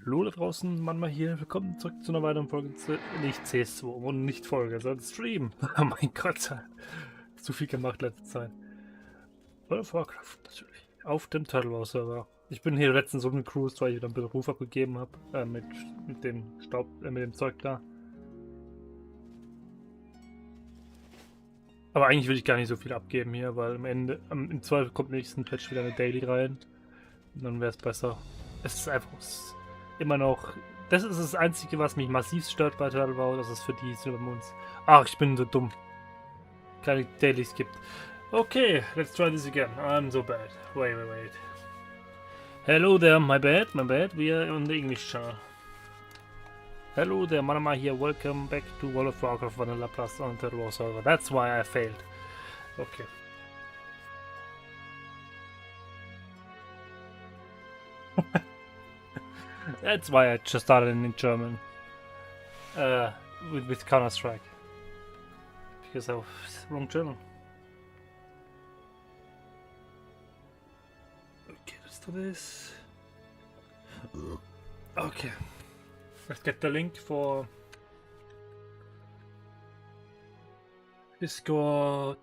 Hallo da draußen, manchmal hier. Willkommen zurück zu einer weiteren Folge. Nicht CS2 und nicht Folge, sondern Stream. Oh mein Gott, zu viel gemacht letzte Zeit. World of Warcraft natürlich. Auf dem Turtle-Server. Ich bin hier letztens rumgecruised, weil ich wieder einen Beruf abgegeben habe. Mit dem mit dem Zeug da. Aber eigentlich will ich gar nicht so viel abgeben hier, weil im Zweifel kommt nächsten Patch wieder eine Daily rein. Und dann wäre es besser. Es ist einfach immer noch. Das ist das Einzige, was mich massiv stört bei Turtle WoW, dass es für die Silvermoons. Ach, ich bin so dumm. Keine Dailies gibt. Okay, let's try this again. I'm so bad. Wait. Hello there, my bad. We are on the English channel. Hello there, Manama here. Welcome back to World of Warcraft Vanilla Plus on the Turtle server. That's why I failed. Okay. That's why I just started in German. With Counter-Strike. Because I was wrong channel. Okay, let's do this. Okay. Let's get the link for Discord.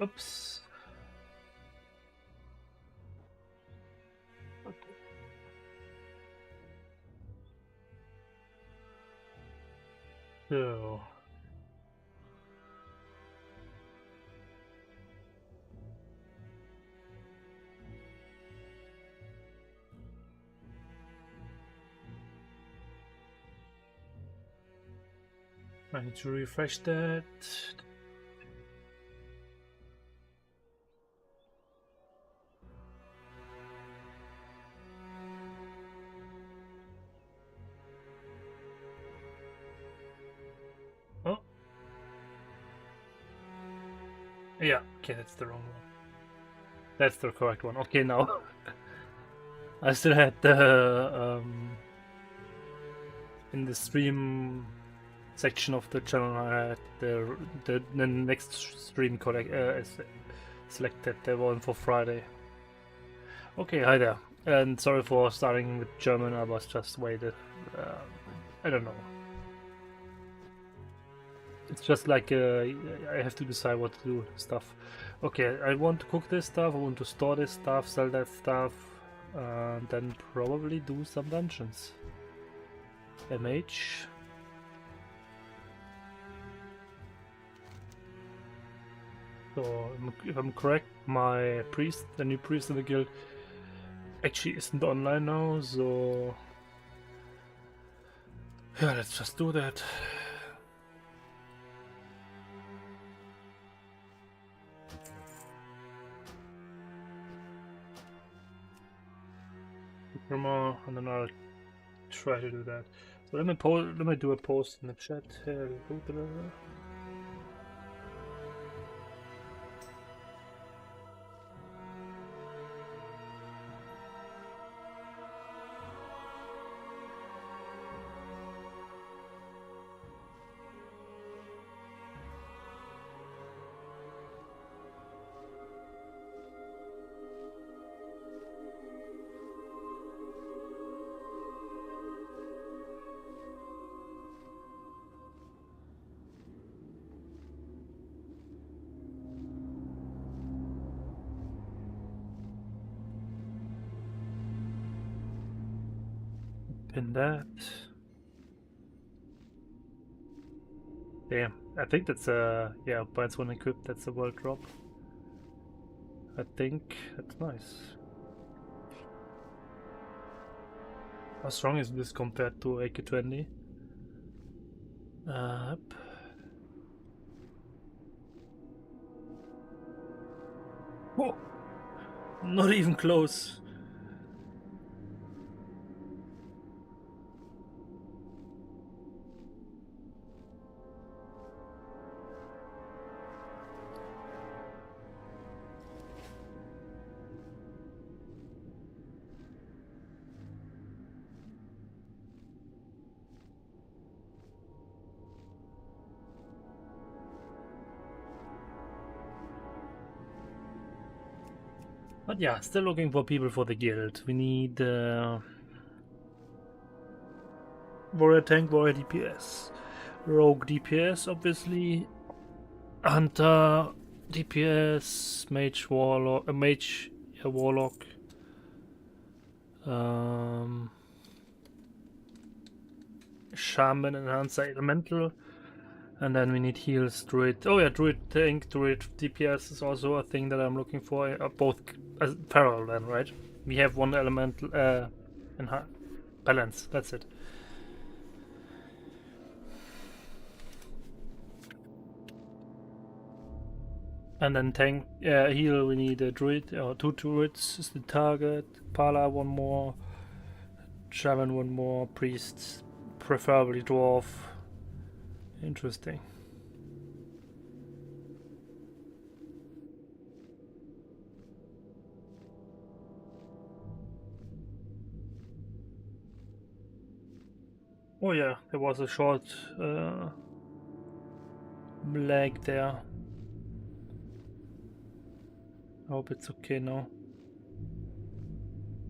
Oops. Okay. So. I need to refresh that. Oh. Yeah, okay, that's the wrong one. That's the correct one. Okay, now. I still had the in the stream section of the channel, I had the next stream selected, the one for Friday. Okay, hi there, and sorry for starting with German. I was just waited. I don't know. It's just like I have to decide what to do stuff. Okay, I want to cook this stuff. I want to store this stuff, sell that stuff, and then probably do some dungeons. MH. So, if I'm correct, my priest, the new priest in the guild, actually isn't online now, so yeah, let's just do that. And then I'll try to do that. So let me do a post in the chat. Pin that. Damn, I think that's yeah, binds one equipped, that's a world drop. I think that's nice. How strong is this compared to AK-20? Yep. Whoa! Not even close. But yeah, still looking for people for the guild. We need warrior tank, warrior DPS, rogue DPS, obviously, hunter DPS, mage warlock, mage warlock. Shaman, enhancer, elemental, and then we need heals, druid. Oh yeah, druid tank, druid DPS is also a thing that I'm looking for. Both parallel then, right? We have one elemental balance. That's it. And then tank, heal. We need a druid or 2 druids is the target. Pala one more. Shaman one more. Priests, preferably dwarf. Interesting. Oh yeah, there was a short lag there. I hope it's okay now.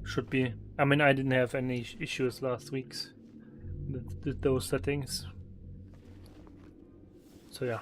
Should be. I mean, I didn't have any issues last week's with those settings. So yeah.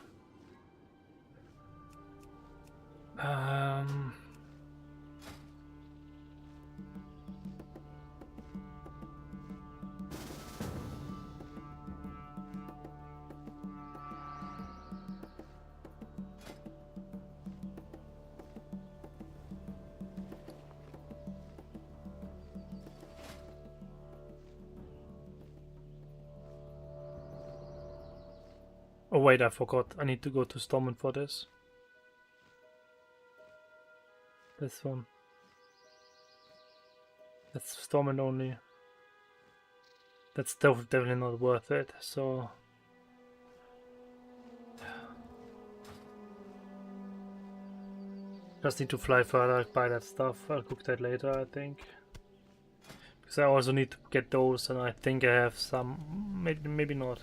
Oh wait, I forgot. I need to go to Stormont for this. This one. That's Stormont only. That's definitely not worth it, so... Just need to fly further, buy that stuff. I'll cook that later, I think. Because I also need to get those, and I think I have some... Maybe not.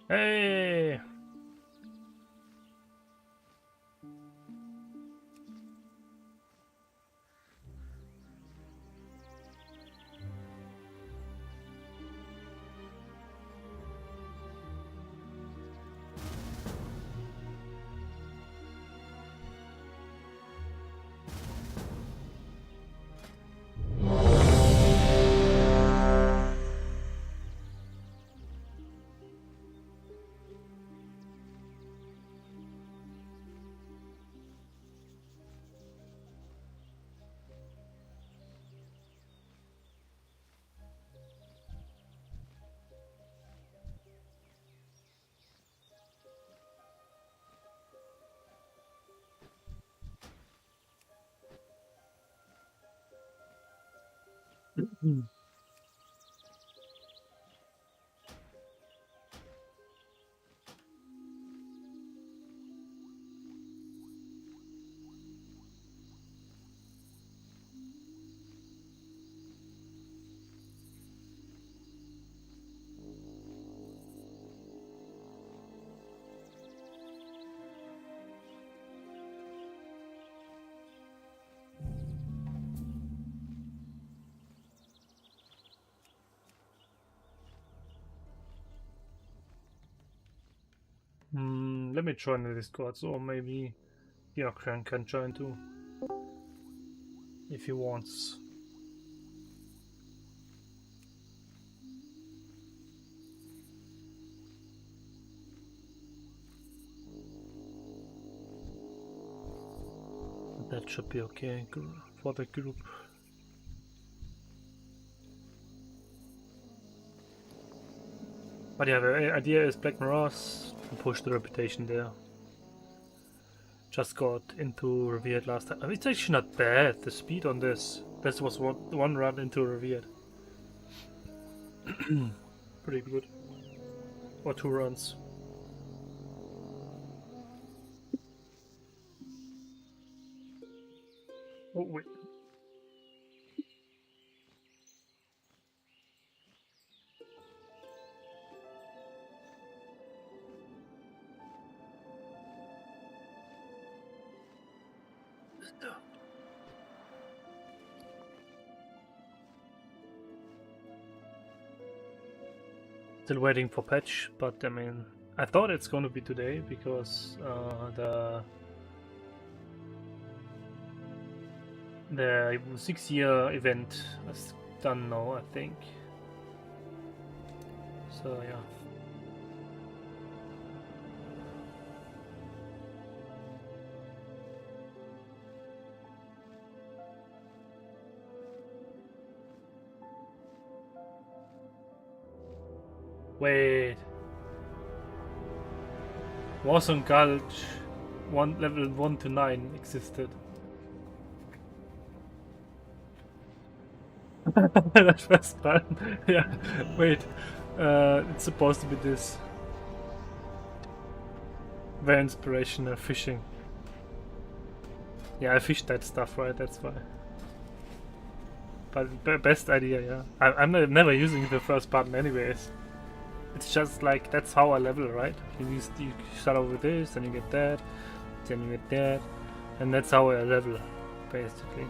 Hey! Let me join the Discord, or maybe Björkran can join too, if he wants. That should be okay for the group. But yeah, the idea is Black Morass to push the reputation there. Just got into Revered last time. I mean, it's actually not bad, the speed on this. This was one run into Revered. Pretty good. Or 2 runs. Oh, wait. Still waiting for patch, but I mean, I thought it's going to be today because the 6-year event is done now, I think. So yeah. Wait. Warzone Gulch, level 1 to 9 existed. That first button. Yeah. Wait. It's supposed to be this. Very inspirational fishing. Yeah, I fished that stuff, right? That's why. But best idea, yeah. I'm never using the first button anyways. It's just like, that's how I level, right? You start off with this, then you get that, then you get that, and that's how I level, basically.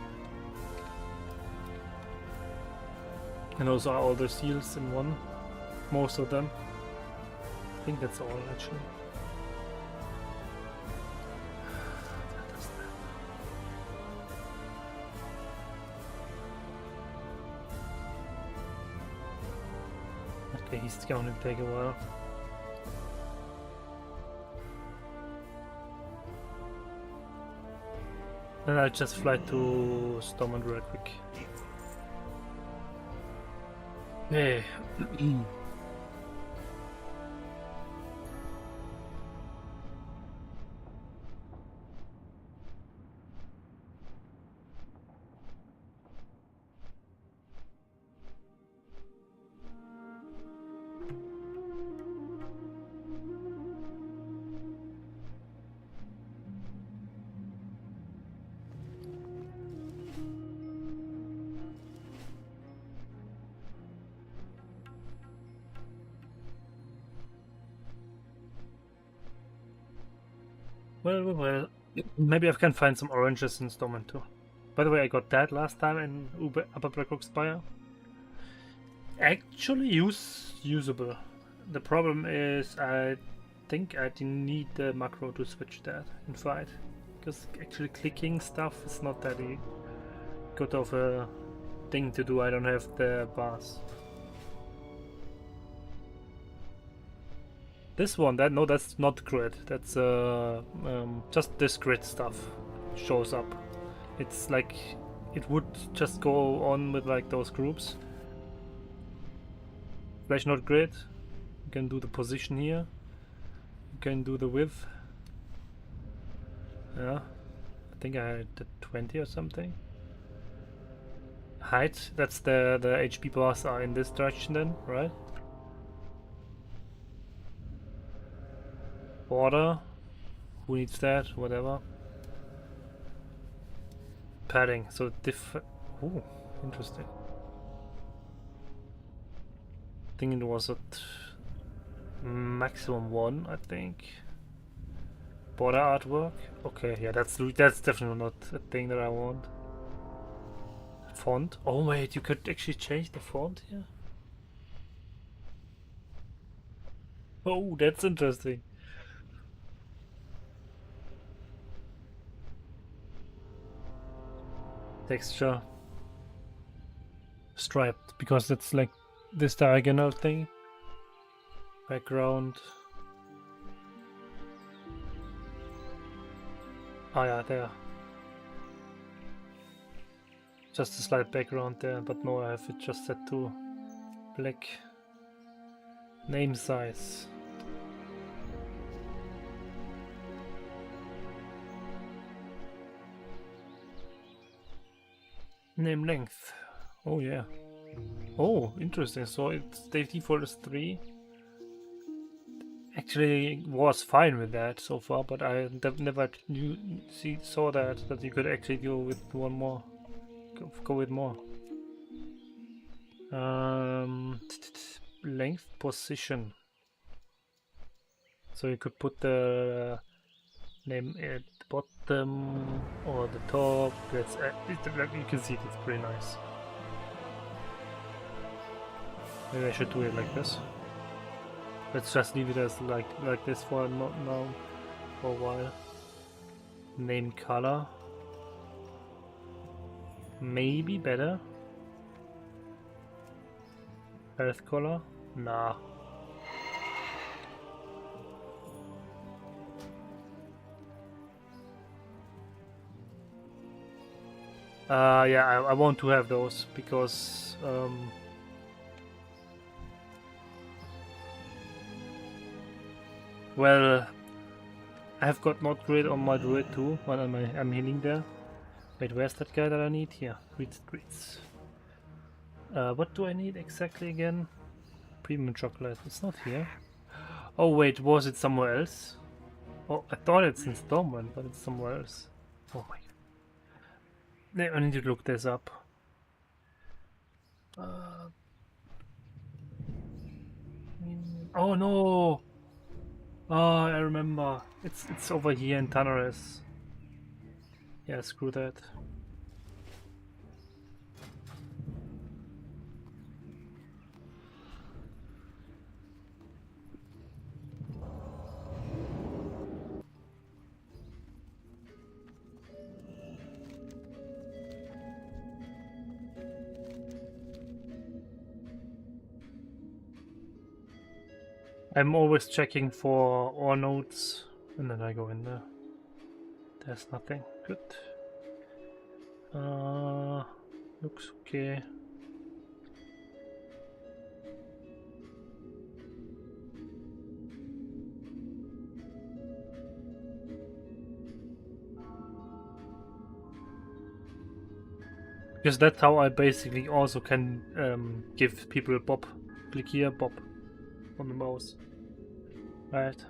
And those are all the seals in one, most of them. I think that's all, actually. Okay, he's going to take a while. Then I'll just fly to Stormont real quick. Hey. Well, maybe I can find some oranges in Stormont too. By the way, I got that last time in Upper Blackrock Spire. Actually usable. The problem is I think I need the macro to switch that in fight. Because actually clicking stuff is not that good of a thing to do. I don't have the bars. This one, that's not grid. That's just this grid stuff shows up. It's like it would just go on with like those groups. Flash not grid. You can do the position here. You can do the width. Yeah, I think I had the 20 or something. Height. That's the HP bars are in this direction then, right? Border, who needs that? Whatever. Padding, so ooh, interesting. I think it was at maximum 1, I think. Border artwork. Okay, yeah, that's definitely not a thing that I want. Font. Oh wait, you could actually change the font here. Oh, that's interesting. Texture striped, because it's like this diagonal thing. Background. Oh yeah, there. Just a slight background there, but no, I have it just set to black. Name size. Name length. Oh yeah. Oh, interesting. So it's the default is 3. actually was fine with that so far, but I never saw that you could actually go with one more. Go with more. Length position. So you could put the name at the bottom or the top. That's you can see it's pretty nice. Maybe I should do it like this. Let's just leave it as like this for not now for a while. Name color. Maybe better. Health color? Nah. Yeah, I want to have those because well, I've got not great on my druid too when I'm healing there. Wait, where's that guy that I need? Here, greets. What do I need exactly again? Premium chocolate. It's not here. Oh wait, was it somewhere else? Oh, I thought it's in Stormwind, but it's somewhere else. Oh my god. I need to look this up. Oh no! Oh, I remember. It's over here in Tanaris. Yeah, screw that. I'm always checking for ore nodes, and then I go in there. There's nothing. Good. Looks okay. Because that's how I basically also can give people a bop. Click here, bop on the mouse. Right.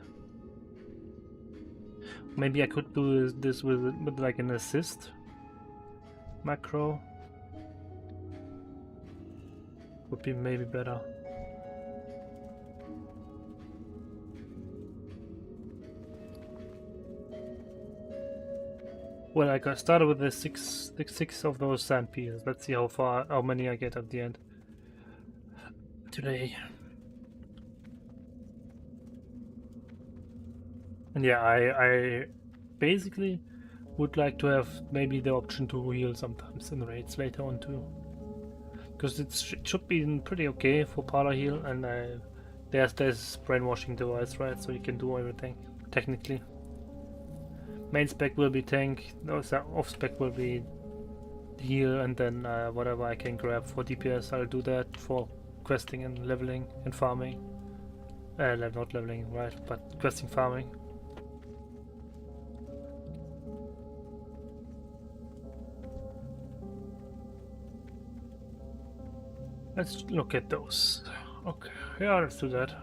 Maybe I could do this with like an assist macro. Would be maybe better. Well, I got started with the six of those sand pieces. Let's see how many I get at the end today. And yeah, I basically would like to have maybe the option to heal sometimes in raids later on too, because it should be pretty okay for power heal, and there's brainwashing device, right? So you can do everything technically. Main spec will be tank, off spec will be heal, and then whatever I can grab for DPS, I'll do that for questing and leveling and farming. Not leveling, right, but questing, farming. Let's look at those. Okay, yeah, let's do that.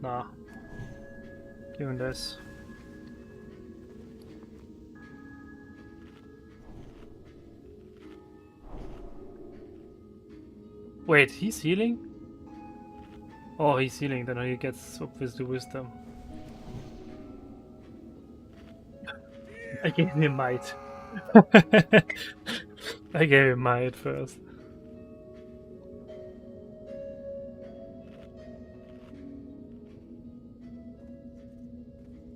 Nah. Given this. Wait, he's healing? Oh, he's healing, then he gets obviously wisdom. I gave him might. I gave him might first.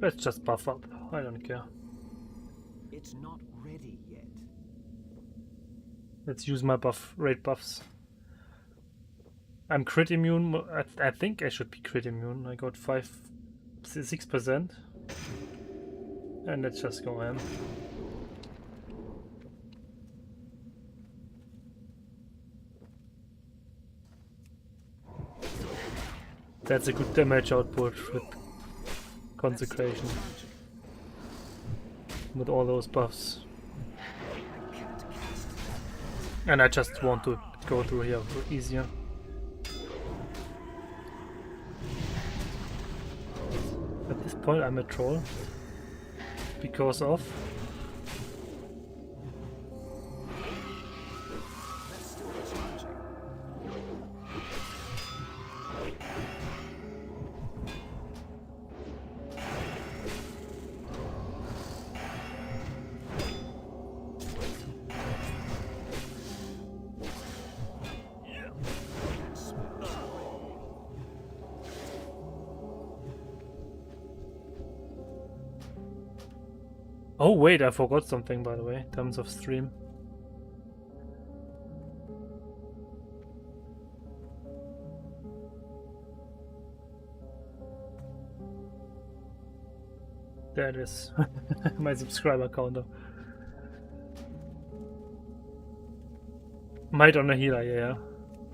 Let's just buff up. I don't care. It's not ready yet. Let's use my raid buffs. I'm crit immune. I think I should be crit immune. I got 6%. And let's just go in. That's a good damage output with consecration. With all those buffs. And I just want to go through here easier. At this point I'm a troll. Because of... Oh wait, I forgot something by the way, in terms of stream. There it is. My subscriber counter. Might on a healer, yeah.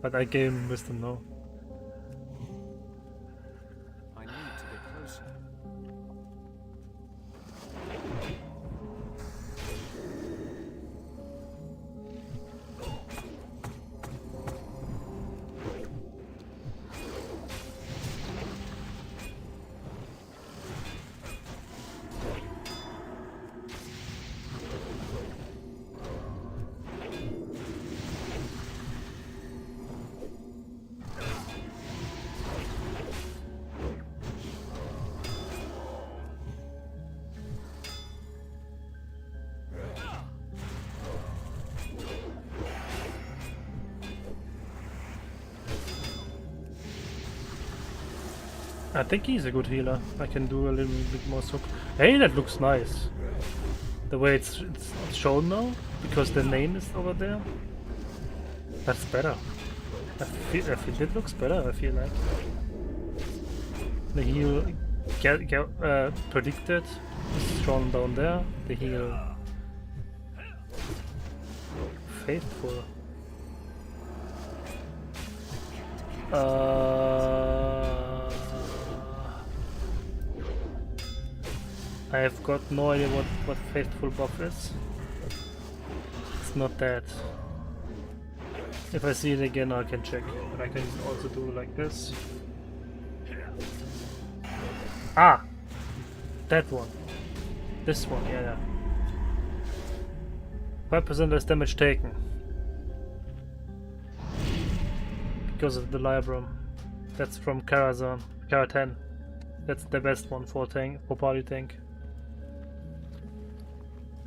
But I gave him wisdom now. I need to get closer. I think he's a good healer. I can do a little bit more soak. Hey, that looks nice. The way it's shown now, because the name is over there. That's better. I feel it looks better, I feel like. The heal predicted is shown down there. The heal faithful. I have got no idea what faithful buff is. It's not that. If I see it again I can check. But I can also do like this. Ah! That one. This one, yeah. 5% less damage taken. Because of the Libram. That's from Karazhan. Kara 10. That's the best one for party tank.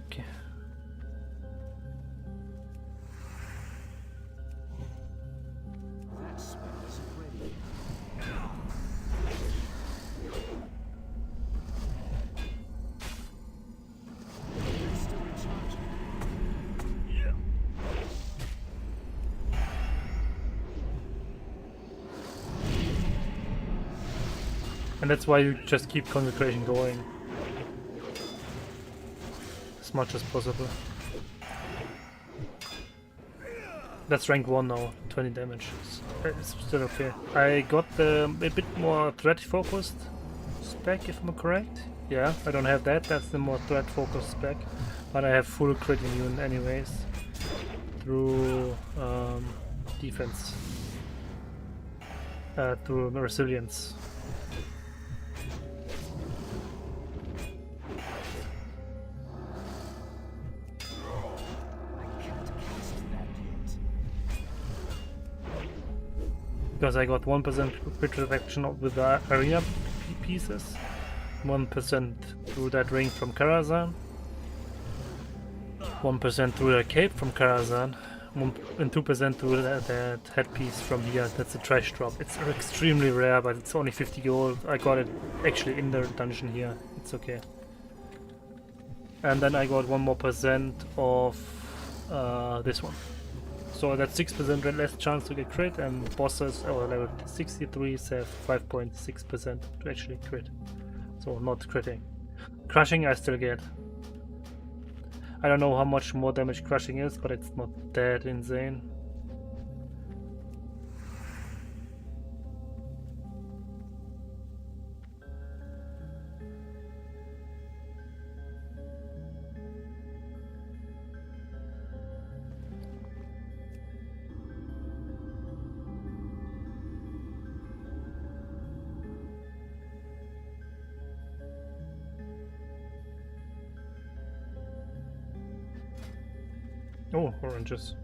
Okay. That spell isn't ready. It's still recharging. And that's why you just keep consecration going as much as possible. That's rank 1 now, 20 damage. It's still okay. I got a bit more threat focused spec if I'm correct. Yeah, I don't have that, that's the more threat focused spec. But I have full crit immune anyways through defense, through resilience. Because I got 1% crit reduction with the arena pieces, 1% through that ring from Karazhan, 1% to the cape from Karazhan, and 2% to that headpiece from here. That's a trash drop. It's extremely rare, but it's only 50 gold. I got it actually in the dungeon here. It's okay. And then I got 1 more percent of this one. So that's 6% less chance to get crit, and bosses or level 63s have 5.6% to actually crit. So not critting. Crushing I still get. I don't know how much more damage crushing is, but it's not that insane. Oh, oranges.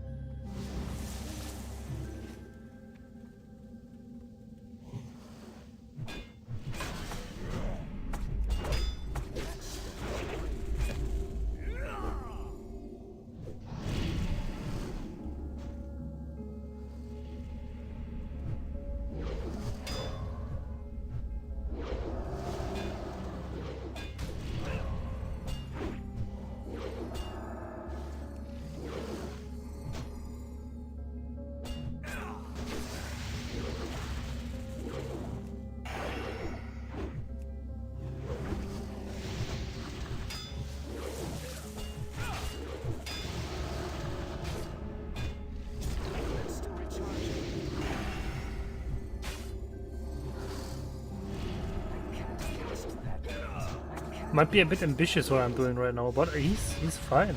Might be a bit ambitious what I'm doing right now, but he's fine.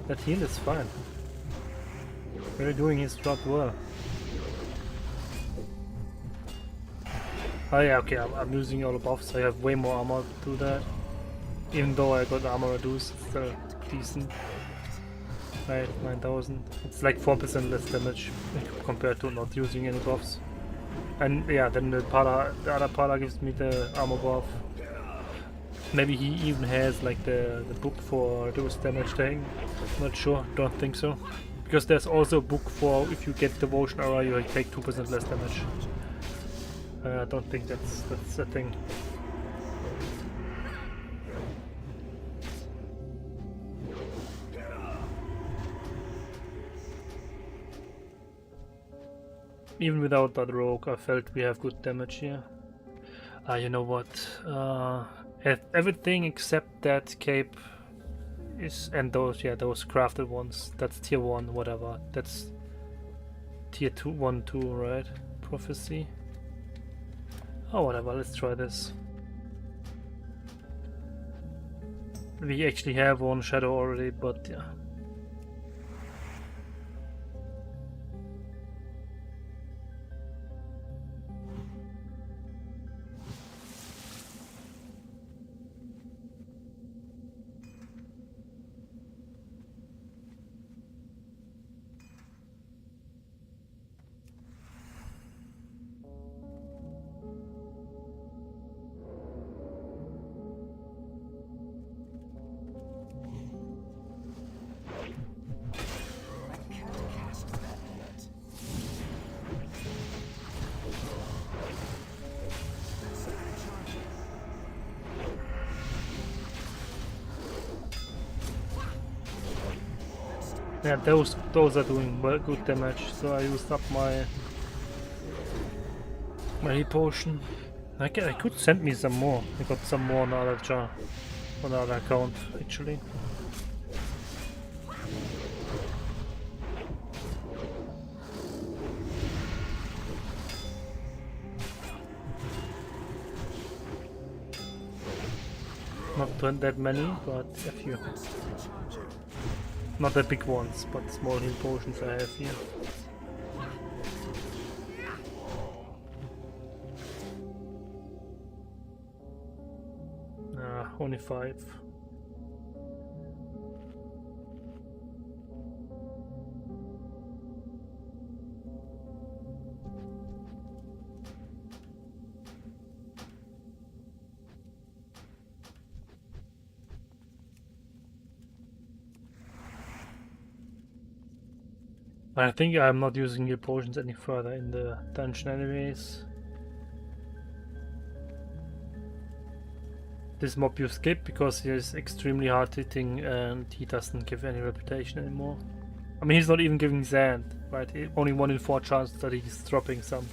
That heal is fine. Really doing his job well. Oh yeah, okay, I'm using all the buffs. I have way more armor to do that. Even though I got armor reduced, it's still decent. Right, 9000. It's like 4% less damage compared to not using any buffs. And yeah, then the other Pala gives me the armor buff. Maybe he even has like the book for those damage thing. Not sure, don't think so. Because there's also a book for if you get devotion aura you take 2% less damage. I don't think that's a thing. Even without that rogue, I felt we have good damage here. You know what? Everything except that cape is, and those crafted ones. That's tier 1, whatever. That's tier 2, 1, 2, right? Prophecy. Oh, whatever. Let's try this. We actually have one shadow already, but yeah. Yeah, those are doing well, good damage. So I used up my heal potion. I could send me some more. I got some more on another jar, on another account actually. Not that many, but a few. Not the big ones, but small heal potions I have here. Only 5. I think I'm not using heal potions any further in the dungeon anyways. This mob you skip because he is extremely hard hitting and he doesn't give any reputation anymore. I mean, he's not even giving sand, right? Only 1 in 4 chance that he's dropping some.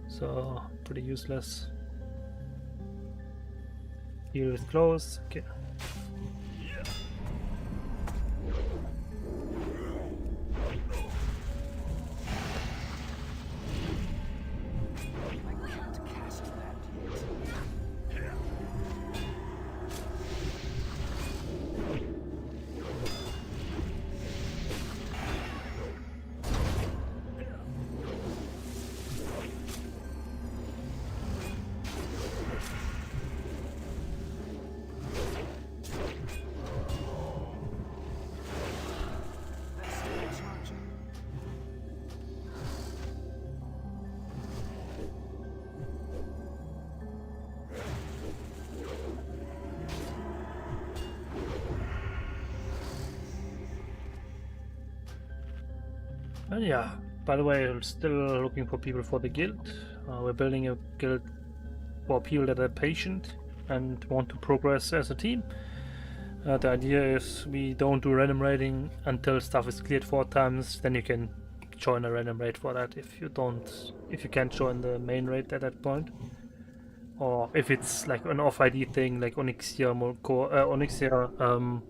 So, pretty useless. Heal is close, okay. And yeah, by the way, we're still looking for people for the guild. We're building a guild for people that are patient and want to progress as a team. The idea is we don't do random raiding until stuff is cleared 4 times, then you can join a random raid for that if you can't join the main raid at that point. Or if it's like an off ID thing like Onyxia, Onyxia,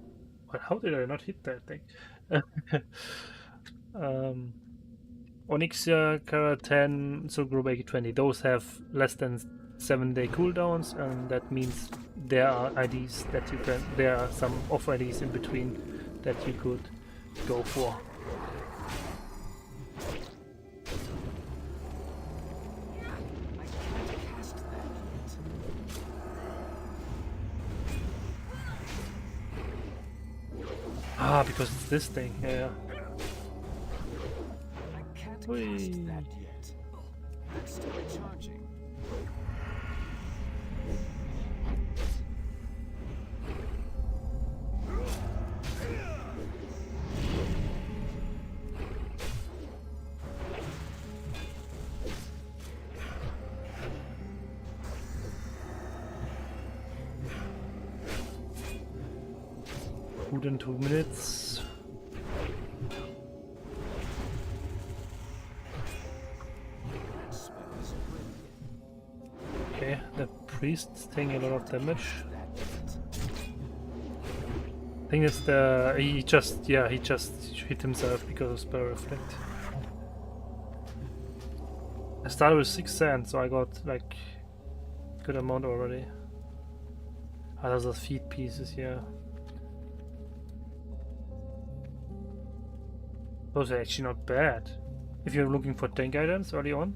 how did I not hit that thing? Onyxia, Kara 10, so group 20. Those have less than 7-day cooldowns, and that means there are IDs that you can. There are some off IDs in between that you could go for. Ah, because it's this thing, yeah. Whee. That yet. That's still recharging. Food in 2 minutes. Okay, the priest's taking a lot of damage. I think it's the he just hit himself because of spell reflect. I started with 6 sand, so I got like good amount already. Ah, those are feed pieces here. Those are actually not bad if you're looking for tank items early on.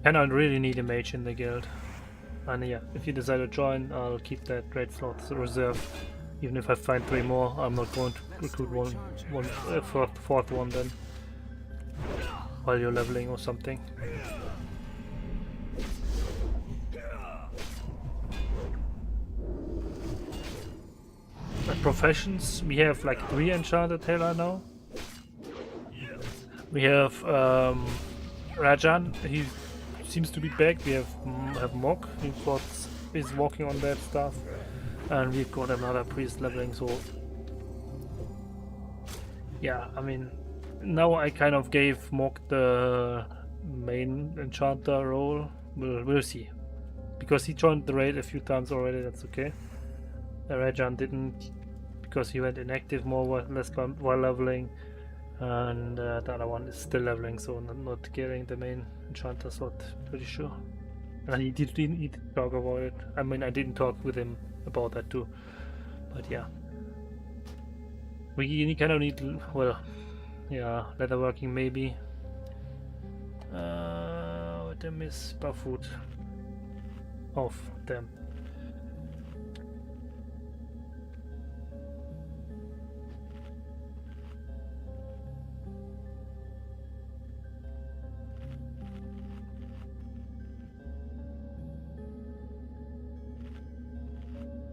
And I really need a mage in the guild. And yeah, if you decide to join, I'll keep that raid slot reserved. Even if I find 3 more, I'm not going to recruit fourth one then. While you're leveling or something. At professions, we have like 3 enchanted Tailor now. We have Rajan, he seems to be back. We have Mok, he's walking on that stuff, and we've got another priest leveling. So yeah, I mean, now I kind of gave Mok the main enchanter role. We'll see, because he joined the raid a few times already. That's okay. Rajan didn't, because he went inactive more or less while leveling. And the other one is still leveling, so not getting the main enchanter slot, pretty sure. And he did talk about it. I mean, I didn't talk with him about that too. But yeah. We kind of need, well, yeah, leatherworking maybe. What I miss? Barfoot. Off, damn.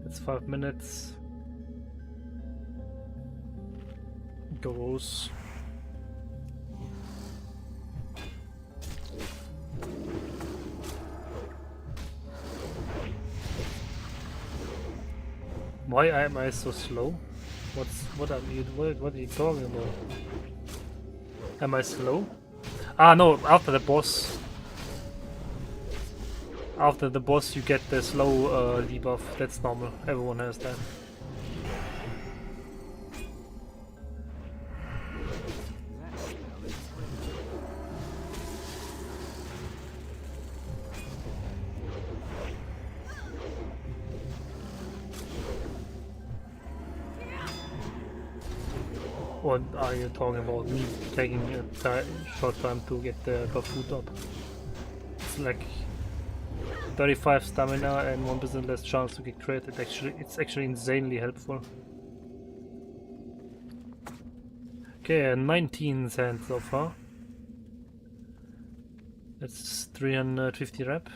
It's 5 minutes. Goes. Why am I so slow? What are you talking about? Am I slow? Ah no, after the boss. After the boss you get the slow debuff. That's normal. Everyone has that. What are you talking about? Me taking a short time to get the food up. It's like 35 stamina and 1% less chance to get crit. It's actually insanely helpful. Okay, 19 cents so far. That's 350 rep.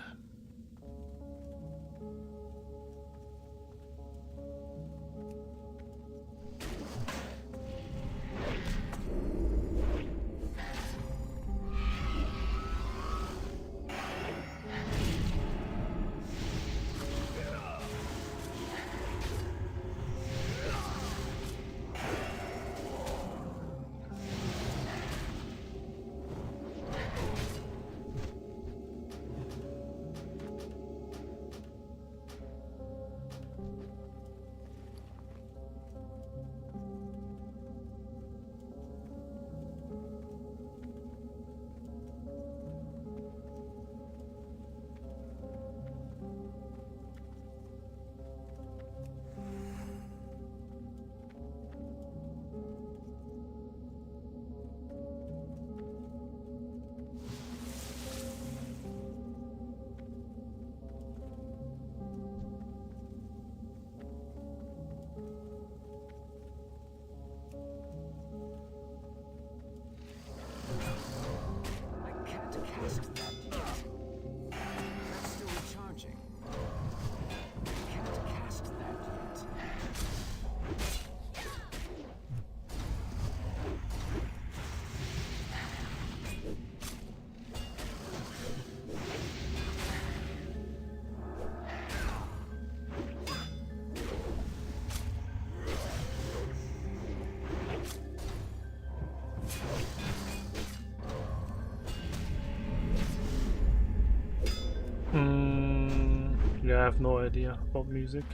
Yeah, I have no idea about music.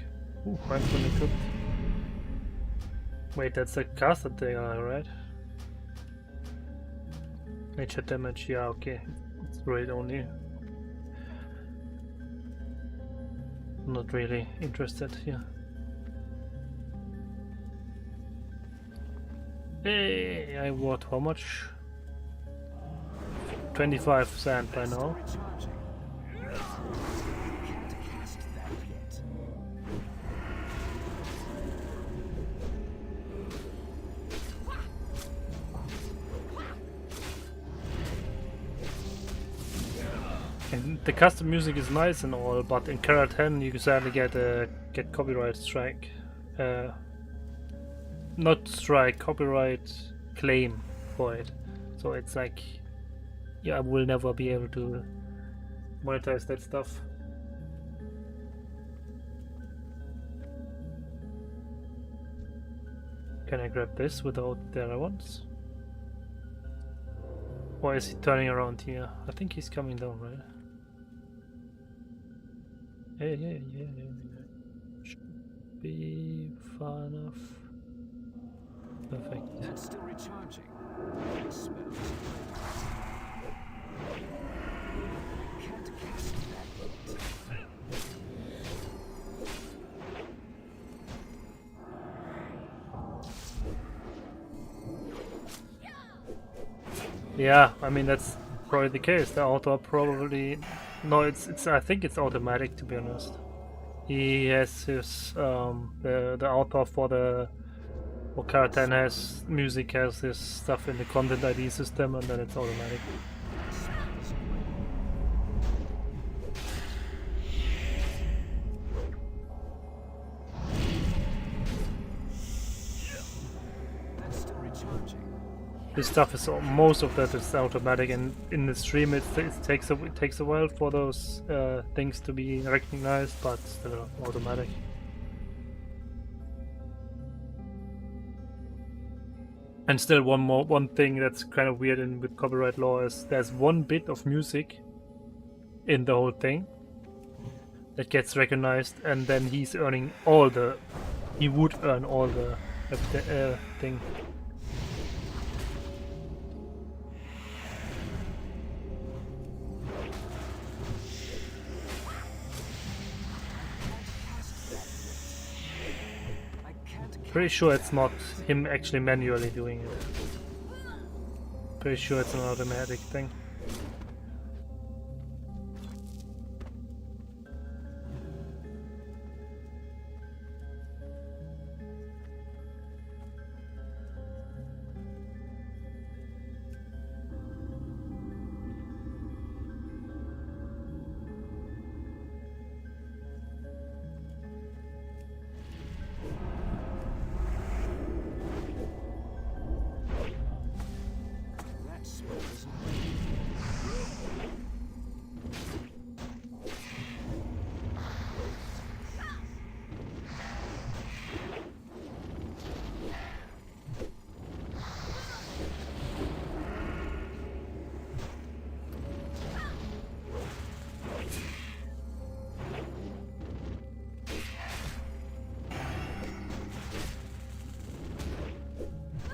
Ooh, mindfully cooked. Wait, that's a caster thing, right? Nature damage, yeah, okay. It's raid only. Not really interested here. Hey, I bought how much? 25 sand by now. And the custom music is nice and all, but in Kara 10 you can sadly get copyright strike. Not strike, copyright claim for it. So it's like, yeah, I will never be able to monetize that stuff. Can I grab this without the other ones? Or is he turning around here? I think he's coming down, right? Yeah. Should be far enough. Perfect. That's still recharging. Can't cast that yet. Yeah, I mean that's probably the case. The auto probably no, it's I think it's automatic, to be honest. He has his the author for the Kara 10 has music, has his stuff in the content ID system, and then it's automatic. this stuff is most of that is automatic, and in the stream it takes a while for those things to be recognized, but still automatic. And still one thing that's kind of weird with copyright law is there's one bit of music in the whole thing that gets recognized, and then he would earn all the thing. Pretty sure it's not him actually manually doing it. Pretty sure it's an automatic thing.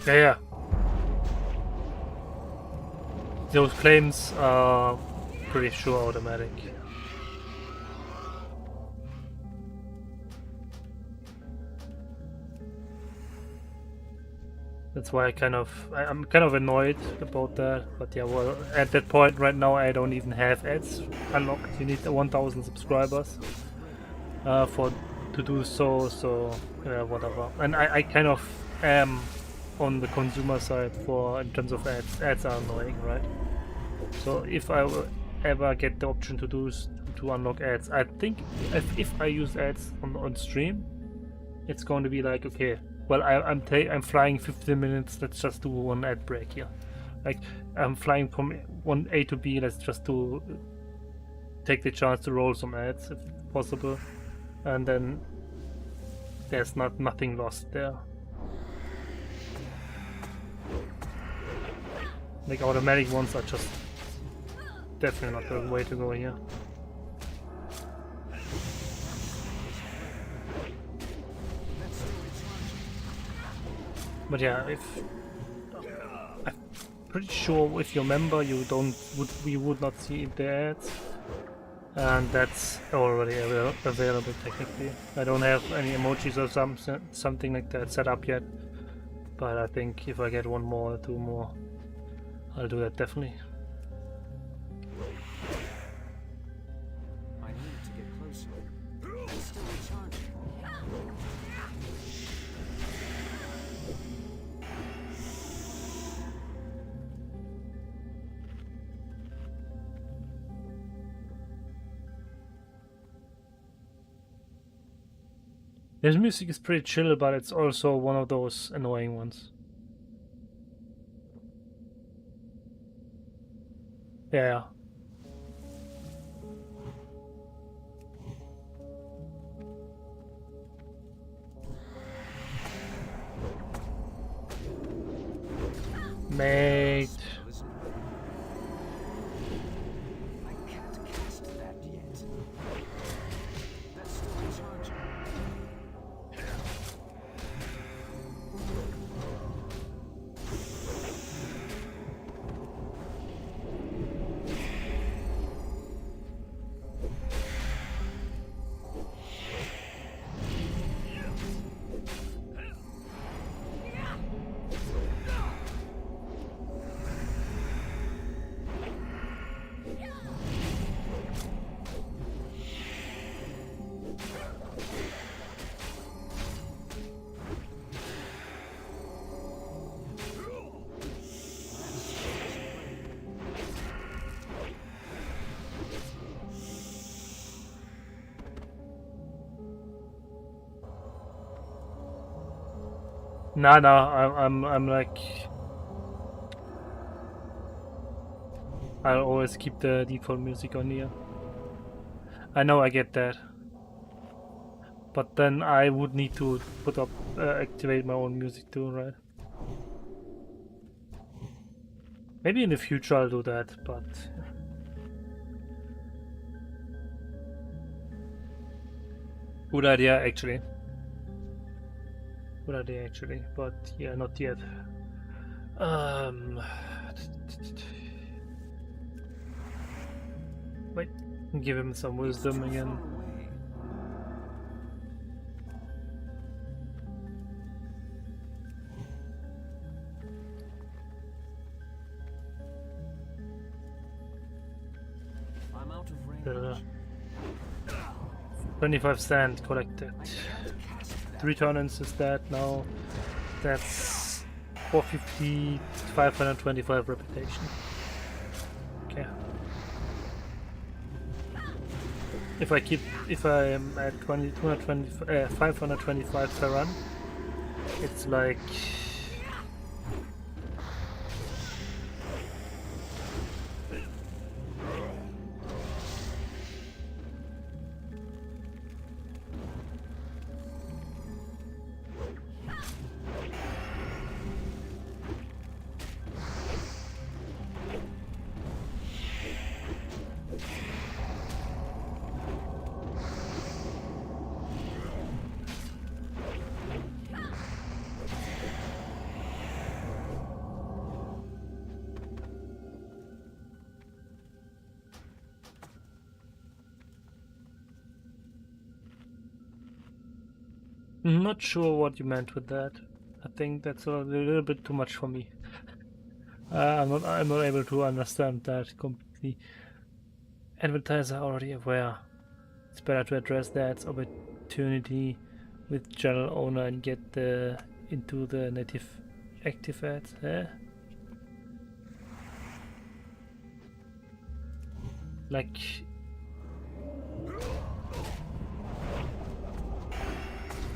Yeah. Those claims are pretty sure automatic. That's why I'm kind of annoyed about that. But yeah, well, at that point right now I don't even have ads unlocked. You need 1,000 subscribers to do so. So yeah, whatever. And I kind of am on the consumer side in terms of ads. Ads are annoying, right? So if I will ever get the option to unlock ads, I think if I use ads on stream, it's going to be like, okay, well I'm flying 15 minutes. Let's just do one ad break here. Like I'm flying from one A to B. Let's just take the chance to roll some ads if possible, and then there's nothing lost there. Like automatic ones are just definitely not the way to go here. But yeah, I'm pretty sure if you're a member, you would not see the ads, and that's already available technically. I don't have any emojis or something like that set up yet, but I think if I get one more or two more, I'll do that definitely. I need to get closer. It's still recharging. This music is pretty chill, but it's also one of those annoying ones. Yeah. Mate. I can't cast that yet. That's still recharging. Nah, I'm like I'll always keep the default music on here. I know, I get that. But then I would need to put up, activate my own music too, right? Maybe in the future I'll do that, but... Good idea, actually. Good idea, actually, but yeah, not yet. Wait, give him some wisdom again. I'm out of range. 25 sand collected. 3 turn-ins is that now. That's 450, 525 reputation. Okay. If I am at 525 per run, it's like... I'm not sure what you meant with that. I think that's a little bit too much for me. I'm not able to understand that completely. Advertiser already aware. It's better to address that opportunity with channel owner and get into the native active ads. Like...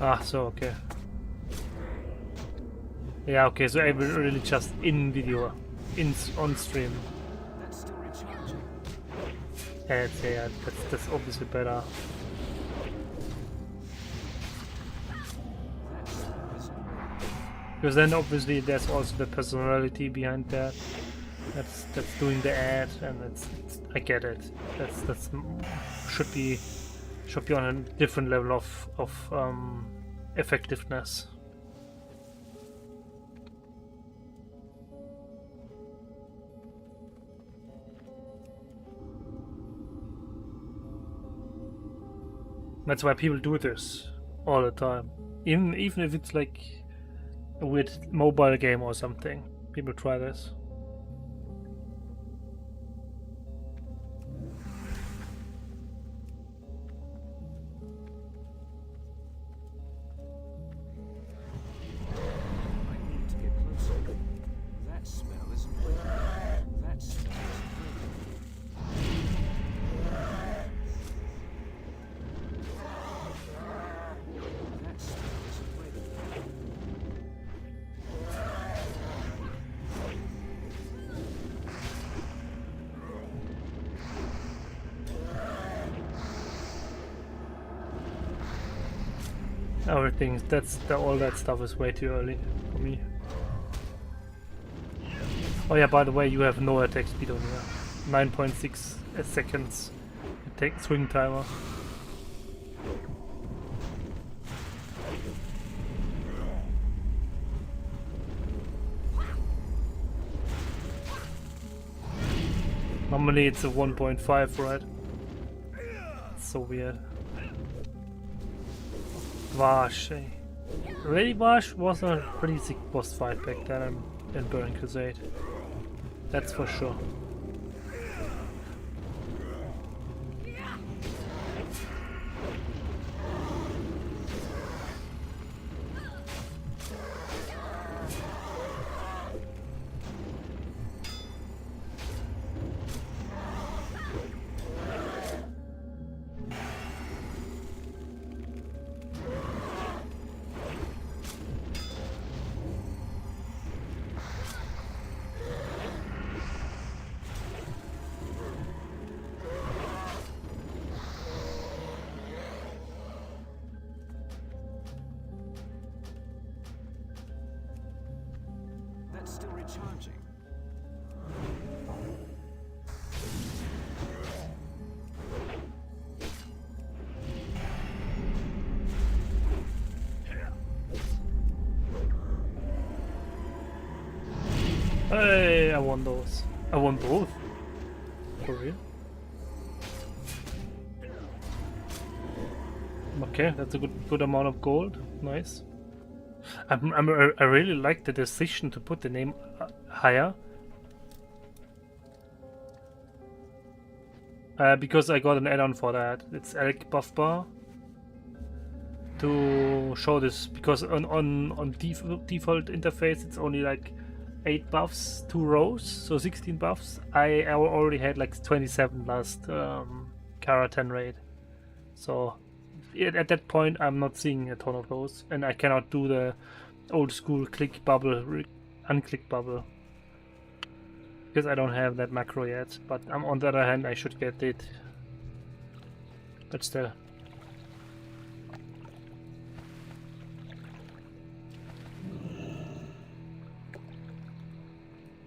Ah, so okay. Yeah, okay, so I will really just in video, on stream. That's still recharging. Yeah, that's obviously better. Because then obviously there's also the personality behind that. That's doing the ad, and it's I get it. That's should be on a different level of effectiveness. That's why people do this all the time. Even if it's like a weird mobile game or something, people try this. Everything, all that stuff is way too early for me. Oh yeah, by the way, you have no attack speed on here. 9.6 seconds attack swing timer. Normally it's a 1.5, right? It's so weird. Vash. Really, Vash was a pretty sick boss fight back then in Burning Crusade. That's for sure. I want those. I want both. For real? Okay, that's a good amount of gold. Nice. I really like the decision to put the name higher. Because I got an add-on for that. It's elk buff bar. To show this, because on default interface it's only like 8 buffs, 2 rows, so 16 buffs. I already had like 27 last Kara 10 raid. So at that point I'm not seeing a ton of those, and I cannot do the old school click bubble, unclick bubble, because I don't have that macro yet. But on the other hand, I should get it. But still.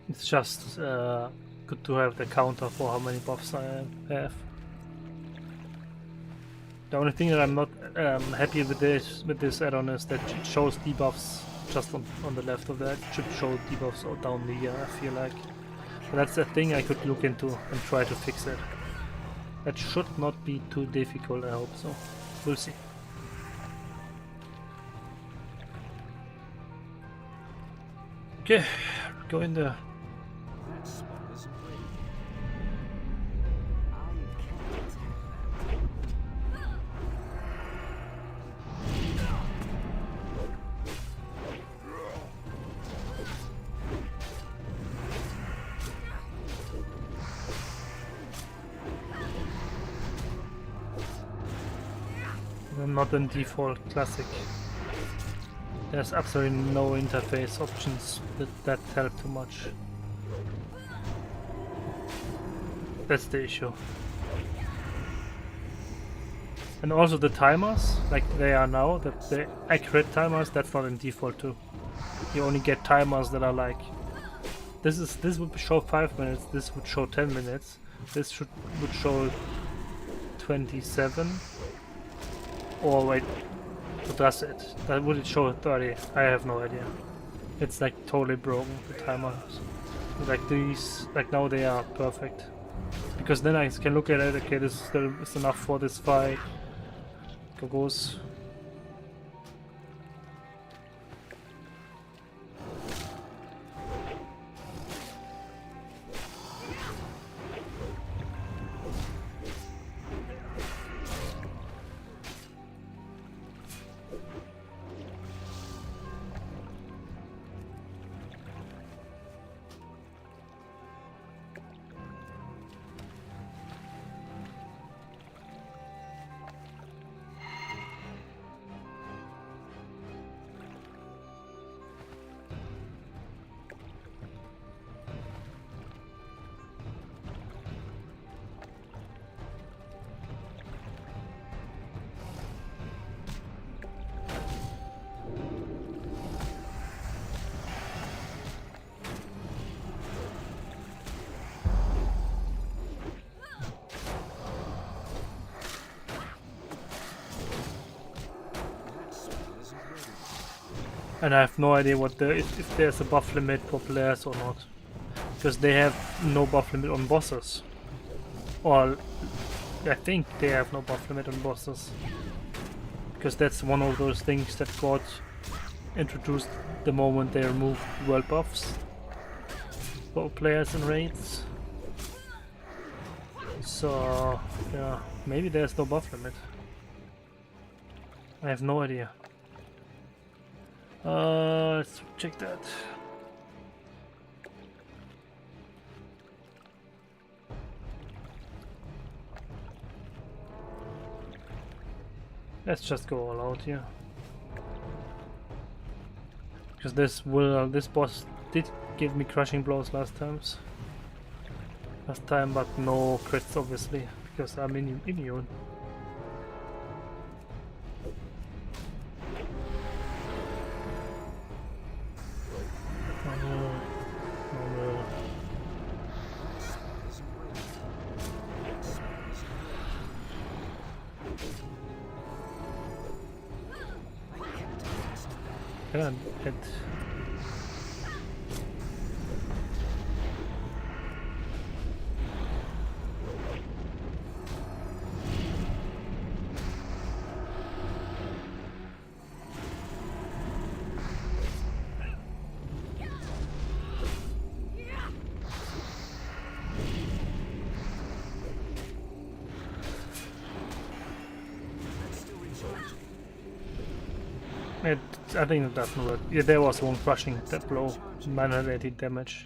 It's just good to have the counter for how many buffs I have. The only thing that I'm not happy with this add-on is that it shows debuffs just on the left of that. It should show debuffs down the I feel like. But that's a thing I could look into and try to fix it. That should not be too difficult, I hope so. We'll see. Okay, go in there. Not in default classic. There's absolutely no interface options that help too much. That's the issue. And also the timers, like they are now, the accurate timers, that's not in default too. You only get timers that are like, this would show 5 minutes, this would show 10 minutes, this would show 27. Or wait, what does it? Would it show 30? I have no idea. It's like totally broken, the timers. Like these, like now they are perfect. Because then I can look at it, okay, this is enough for this fight. Goes. And I have no idea what if there's a buff limit for players or not, because they have no buff limit on bosses, or I think they have no buff limit on bosses, because that's one of those things that got introduced the moment they removed world buffs for players and raids. So yeah, maybe there's no buff limit. I have no idea. Let's check that. Let's just go all out here. Because this boss did give me crushing blows last time, but no crits obviously, because I'm immune. Yeah, I think it doesn't work. Yeah, there was one crushing that blow. 980 damage.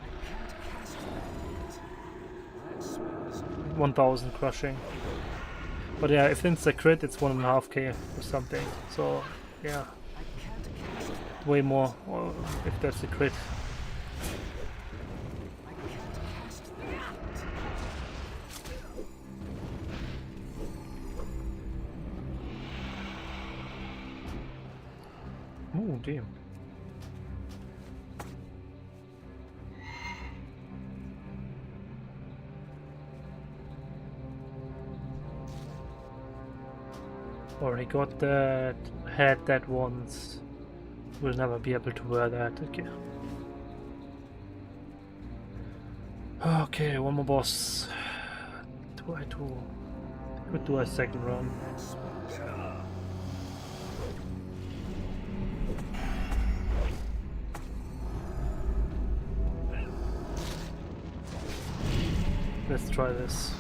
1000 crushing. But yeah, if it's a crit, it's 1.5k or something. So yeah, way more if that's a crit. Oh damn. Already got that, had that once. Will never be able to wear that again. Okay, one more boss. Do I do? Could do a second run. Let's try this.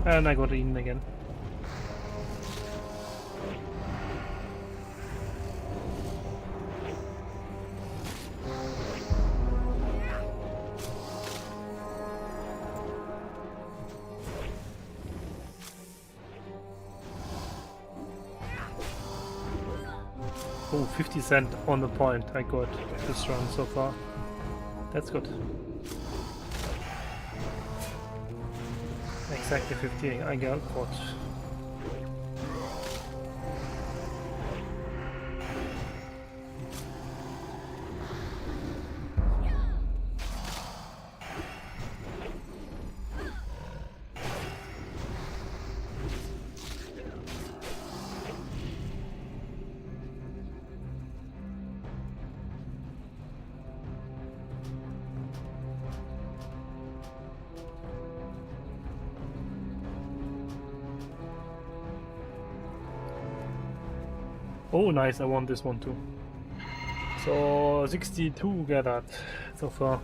And I got eaten again. Oh, 50 cent on the point I got this run so far. That's good. Exactly 50 I got. Oh nice, I won this one too. So 62 gathered so far.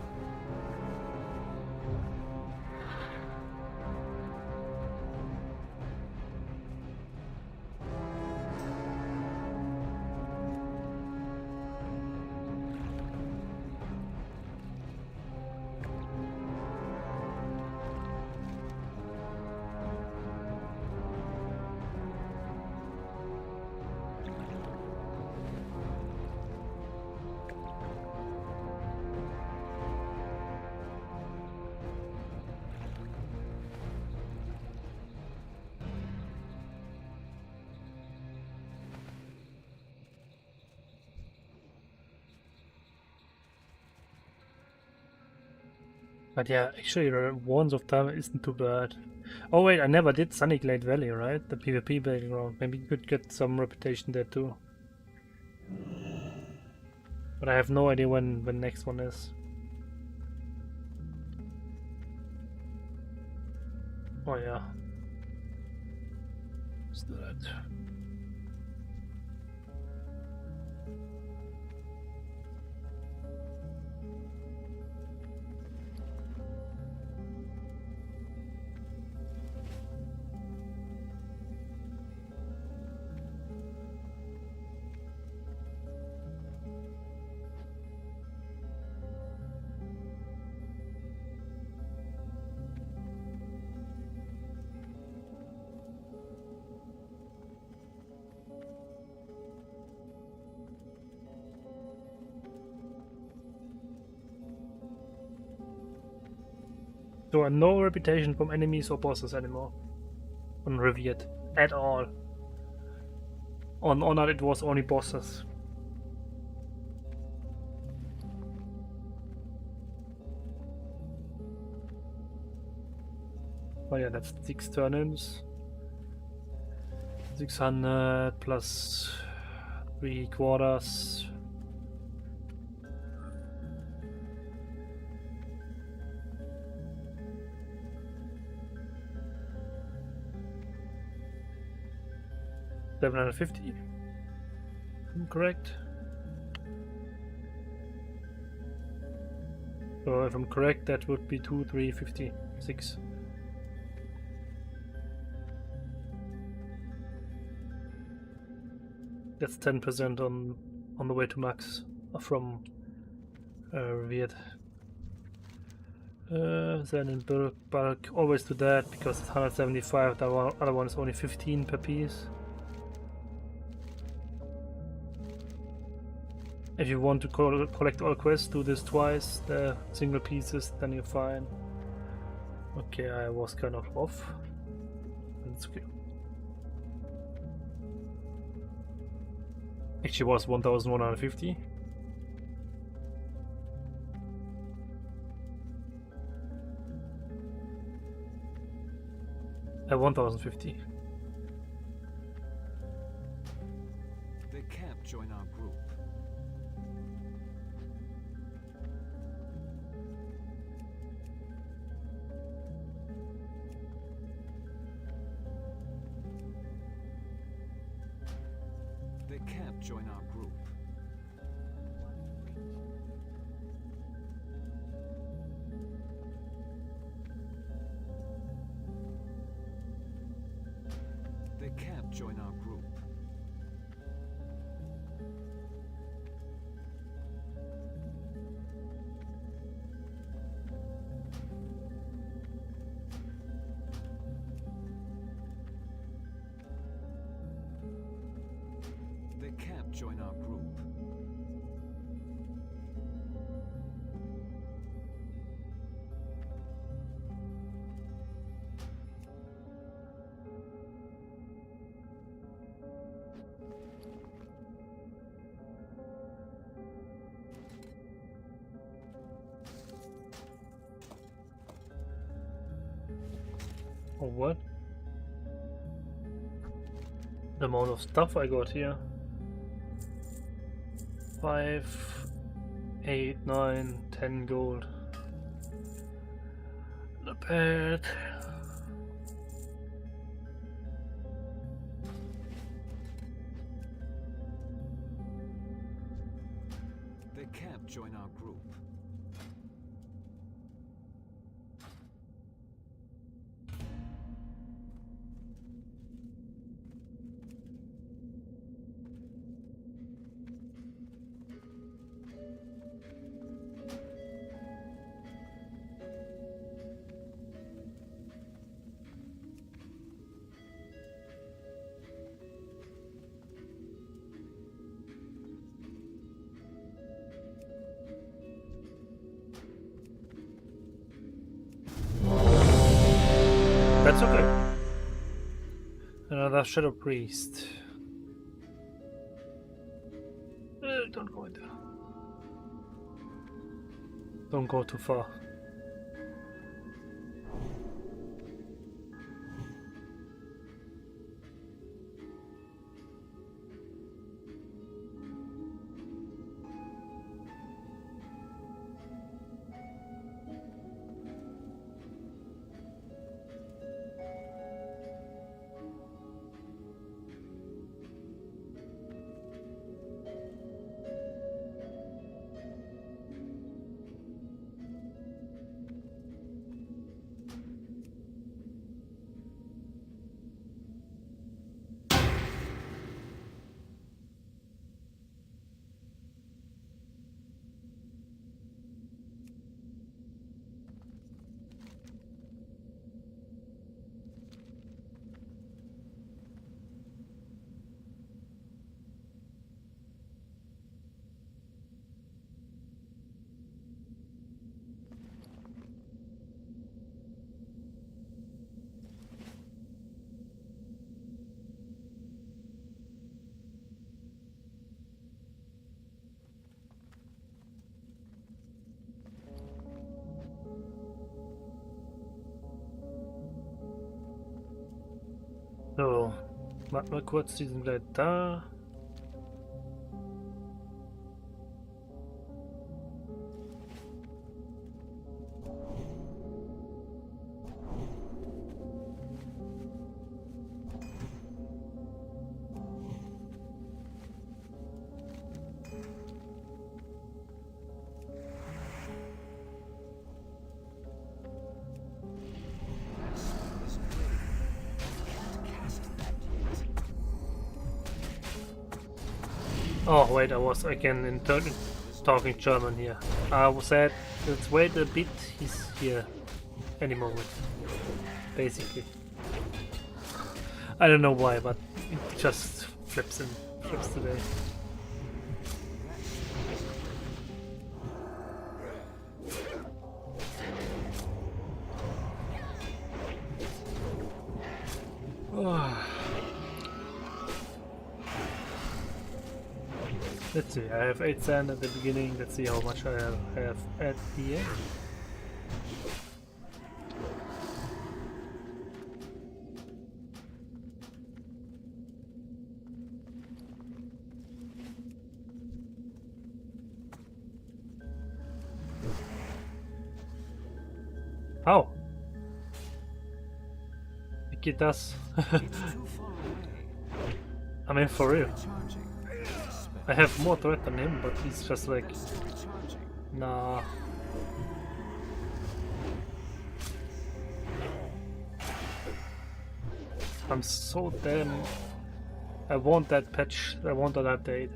But yeah, actually Wands of Time isn't too bad. Oh wait, I never did Sunnyglade Valley, right? The PvP battleground. Maybe you could get some reputation there too. But I have no idea when the next one is. Oh yeah. Let's do that. So no reputation from enemies or bosses anymore. On Revered. At all. On Honored it was only bosses. Oh yeah, that's 6 turn-ins. 600 plus 3/4. 750. Correct. So if I'm correct, that would be 2, 3, 50, 6. That's 10% on the way to max from Viet. Then in bulk, always do that because it's 175. The other one is only 15 per piece. If you want to collect all quests, do this twice, the single pieces, then you're fine. Okay, I was kind of off. That's okay. Actually was 1150. 1050. They can't join our group. They can't join our group. They can't join our group. They can't join our group. Oh, what? The amount of stuff I got here. 5, 8, 9, 10 gold. Not bad. They can't join our group. That's okay. Another Shadow Priest. Don't go in there. Don't go too far. So, warte mal kurz, die sind gleich da. Oh wait, I was again in talking German here. I was said, let's wait a bit, he's here any moment. Basically. I don't know why, but it just flips today. Let's see, I have 8 sand at the beginning, let's see how much I have at the end. How? It does. I mean, for real. I have more threat than him, but he's just like, nah. I'm so damn. I want that patch. I want that update.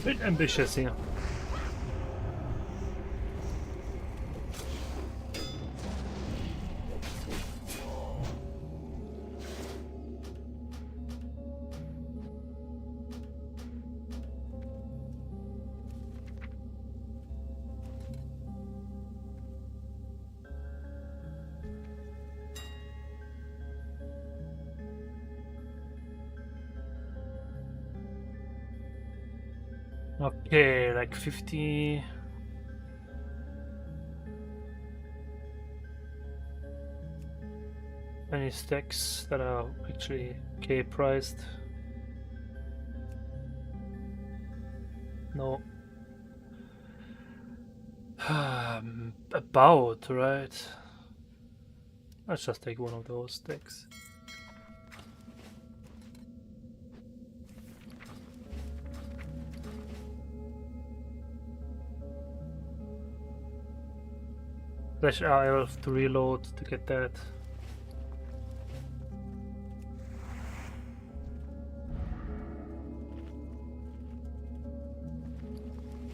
Bit ambitious here. Okay, like 50. Any stacks that are actually okay priced? No. About, right? Let's just take one of those stacks. Slash R, I will have to reload to get that.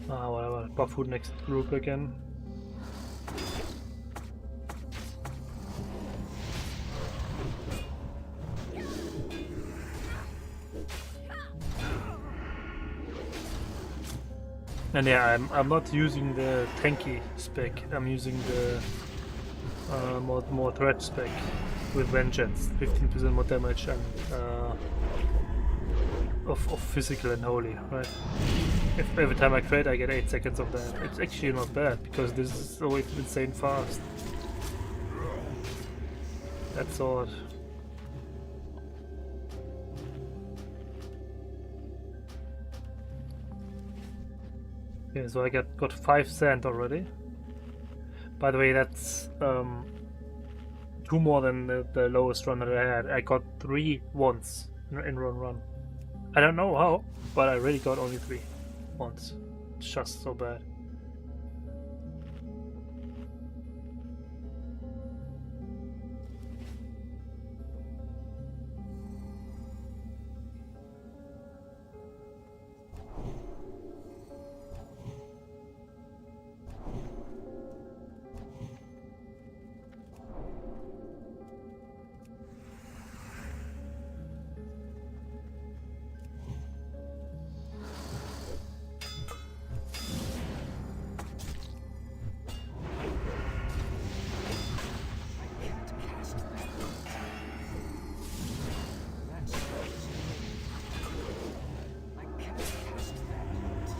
Ah, whatever. Buff next group again. And yeah, I'm not using the tanky spec. I'm using the more threat spec with vengeance, 15% more damage and of physical and holy, right? If every time I crit, I get 8 seconds of that. It's actually not bad because this is so insane fast. That sword. Okay, so I got 5 sand already. By the way, that's 2 more than the lowest run that I had. I got 3 once in run. I don't know how, but I really got only 3 once. It's just so bad.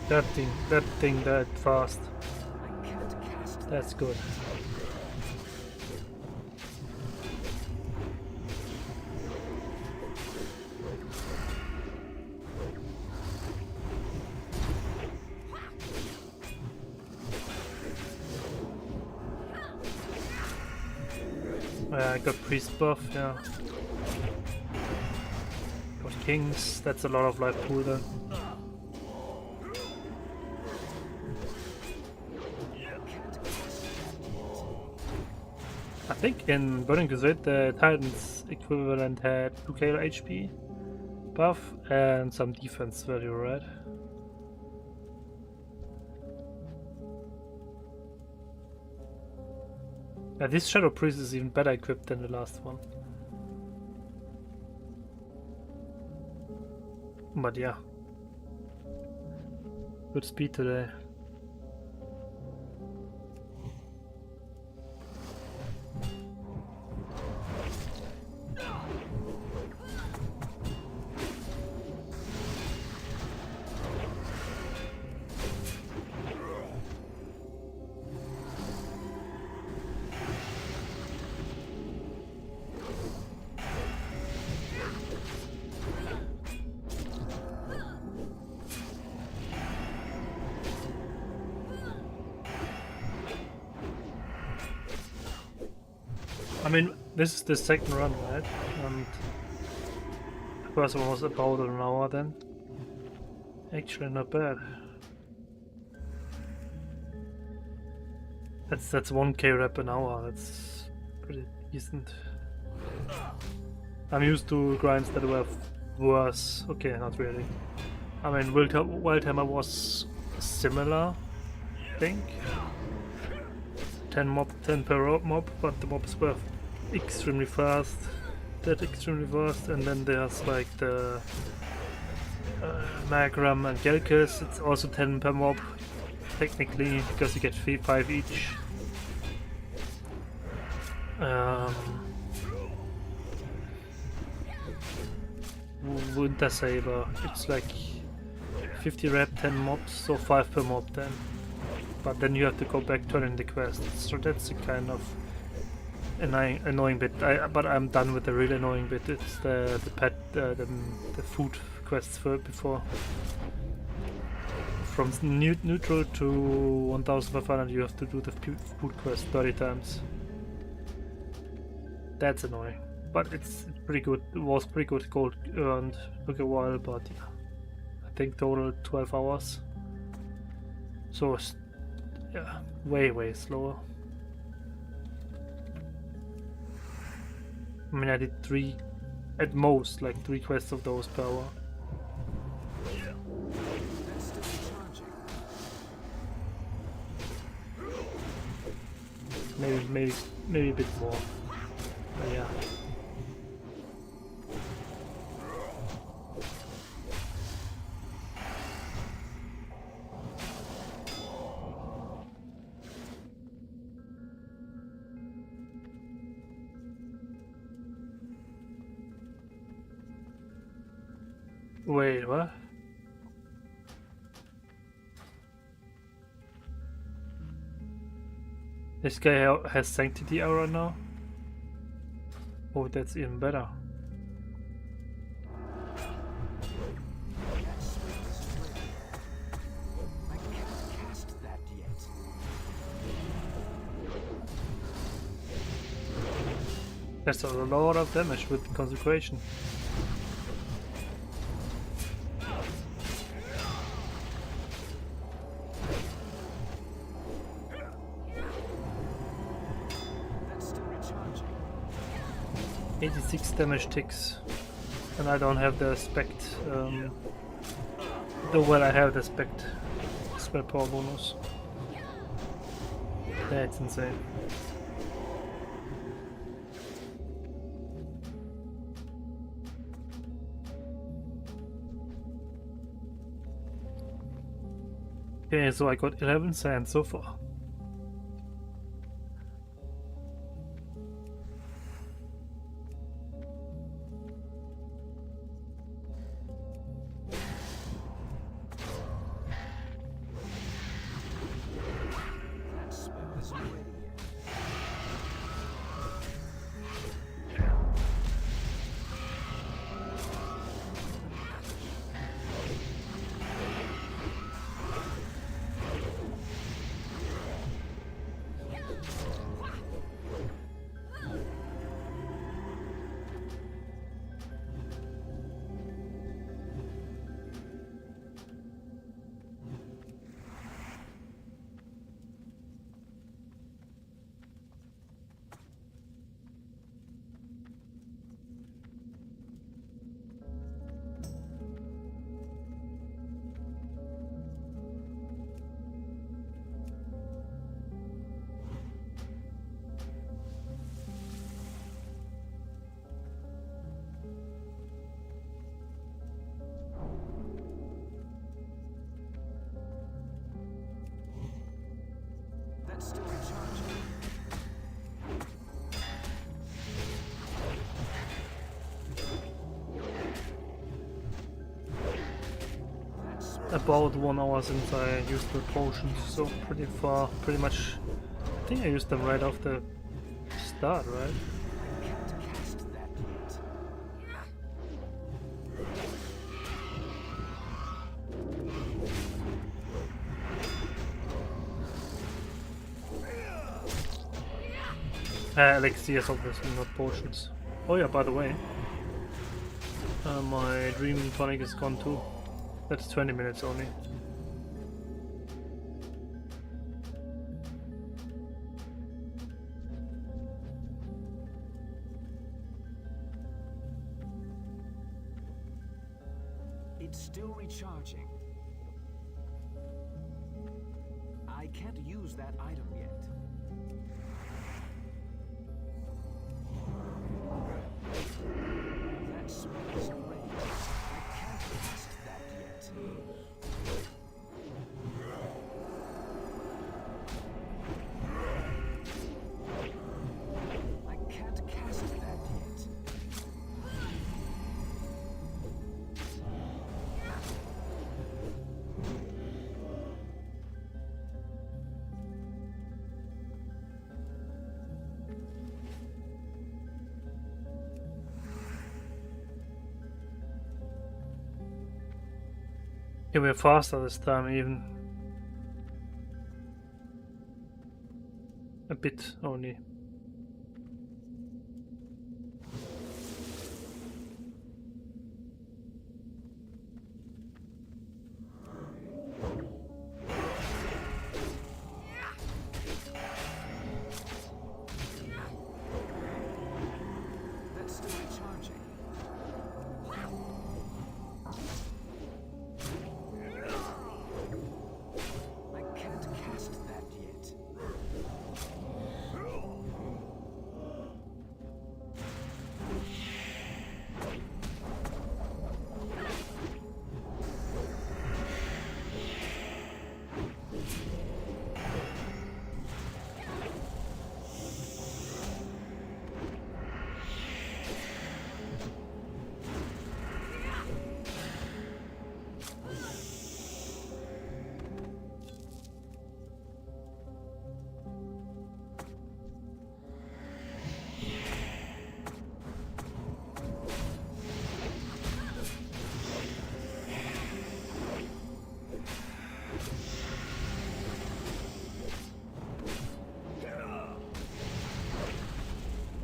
That thing that fast. That's good. I got priest buff, yeah. Got kings, that's a lot of life pool then. I think in Burning Crusade the Titan's equivalent had 2k HP buff and some defense value, right? Yeah, this Shadow Priest is even better equipped than the last one. But yeah. Good speed today. I mean, this is the second run, right? And the first one was about an hour then. Actually not bad. That's 1k rep an hour, that's pretty decent. I'm used to grinds that were worse. Okay, not really. I mean, Wildhammer was similar, I think. 10 per mob, but the mobs were extremely fast. And then there's like the Magram and Gelkes. It's also 10 per mob, technically, because you get 5 each. Winter Saber, it's like 50 rep, 10 mobs, so 5 per mob then. But then you have to go back turning the quest, so that's a kind of annoying bit. But I'm done with the really annoying bit. It's the food quests before. From neutral to 1500 you have to do the food quest 30 times. That's annoying, but it's pretty good. It was pretty good gold earned. Took a while, but yeah, I think total 12 hours. So yeah, way slower. I mean, I did 3, at most, like 3 quests of those per hour. maybe a bit more. But yeah. Wait, what? This guy has Sanctity Aura now? Oh, that's even better. I can't cast that yet. That's a lot of damage with Consecration. That's still recharging. 86 damage ticks. And I don't have the Spect. Though well I have the Spect spell power bonus. That's insane. Okay, so I got 11 sands so far. That spell is ready. That's still recharging. About 1 hour since I used the potions, so pretty much. I think I used them right off the start, right? I can't cast that yet. Elixirs obviously, not potions. Oh yeah, by the way, my Dream Tonic is gone too. That's 20 minutes only. It's still recharging. I can't use that item yet. That spell is ready. I can't cast that yet. I can't cast that yet. Yeah, we're faster this time even. A bit only. That's still recharging. I can't cast that yet.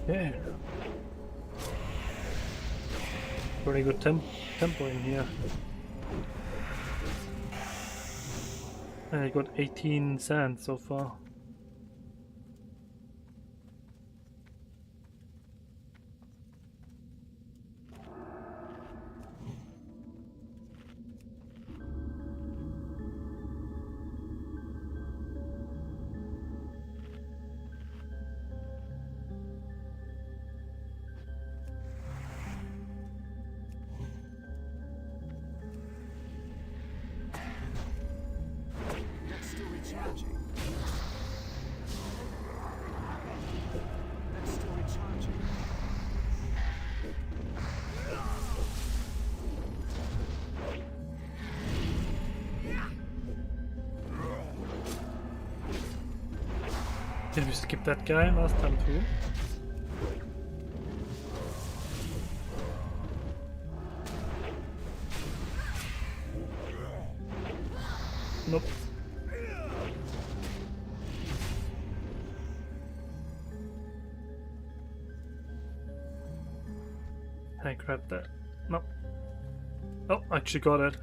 Yeah. Pretty good tempo in here. And I got 18 sand so far. That's still recharging. That's still recharging. Did we skip that guy last time too? Nope. I grabbed that. Nope. Oh, I actually got it.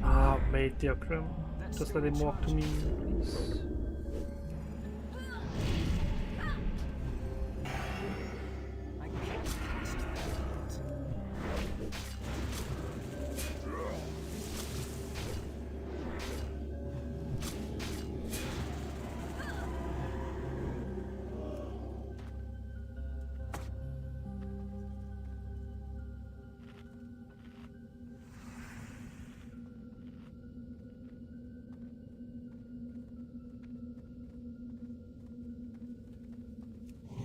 Ah, mate, diagram. Just let him walk to me, please. I can't cast that.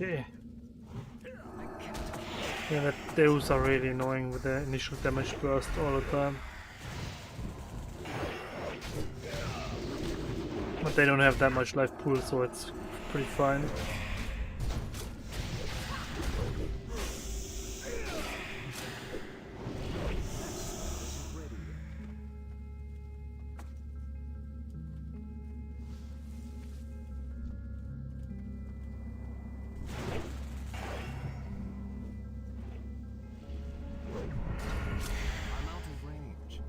Yeah. I can't. Yeah, those are really annoying with the initial damage burst all the time. But they don't have that much life pool, so it's pretty fine. I'm out of range.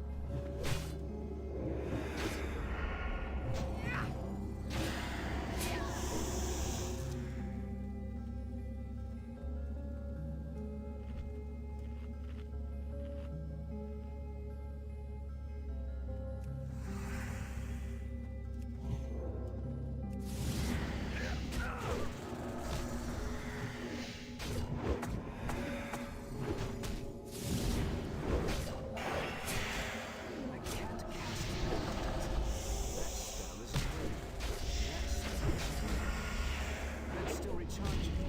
I can't cast that. That spell isn't ready. That's still recharging.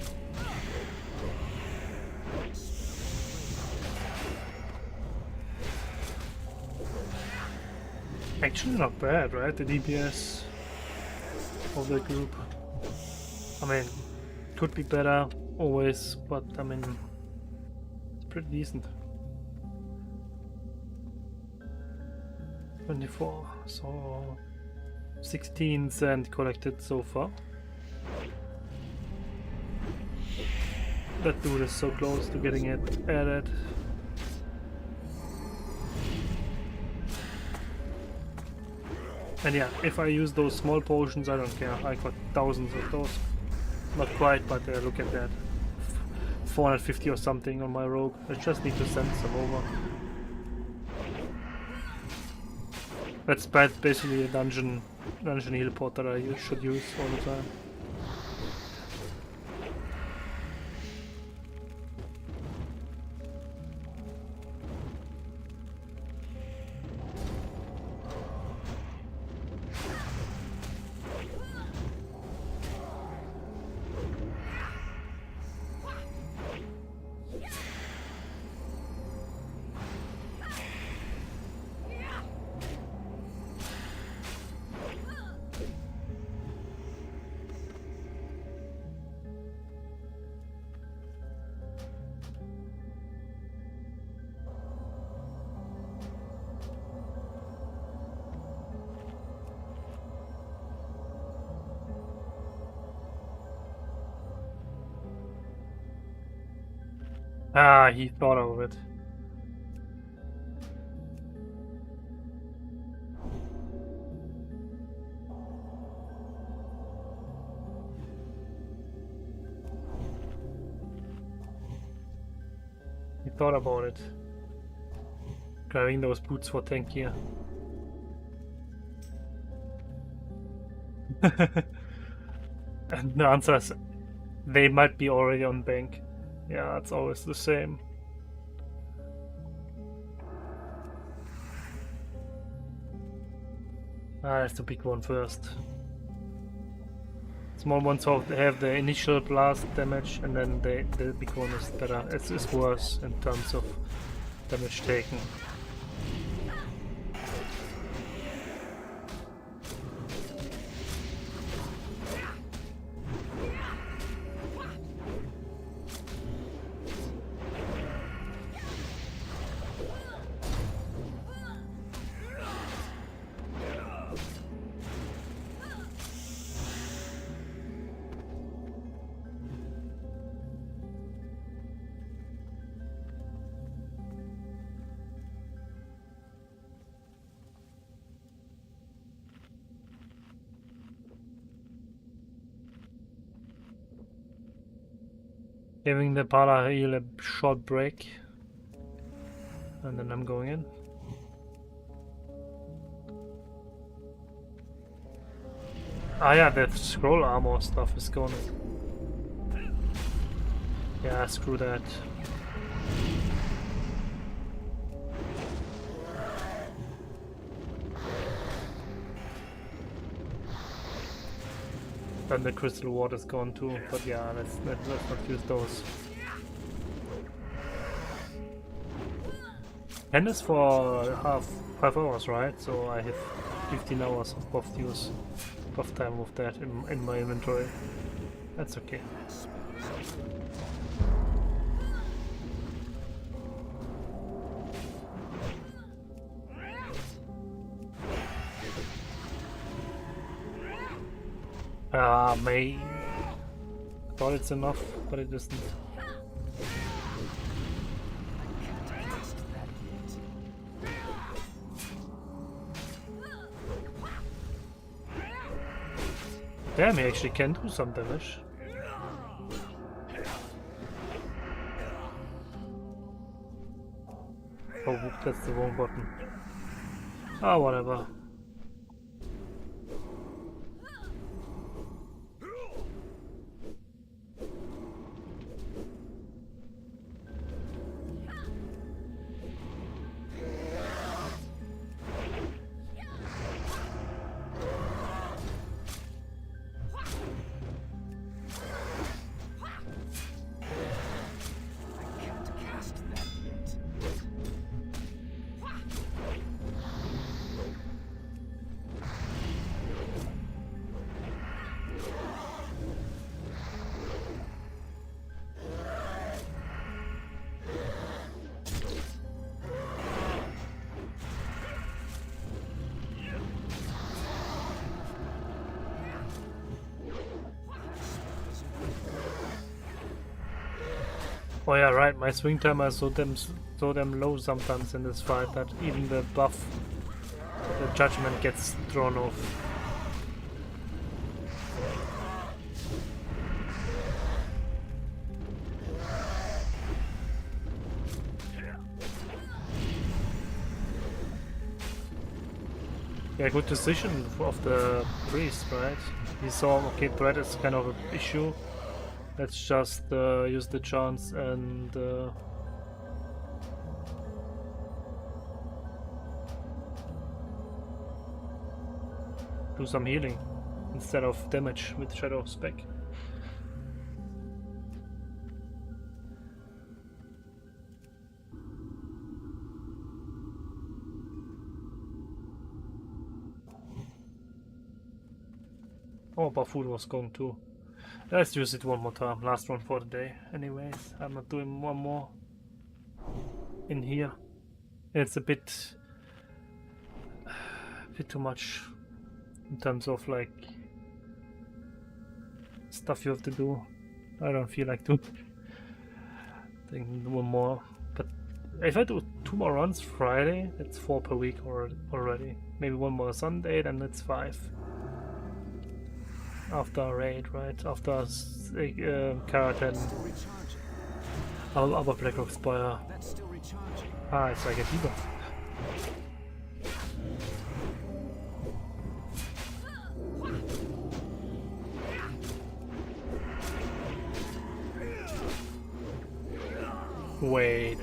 That spell Actually not bad, right? The DPS of the group. I mean, could be better, always, but I mean, it's pretty decent. 24, so 16 sand collected so far. That dude is so close to getting it added. And yeah, if I use those small potions, I don't care. I got thousands of those. Not quite, but look at that. 450 or something on my rogue. I just need to send some over. That's basically a dungeon heal pot that I should use all the time. Ah, he thought of it. He thought about it. Grabbing those boots for tankier. And the answer is they might be already on bank. Yeah, it's always the same. Ah, that's the big one first. Small ones have the initial blast damage, and then the big one is better. It's worse in terms of damage taken. Giving the Paladin a short break, and then I'm going in. Ah yeah, the scroll armor stuff is gone. Yeah, screw that. Then the crystal water's gone too, but yeah, let's not use those. 10 is for 5 hours, right? So I have 15 hours of buff time with that in my inventory. That's okay. May thought it's enough, but it isn't. Damn, he actually can do some damage. Oh, that's the wrong button. Ah, whatever. Oh yeah, right, my swing timer is so damn low sometimes in this fight that even the buff, the judgment gets thrown off. Yeah, good decision of the priest, right? He saw, okay, bread is kind of an issue. Let's just use the chance and do some healing instead of damage with Shadow Spec. Oh, but food was gone too. Let's use it one more time. Last one for the day. Anyways, I'm not doing one more in here. It's a bit too much in terms of like stuff you have to do. I don't feel like to think one more. But if I do 2 more runs Friday, that's 4 per week already. Maybe one more Sunday, then it's 5. After a raid, right? After Karaten. Still recharging. Other Blackrock Spire. That's still recharging. Ah, it's like a debuff. Wait.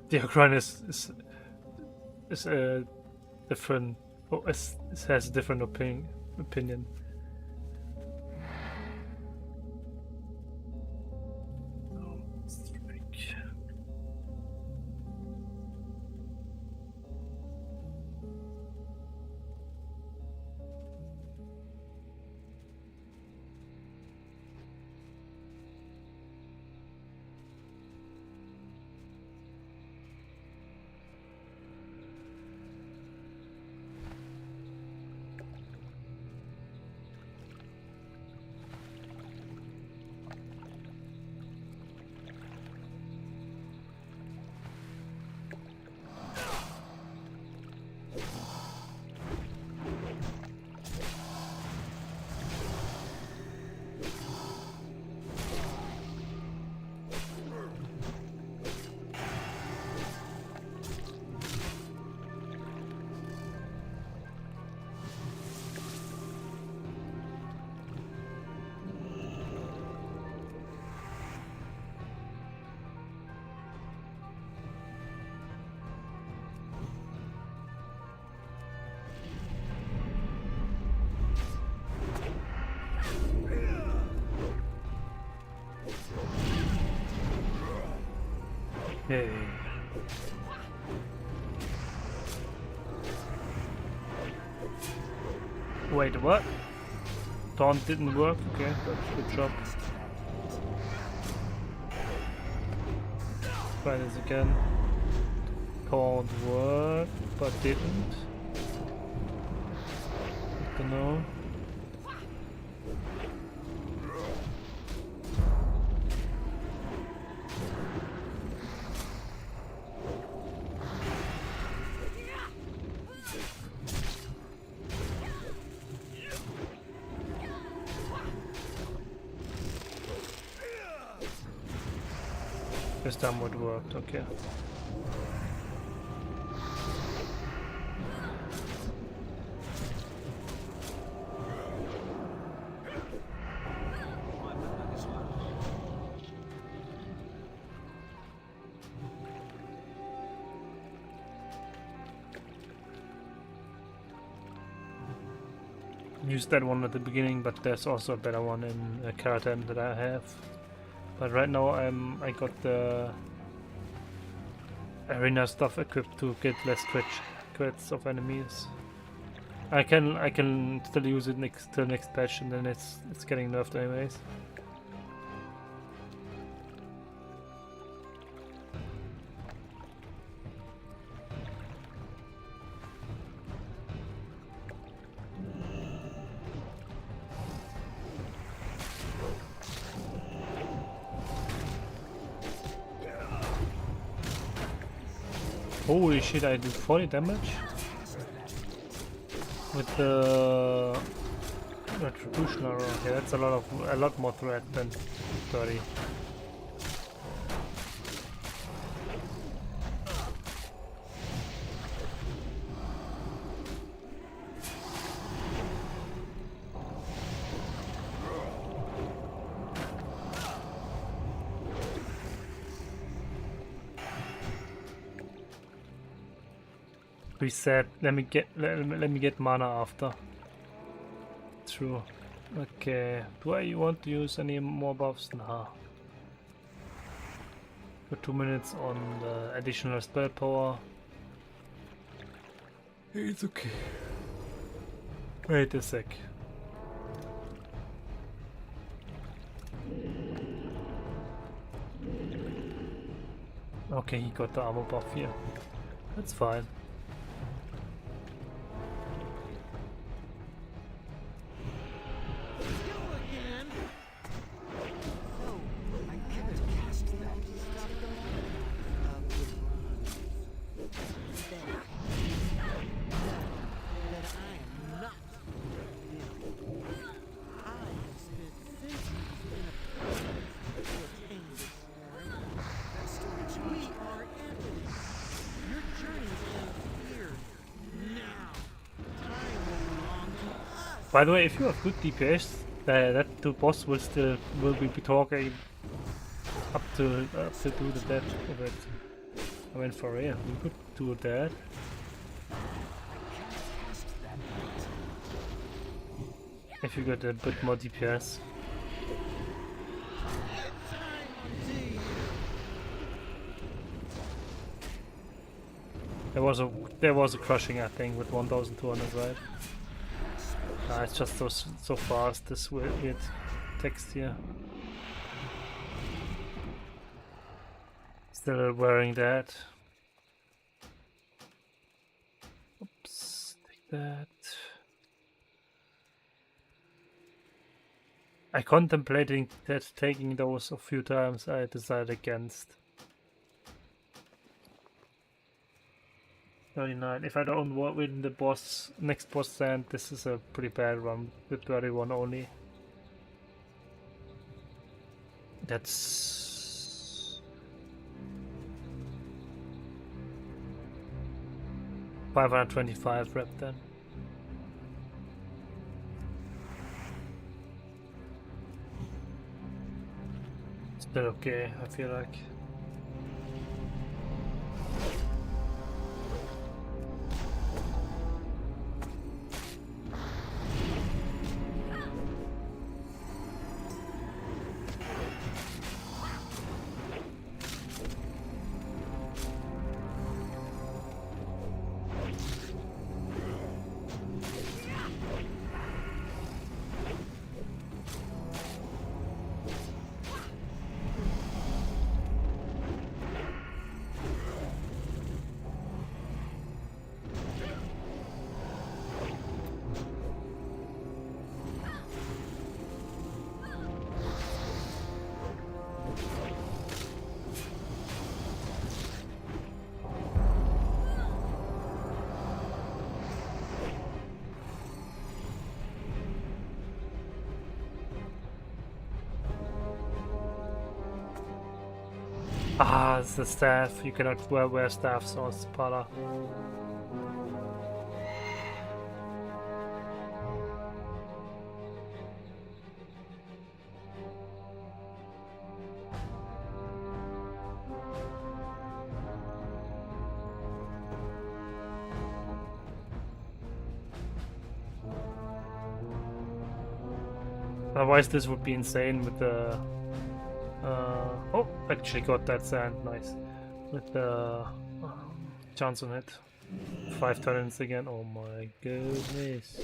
The Ukraine is different. Oh, it has a different opinion. Hey. Wait, what? Taunt didn't work? Okay, good job. Try this again. Taunt worked, but didn't. Don't know. This time it worked, okay. Used that one at the beginning, but there's also a better one in Karaten that I have. But right now I got the arena stuff equipped to get less crits of enemies. I can still use it till next patch, and then it's getting nerfed anyways. Holy shit, I did 40 damage with the retribution arrow. Okay, that's a lot more threat than 30. Reset. Let me get mana after. True. Okay. Do I want to use any more buffs? Nah. For 2 minutes on the additional spell power. It's okay. Wait a sec. Okay, he got the armor buff here. That's fine. By the way, if you have good DPS, that the boss will be talking up to do the death of it. I mean, for real, we could do that. If you got a bit more DPS. There was a crushing, I think, with 1,200, right? It's just so fast, this weird text here. Still wearing that. Oops, take that. I contemplating taking those a few times. I decided against. 39. If I don't win the next boss stand, this is a pretty bad run with 31 only. That's 525 rep then. Still okay, I feel like. Ah, it's the staff. You cannot wear staffs on Spala. Otherwise, this would be insane with the. Oh, actually got that sand, nice. With the chance on it. 5 talents again, oh my goodness.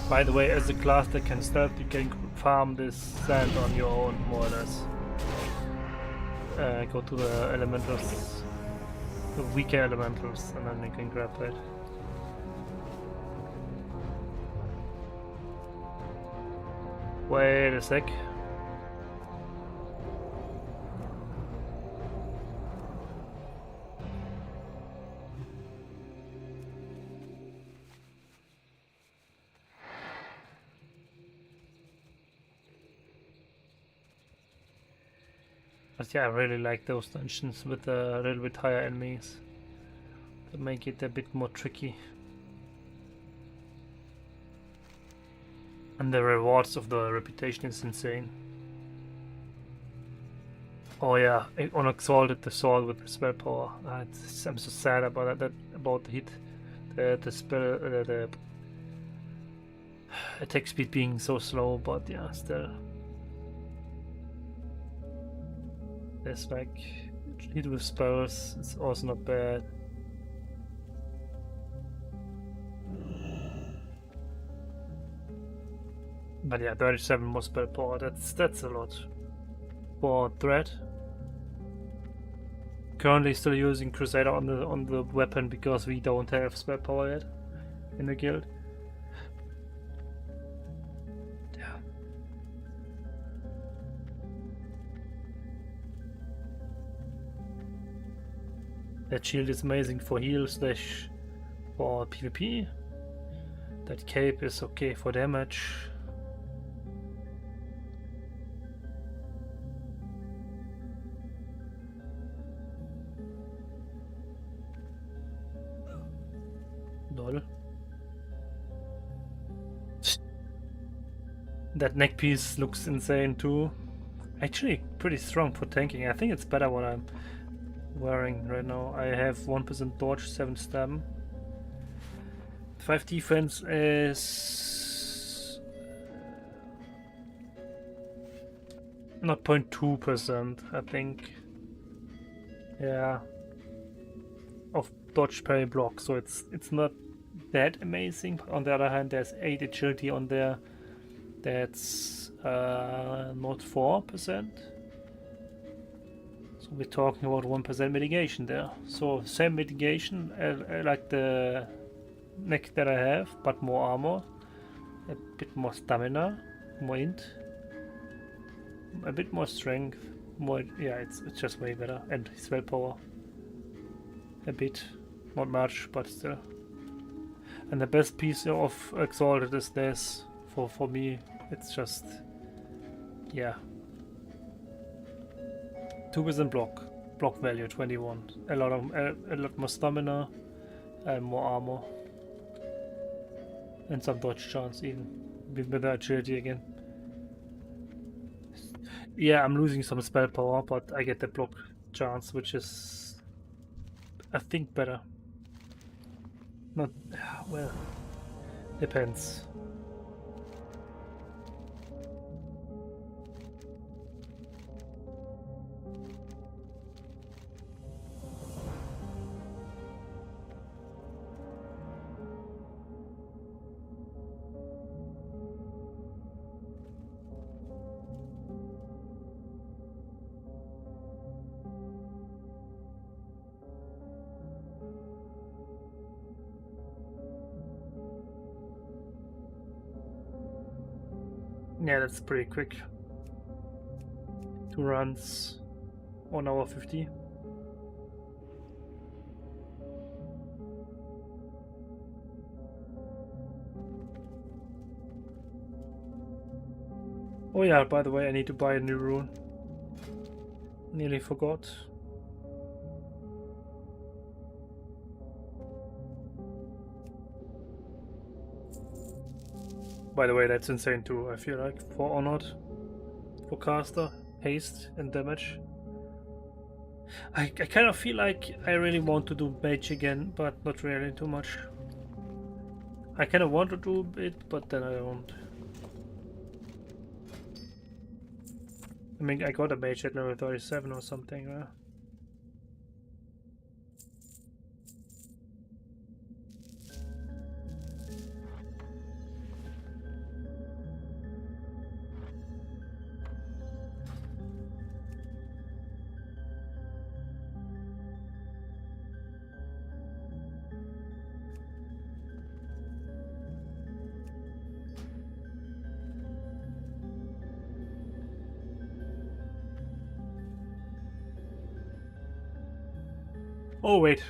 By the way, as a class that can stealth, you can farm this sand on your own, more or less. Go to the elementals, the weaker elementals, and then you can grab that. Wait a sec. But yeah, I really like those dungeons with a little bit higher enemies. That make it a bit more tricky. And the rewards of the reputation is insane. Oh yeah, on Exalted the sword with the spell power. I'm so sad about that about the hit, the spell, the attack speed being so slow. But yeah, still, there's like hit with spells. It's also not bad. But yeah, 37 more spell power. That's a lot. For threat. Currently still using Crusader on the weapon because we don't have spell power yet in the guild. Yeah. That shield is amazing for heal slash for PvP. That cape is okay for damage. Lol. That neck piece looks insane too. Actually pretty strong for tanking. I think it's better what I'm wearing right now. I have 1% dodge, 7 stam. 5 defense is not 0.2%, I think. Yeah. Of dodge parry block, so it's not that amazing. On the other hand, there's 8 agility on there. That's not 4%. So we're talking about 1% mitigation there. So same mitigation like the neck that I have, but more armor, a bit more stamina, more int, a bit more strength, more, yeah, it's just way better, and spell power a bit, not much, but still. And the best piece of Exalted is this for me. It's just, yeah, 2% block value 21, a lot more stamina and more armor. And some dodge chance even, with the agility again. Yeah, I'm losing some spell power, but I get the block chance, which is, I think, better. Not, well, depends. Yeah, that's pretty quick. 2 runs, 1 hour 50. Oh yeah, by the way, I need to buy a new rune. Nearly forgot. By the way, that's insane too, I feel like, for Honored, for caster, haste and damage. I kind of feel like I really want to do mage again, but not really too much. I kind of want to do it, but then I don't. I mean, I got a mage at level 37 or something, right? Oh wait,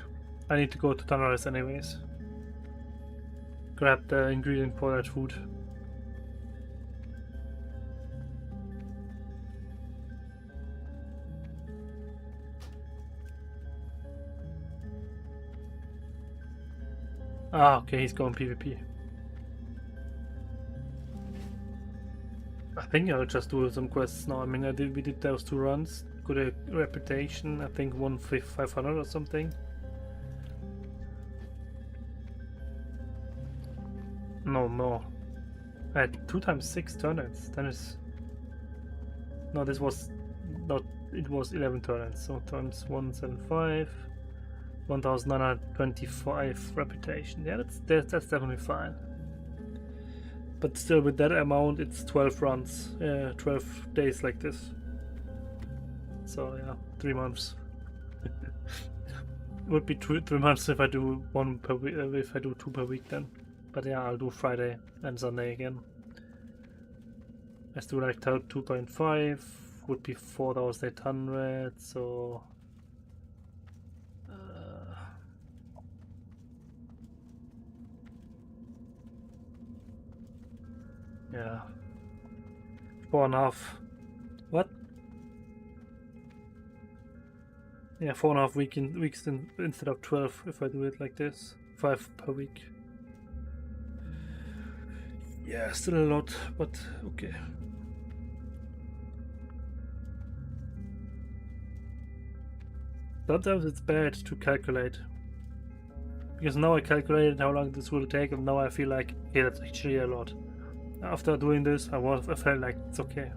I need to go to Morass anyways. Grab the ingredient for that food. Ah, okay, he's going PvP. think I'll just do some quests now. I mean, we did those 2 runs. Got a reputation, I think 500 or something. No, more. I had 2 times 6 turnips. That is... No, this was not... It was 11 turnips, so times 175... 1925 reputation. Yeah, that's definitely fine. But still, with that amount, it's 12 runs, 12 days like this. So yeah, 3 months. It would be 3 months if I do 1 per week. If I do 2 per week, then. But yeah, I'll do Friday and Sunday again. Let's do like 2.5. Would be 4,800. So. Yeah. 4.5. What? Yeah, 4.5 weeks instead of 12 if I do it like this. 5 per week. Yeah, still a lot, but okay. Sometimes it's bad to calculate. Because now I calculated how long this will take, and now I feel like, okay, that's actually a lot. After doing this, I felt like it's okay.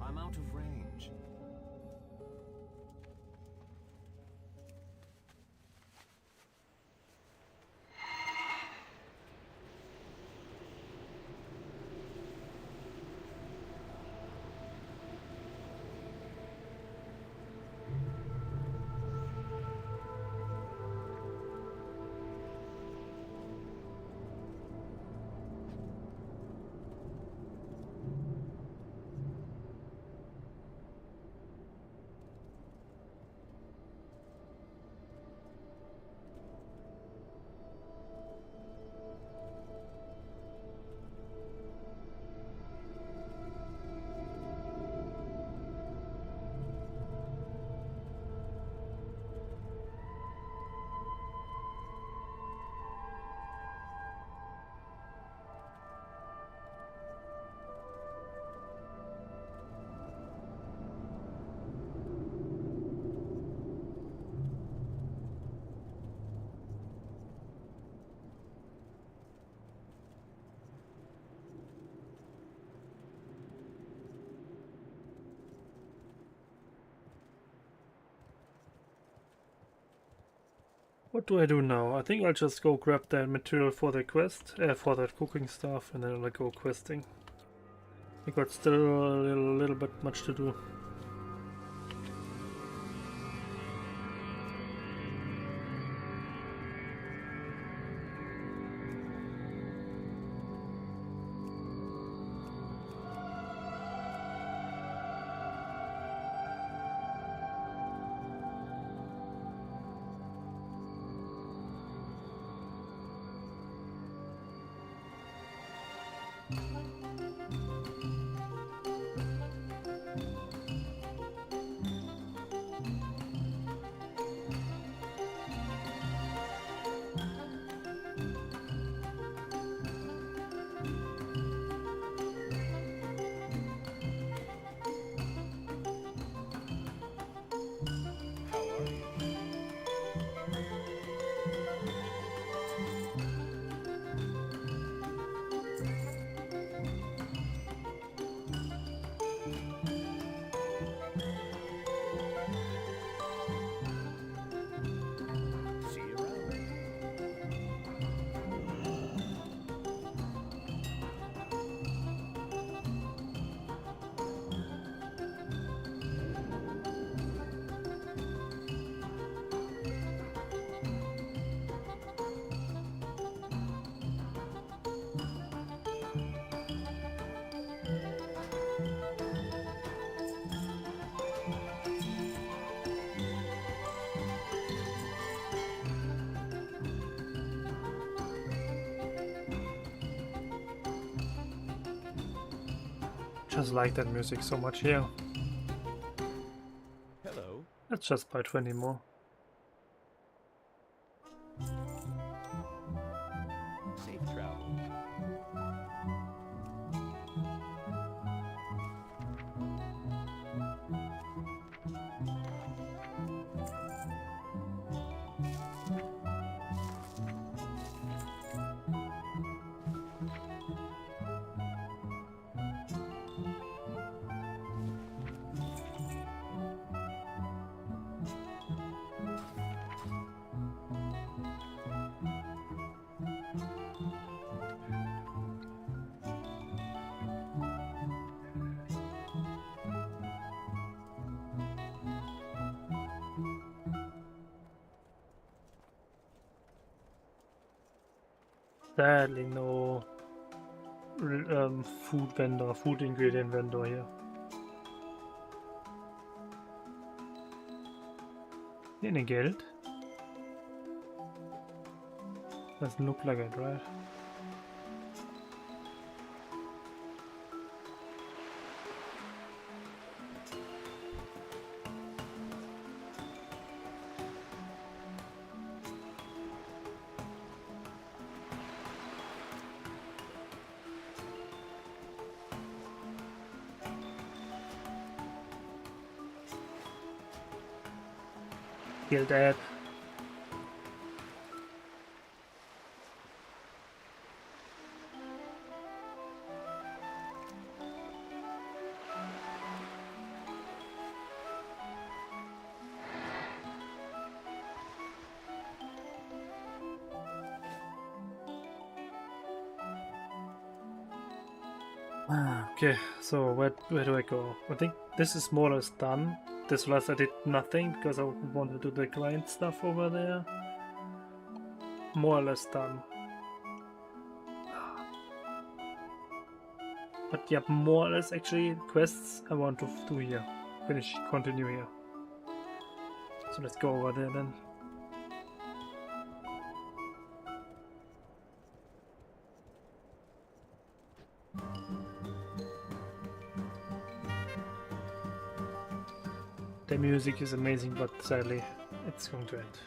I'm out of range. What do I do now? I think I'll just go grab the material for the quest, for that cooking stuff, and then I'll go questing. I got still a little bit much to do. Just like that music so much here. Hello. Let's just buy 20 more. Safe travel. Sadly, no food vendor, food ingredient vendor here. Any Geld? Doesn't look like it, right? Kill that. Okay, so where do I go? I think this is more or less done. This last I did nothing because I wanted to do the grind stuff over there. More or less done. But yeah, more or less actually quests I want to do here. Continue here. So let's go over there then. The music is amazing, but sadly it's going to end.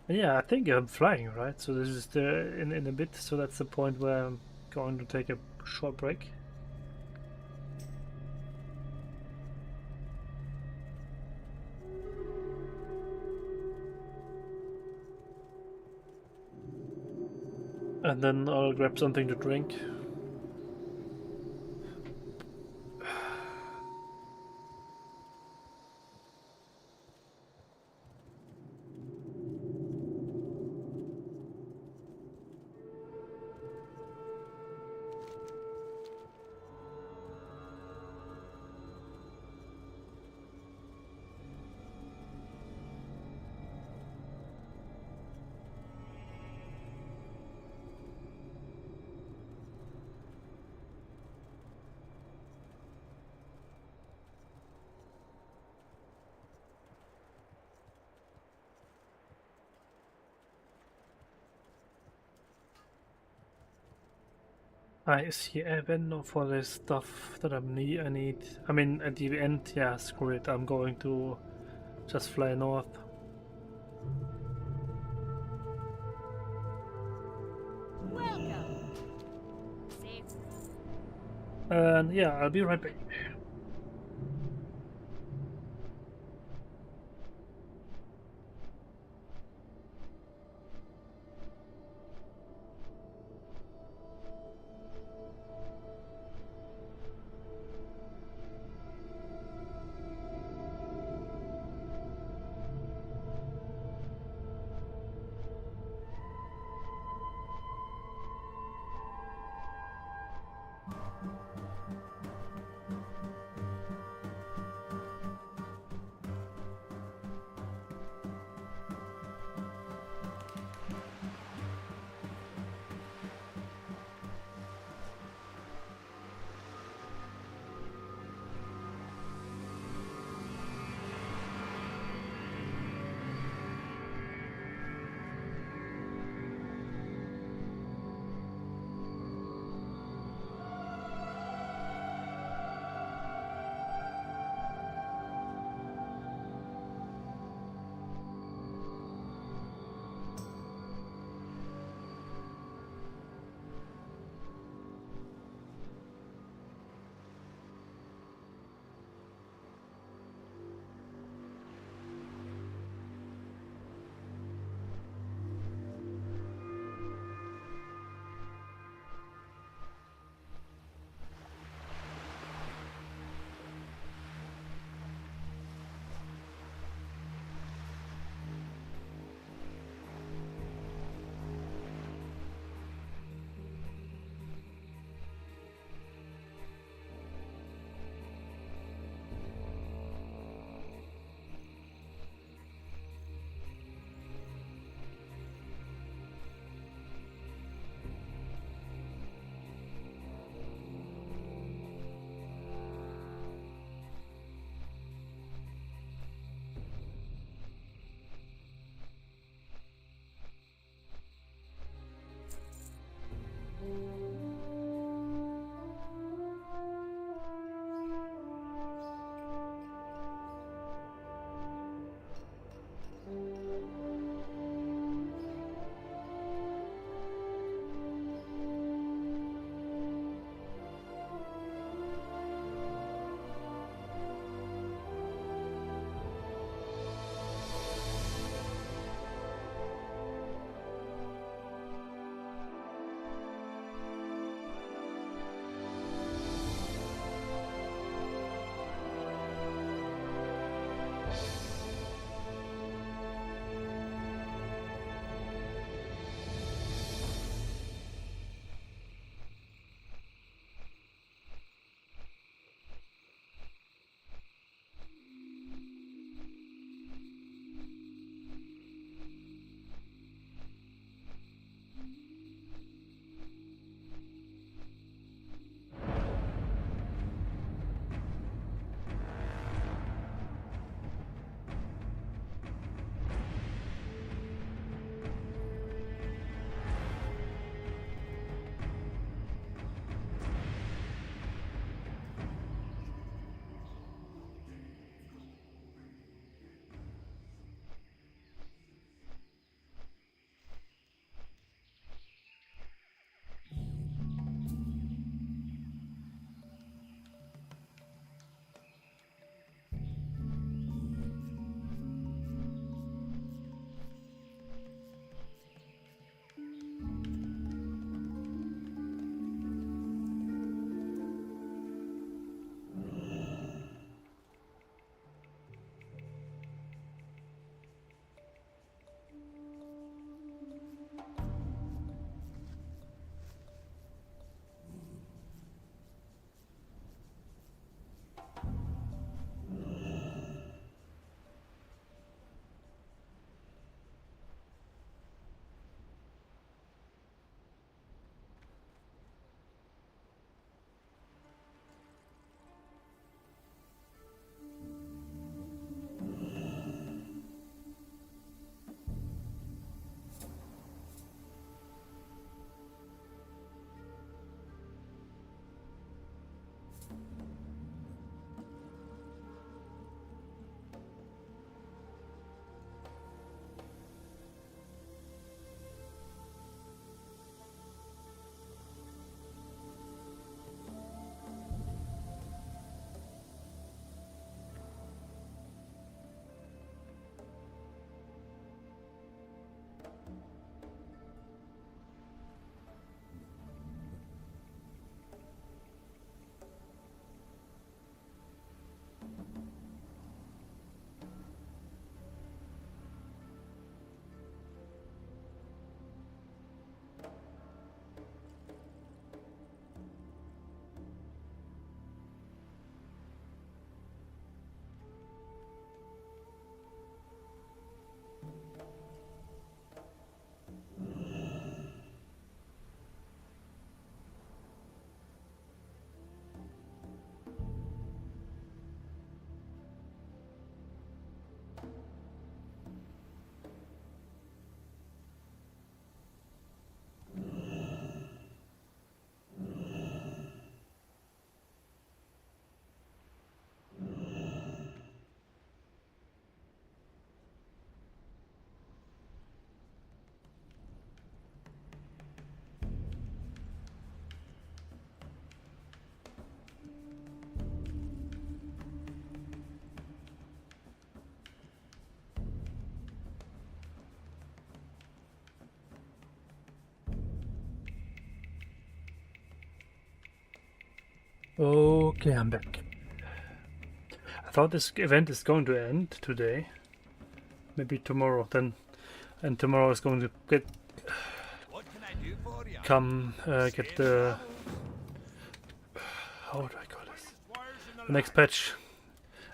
And yeah, I think I'm flying, right? So this is the in a bit, so that's the point where I'm going to take a short break. And then I'll grab something to drink. I see a vendor for this stuff that I need. I mean, at the end, yeah, screw it. I'm going to just fly north. Welcome. Safe. And yeah, I'll be right back. Okay, I'm back. I thought this event is going to end today. Maybe tomorrow then. And tomorrow is going to get get the how do I call this? The next patch.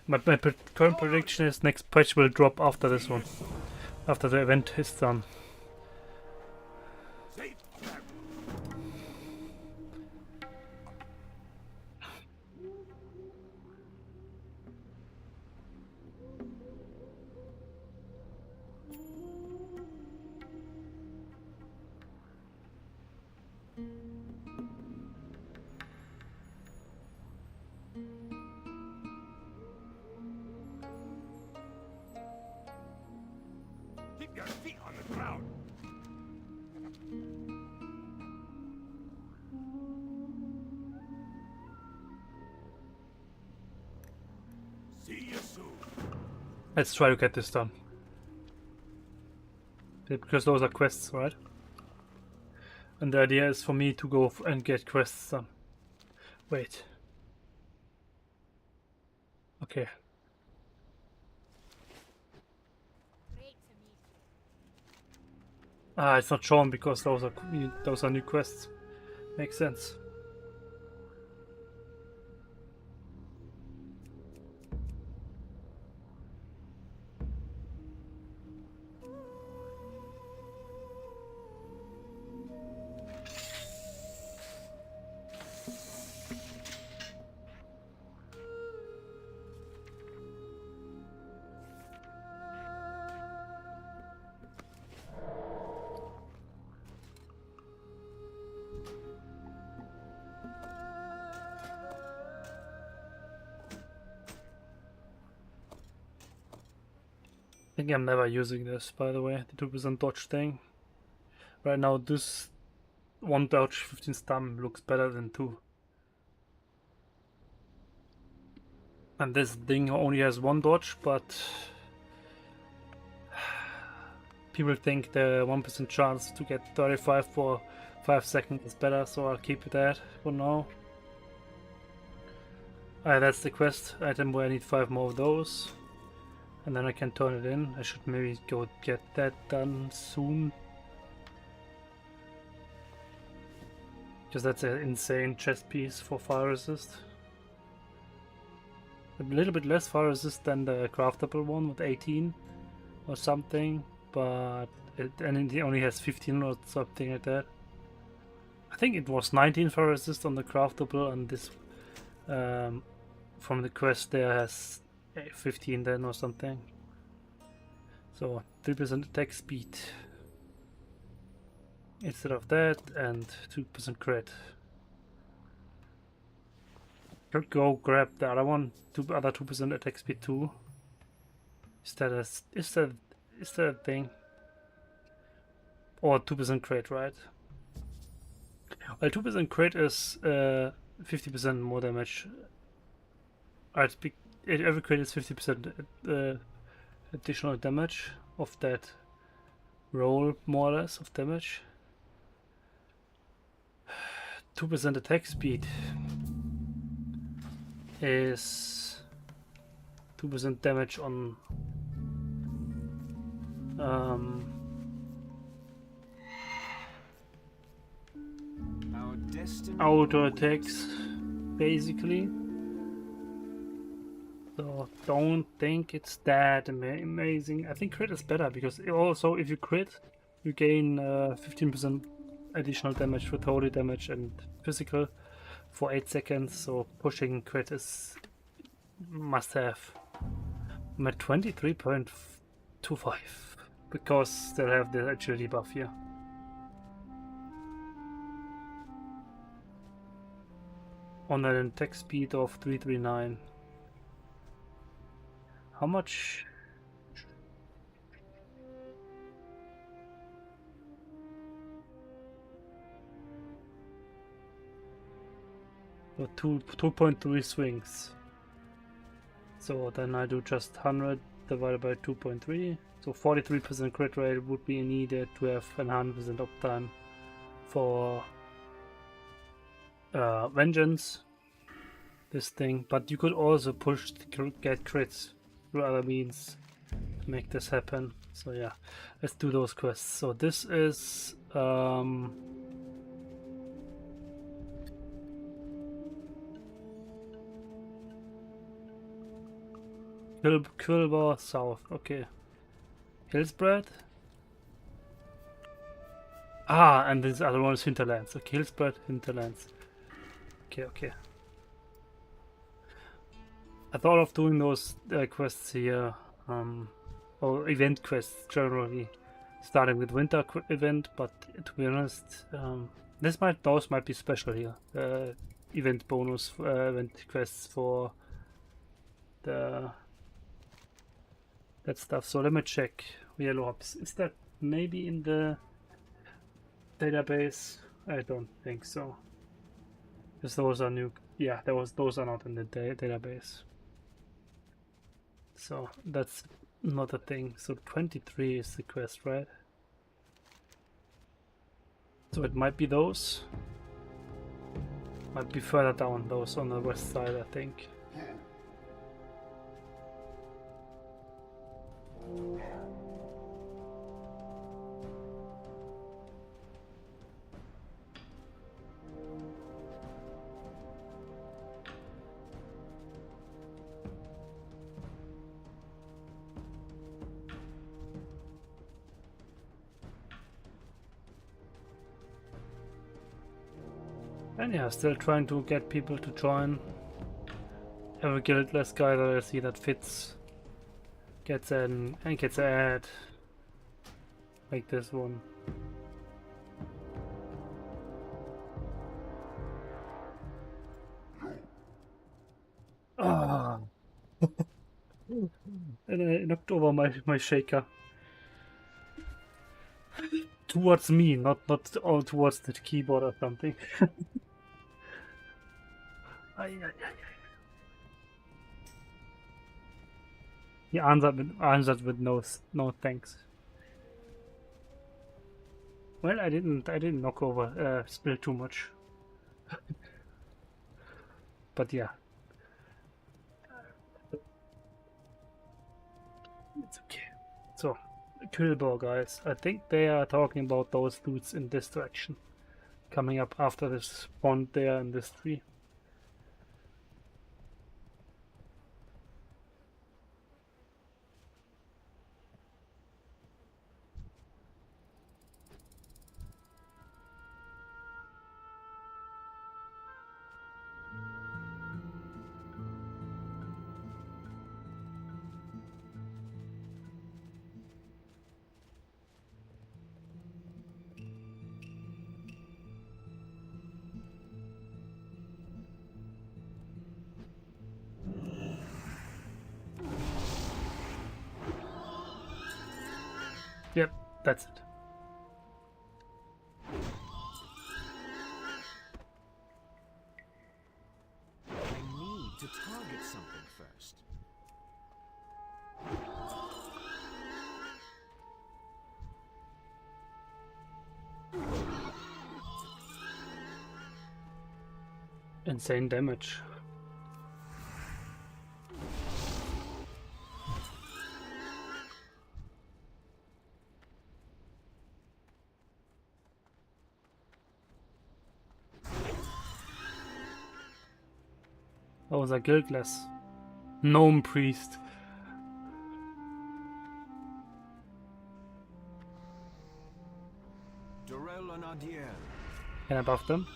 My current prediction is next patch will drop after this one. After the event is done. Keep your feet on the ground. See you soon. Let's try to get this done. Because those are quests, right? And the idea is for me to go and get quests done. Wait. Okay. Great to meet you. Ah, it's not shown because those are new quests. Makes sense. I think I'm never using this, by the way, the 2% dodge thing. Right now, this 1 dodge, 15 stun looks better than 2. And this thing only has 1 dodge, but people think the 1% chance to get 35 for 5 seconds is better, so I'll keep that for now. That's the quest item where I need 5 more of those. And then I can turn it in. I should maybe go get that done soon. Because that's an insane chest piece for fire resist. A little bit less fire resist than the craftable one with 18 or something, but it only has 15 or something like that. I think it was 19 fire resist on the craftable, and this from the quest there has 15 then or something. So 3% attack speed instead of that, and 2% crit. Could go grab the other one, other 2% attack speed too. Is that a thing? Or 2% crit, right? Well, 2% crit is 50% more damage. Every crit is 50% additional damage of that roll, more or less, of damage. 2% attack speed is 2% damage on auto attacks, basically. So don't think it's that amazing. I think crit is better because also if you crit, you gain 15% additional damage with holy damage and physical for 8 seconds. So pushing crit is must have. I'm at 23.25 because they have the agility buff here. On an attack speed of 339. How much? So 2.3 swings. So then I do just 100 divided by 2.3. So 43% crit rate would be needed to have 100% uptime for Vengeance. this thing, but you could also push to get crits through other means to make this happen. So yeah, let's do those quests. So this is Quilbar South. Okay, Hillspread. Ah, and this other one is Hinterlands. Okay, Hillspread, Hinterlands. Okay, okay. I thought of doing those quests here, or event quests generally, starting with winter event. But to be honest, those might be special here. Event bonus event quests for that stuff. So let me check. Yellow Ops. Is that maybe in the database? I don't think so. Because those are new. Yeah, those are not in the database. So that's not a thing. So 23 is the quest, right? So it might be those. Might be further down, those on the west side, I think. And yeah, still trying to get people to join. Every guildless guy that I see that fits gets an ad. Like this one. Ah. And I knocked over my shaker. Towards me, not all towards the keyboard or something. Ay, ay, ay. He answered with no thanks. Well, I didn't knock over, spill too much. But yeah, it's okay. So, Kilbor guys, I think they are talking about those dudes in this direction, coming up after this pond there in this tree. Yep, that's it. I need to target something first. Insane damage. That was a guildless gnome priest. Can I buff them?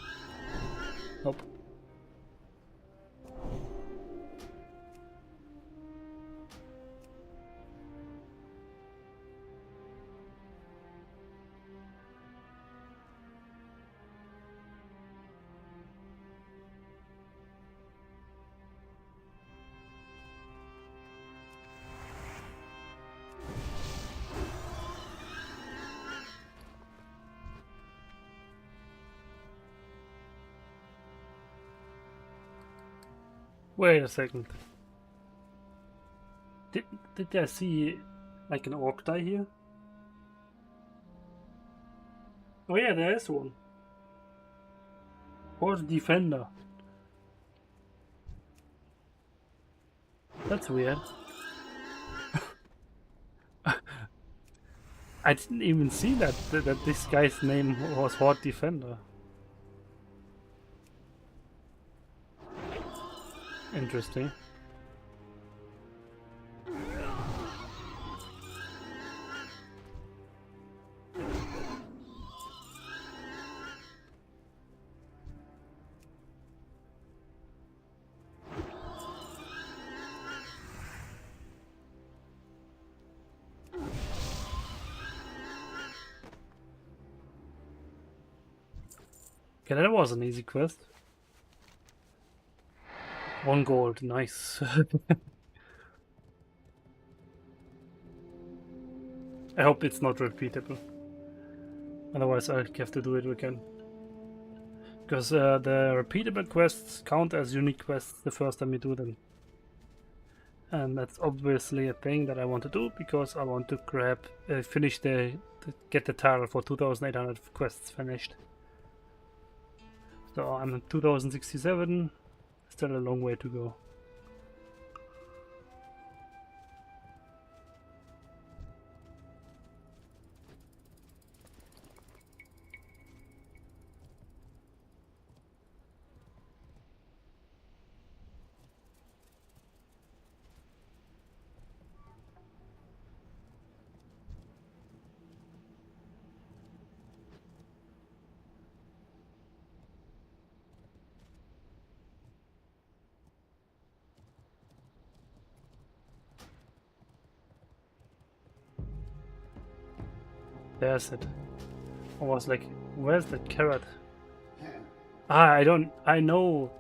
Nope. Wait a second. Did I see like an orc die here? Oh yeah, there is one. Or the defender. That's weird. I didn't even see that this guy's name was Horde Defender. Interesting. Okay, that was an easy quest. 1 gold, nice. I hope it's not repeatable. Otherwise I'll have to do it again. Because the repeatable quests count as unique quests the first time you do them. And that's obviously a thing that I want to do because I want to finish get the title for 2800 quests finished. So I'm at 2067, still a long way to go. There's it. I was like, where's that carrot? I know.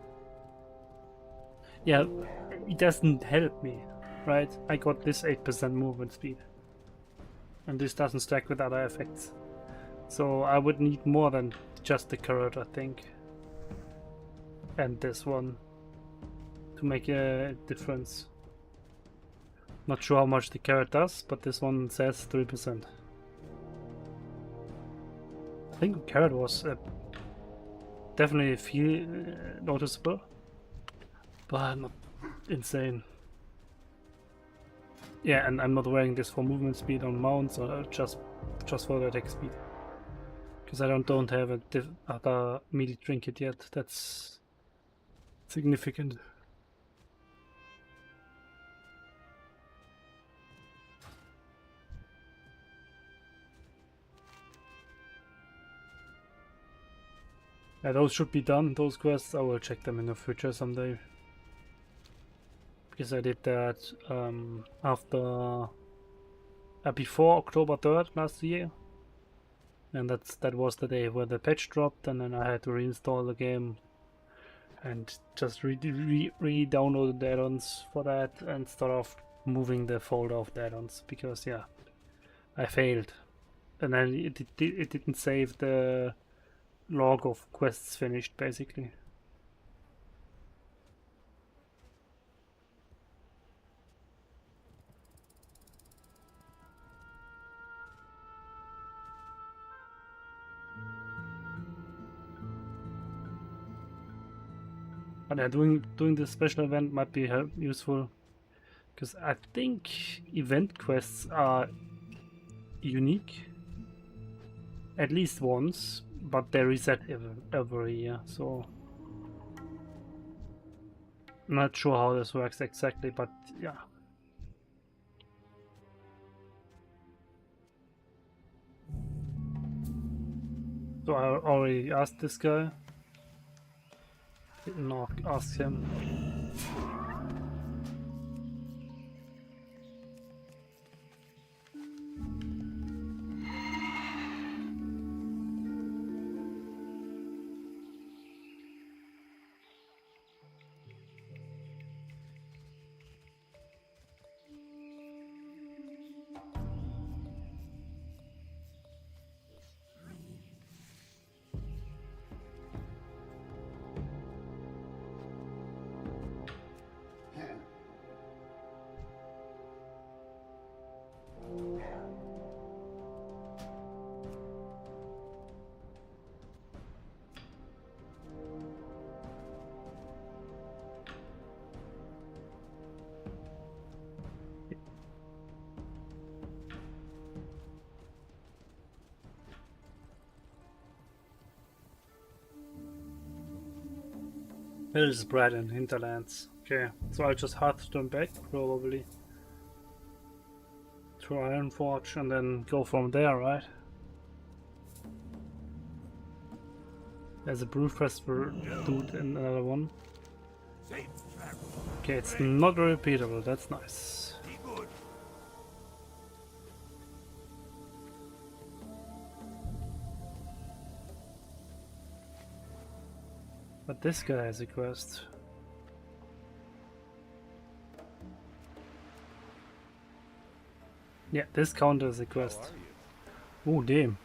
Yeah, it doesn't help me, right? I got this 8% movement speed. And this doesn't stack with other effects. So I would need more than just the carrot, I think. And this one. To make a difference. Not sure how much the carrot does, but this one says 3%. I think carrot was definitely feel noticeable, but not insane. Yeah, and I'm not wearing this for movement speed on mounts or just for the attack speed, because I don't have a other melee trinket yet. That's significant. Yeah, those should be done, those quests. I will check them in the future someday. Because I did that before October 3rd last year. And that was the day where the patch dropped, and then I had to reinstall the game and just re-download the add-ons for that and start off moving the folder of the add-ons, because yeah, I failed. And then it didn't save the log of quests finished, basically. But yeah, doing this special event might be useful, because I think event quests are unique at least once, but they reset every year, so I'm not sure how this works exactly, but yeah. So I already asked this guy. Didn't ask him. Hills, Bread, and Hinterlands. Okay, so I'll just Hearthstone back, probably. To Ironforge, and then go from there, right? There's a Brewfest for dude and another one. Okay, it's not repeatable, that's nice. But this guy has a quest. Yeah, this counter is a quest. Oh, damn.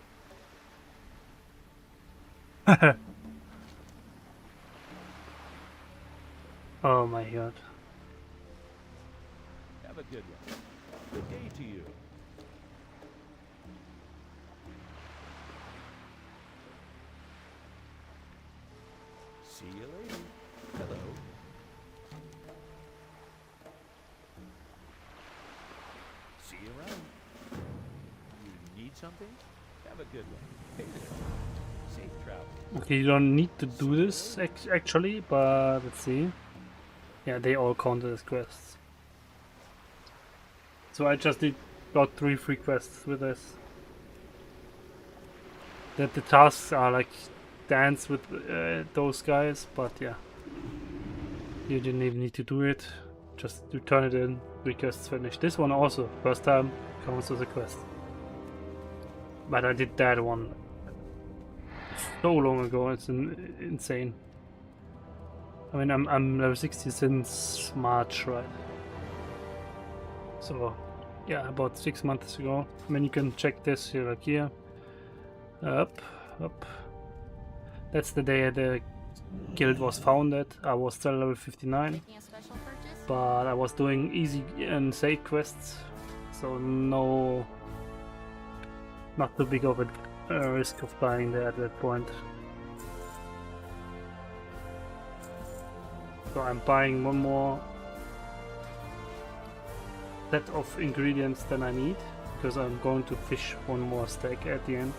Oh my god. Have a good one. Good day to you. See you later. Hello. See you around. You need something? Have a good one. Hey there. Safe travel. Okay, you don't need to do this actually, but let's see. Yeah, they all count as quests. So I just did got 3 free quests with this. That the tasks are like dance with those guys, but yeah. You didn't even need to do it. Just to turn it in, requests finished. This one also, first time, counts as a quest. But I did that one so long ago, it's insane. I mean, I'm level 60 since March, right? So, yeah, about 6 months ago. I mean, you can check this here, like here. Up. That's the day the guild was founded. I was still level 59. Making a special purchase? But I was doing easy and safe quests. So no... Not too big of a risk of dying there at that point. So I'm buying one more set of ingredients than I need, because I'm going to fish one more stack at the end.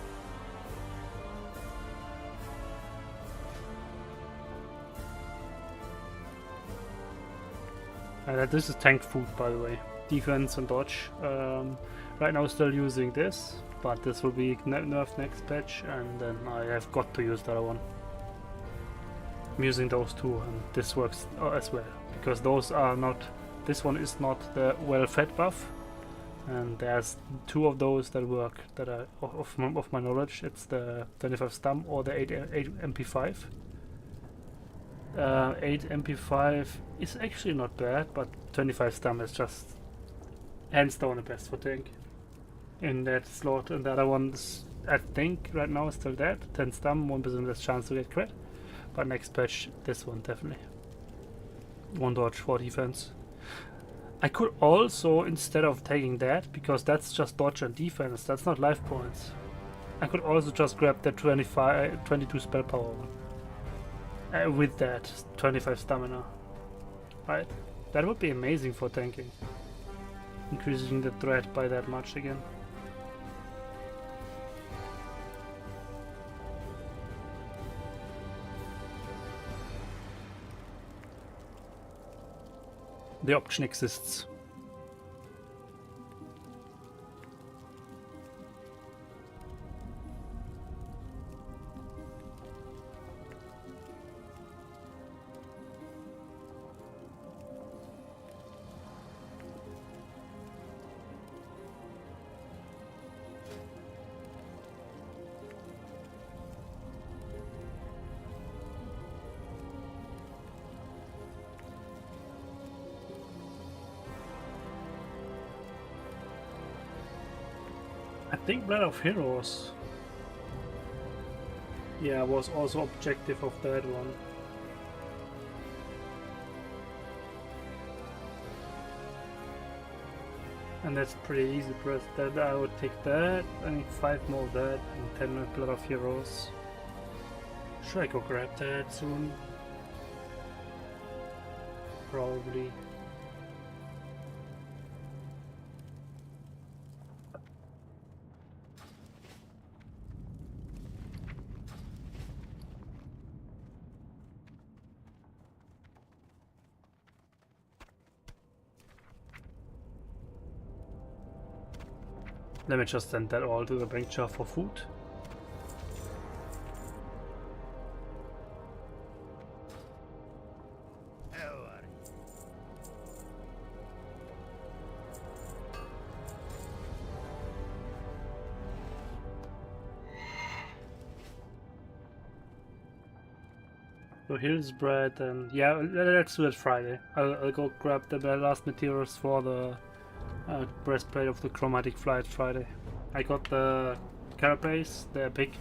This is tank food, by the way. Defense and dodge. Right now still using this, but this will be nerfed next patch, and then I have got to use the other one. I'm using those two, and this works as well, because those are not... This one is not the well-fed buff, and there's 2 of those that work, that are of my knowledge. It's the 25 stam or the 8 MP5. 8 MP5 is actually not bad, but 25 stam is just hands down the best for tank in that slot. And the other ones, I think right now is still dead. 10 stam, 1% less chance to get crit, but next patch this one definitely. 1 dodge, 4 defense. I could also, instead of taking that, because that's just dodge and defense, that's not life points, I could also just grab the 22 spell power one. With that 25 stamina, right? That would be amazing for tanking, increasing the threat by that much again. The option exists. I think Blood of Heroes, yeah, was also objective of that one. And that's pretty easy press. That I would take that. I need 5 more of that and 10 more Blood of Heroes. Should I go grab that soon? Probably. Let me just send that all to the bank jar for food. So Hill's bread, and yeah, let's do it Friday. I'll go grab the last materials for the breastplate of the chromatic flight Friday. I got the carapace, the epic.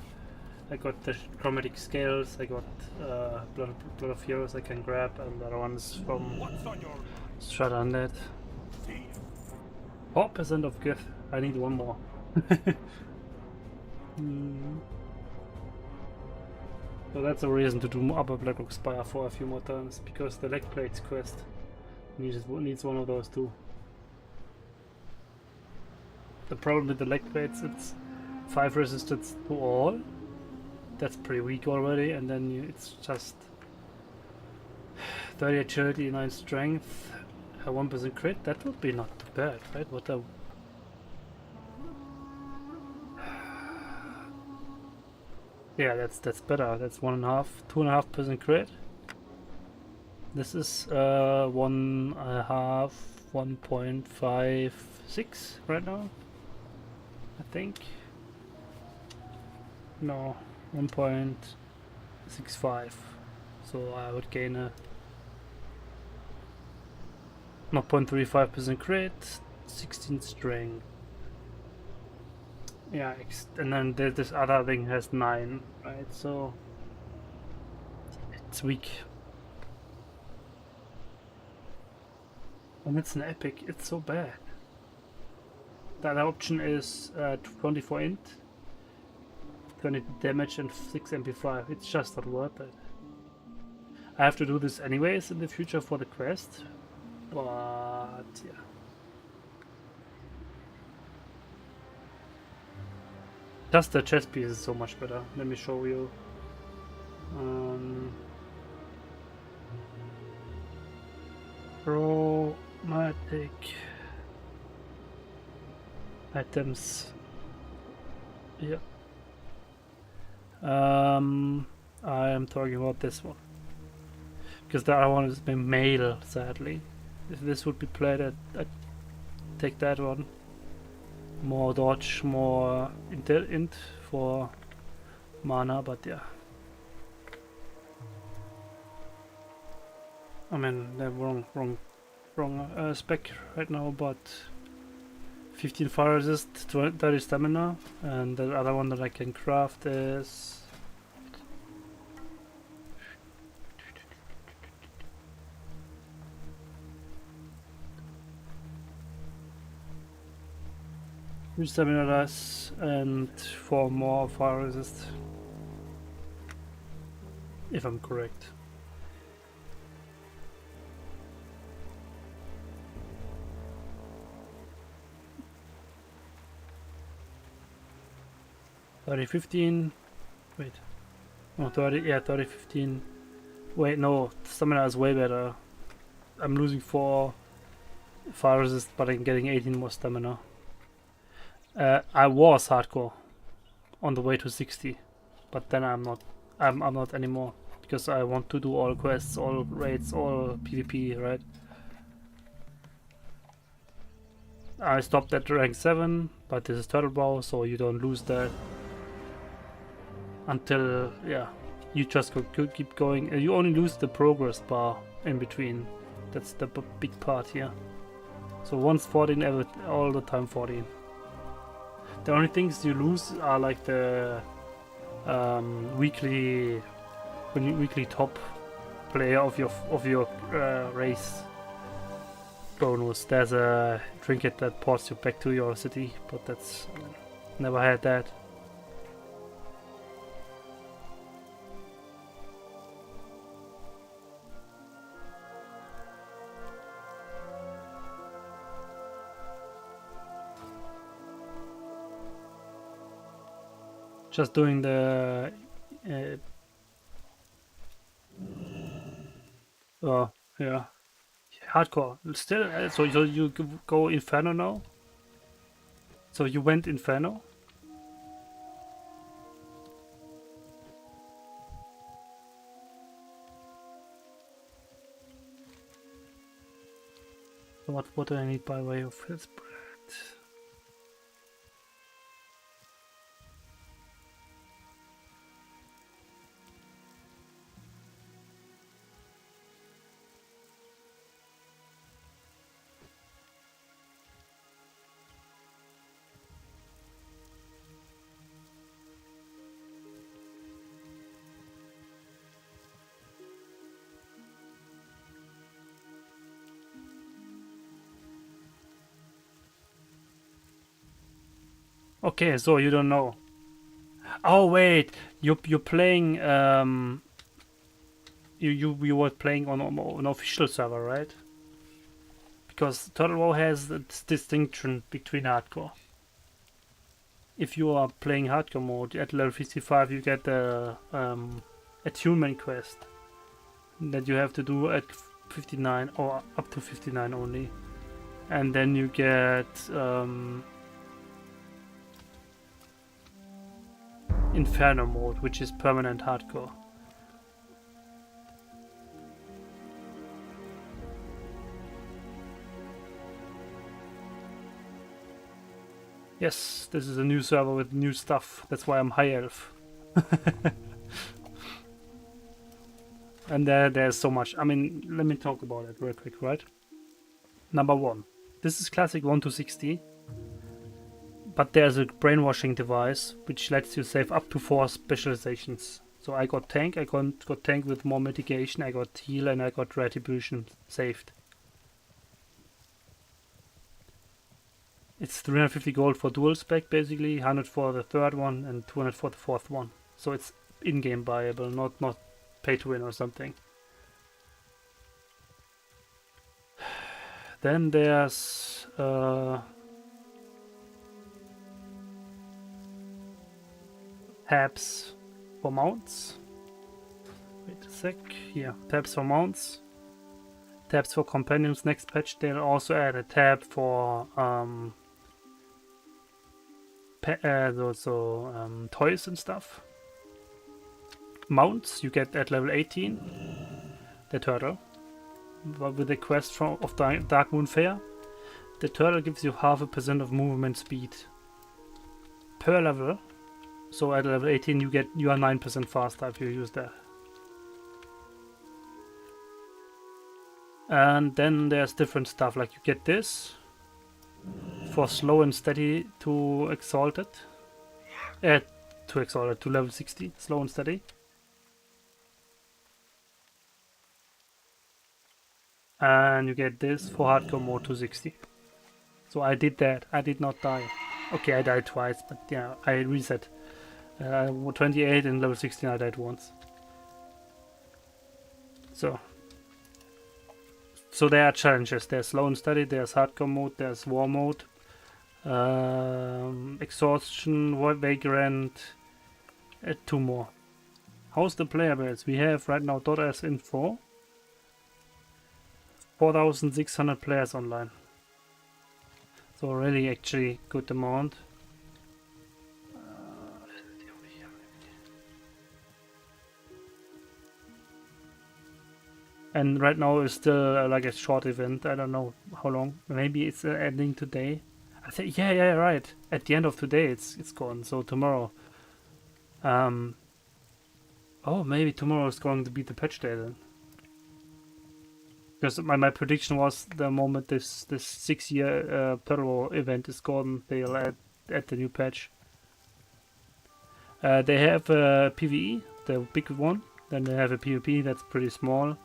I got the chromatic scales. I got blood of heroes I can grab, and the other ones from Strata Undead. 4% of gift. I need one more. So that's a reason to do Upper Blackrock Spire for a few more times, because the leg plates quest needs one of those too. The problem with the leg plates, it's 5 resistance to all. That's pretty weak already, and then it's just 30 agility, 9 strength, a 1% crit. That would be not too bad, right? What a yeah, that's better. That's 1.5, 2.5% crit. This is 1.5, 1.56 right now, I think. No, 1.65. So I would gain a 0.35% crit, 16 strength. Yeah, and then this other thing has 9, right? So it's weak. And it's an epic, it's so bad. The other option is 24 int, 20 damage and 6 MP5. It's just not worth it. I have to do this anyways in the future for the quest, but yeah. Just the chest piece is so much better. Let me show you. Chromatic items. Yeah. I am talking about this one. Because the other one is my male, sadly. If this would be played, I'd take that one. More dodge, more int for mana, but yeah. I mean, they're wrong spec right now, but 15 fire resist, 30 stamina, and the other one that I can craft is 3 stamina less and 4 more fire resist, if I'm correct. $30.15. Wait. No, 30. Yeah, 30.15. Wait, no. Stamina is way better. I'm losing 4 fire resist, but I'm getting 18 more stamina. I was hardcore on the way to 60, but then I'm not. I'm not anymore because I want to do all quests, all raids, all PvP, right? I stopped at rank 7, but this is turtle bow, so you don't lose that until you just keep going. You only lose the progress bar in between. That's the big part here. So once 14, all the time 14. The only things you lose are like the weekly top player of your race bonus. There's a trinket that ports you back to your city, but that's never had that. Just doing the oh yeah, hardcore. Still, so you go Inferno now? So you went Inferno? What do I need by way of his bread? Okay, so you don't know. Oh wait, you're playing you were playing on an official server, right? Because Turtle WoW has this distinction between hardcore. If you are playing hardcore mode at level 55, you get the attunement quest that you have to do at 59 or up to 59 only, and then you get Inferno mode, which is permanent hardcore. Yes, this is a new server with new stuff. That's why I'm high elf. And there's so much. I mean, let me talk about it real quick, right? Number 1. This is classic 1 to 60. But there's a brainwashing device which lets you save up to 4 specializations. So I got tank, I got tank with more mitigation, I got heal, and I got retribution saved. It's 350 gold for dual spec basically, 100 for the third one, and 200 for the fourth one. So it's in-game buyable, not pay to win or something. Then there's tabs for mounts. Wait a sec. Here, tabs for mounts. Tabs for companions. Next patch, they'll also add a tab for toys and stuff. Mounts you get at level 18. The turtle, but with the quest of Dark Moon Fair, the turtle gives you 0.5% of movement speed per level. So at level 18 you are 9% faster if you use that. And then there's different stuff, like you get this for slow and steady to exalted. To level 60, slow and steady. And you get this for hardcore mode to 60. So I did that. I did not die. Okay, I died twice, but yeah, I reset. 28 and level 16 I died once. So there are challenges. There's slow and steady, there's hardcore mode, there's war mode, exhaustion, vagrant, 2 more. How's the player base? We have right now .s info 4,600 players online. So really actually good amount. And right now is still like a short event. I don't know how long. Maybe it's ending today. I think yeah, right. At the end of today, it's gone. So tomorrow. Oh, maybe tomorrow is going to be the patch day then. Because my prediction was the moment this 6-year Turtle event is gone, they'll add the new patch. They have a PvE, the big one. Then they have a PvP that's pretty small.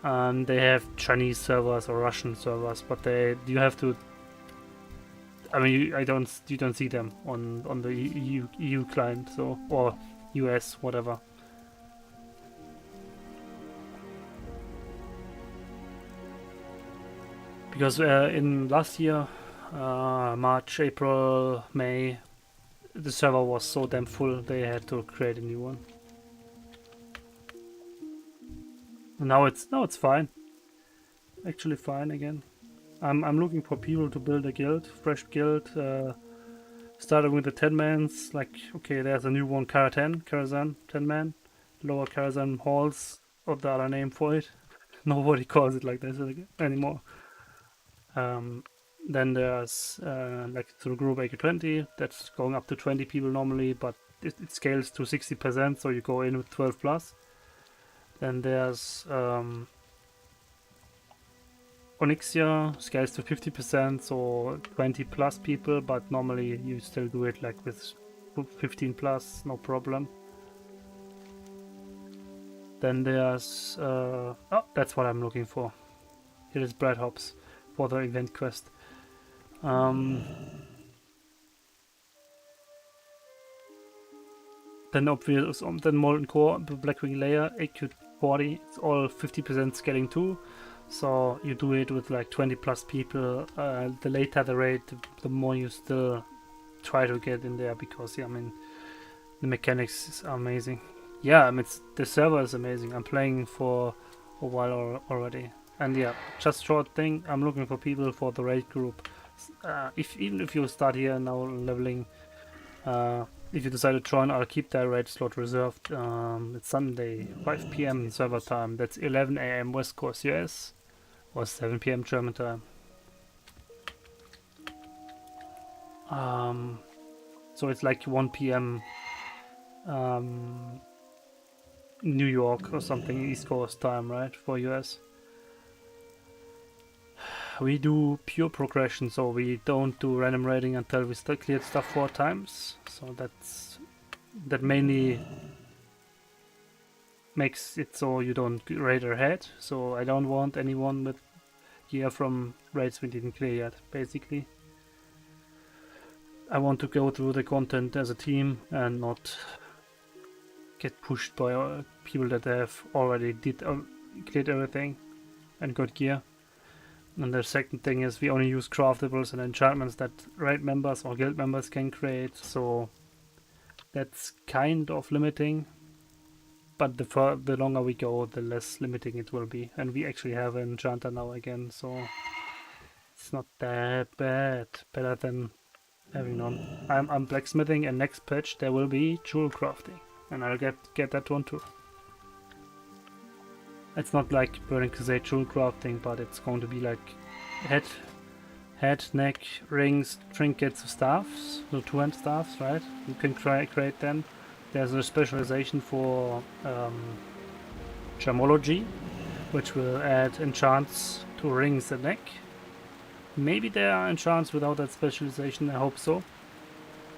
And they have Chinese servers or Russian servers, but you have to. I mean, you don't see them on the EU client, so or US whatever. Because in last year, March, April, May, the server was so damn full they had to create a new one. Now it's fine. Actually fine again. I'm looking for people to build a guild, fresh guild, Starting with the 10-mans, like, okay, there's a new one, Karazhan, 10-man. Lower Karazhan halls, or the other name for it. Nobody calls it like this anymore. Then there's like the group AK20, that's going up to 20 people normally, but it scales to 60%, so you go in with 12 plus. Then there's Onyxia, scales to 50%, so 20 plus people, but normally you still do it like with 15 plus, no problem. Then there's oh, that's what I'm looking for. Here is Bread Hops for the event quest. Then obvious, then Molten Core, the Blackwing Layer, AQ40, it's all 50% scaling too. So you do it with like 20 plus people. The later the raid, the more you still try to get in there, because yeah, I mean, the mechanics are amazing. Yeah, I mean, the server is amazing. I'm playing for a while already. And yeah, just short thing, I'm looking for people for the raid group. Even if you start here now leveling, if you decide to join, I'll keep that raid slot reserved. It's Sunday, 5 p.m. server time. That's 11 a.m. West Coast US, or 7 p.m. German time. So it's like 1 p.m. New York or something, East Coast time, right, for US. We do pure progression, so we don't do random raiding until we cleared stuff 4 times. So that mainly makes it so you don't raid ahead. So I don't want anyone with gear from raids we didn't clear yet, basically. I want to go through the content as a team and not get pushed by people that have already cleared everything and got gear. And the second thing is we only use craftables and enchantments that raid members or guild members can create, so that's kind of limiting. But the longer we go, the less limiting it will be. And we actually have an enchanter now again, so it's not that bad. Better than having none. I'm blacksmithing, and next patch there will be jewel crafting, and I'll get that one too. It's not like Burning Crusade jewel crafting, but it's going to be like head, neck, rings, trinkets, staffs, so 2-hand staffs, right? You can create them. There's a specialization for gemology, which will add enchants to rings and neck. Maybe there are enchants without that specialization, I hope so.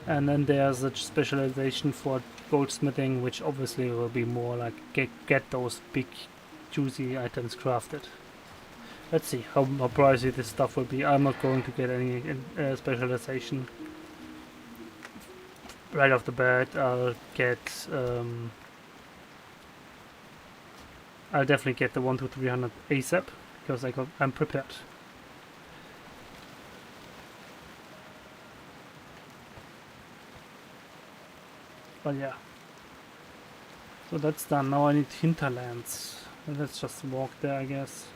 And then there's a specialization for goldsmithing, which obviously will be more like get those big juicy items crafted. Let's see how pricey this stuff will be. I'm not going to get any specialization right off the bat. I'll definitely get the 1 to 300 ASAP, because I'm prepared. But yeah. So that's done. Now I need hinterlands. Let's just walk there, I guess.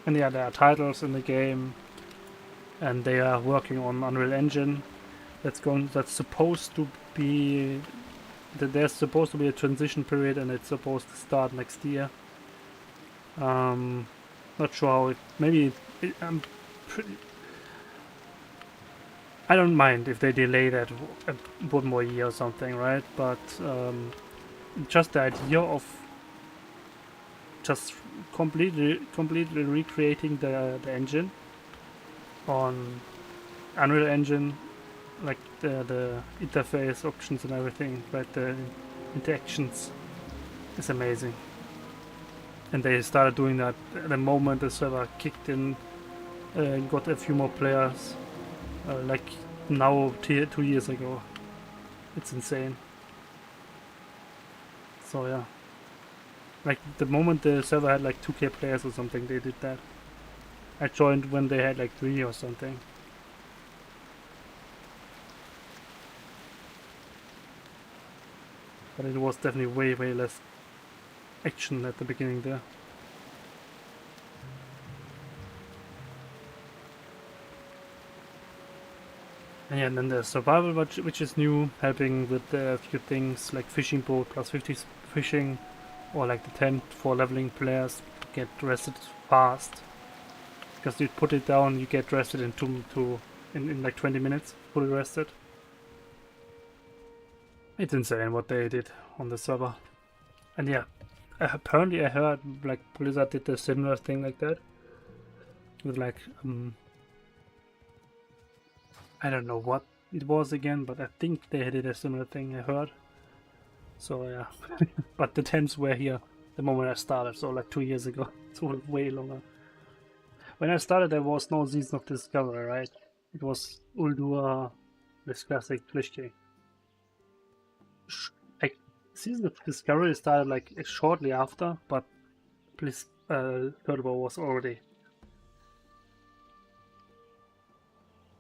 And yeah, there are titles in the game, and they are working on Unreal Engine. There's supposed to be there's supposed to be a transition period, and it's supposed to start next year. Not sure how it. Maybe I'm pretty. I don't mind if they delay that 1 more year or something, right? But just the idea of just completely recreating the engine on Unreal Engine, like the interface options and everything, right? The interactions is amazing. And they started doing that the moment the server kicked in, got a few more players. Like now 2 years ago. It's insane. So yeah. Like the moment the server had like 2k players or something, they did that. I joined when they had like 3 or something. But it was definitely way less action at the beginning there. And yeah, and then there's survival, which is new, helping with a few things like fishing boat plus 50 fishing, or like the tent for leveling players to get rested fast. Because you put it down, you get rested in like 20 minutes, fully rested. It's insane what they did on the server. And yeah, apparently I heard like Blizzard did a similar thing like that. With like, I don't know what it was again, but I think they did a similar thing, I heard. So yeah, but the tents were here the moment I started, so like 2 years ago. So way longer. When I started, there was no Season of Discovery, right? It was Uldur, this classic Flishkey. Like, Season of Discovery started like shortly after, but Third War was already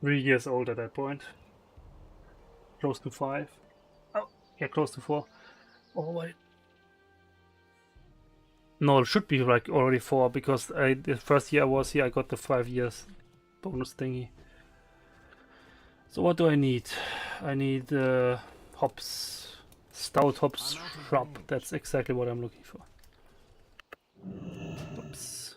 3 years old at that point. Close to 5. Oh, yeah, close to 4. Oh, wait. No, it should be like already 4, because the first year I was here, I got the 5 years bonus thingy. So what do I need? I need hops. Stout hops shrub. That's exactly what I'm looking for. Hops.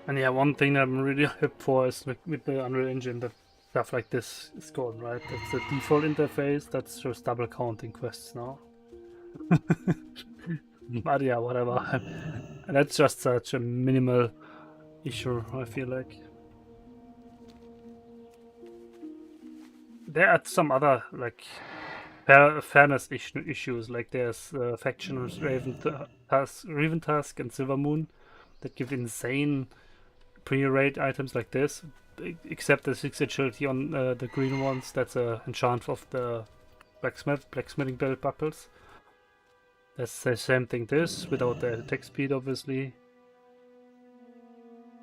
And yeah, one thing that I'm really hyped for is with the Unreal Engine that stuff like this is gone, right? That's the default interface that shows double counting quests now. But yeah, whatever. And that's just such a minimal issue, I feel like. There are some other like fairness issues, like there's factions Raven Tusk and Silver Moon that give insane pre-raid items like this, except the 6 agility on the green ones. That's a enchant of the blacksmithing belt buckles. That's the same thing this, without the attack speed obviously.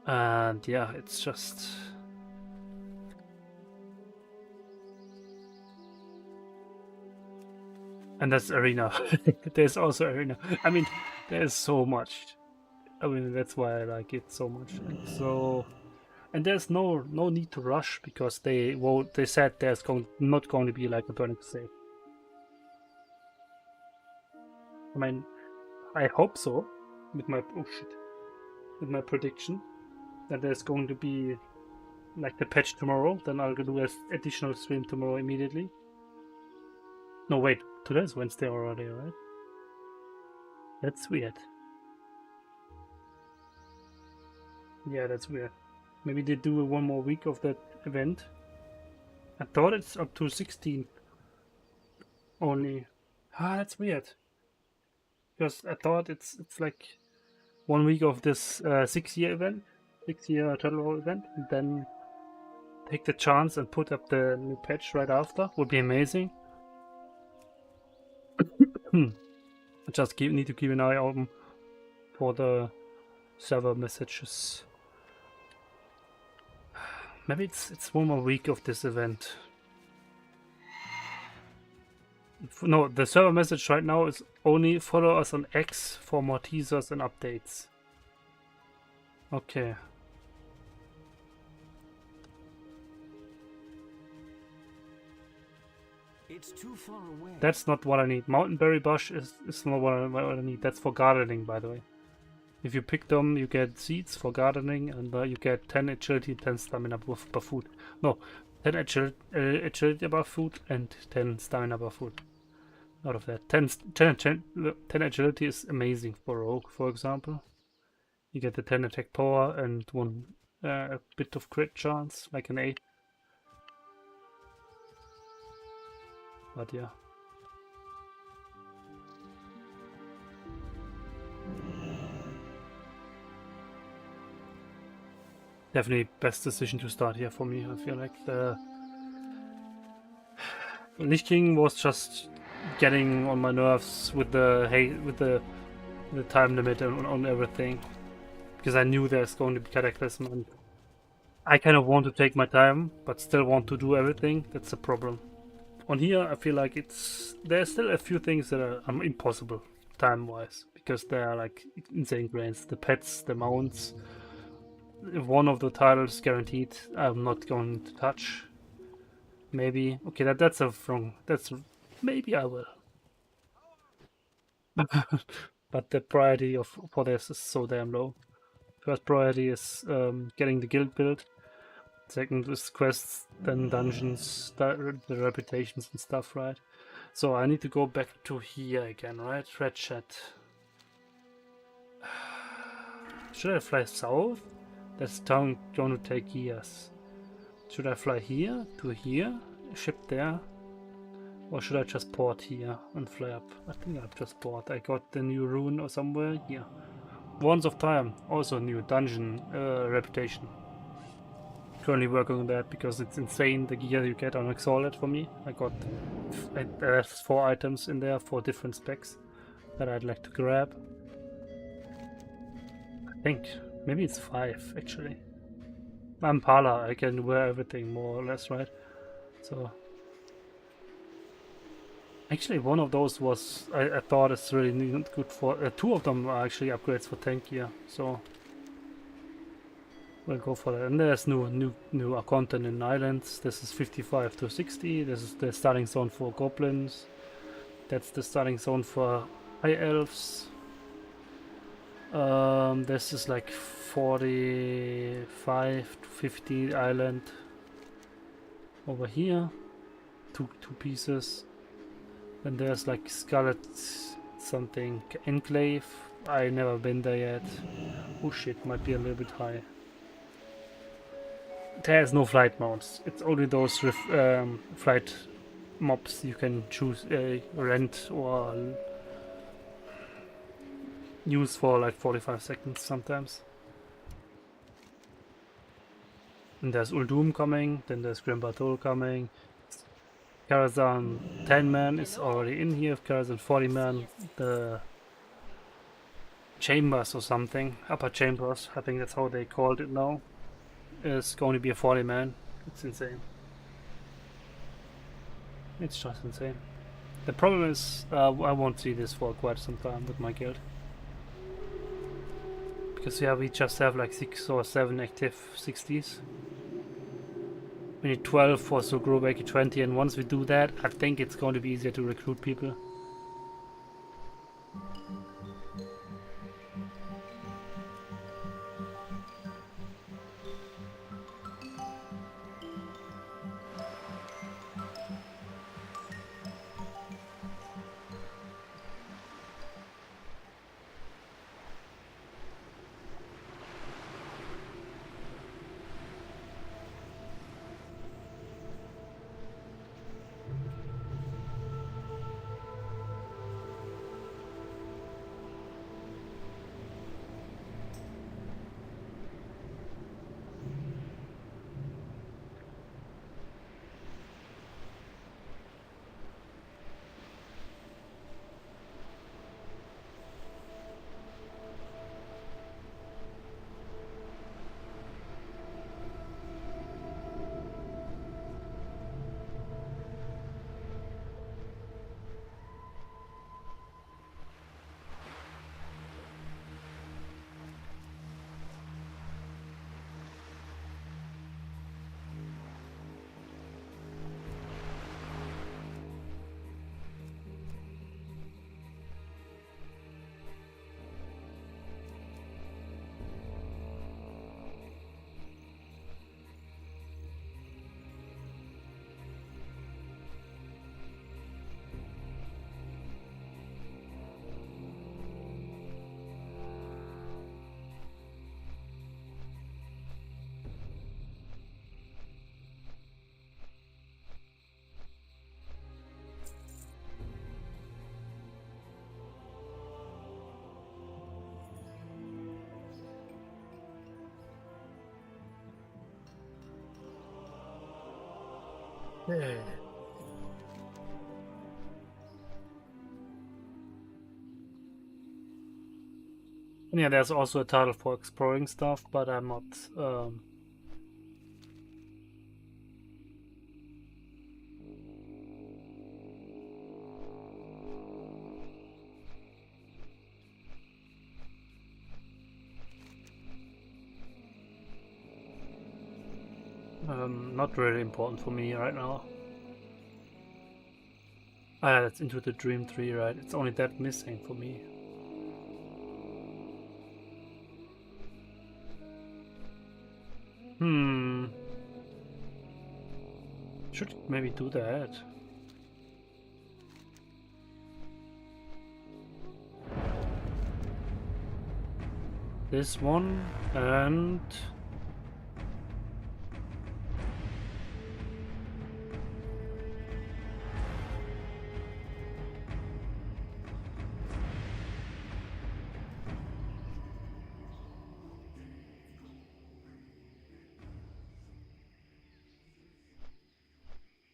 And yeah, it's just... And that's arena. There's also arena. I mean, there's so much. I mean, that's why I like it so much. So, and there's no need to rush, because they said there's not going to be like a burning save. I mean, I hope so, with my with my prediction that there's going to be like the patch tomorrow. Then I'll do an additional stream tomorrow immediately. No, wait, today's Wednesday already, right? That's weird. Yeah, that's weird. Maybe they do one more week of that event. I thought it's up to 16 only. Ah, that's weird. Because I thought it's like 1 week of this 6-year event, 6-year turtle event, and then take the chance and put up the new patch right after. Would be amazing. I just need to keep an eye open for the server messages. Maybe it's 1 more week of this event. No, the server message right now is only follow us on X for more teasers and updates. Okay. It's too far away. That's not what I need. Mountainberry bush is not what I need. That's for gardening, by the way. If you pick them, you get seeds for gardening, and you get 10 agility, 10 stamina per food. No, 10 agility above food and 10 stamina per food. Out of that, 10 agility is amazing for rogue, for example. You get the 10 attack power and a bit of crit chance, like an 8. But yeah. Definitely best decision to start here for me. I feel like the Lich King was just getting on my nerves with the time limit and on everything, because I knew there's going to be cataclysm, and I kind of want to take my time, but still want to do everything. That's the problem. On here, I feel like there's still a few things that are impossible time-wise, because they are like insane grants. The pets, the mounts. If one of the titles guaranteed, I'm not going to touch. Maybe. Okay, that's a wrong. Maybe I will. But the priority for this is so damn low. First priority is getting the guild built. Second is quests, then dungeons, the reputations and stuff, right? So I need to go back to here again, right? Red chat. Should I fly south? That's going to take years. Should I fly here to here, ship there? Or should I just port here and fly up? I think I'll just port. I got the new rune or somewhere here. Wands of Time, also new dungeon reputation. Currently working on that because it's insane the gear you get on Exalted for me. I got there's 4 items in there, 4 different specs that I'd like to grab. I think maybe it's 5 actually. I'm Pala, I can wear everything more or less, right? So actually one of those was I thought it's really not good for 2 of them are actually upgrades for tank gear, so we'll go for that. And there's new content in islands. This is 55 to 60. This is the starting zone for goblins. That's the starting zone for high elves. This is like 45 to 50 island over here. Two pieces. And there's like Scarlet something enclave. I never been there yet. Oh shit, might be a little bit high. There's no flight mounts. It's only those flight mobs you can choose, rent or use for like 45 seconds sometimes. And there's Uldum coming, then there's Grim Battle coming. Karazhan 10 man is already in here. Karazhan 40 man, the chambers or something, upper chambers, I think that's how they called it now, is going to be a 40 man. It's insane. It's just insane. The problem is I won't see this for quite some time with my guild. Because we just have like 6 or 7 active 60s. We need 12 for so grow back 20, and once we do that, I think it's going to be easier to recruit people. Yeah. And yeah, there's also a title for exploring stuff, but I'm not. Not really important for me right now. Ah, that's Into the Dream Tree, right? It's only that missing for me. Should maybe do that. This one and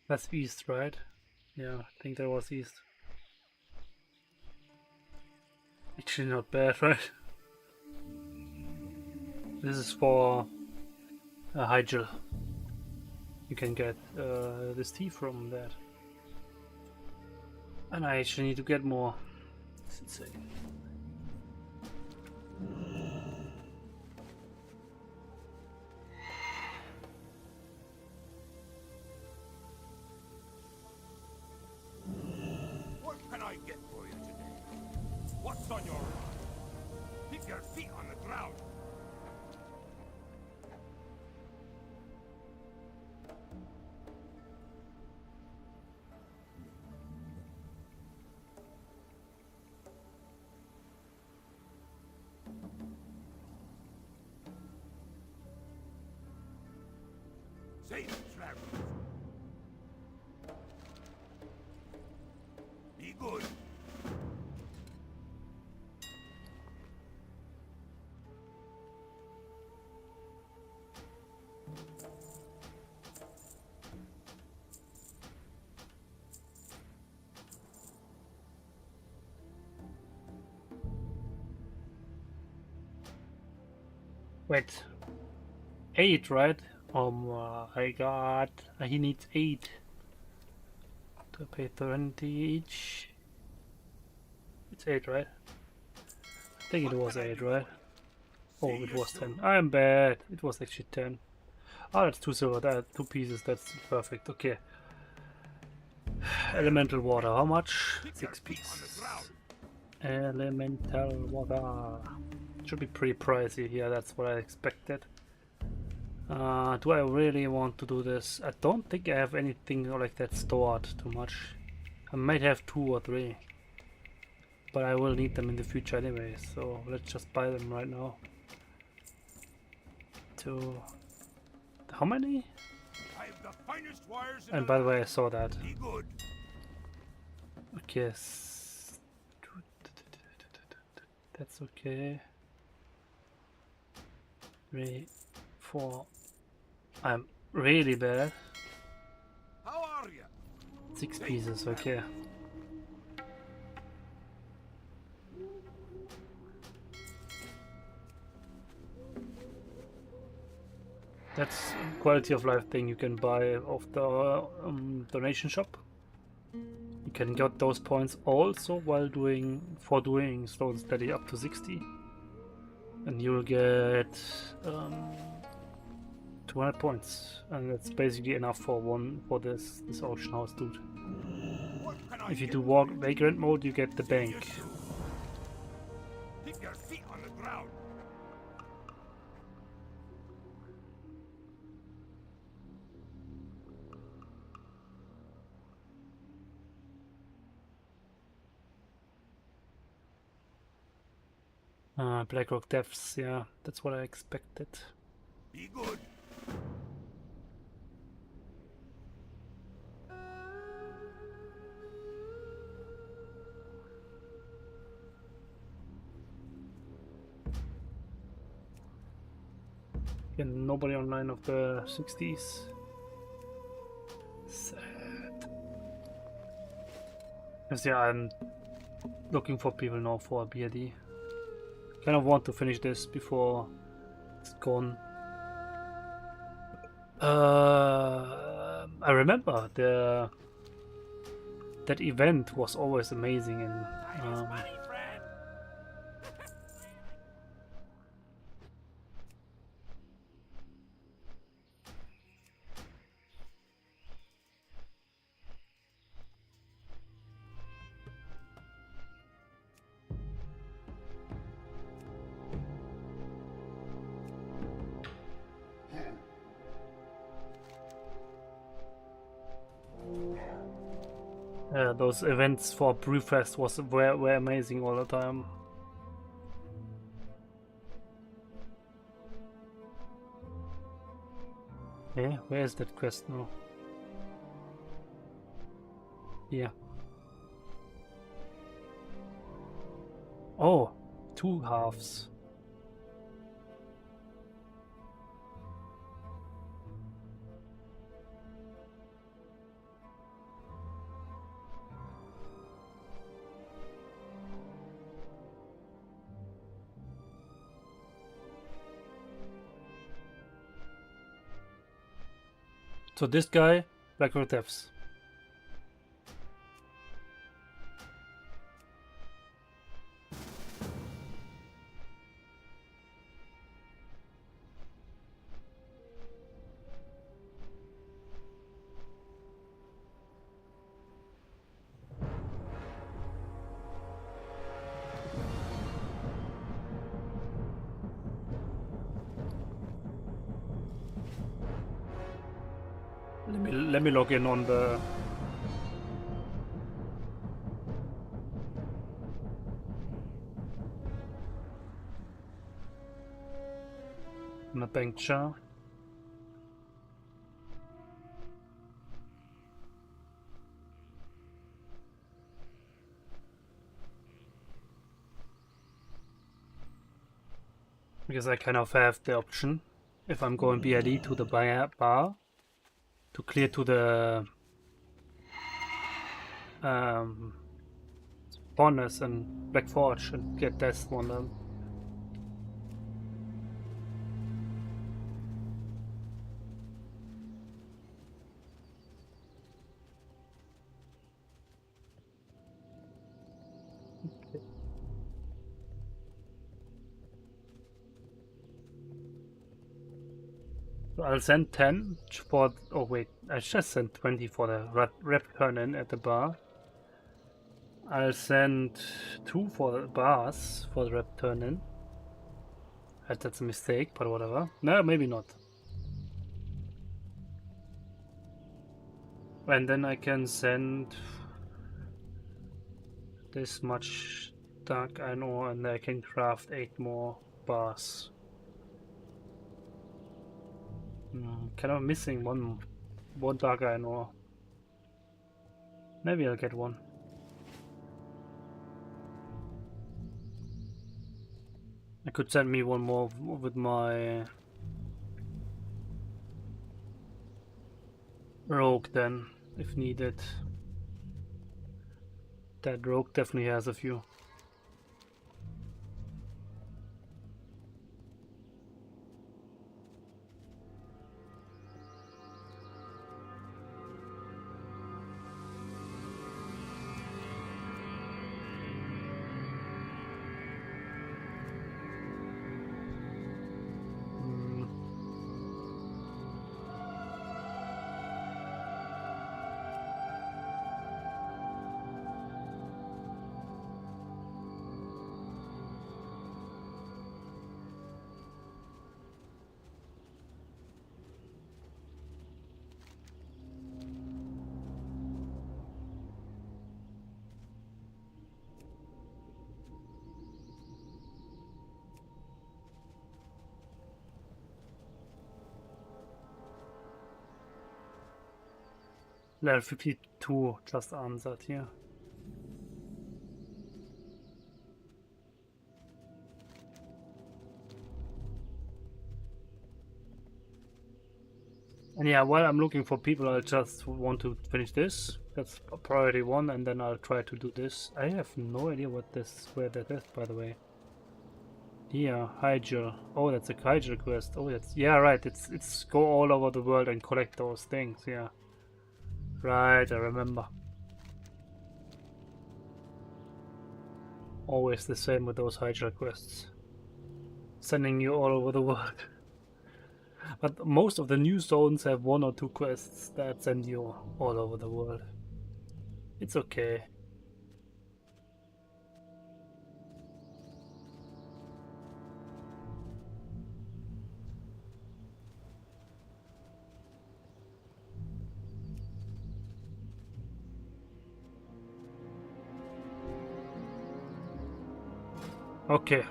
that's east, right? Yeah, I think that was east. Actually not bad, right? This is for Hygel. You can get this tea from that. And I actually need to get more. It's insane. What can I get for you today? What's on your mind? Keep your feet on the ground. Safe travels. Be good. Wait. 8, right? Oh my god. He needs 8. To pay 20 each. It's 8, right? I think it was 8, right? Oh, it was 10. I'm bad. It was actually 10. Oh, that's 2 silver. That 2 pieces. That's perfect. Okay. Elemental water. How much? 6 pieces. Elemental water. Should be pretty pricey. Yeah, that's what I expected. Do I really want to do this? I don't think I have anything like that stored too much. I might have 2 or 3. But I will need them in the future anyway, so let's just buy them right now. How many? And by the way, I saw that. Okay. That's okay. 3, 4. I'm really bad. How are you? 6 pieces, okay. That's a quality of life thing you can buy off the donation shop. You can get those points also while doing slow and steady up to 60, and you'll get 200 points, and that's basically enough for this auction house dude. If you do vagrant mode, you get the bank. Keep your feet on the ground. Blackrock Depths, yeah, that's what I expected. Be good. Again, nobody online of the 60s. Sad. Because yeah, I'm looking for people now for a BRD. Kind of want to finish this before it's gone. I remember that event was always amazing in those events for Brewfest were amazing all the time. Yeah, where is that quest now? Yeah. Oh, 2 halves. So this guy, record thefts. Let me log in on the bank chart. Because I kind of have the option, if I'm going BRD to the bar, to clear to the Bonus and Black Forge and get this one done. So I'll send 10 for. Oh wait, I just sent 20 for the rep turn-in at the bar. I'll send 2 for the bars for the rep turn-in. That's a mistake, but whatever. No, maybe not. And then I can send this much dark iron ore, and I can craft 8 more bars. Kind of missing one dark iron ore. Maybe I'll get one. I could send me one more with my rogue then, if needed. That rogue definitely has a few. Level 52 just answered here. And yeah, while I'm looking for people, I just want to finish this That's priority 1, and then I'll try to do this. I have no idea what this, where that is, by the way. Yeah, Hygiel. Oh, that's a Hygiel quest. Oh, that's, yeah, right. It's go all over the world and collect those things. Yeah, right. I remember. Always the same with those Hygiel quests. Sending you all over the world. But most of the new zones have 1 or 2 quests that send you all over the world. It's okay. Okay.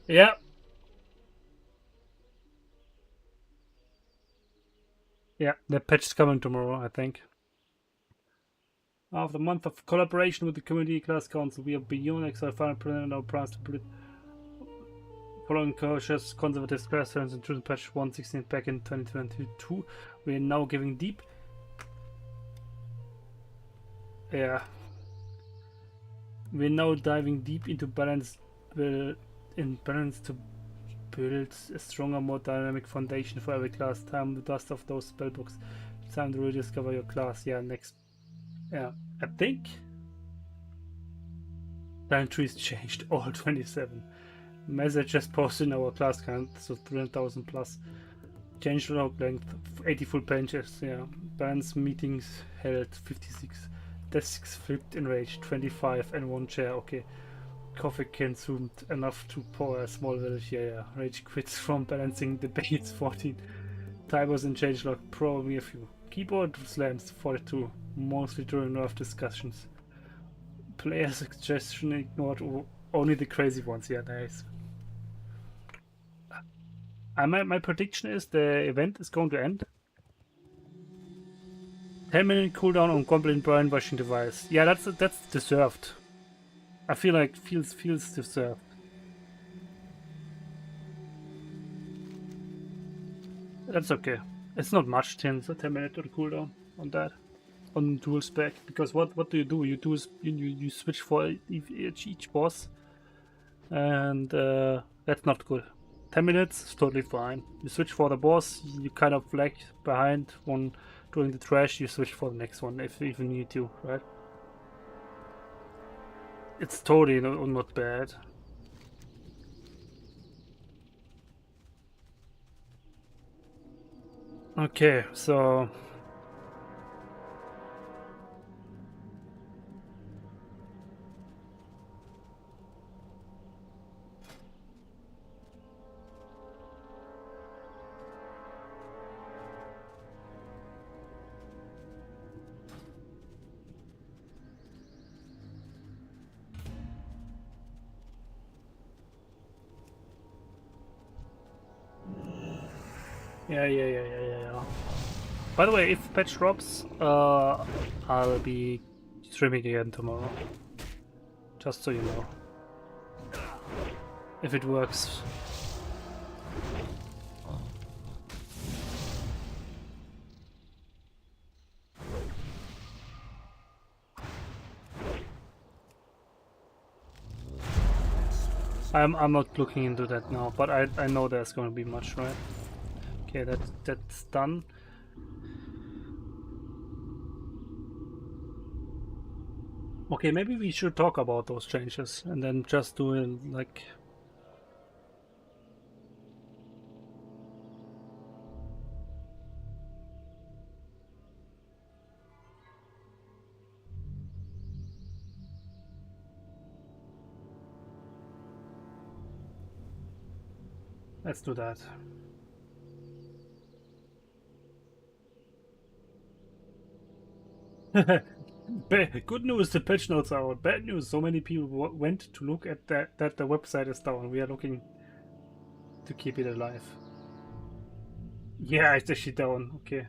Yeah. Yeah, the patch is coming tomorrow, I think. After a month of collaboration with the Community Class Council, we are beyond exile final presented our plans to build following cautious conservative class terms and choosing patch 116 back in 2022. We are now giving deep. Yeah. We're now diving deep into balance to build a stronger, more dynamic foundation for every class. Time the dust of those spellbooks. Time to rediscover your class. Yeah, next. Yeah, I think time trees changed all 27. Message just posted in our class count, so 300,000 plus. Changelog length 80 full pages. Yeah, balance meetings held 56. Desks flipped in rage 25 and 1 chair. Okay. Coffee consumed enough to pour a small village. Yeah. Rage quits from balancing debates 14. Timers in Changelog probably a few. Keyboard slams 42. Mostly during nerf discussions. Player suggestion ignored. Only the crazy ones. Yeah, nice. My prediction is the event is going to end. 10-minute cooldown on Goblin brainwashing device. Yeah, that's deserved. I feel like feels deserved. That's okay. It's not much, 10-minute cooldown on that, on dual spec. Because what do? You switch for each boss, and that's not good. 10 minutes is totally fine. You switch for the boss, you kind of lag behind one doing the trash, you switch for the next one if you even need to, right? It's totally not bad. Okay, so yeah. By the way, if patch drops, I'll be streaming again tomorrow. Just so you know. If it works. I'm not looking into that now, but I know there's going to be much, right? Okay, that's done. Okay, maybe we should talk about those changes and then just do it like... Let's do that. Good news, the patch notes are out. Bad news, so many people went to look at that the website is down. We are looking to keep it alive. Yeah, it's actually down. Okay.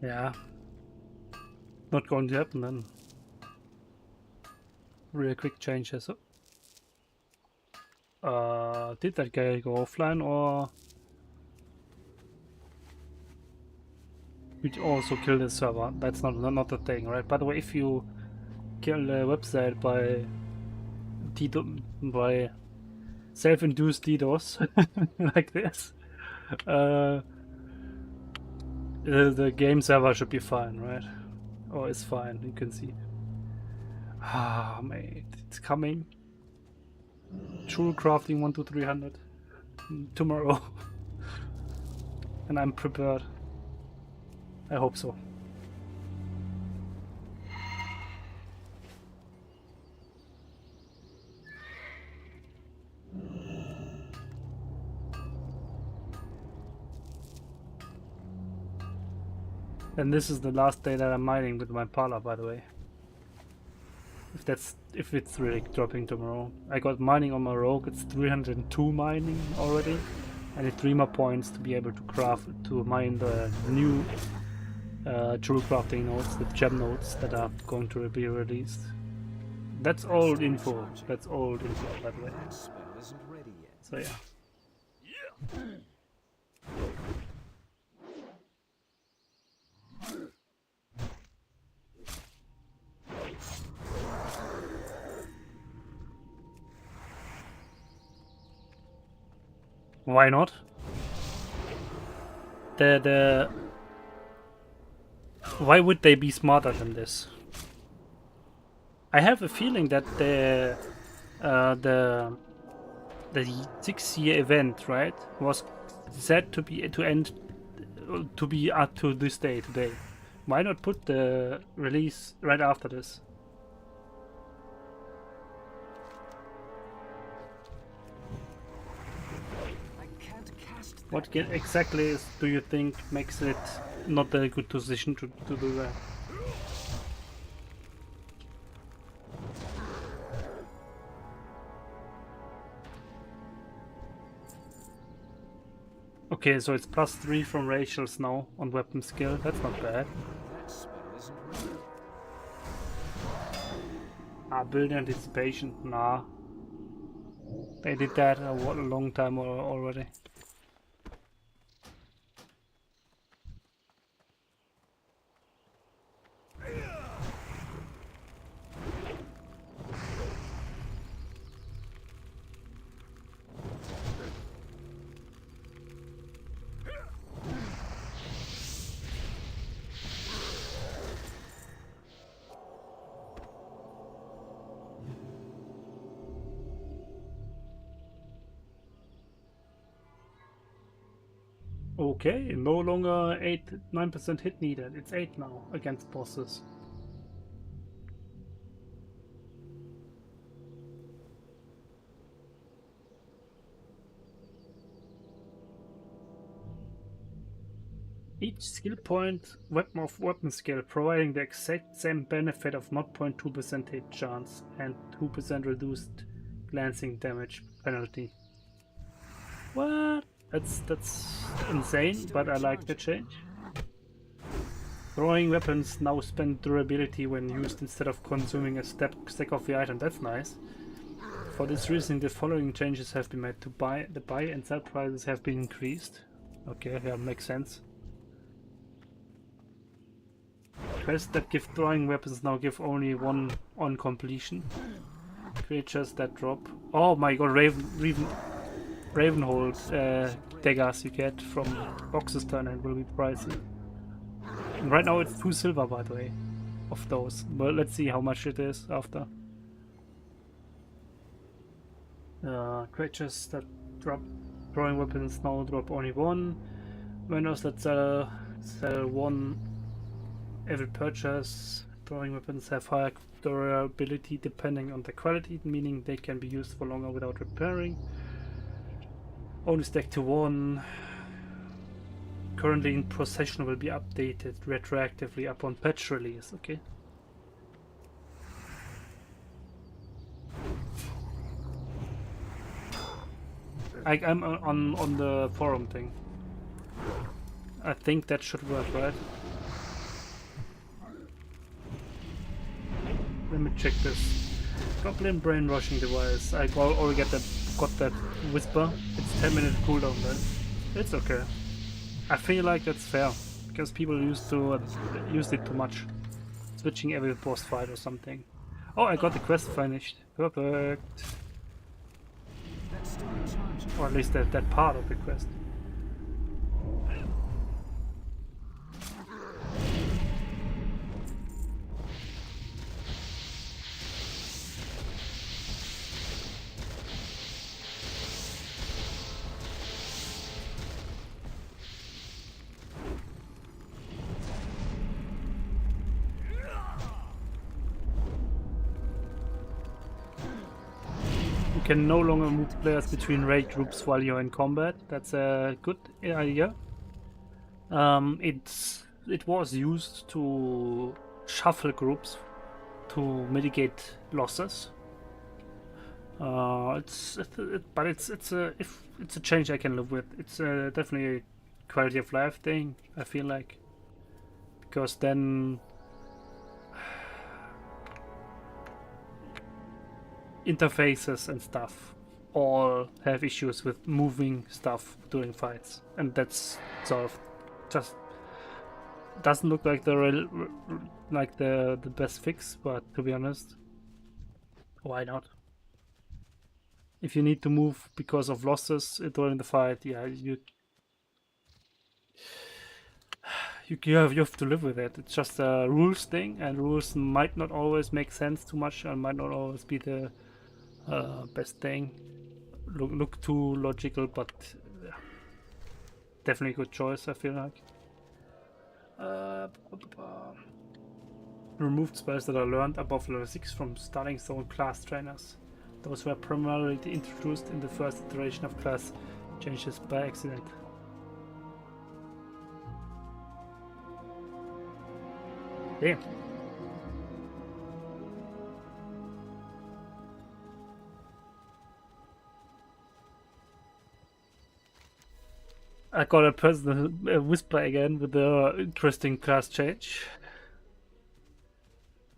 Yeah. Not going to happen then. Real quick changes. Did that guy go offline or we also kill the server? That's not the thing, right? By the way, if you kill the website by self-induced DDoS like this, the game server should be fine, right? Or is fine. You can see. Ah, mate, it's coming. True crafting 1 to 300 tomorrow, and I'm prepared. I hope so. And this is the last day that I'm mining with my Pala, by the way. If it's really dropping tomorrow. I got mining on my rogue. It's 302 mining already. I need 3 more points to be able to mine the new true crafting nodes, the gem nodes that are going to be released. That's old info. That's old info, by the way. So yeah. Why not? Why would they be smarter than this? I have a feeling that the 6-year event, right, was set to end up to this day today. Why not put the release right after this? What exactly do you think makes it not a good position to do that? Okay, so it's +3 from racials now on weapon skill. That's not bad. Build anticipation. Nah. They did that a long time already. Okay, no longer 9% hit needed. It's 8 now against bosses. Each skill point weapon skill providing the exact same benefit of 0.2% hit chance and 2% reduced glancing damage penalty. What? That's insane, but I like the change. Throwing weapons now spend durability when used instead of consuming a stack of the item. That's nice. For this reason, the following changes have been made. The buy and sell prices have been increased. Okay, yeah, makes sense. Quests that give throwing weapons now give only 1 on completion. Creatures that drop. Oh my god, Ravenhold daggers you get from Box's turn and will be pricey. And right now it's 2 silver, by the way, of those. Well, let's see how much it is after. Creatures that drop throwing weapons now drop only 1. Vendors that sell 1 every purchase. Throwing weapons have higher durability depending on the quality, meaning they can be used for longer without repairing. Only stack to 1. Currently in possession will be updated retroactively upon patch release. Okay. I'm on the forum thing. I think that should work, right? Let me check this. Goblin brainwashing device. I already got that whisper. It's 10-minute cooldown then. It's okay. I feel like that's fair because people used it too much, switching every boss fight or something. Oh, I got the quest finished. Perfect. Or at least that part of the quest. You can no longer move players between raid groups while you're in combat. That's a good idea. It was used to shuffle groups to mitigate losses. It's a change I can live with. It's definitely a quality of life thing. I feel like, because then interfaces and stuff all have issues with moving stuff during fights, and that's sort of just doesn't look like the best fix. But to be honest, why not? If you need to move because of losses during the fight, yeah, you have to live with it. It's just a rules thing, and rules might not always make sense too much, and might not always be the best thing. Look too logical, but definitely a good choice, I feel like. Removed spells that are learned above level 6 from starting zone class trainers. Those were primarily introduced in the first iteration of class changes by accident. Damn. I got a personal whisper again with the interesting class change.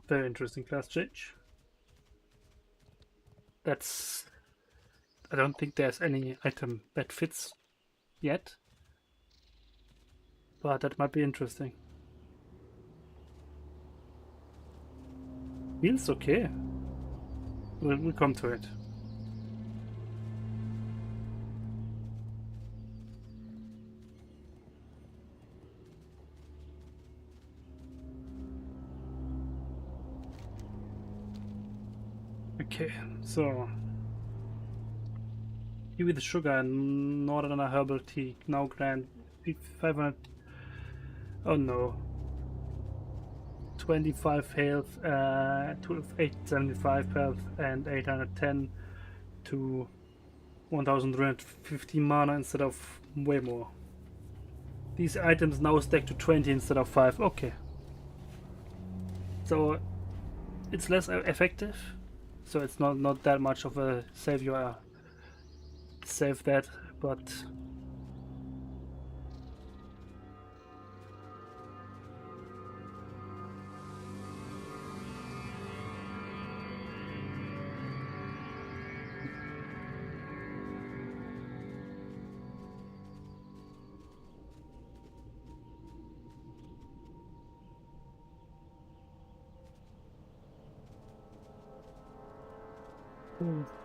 Very interesting class change. I don't think there's any item that fits yet, but that might be interesting. Feels okay. We'll come to it. Okay, so you with the sugar and northern herbal tea now grant 500. Oh no. 25 health, 875 health, and 810 to 1350 mana instead of way more. These items now stack to 20 instead of 5. Okay. So it's less effective. So it's not that much of a savior. Save that, but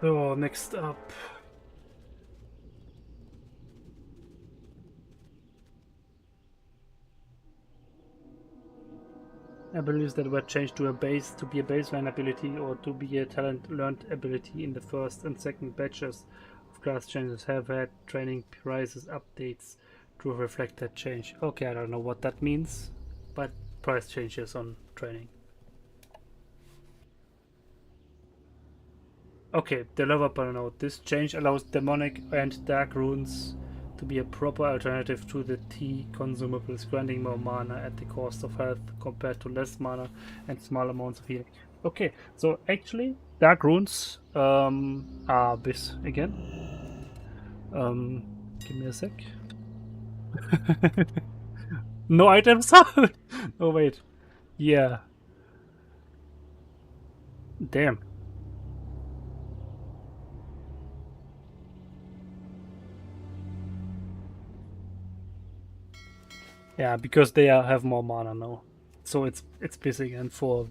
so next up. Abilities that were changed to be a baseline ability or to be a talent learned ability in the first and second batches of class changes have had training prices updates to reflect that change. Okay, I don't know what that means, but price changes on training. Okay, developer note. This change allows demonic and dark runes to be a proper alternative to the tea consumables, granting more mana at the cost of health compared to less mana and small amounts of healing. Okay, so actually, dark runes are this again. Give me a sec. No items. Oh wait, yeah. Damn. Yeah, because they have more mana now, so it's busy again for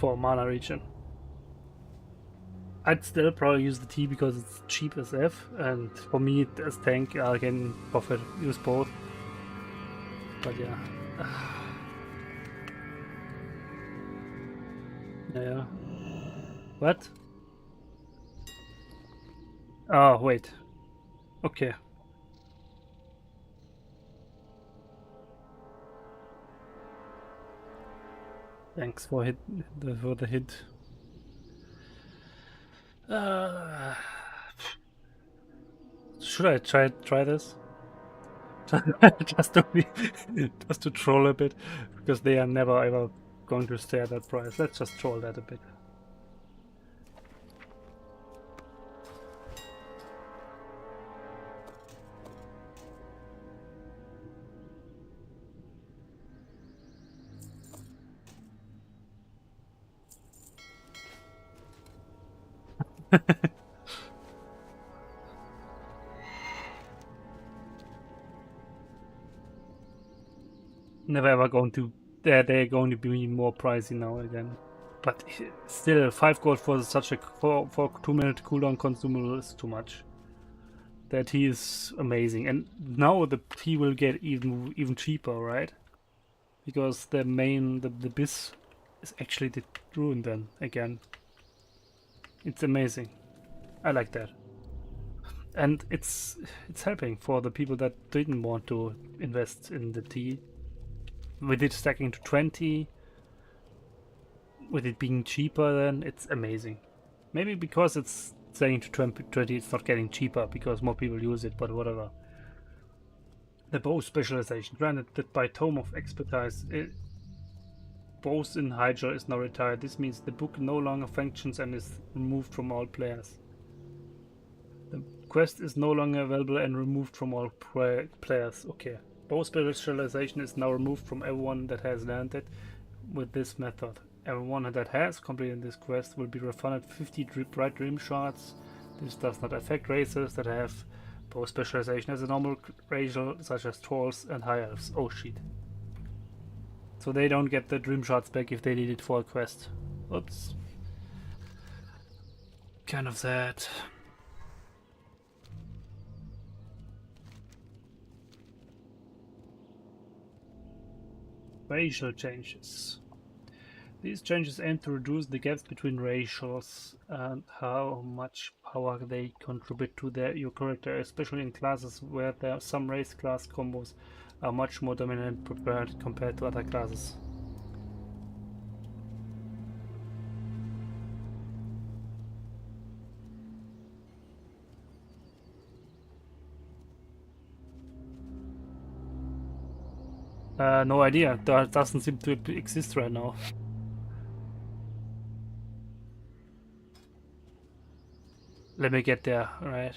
mana region. I'd still probably use the T because it's cheap as F, and for me as tank I can profit use both. But yeah. Yeah. What? Oh wait. Okay. Thanks for the hint. Should I try this? just to troll a bit, because they are never ever going to stay at that price. Let's just troll that a bit. Never ever going to. They're going to be more pricey now again. But still, 5 gold for such a for 2-minute cooldown consumable is too much. That tea is amazing, and now the tea will get even cheaper, right? Because the bis is actually the rune then again. It's amazing. I like that. And it's helping for the people that didn't want to invest in the tea. With it stacking to 20, with it being cheaper, then it's amazing. Maybe because it's stacking to 20, it's not getting cheaper because more people use it, but whatever. The bow specialization, granted that by Tome of Expertise, bows in Hydra is now retired. This means the book no longer functions and is removed from all players. The quest is no longer available and removed from all players. Okay. Bow specialization is now removed from everyone that has landed with this method. Everyone that has completed this quest will be refunded 50 bright dream shards. This does not affect races that have bow specialization as a normal racial, such as trolls and high elves. Oh shit. So they don't get the dream shards back if they did it for a quest. Oops. Kind of sad. Racial changes. These changes aim to reduce the gaps between racials and how much power they contribute to your character, especially in classes where there are some race class combos are much more dominant compared to other classes. No idea. That doesn't seem to exist right now. Let me get there, right?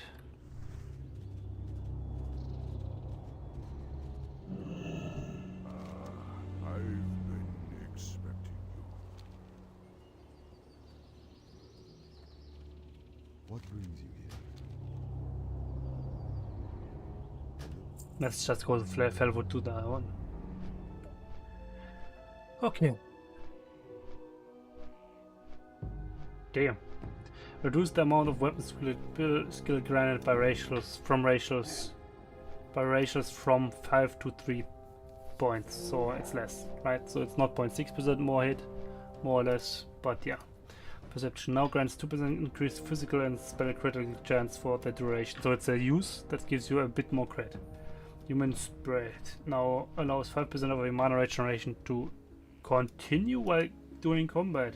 I've been expecting you. What brings you here? Let's just go to Felwood to that one. Okay. Damn. Reduce the amount of weapon skill granted by racials from 5 to 3 points, so it's less, right? So it's not 0.6% more hit, more or less, but yeah. Perception now grants 2% increased physical and spell critical chance for the duration, so it's a use that gives you a bit more crit. Human Spirit now allows 5% of your mana regeneration to continue while doing combat.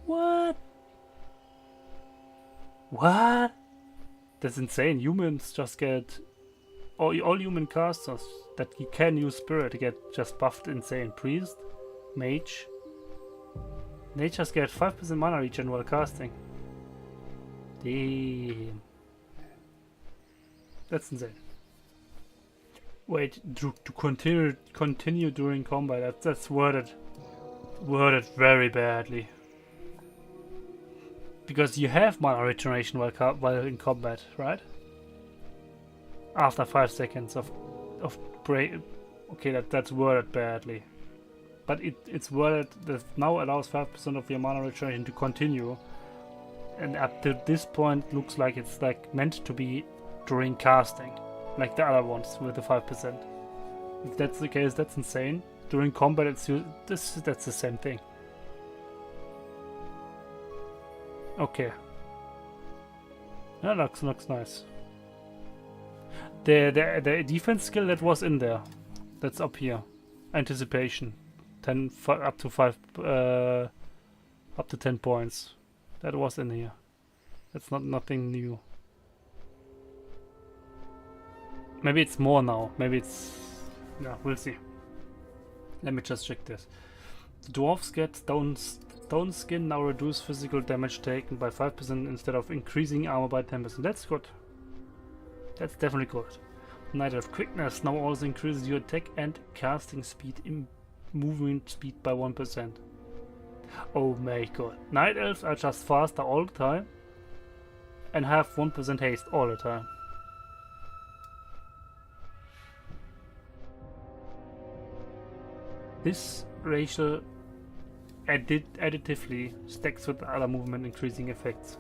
What? What? That's insane. Humans just get... All human casters that you can use spirit get just buffed insane. Priest, mage. They just get 5% mana regen while casting. Damn. That's insane. Wait, to continue during combat. That's worded very badly. Because you have mana regeneration while in combat, right? After 5 seconds of break. Okay, that's worded badly. But it's worded that now allows 5% of your mana regeneration to continue. And up to this point looks like it's like meant to be during casting. Like the other ones with the 5%. If that's the case, that's insane. During combat that's the same thing. Okay. That looks nice. The defense skill that was in there, that's up here. Anticipation, up to 10 points. That was in here. That's nothing new. Maybe it's more now. Maybe it's... yeah, we'll see. Let me just check this. The dwarves get stone skin now reduce physical damage taken by 5% instead of increasing armor by 10%. That's good. That's definitely good. Knight of Quickness now also increases your attack and casting speed in movement speed by 1%. Oh my god. Night Elves are just faster all the time and have 1% haste all the time. This racial additively stacks with other movement increasing effects.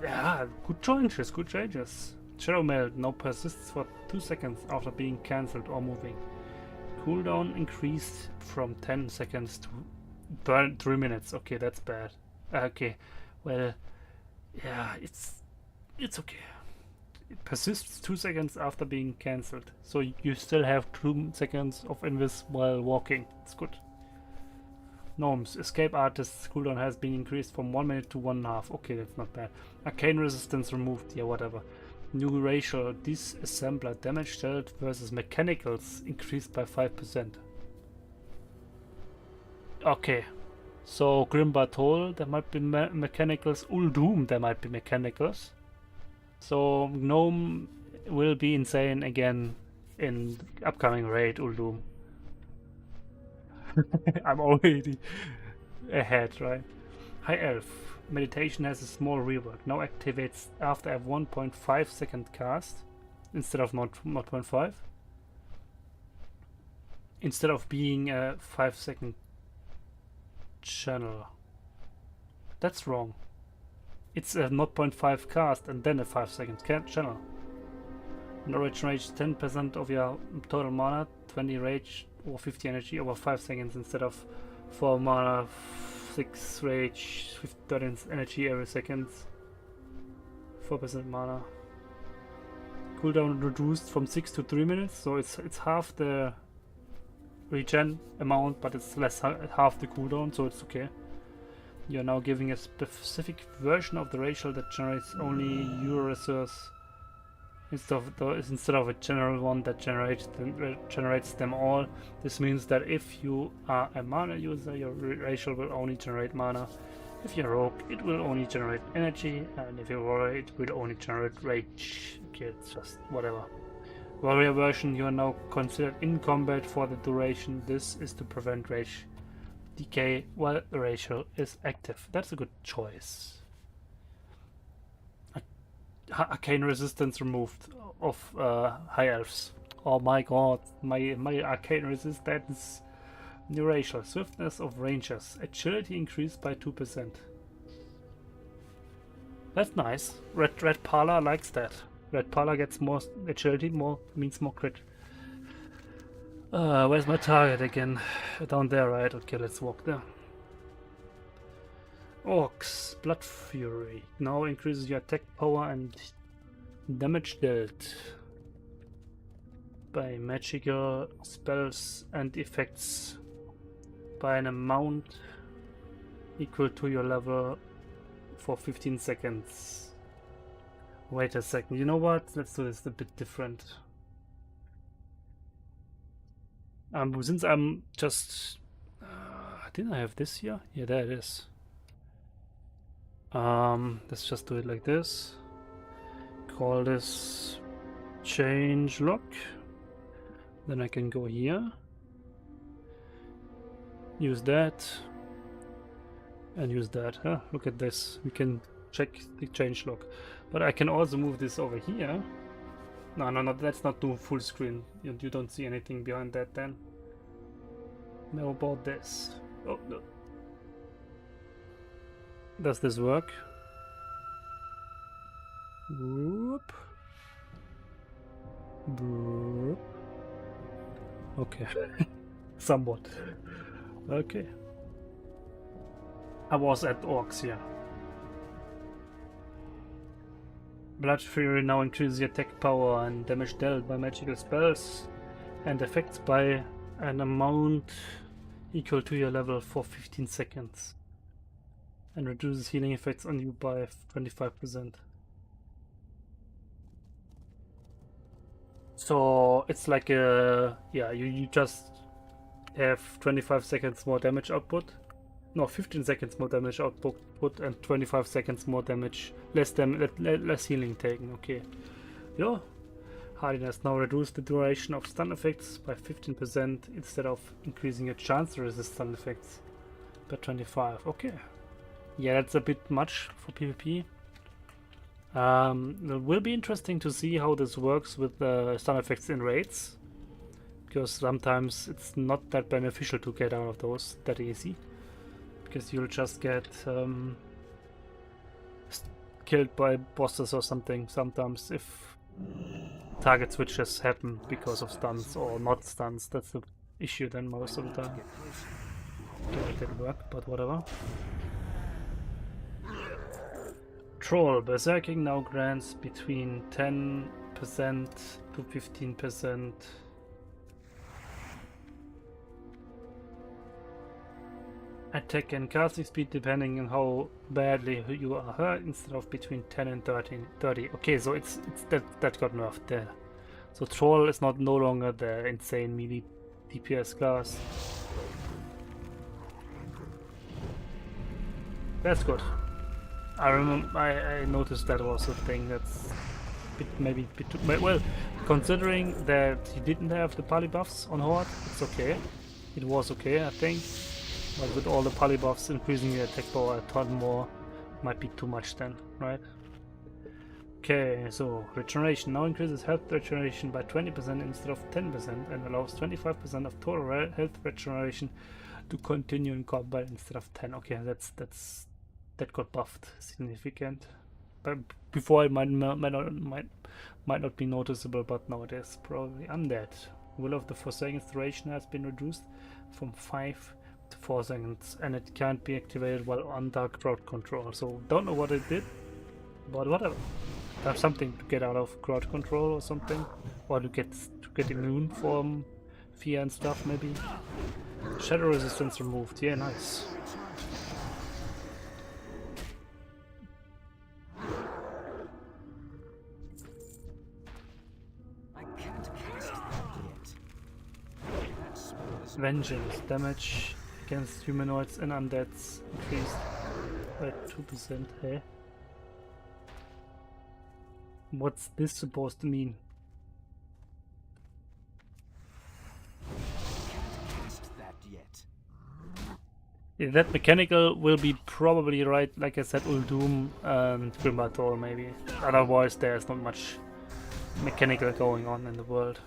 Yeah, good changes. Shadow Melt now persists for 2 seconds after being cancelled or moving. Cooldown increased from 10 seconds to 3 minutes. Okay, that's bad. Okay, well, yeah, it's okay. It persists 2 seconds after being cancelled, so you still have 2 seconds of invis while walking. It's good. Gnomes. Escape Artist's cooldown has been increased from 1 minute to 1.5. Okay, that's not bad. Arcane resistance removed. Yeah, whatever. New racial disassembler damage dealt versus mechanicals increased by 5%. Okay. So Grim Batol, there might be mechanicals. Uldum, there might be mechanicals. So Gnome will be insane again in upcoming raid Uldum. I'm already ahead, right? High Elf. Meditation has a small rework. Now activates after a 1.5 second cast instead of 0.5. Instead of being a 5 second channel. That's wrong. It's a 0.5 cast and then a 5 second channel. No rage 10% of your total mana, 20 rage or 50 energy over 5 seconds instead of 4 mana, 6 rage, 13 energy every second, 4% mana. Cooldown reduced from 6 to 3 minutes, so it's half the regen amount, but it's less half the cooldown, so it's okay. You're now giving a specific version of the racial that generates only your resource instead of a general one that generates them all. This means that if you are a mana user, your racial will only generate mana. If you're a rogue, it will only generate energy, and if you're a warrior, it will only generate rage. Okay, it's just whatever. Warrior version, you are now considered in combat for the duration. This is to prevent rage decay while the racial is active. That's a good choice. Arcane resistance removed of high elves. Oh my god, my arcane resistance. New racial. Swiftness of rangers. Agility increased by 2%. That's nice. Red Pala likes that. Red Pala gets more agility, means more crit. Where's my target again? Down there, right? Okay, let's walk there. Orcs, Blood Fury. Now increases your attack power and damage dealt by magical spells and effects by an amount equal to your level for 15 seconds. Wait a second, you know what? Let's do this a bit different. Since I'm just... didn't I have this here? Yeah, there it is. Let's just do it like this. Call this Changelog. Then I can go here. Use that. And use that. Huh? Look at this. We can check the changelog. But I can also move this over here. No, let's not do full screen. You don't see anything behind that then. How about this? Oh, no. Does this work? Whoop. Whoop. Okay. Somewhat. Okay. I was at orcs here. Blood Fury now increases your attack power and damage dealt by magical spells and effects by an amount equal to your level for 15 seconds. And reduces healing effects on you by 25%. So it's like a... yeah, you just have 25 seconds more damage output. No, 15 seconds more damage output and 25 seconds more damage, less healing taken. Okay. Yeah. Hardiness now reduce the duration of stun effects by 15% instead of increasing your chance to resist stun effects by 25. Okay. Yeah, that's a bit much for PvP. It will be interesting to see how this works with the stun effects in raids, because sometimes it's not that beneficial to get out of those that easy, because you'll just get killed by bosses or something sometimes if target switches happen because of stuns or not stuns. That's the issue then most of the time. Okay, it didn't work, but whatever. Troll Berserking now grants between 10% to 15% attack and casting speed depending on how badly you are hurt, instead of between 10 and 30. Okay, so it's that got nerfed there. So Troll is no longer the insane melee DPS class. That's good. I remember I noticed that was a thing. That's maybe a bit too, well, considering that he didn't have the poly buffs on Horde, it's okay. It was okay, I think. But with all the poly buffs increasing the attack power a ton more, might be too much then, right? Okay, so regeneration now increases health regeneration by 20% instead of 10% and allows 25% of total health regeneration to continue in combat instead of 10. Okay, that got buffed significant. But before it might not be noticeable, but now it is probably undead. Will of the Forsaken duration has been reduced from 5 to 4 seconds, and it can't be activated while under crowd control. So don't know what it did, but whatever. Have something to get out of crowd control or something, or to get immune from fear and stuff maybe. Shadow resistance removed. Yeah, nice. Vengeance. Damage against humanoids and undeads increased by 2%. Hey? What's this supposed to mean? Yeah, that mechanical will be probably right, like I said, Uldum and Grimbator maybe. Otherwise there's not much mechanical going on in the world.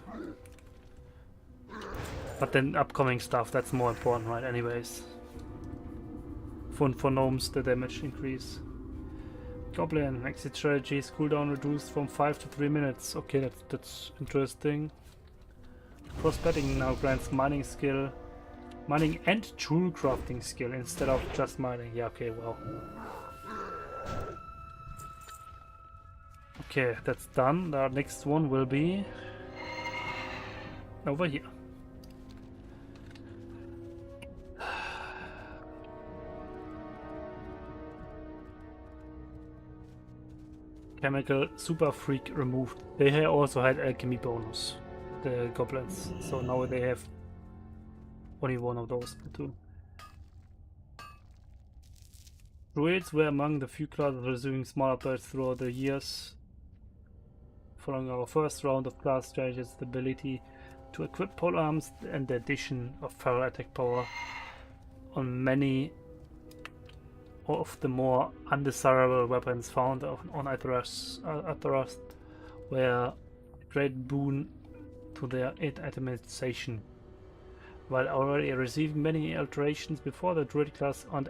But then upcoming stuff, that's more important, right? Anyways. For gnomes, the damage increase. Goblin, exit strategies, cooldown reduced from 5 to 3 minutes. Okay, that's interesting. Prospeting now grants mining skill. Mining and tool crafting skill instead of just mining. Yeah, okay, well. Okay, that's done. The next one will be over here. chemical super freak removed. They also had alchemy bonus, the goblins. So now they have only one of those platoon. Druids were among the few classes receiving small upgrades throughout the years. Following our first round of class changes, the ability to equip pole arms and the addition of feral attack power on many of the more undesirable weapons found on Atheros were a great boon to their itemization. While already receiving many alterations before, the druid class and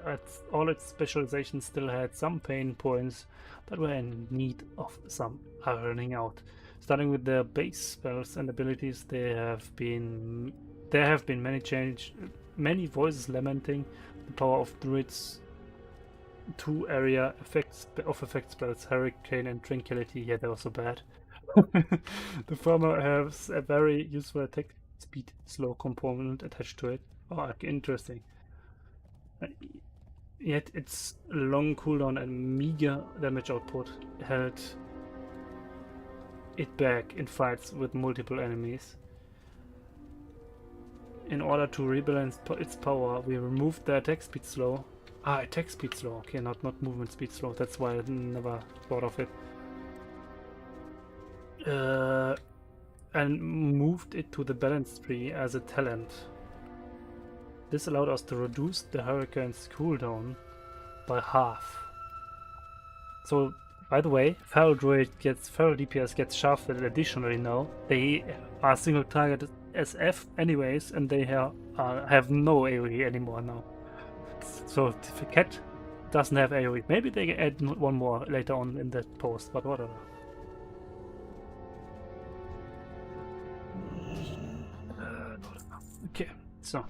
all its specializations still had some pain points that were in need of some ironing out. Starting with their base spells and abilities, there have been many voices lamenting the power of druids. 2 area effect spells, Hurricane and Tranquility. Yeah, they were so bad. The former has a very useful attack speed slow component attached to it. Oh, interesting. Yet its long cooldown and meager damage output held it back in fights with multiple enemies. In order to rebalance its power, we removed the attack speed slow. Attack speed slow. Okay, not movement speed slow. That's why I never thought of it. And moved it to the balance tree as a talent. This allowed us to reduce the Hurricane's cooldown by half. So, by the way, Feral DPS gets shafted additionally now. They are single target SF anyways, and they have no AoE anymore now. So if the cat doesn't have AoE, maybe they add one more later on in that post, but whatever. Okay, so.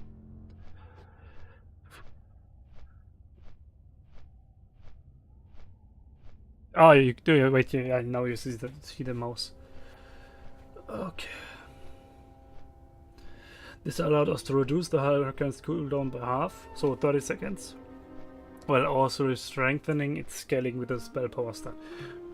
Oh, you do wait. Yeah, now you see the mouse. Okay. This allowed us to reduce the Hurricane's cooldown by half, so 30 seconds, while also strengthening its scaling with a spell power stat.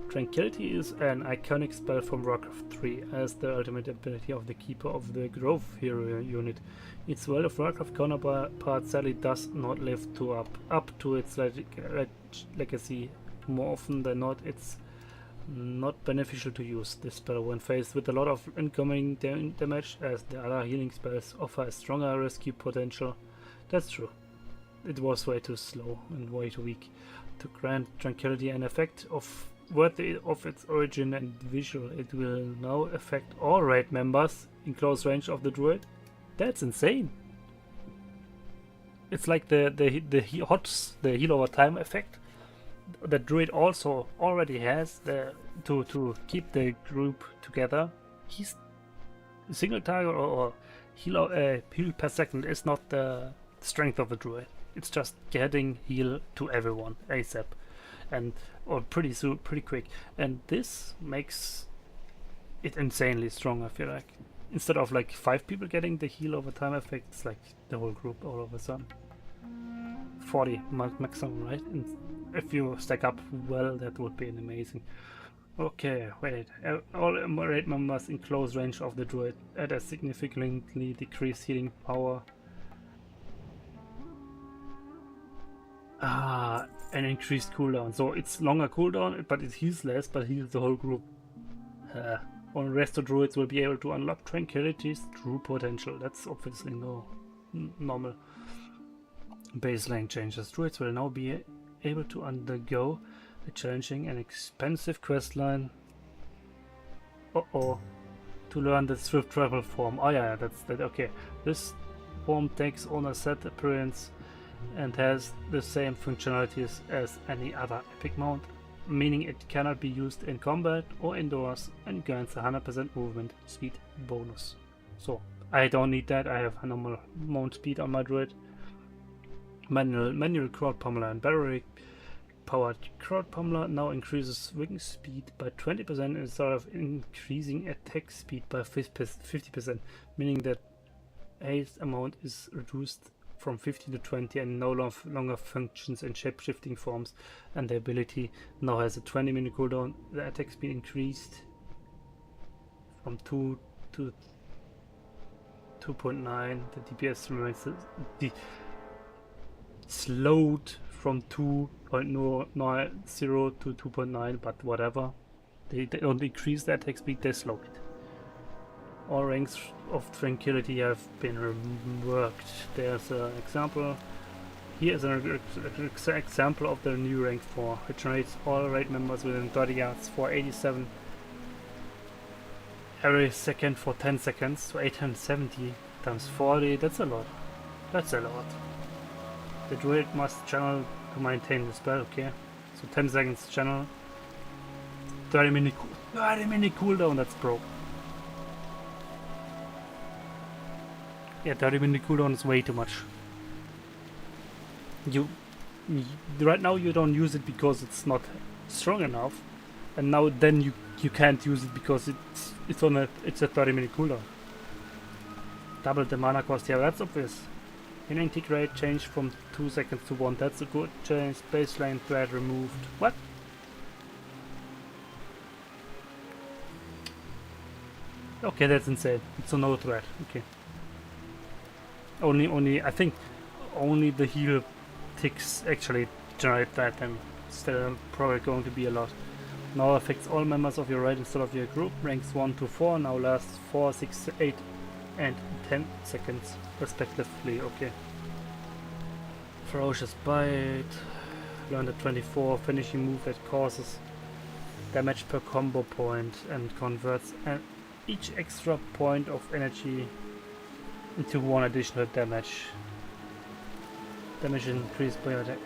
Tranquility is an iconic spell from Warcraft 3 as the ultimate ability of the Keeper of the Grove hero unit. Its World of Warcraft counterpart sadly does not live up to its legacy. More often than not, it's not beneficial to use this spell when faced with a lot of incoming damage, as the other healing spells offer a stronger rescue potential. That's true. It was way too slow and way too weak to grant Tranquility an effect worthy of its origin and visual. It will now affect all raid members in close range of the druid. That's insane. It's like the heal over time effect that druid also already has to keep the group together. He's single target or heal per second is not the strength of the druid. It's just getting heal to everyone ASAP, or pretty quick. And this makes it insanely strong. I feel like instead of like 5 people getting the heal over time effect, it's like the whole group all of a sudden. 40 maximum, right? And if you stack up well, that would be amazing. Okay, wait. All raid members in close range of the druid at a significantly decreased healing power. An increased cooldown. So it's longer cooldown, but it heals less, but heals the whole group. On rest of druids will be able to unlock Tranquility's true potential. That's obviously normal baseline changes. Druids will now be able to undergo a challenging and expensive questline. To learn the swift travel form. Oh yeah, that's that. Okay, this form takes on a set appearance and has the same functionalities as any other epic mount, meaning it cannot be used in combat or indoors, and grants a 100% movement speed bonus. So I don't need that. I have a normal mount speed on my druid. Manual crowd pummeler and battery powered crowd pummeler now increases wing speed by 20% instead of increasing attack speed by 50%, meaning that haste amount is reduced from 15 to 20 and no longer functions in shape-shifting forms, and the ability now has a 20-minute cooldown. The attack speed increased from 2 to 2.9. The DPS remains slowed from 2.0 to 2.9, but whatever. They don't increase the attack speed, they slow it. All ranks of tranquility have been reworked. There's an example. Here is an example of the new rank 4, which generates all raid members within 30 yards for 87 every second for 10 seconds. So 870 times 40, that's a lot. That's a lot. The druid must channel to maintain the spell, okay. So 10 seconds channel. 30-minute cooldown, that's broke. Yeah, 30-minute cooldown is way too much. Right now you don't use it because it's not strong enough, and now then you can't use it because it's a 30-minute cooldown. Double the mana cost, yeah, that's obvious. In integrate, change from 2 seconds to 1, that's a good change. Baseline thread removed. What? Okay, that's insane. It's a no thread. Okay. Only I think only the heal ticks actually generate that, and still probably going to be a lot. Now affects all members of your raid instead of your group. Ranks 1 to 4 now lasts 4, 6, 8 and 10 seconds respectively. Okay. Ferocious Bite. Learned at 24. Finishing move that causes damage per combo point and converts each extra point of energy into 1 additional damage. Damage increased by attack.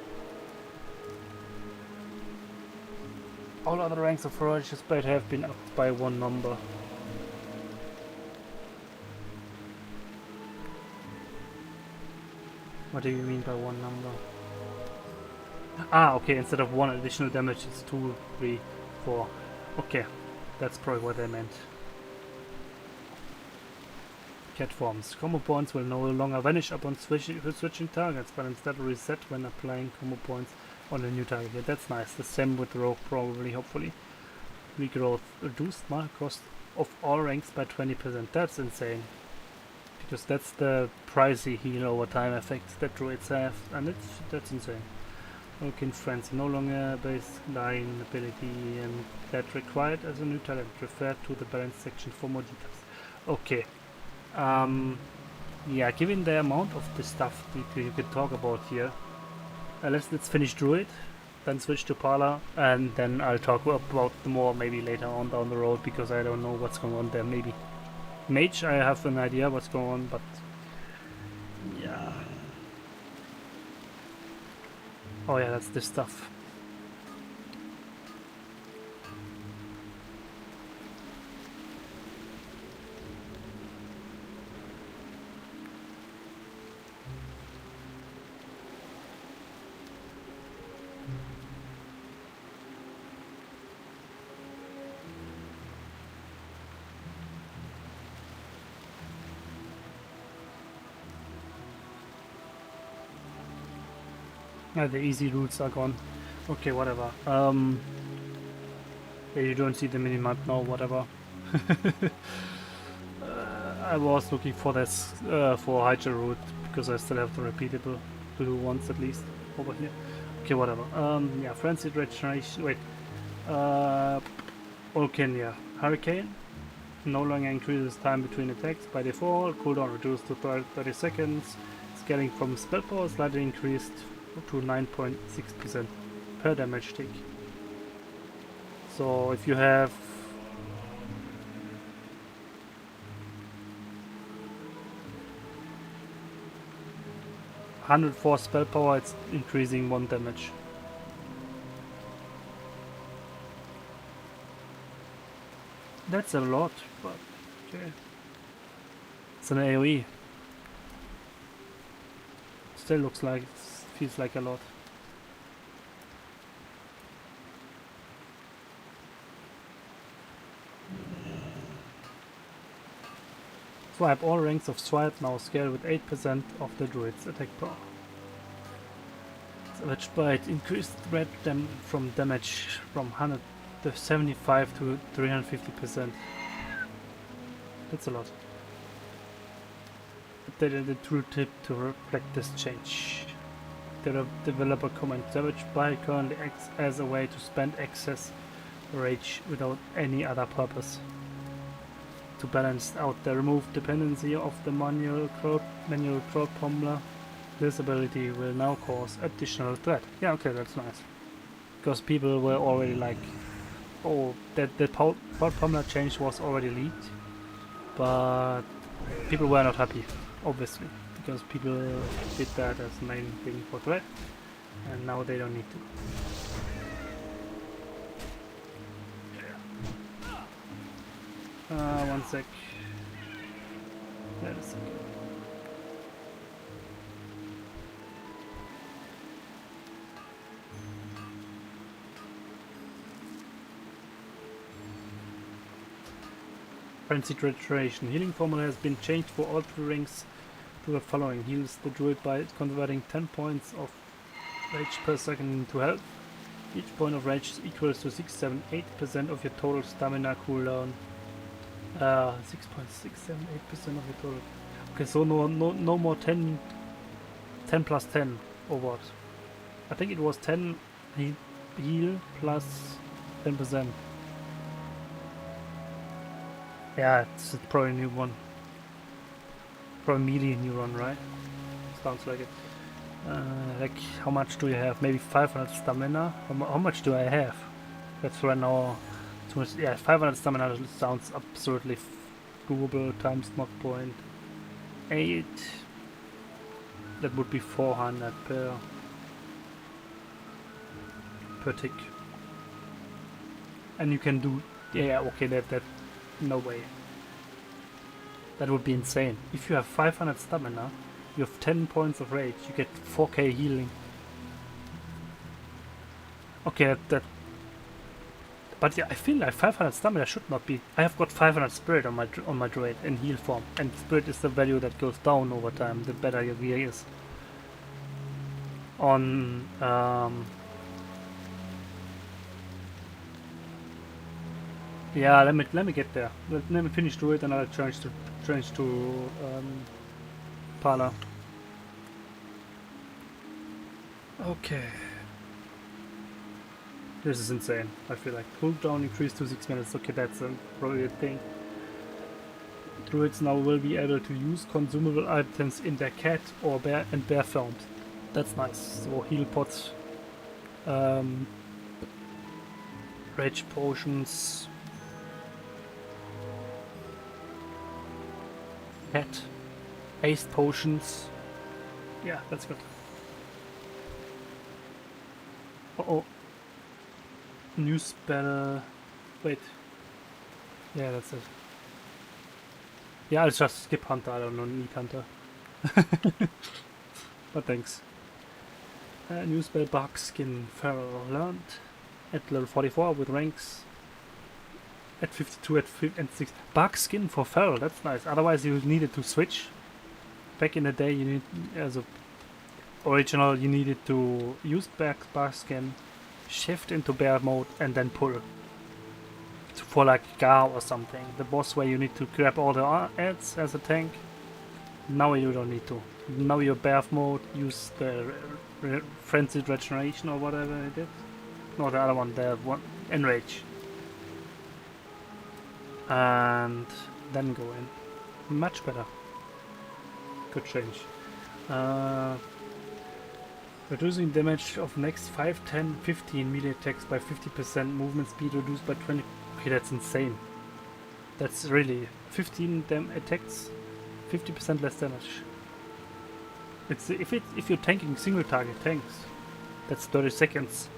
All other ranks of Ferocious Bite have been upped by 1 number. What do you mean by 1 number? Ah, okay, instead of 1 additional damage it's 2, 3, 4. Okay, that's probably what I meant. Cat forms. Combo points will no longer vanish upon switching targets, but instead reset when applying combo points on a new target. Yeah, that's nice. The same with Rogue probably, hopefully. Regrowth. Reduced mana cost of all ranks by 20%. That's insane. Because that's the pricey heal over time effect that druids have, and that's insane. Vulcan Frenzy. No longer baseline ability, and that required as a new talent. Refer to the balance section for more details. Okay. Yeah, given the amount of the stuff you can talk about here, let's finish Druid, then switch to Parla, and then I'll talk about more maybe later on down the road, because I don't know what's going on there. Maybe Mage, I have an idea what's going on, but yeah. Oh yeah, that's this stuff. Yeah, the easy routes are gone. Okay, whatever. Yeah, you don't see the minimap now, whatever. I was looking for this for Hydra route, because I still have the repeatable to do once at least over here. Okay, whatever. Yeah, Frenzied Regeneration. Wait. Okay, yeah. Hurricane. No longer increases time between attacks by default. Cooldown reduced to 30 seconds. Scaling from spell power slightly increased to 9.6% per damage tick. So if you have 104 spell power, it's increasing 1 damage. That's a lot, but okay. It's an AoE. Still looks like, feels like a lot. Swipe. All ranks of swipe now scale with 8% of the druid's attack power. Savage Bite. Increased threat from damage from 175 to 350%. That's a lot. Updated the tooltip to reflect this change. The developer comment: Savage Bite currently acts as a way to spend excess rage without any other purpose. To balance out the removed dependency of the manual crowd pommeler, this ability will now cause additional threat. Yeah, okay, that's nice. Because people were already like, oh, that the crowd pommeler change was already leaked, but people were not happy, obviously, because people did that as main thing for threat, and now they don't need to. 1 sec. Wait a second. Frenzied Restoration. Healing formula has been changed for all 3 ranks to the following. Heals the druid by converting 10 points of rage per second into health. Each point of rage equals to 678% of your total stamina cooldown. 6.678% of your total. Okay, so no more 10 plus 10 or what? I think it was 10 heal plus 10%. Yeah, it's probably a new one. Probably melee new one, right? Sounds like it. Like, how much do you have? Maybe 500 stamina? How much do I have? That's right now. Yeah, 500 stamina sounds absurdly doable. Times knock point 8. That would be 400 per tick. And you can do, yeah, okay, that no way. That would be insane. If you have 500 stamina, you have 10 points of rage, you get 4k healing. Okay, but yeah, I feel like 500 stamina should not be. I have got 500 spirit on my druid in heal form, and spirit is the value that goes down over time the better your gear is. On yeah, let me get there. Let me finish druid, and I'll change to Paladin. Okay. This is insane. I feel like cooldown increased to 6 minutes. Okay, that's probably a thing. Druids now will be able to use consumable items in their cat or bear forms. That's nice. So heal pots, rage potions, cat, haste potions. Yeah, that's good. Uh-oh. New spell. Wait. Yeah, that's it. Yeah, I'll just skip Hunter. I don't need Hunter. But thanks. New spell Bark Skin Feral learned at level 44 with ranks at 52 and 6. Bark Skin for Feral, that's nice. Otherwise you needed to switch. Back in the day you need, as a original, you needed to use Bark Skin, shift into bear mode, and then pull. For like Gar or something. The boss where you need to grab all the adds as a tank. Now you don't need to. Now you're bear mode, use the frenzied regeneration or whatever it is. No, the other one, the one enrage. And then go in. Much better. Good change. Reducing damage of next 5, 10, 15 melee attacks by 50%, movement speed reduced by 20. Okay, that's insane. That's really 15 attacks, 50% less damage. It's if you're tanking single target tanks, that's 30 seconds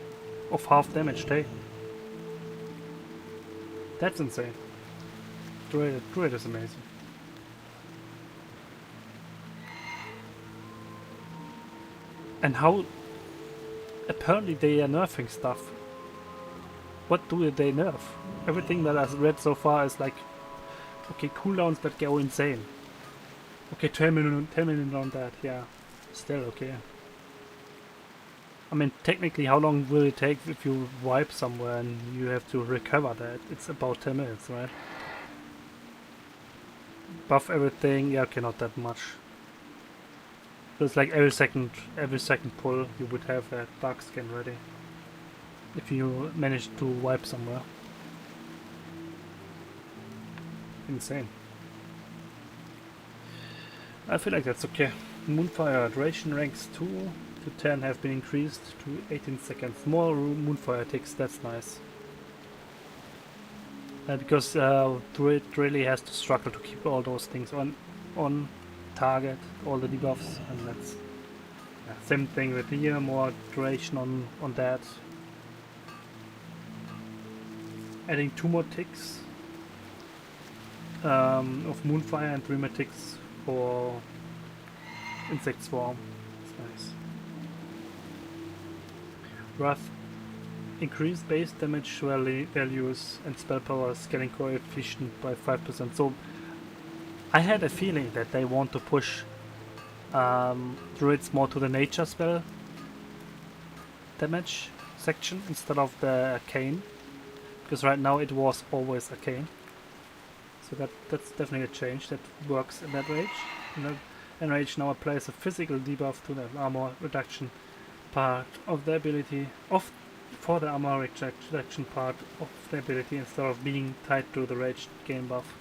of half damage take. That's insane. Druid is amazing. And how apparently they are nerfing stuff. What do they nerf? Everything that I've read so far is like, okay, cooldowns that go insane. Okay, 10 minutes on that, yeah. Still okay. I mean, technically, how long will it take if you wipe somewhere and you have to recover that? It's about 10 minutes, right? Buff everything, yeah, okay, not that much. So it's like every second pull you would have that dark skin ready. If you manage to wipe somewhere. Insane. I feel like that's okay. Moonfire duration ranks 2 to 10 have been increased to 18 seconds. More Moonfire ticks, that's nice. Because Druid really has to struggle to keep all those things on target, all the debuffs, and that's same thing with here, more duration on that. Adding 2 more ticks of Moonfire and 3 more ticks for Insect Swarm. That's nice. Wrath. Increased base damage values and spell power scaling coefficient by 5%. So I had a feeling that they want to push druids more to the nature spell damage section instead of the arcane. Because right now it was always arcane. So that's definitely a change that works in that rage. And rage now applies a physical debuff to the armor reduction part of the ability for the armor reduction part of the ability instead of being tied to the rage gain buff.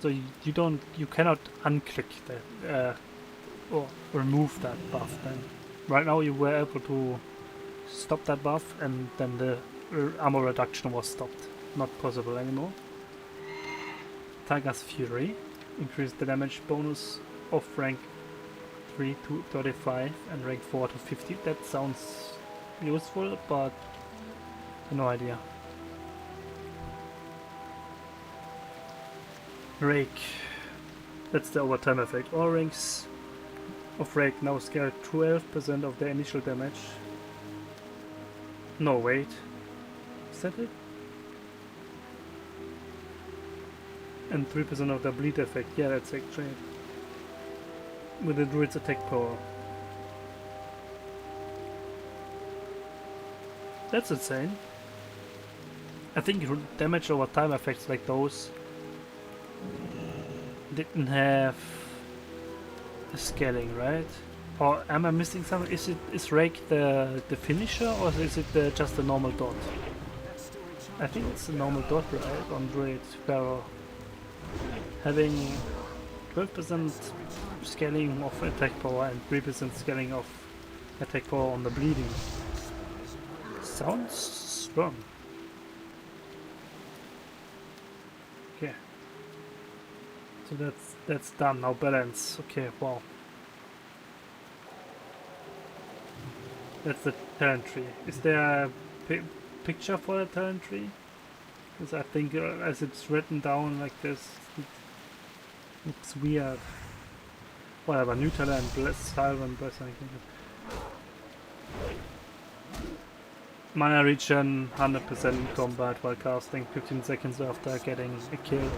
So you cannot unclick that or remove that buff. Then right now you were able to stop that buff, and then the armor reduction was stopped. Not possible anymore. Tiger's Fury increased the damage bonus of rank 3 to 35 and rank 4 to 50. That sounds useful, but no idea. Rake. That's the overtime effect. All ranks of Rake now scale 12% of their initial damage. No, wait. Is that it? And 3% of the bleed effect. Yeah, that's actually it. With the druid's attack power. That's insane. I think damage over time effects like those didn't have the scaling, right? Or am I missing something? Is Rake the finisher, or is it just a normal dot? I think it's a normal dot, right, on Druid Pharaoh. Having 12% scaling of attack power and 3% scaling of attack power on the bleeding. Sounds strong. Okay. So that's done. Now balance. Okay, wow. That's the talent tree. Is there a picture for the talent tree? Because I think as it's written down like this, it looks weird. Whatever, new talent, bless, silent, bless, anything. Mana regen 100% combat while casting 15 seconds after getting a kill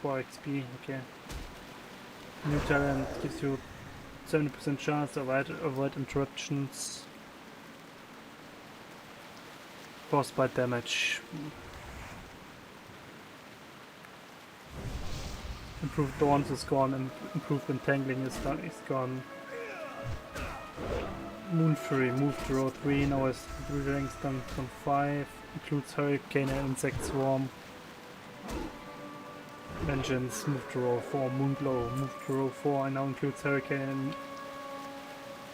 for XP. Okay. New talent gives you 70% chance to avoid interruptions caused by damage. Improved Thorns is gone and improved Entangling is gone. Moon Fury moved to row 3, now has 3 ranks down from 5. Includes Hurricane and Insect Swarm. Vengeance moved to row 4. Moonglow moved to row 4 and now includes Hurricane and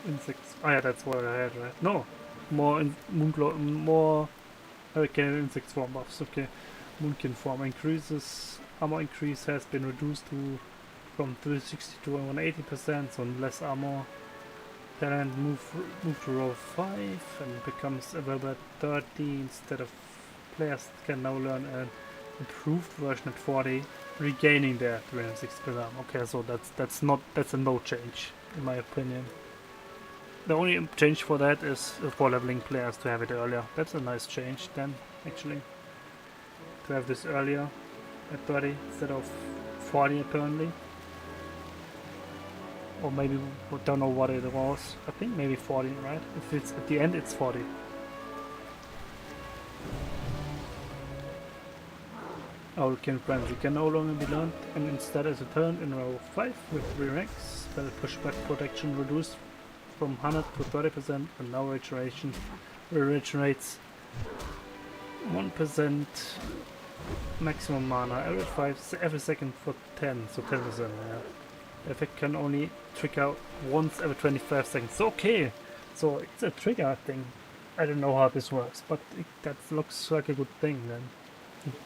Insects. Oh yeah, that's what I had, right? No! More Moonglow, more Hurricane and Insect Swarm buffs. Okay. Moonkin form increases. Armor increase has been reduced from 360 to 180%, so less armor. Talent move to row 5 and becomes available at 30 instead of players can now learn an improved version at 40, regaining their 360%. Okay, so that's a no change in my opinion. The only change for that is for leveling players to have it earlier. That's a nice change then, actually. To have this earlier at 30 instead of 40 apparently. or maybe we don't know what it was. I think maybe 40, right? If it's at the end, it's 40. Hurricane Frenzy can no longer be learned, and instead is a turn in row 5 with 3 ranks. Spell pushback protection reduced from 100 to 30%, and now regenerates 1% maximum mana every second for 10, so 10%. Yeah. The effect can only trigger once every 25 seconds. Okay, so it's a trigger thing. I don't know how this works, but that looks like a good thing then.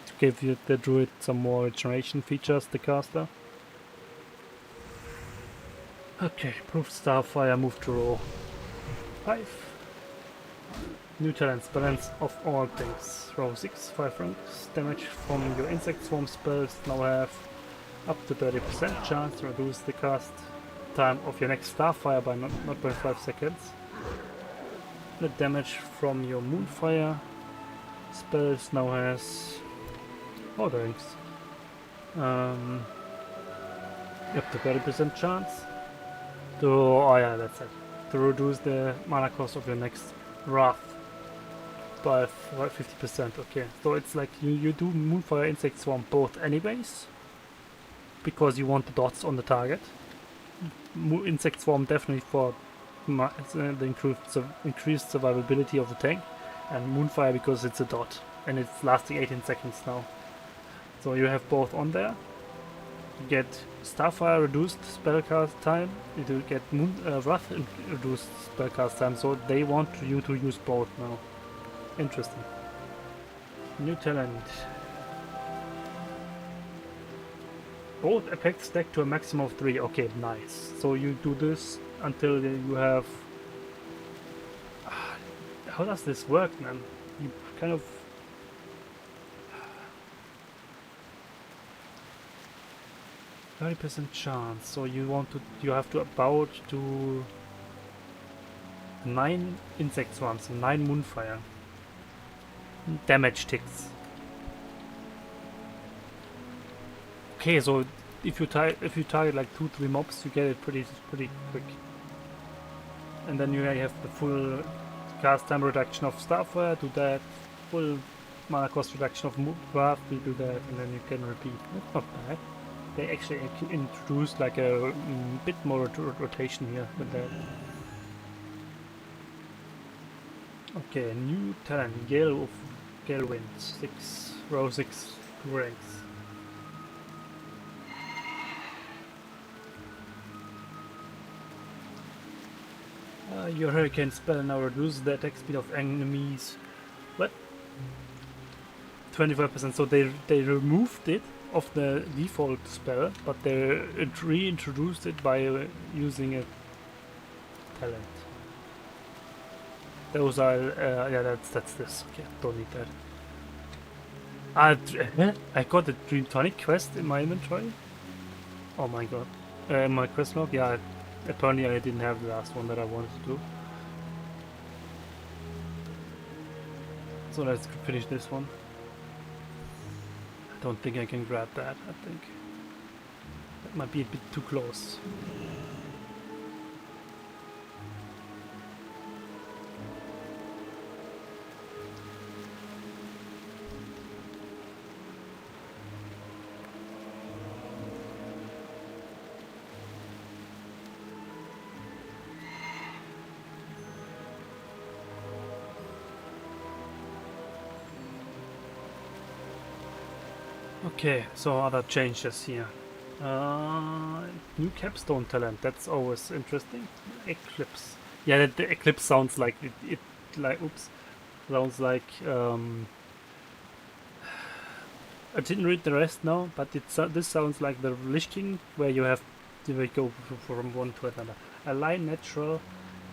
To give you the druid some more regeneration features, the caster. Okay, proof Starfire, move to row 5. New talents, balance of all things. Row 6, 5 ranks. Damage from your insect swarm spells now have up to 30% chance to reduce the cast time of your next Starfire by 0.5 seconds. The damage from your Moonfire spells now has ranks. Up to 30% chance to, oh yeah, that's it. To reduce the mana cost of your next Wrath by 50%. Okay, so it's like you do Moonfire Insect Swarm both anyways, because you want the dots on the target. Insect Swarm definitely for the increased survivability of the tank, and Moonfire because it's a dot and it's lasting 18 seconds now. So you have both on there. You get Starfire reduced spellcast time. You do get Wrath reduced spellcast time. So they want you to use both now. Interesting. New talent. Both effects stack to a maximum of 3. Okay, nice. So you do this until you have... How does this work, man? You kind of... 30% chance, so you have to about do 9 insect swarms, 9 Moonfire. Damage ticks. Okay, so if you target like 2-3 mobs, you get it pretty quick. And then you have the full cast time reduction of Starfire, do that, full mana cost reduction of Wrath, we do that, and then you can repeat. That's not bad. They actually introduced like a bit more rotation here with that. Okay, new talent, Gale Wind, row 6 ranks. Your Hurricane spell now reduces the attack speed of enemies. What? 25%. So they removed it of the default spell, but they reintroduced it by using a talent. Those are yeah, that's this. Okay, don't need that. I got the Dream Tonic quest in my inventory. Oh my god. My quest log, yeah. Apparently I didn't have the last one that I wanted to do. So let's finish this one. I don't think I can grab that. I think that might be a bit too close. Okay, so other changes here. New capstone talent, that's always interesting. Eclipse. Yeah, the Eclipse sounds like it like sounds like I didn't read the rest now, but this sounds like the Lich King, where you go from one to another. Align natural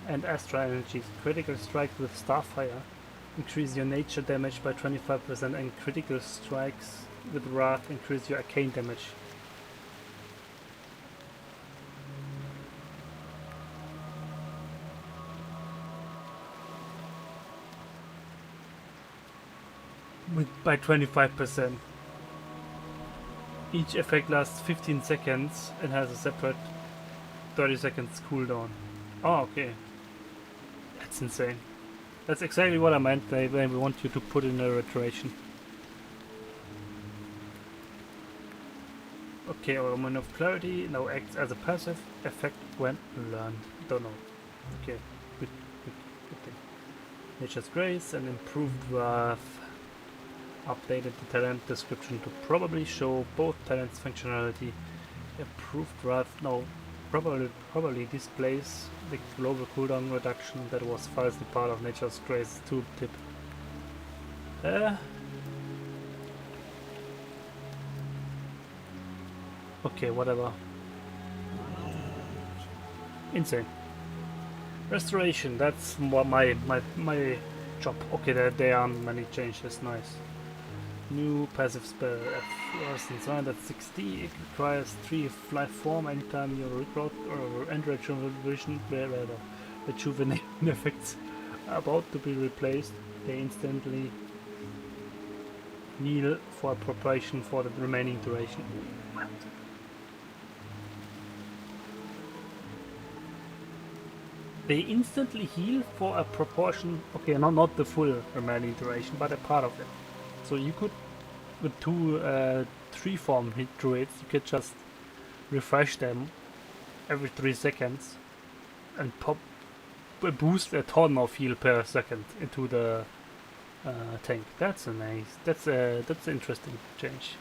and astral energies. Critical strikes with Starfire increase your nature damage by 25%, and critical strikes with Wrath increase your arcane damage. By 25%. Each effect lasts 15 seconds and has a separate 30 seconds cooldown. Oh, okay. That's insane. That's exactly what I meant. They want you to put in a reiteration. Okay, Omen of Clarity now acts as a passive effect when learned. Don't know. Okay, good thing. Nature's Grace and Improved Wrath. Updated the talent description to probably show both talents' functionality. Improved Wrath now probably displays the global cooldown reduction that was falsely part of Nature's Grace tooltip. Okay, whatever. Insane. Restoration, that's what my job. Okay, there aren't many changes, nice. New passive spell at design that's 60. It requires 3 life form anytime your regrowth or end rejuvenation effects are about to be replaced. They instantly heal for appropriation for the remaining duration. What? They instantly heal for a proportion. Okay, not the full remaining duration, but a part of it. So you could, with 2 3-form hit druids, you could just refresh them every 3 seconds and boost a ton of heal per second into the tank. That's a nice. That's an interesting change.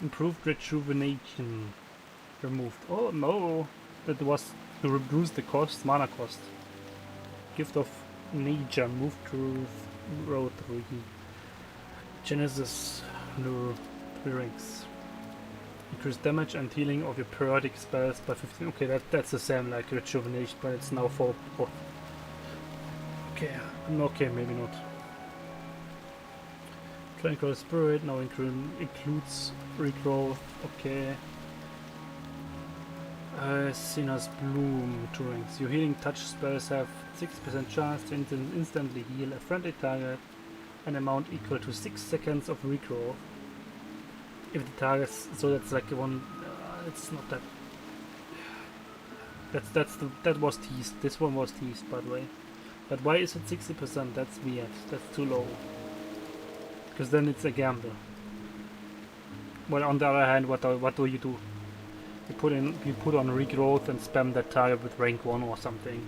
Improved rejuvenation removed. Oh no, that was to reduce the cost, mana cost. Gift of Nature moved to Road 3. Genesis lure 3 ranks. Increase damage and healing of your periodic spells by 15. Okay, that's the same like rejuvenation, but it's now for. Okay, maybe not. Tranquil Spirit now includes regrowth. Okay. Sinner's Bloom 2 ranks. Your healing touch spells have 60% chance to instantly heal a friendly target an amount equal to 6 seconds of regrowth. If the target's so that's like one. It's not that. That was teased. This one was teased, by the way. But why is it 60%? That's weird. That's too low. Because then it's a gamble. Well, on the other hand, what do you do? You put on regrowth and spam that target with rank 1 or something.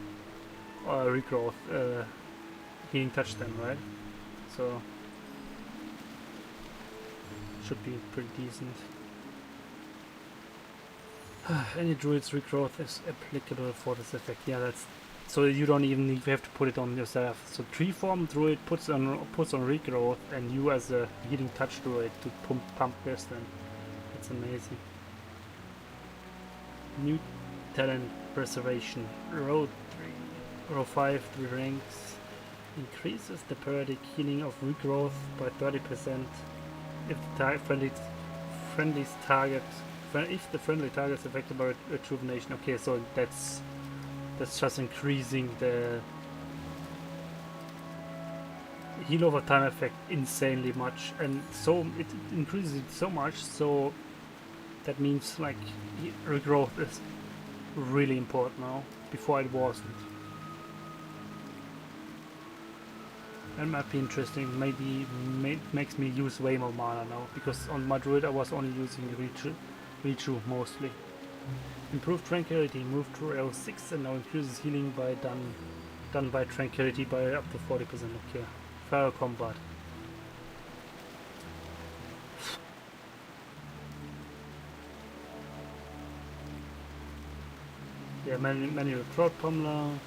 Or regrowth, healing touch them, right? So should be pretty decent. Any druid's regrowth is applicable for this effect. Yeah, that's so you don't even need, you have to put it on yourself. So 3-form druid puts on regrowth, and you as a healing touch druid to pump this. Then it's amazing. New talent preservation. Row 5 3 ranks increases the periodic healing of regrowth by 30% if the friendly target is affected by rejuvenation. Okay, so that's just increasing the heal over time effect insanely much, and so it increases it so much, so that means like regrowth is really important now. Before it wasn't. That might be interesting. Maybe makes me use way more mana now, because on my druid I was only using Rechu mostly. Improved Tranquility moved to L6 and now increases healing by done by Tranquility by up to 40%. Okay, Feral Combat. Yeah, manual Crowd Pummeler.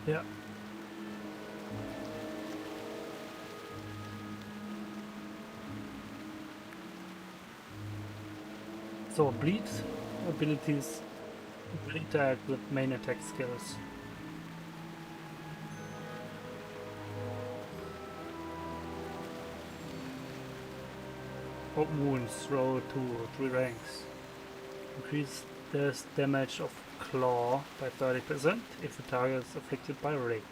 Yeah. So bleed abilities tag with main attack skills. wounds, roll 2, 3 ranks. Increase the damage of claw by 30% if the target is afflicted by rake.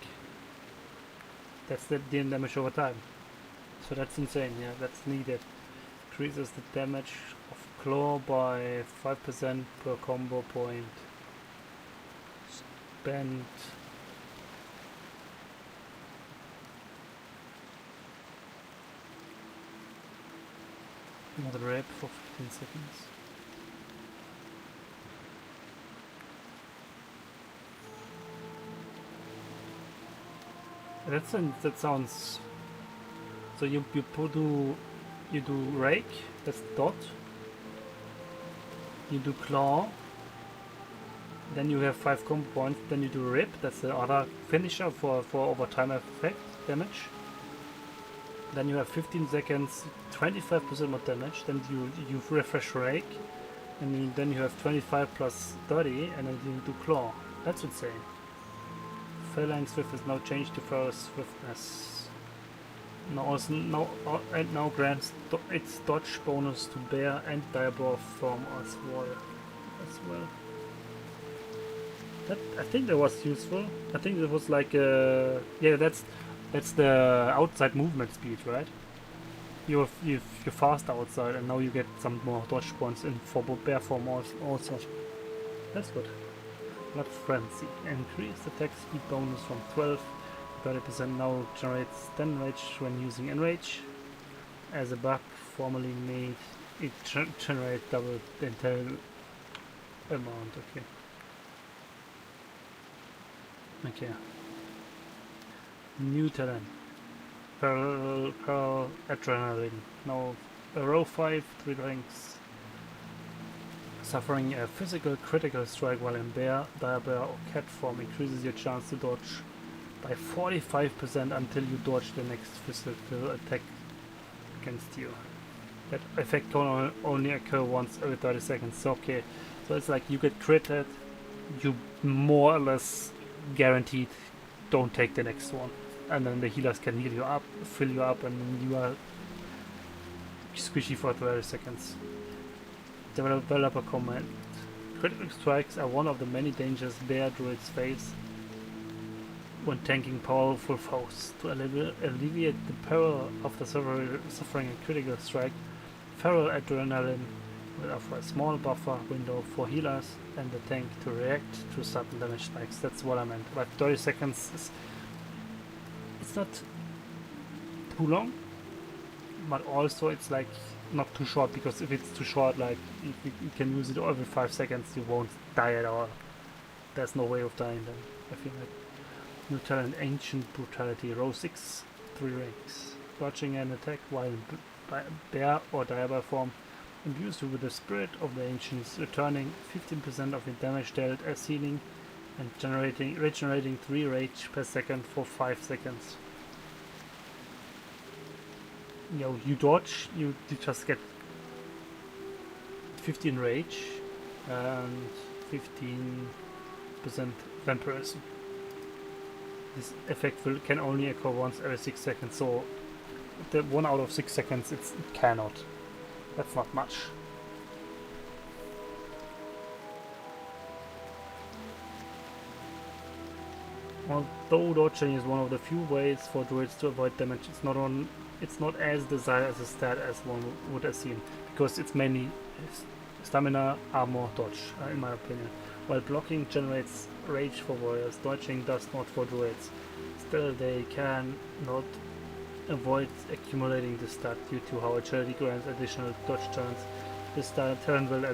That's the damage over time. So that's insane, yeah, that's needed. Increases the damage of claw by 5% per combo point spent. Another rep for 15 seconds. That sounds. So you do rake, that's dot. You do claw. Then you have 5 combo points. Then you do rip, that's the other finisher for overtime effect damage. Then you have 15 seconds, 25% more damage. Then you refresh rake, and then you have 25 plus 30, and then you do claw. That's insane. Feline swiftness now changed to feral swiftness. And now grants its dodge bonus to bear and diabor form as well. That, I think that was useful. I think it was like yeah, that's the outside movement speed, right? You're fast outside, and now you get some more dodge points in for bear form also. That's good. Blood Frenzy. Increased attack speed bonus from 12 to 30%. Now generates enrage when using enrage. As a bug formerly made, it generates double the entire amount. Okay. New talent. Pearl Adrenaline. Now a row 5, 3 ranks. Suffering a physical critical strike while in bear, diabor or cat form increases your chance to dodge by 45% until you dodge the next physical attack against you. That effect can only occur once every 30 seconds. Okay, so it's like you get critted, you more or less guaranteed don't take the next one, and then the healers can heal you up, fill you up, and you are squishy for 30 seconds. Developer comment. Critical strikes are one of the many dangers bear druids face when tanking powerful foes. To alleviate the peril of the suffering a critical strike, feral adrenaline will offer a small buffer window for healers and the tank to react to sudden damage spikes. That's what I meant. But 30 seconds is... it's not too long, but also it's like not too short, because if it's too short, like you can use it every 5 seconds, you won't die at all. There's no way of dying then, I feel like. New talent, Ancient Brutality, row 6, 3 ranks. Dodging an attack while in bear or diabor form imbues you with the spirit of the ancients, returning 15% of your damage dealt as healing and regenerating 3 rage per second for 5 seconds. You dodge, you just get 15 rage and 15% vampirism. This effect can only occur once every 6 seconds, so the 1 out of 6 seconds it cannot. That's not much. Although dodging is one of the few ways for druids to avoid damage, it's not as desired as a stat as one would assume, because it's mainly stamina, armor, dodge, in my opinion. While blocking generates rage for warriors, dodging does not for druids. Still, they can not avoid accumulating this stat due to how agility grants additional dodge turns. This turn will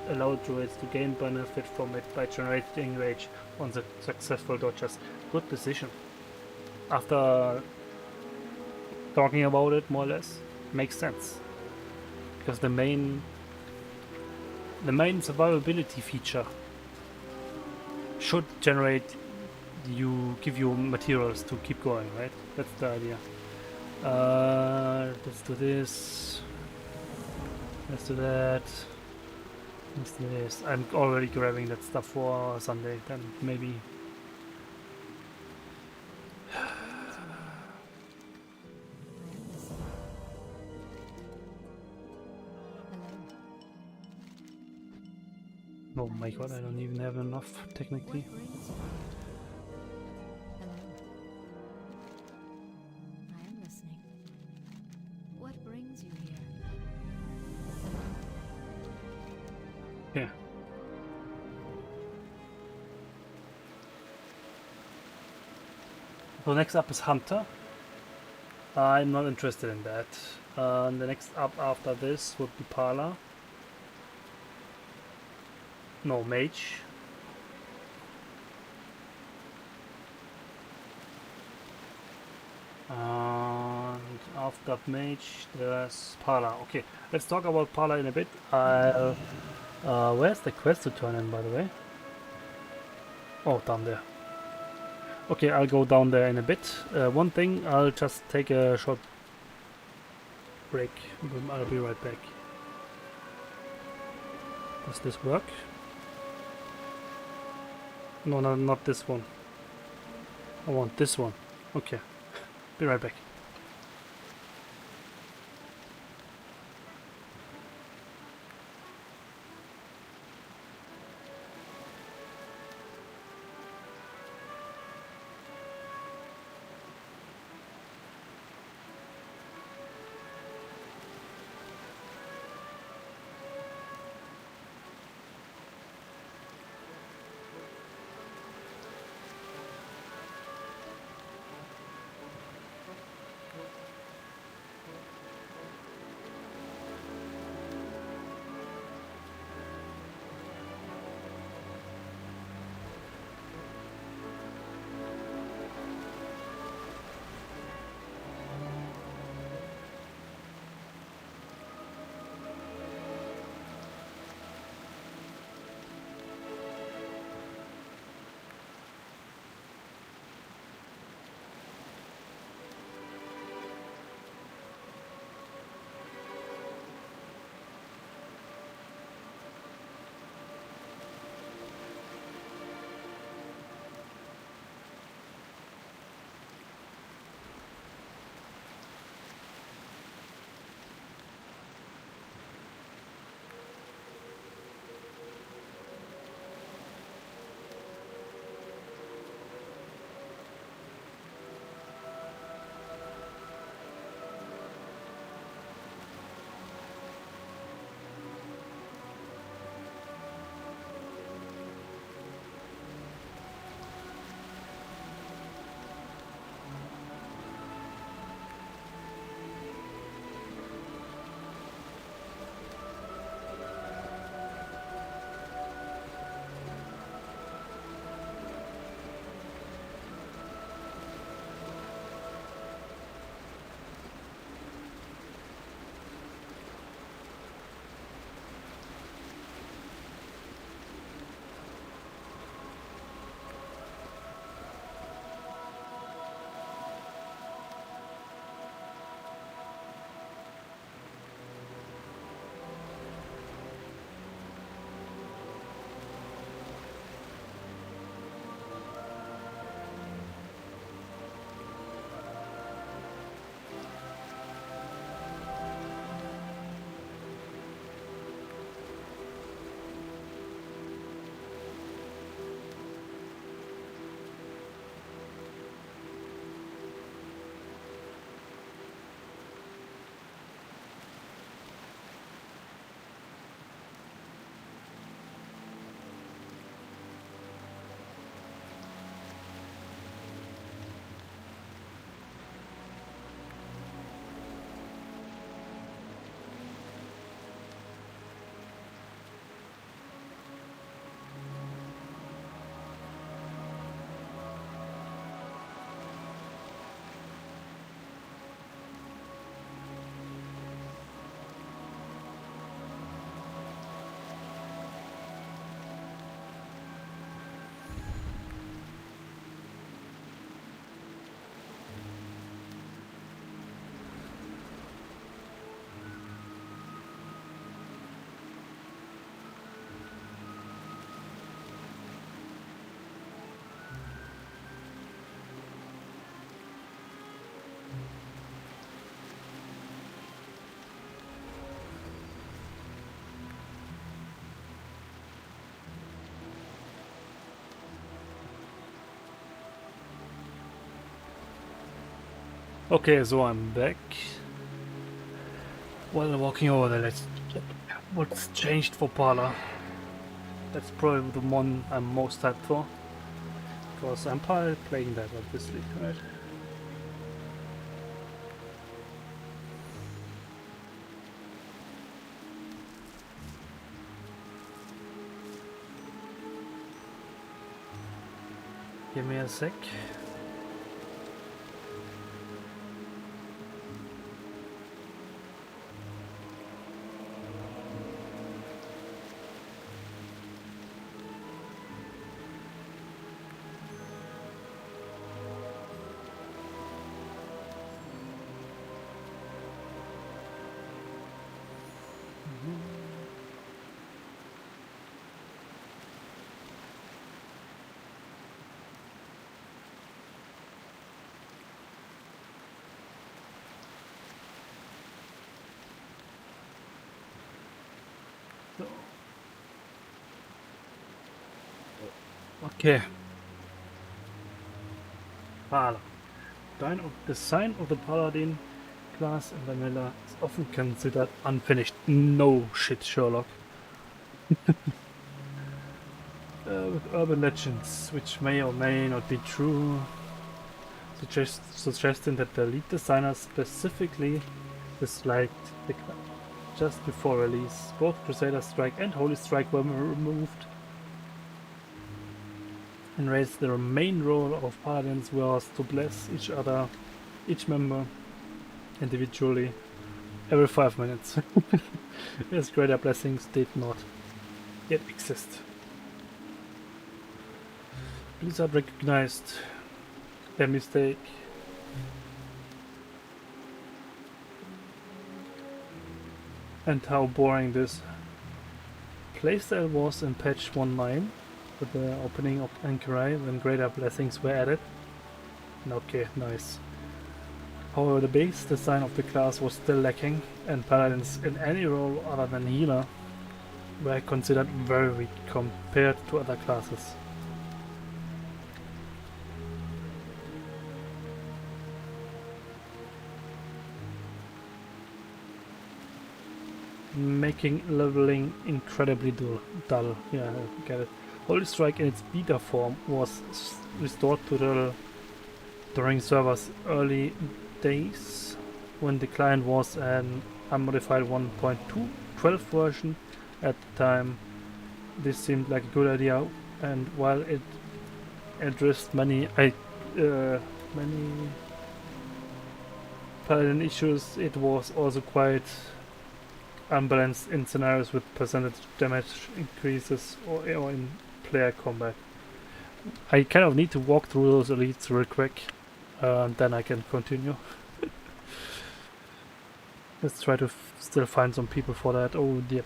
allow druids to gain benefit from it by generating rage on the successful dodgers. Good decision. After talking about it more or less, makes sense. Because the main survivability feature should give you materials to keep going, right? That's the idea. Let's do this. Let's do that. Let's do this. I'm already grabbing that stuff for Sunday, then maybe. Oh my god, I don't even have enough technically. What brings you? Hello. I am listening. What brings you here? Yeah. So next up is Hunter. I'm not interested in that. The next up after this would be Pala. No, Mage. And after Mage, there's Pala. Okay, let's talk about Pala in a bit. I'll... where's the quest to turn in, by the way? Oh, down there. Okay, I'll go down there in a bit. One thing, I'll just take a short break. I'll be right back. Does this work? No, no, not this one. I want this one. Okay. Be right back. Okay, so I'm back. While walking over there, let's check what's changed for Parla. That's probably the one I'm most hyped for. Because I'm probably playing that, obviously, right? Give me a sec. Okay. Pala. The sign of the Paladin class in vanilla is often considered unfinished. No shit, Sherlock. With urban legends, which may or may not be true, suggesting that the lead designer specifically disliked the class. Just before release, both Crusader Strike and Holy Strike were removed, and raised the main role of Paladins was to bless each member individually every 5 minutes. As greater blessings did not yet exist. Blizzard recognized their mistake and how boring this playstyle was in patch 1.9 with the opening of Ankarai when greater blessings were added. Okay, nice. However, the base design of the class was still lacking, and paladins in any role other than healer were considered very weak compared to other classes. Making leveling incredibly dull. Yeah, I get it. Holy Strike in its beta form was restored to during server's early days when the client was an unmodified 1.12 version. At the time, this seemed like a good idea, and while it addressed many paladin issues, it was also quite unbalanced in scenarios with percentage damage increases or in player combat. I kind of need to walk through those elites real quick, then I can continue. Let's try to still find some people for that. Oh, yeah,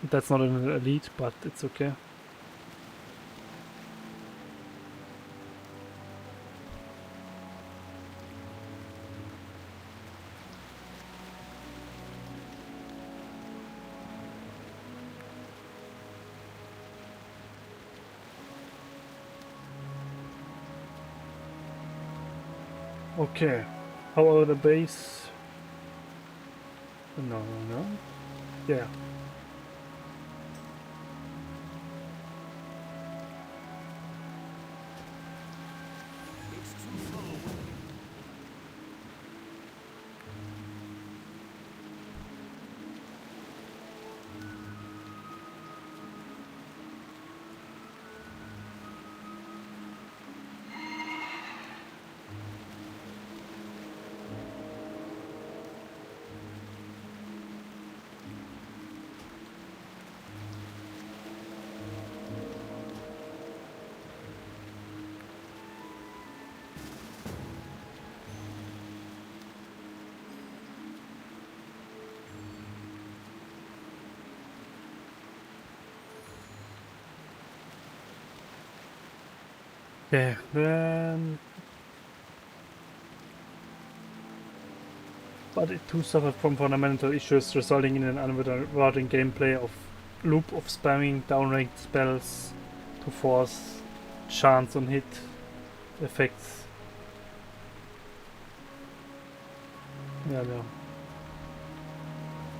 that's not an elite, but it's okay. Okay, how about the base? No. Yeah. Okay, then... But it too suffered from fundamental issues resulting in an unrewarding gameplay of loop of spamming downranked spells to force chance on hit effects. Yeah, no.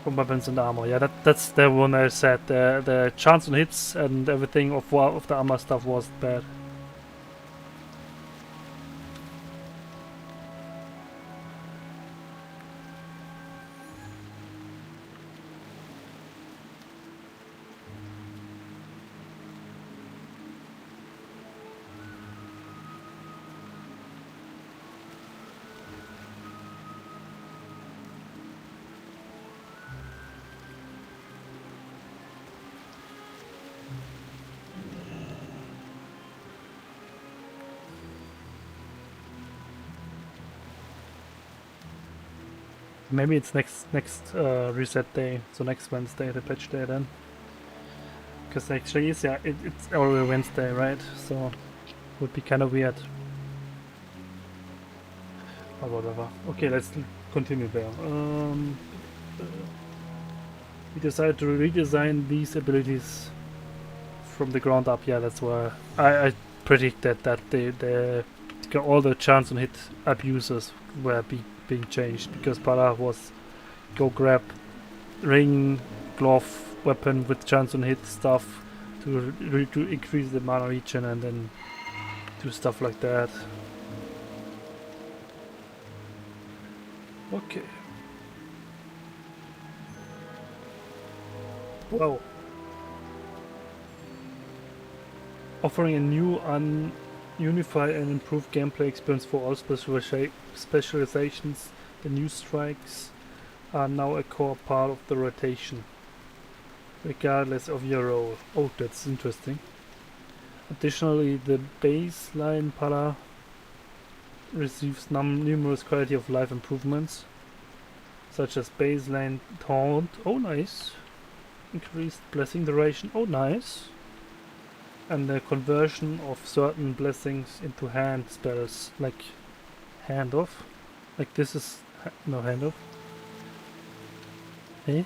From weapons and armor. Yeah, that's the one I said. The chance on hits and everything of the armor stuff was bad. Maybe it's next reset day, so next Wednesday, the patch day then. Because actually, yeah, it's already Wednesday, right? So would be kind of weird. Or whatever. Okay, let's continue there. We decided to redesign these abilities from the ground up. Yeah, that's where I predicted that all the chance on hit abuses were being changed, because Paladin was go grab ring, glove, weapon with chance on hit stuff to increase the mana regen and then do stuff like that. Okay. Wow. Offering a new, unified and improved gameplay experience for all specializations, the new strikes are now a core part of the rotation, regardless of your role. Oh, that's interesting. Additionally, the baseline Pala receives numerous quality of life improvements, such as baseline taunt. Oh, nice. Increased blessing duration. Oh, nice. And the conversion of certain blessings into hand spells, like hand off. Like this is no hand off. Eh?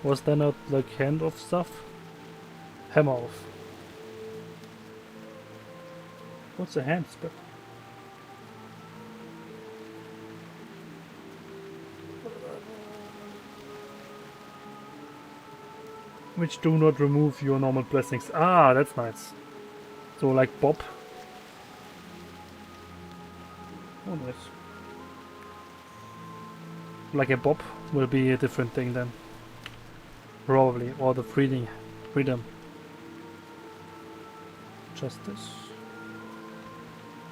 Was there not like hand off stuff? Hammer off. What's a hand spell? Which do not remove your normal blessings. Ah, that's nice. So like Bob. Oh, nice. Like a Bob will be a different thing then. Probably. Or the freedom. Justice.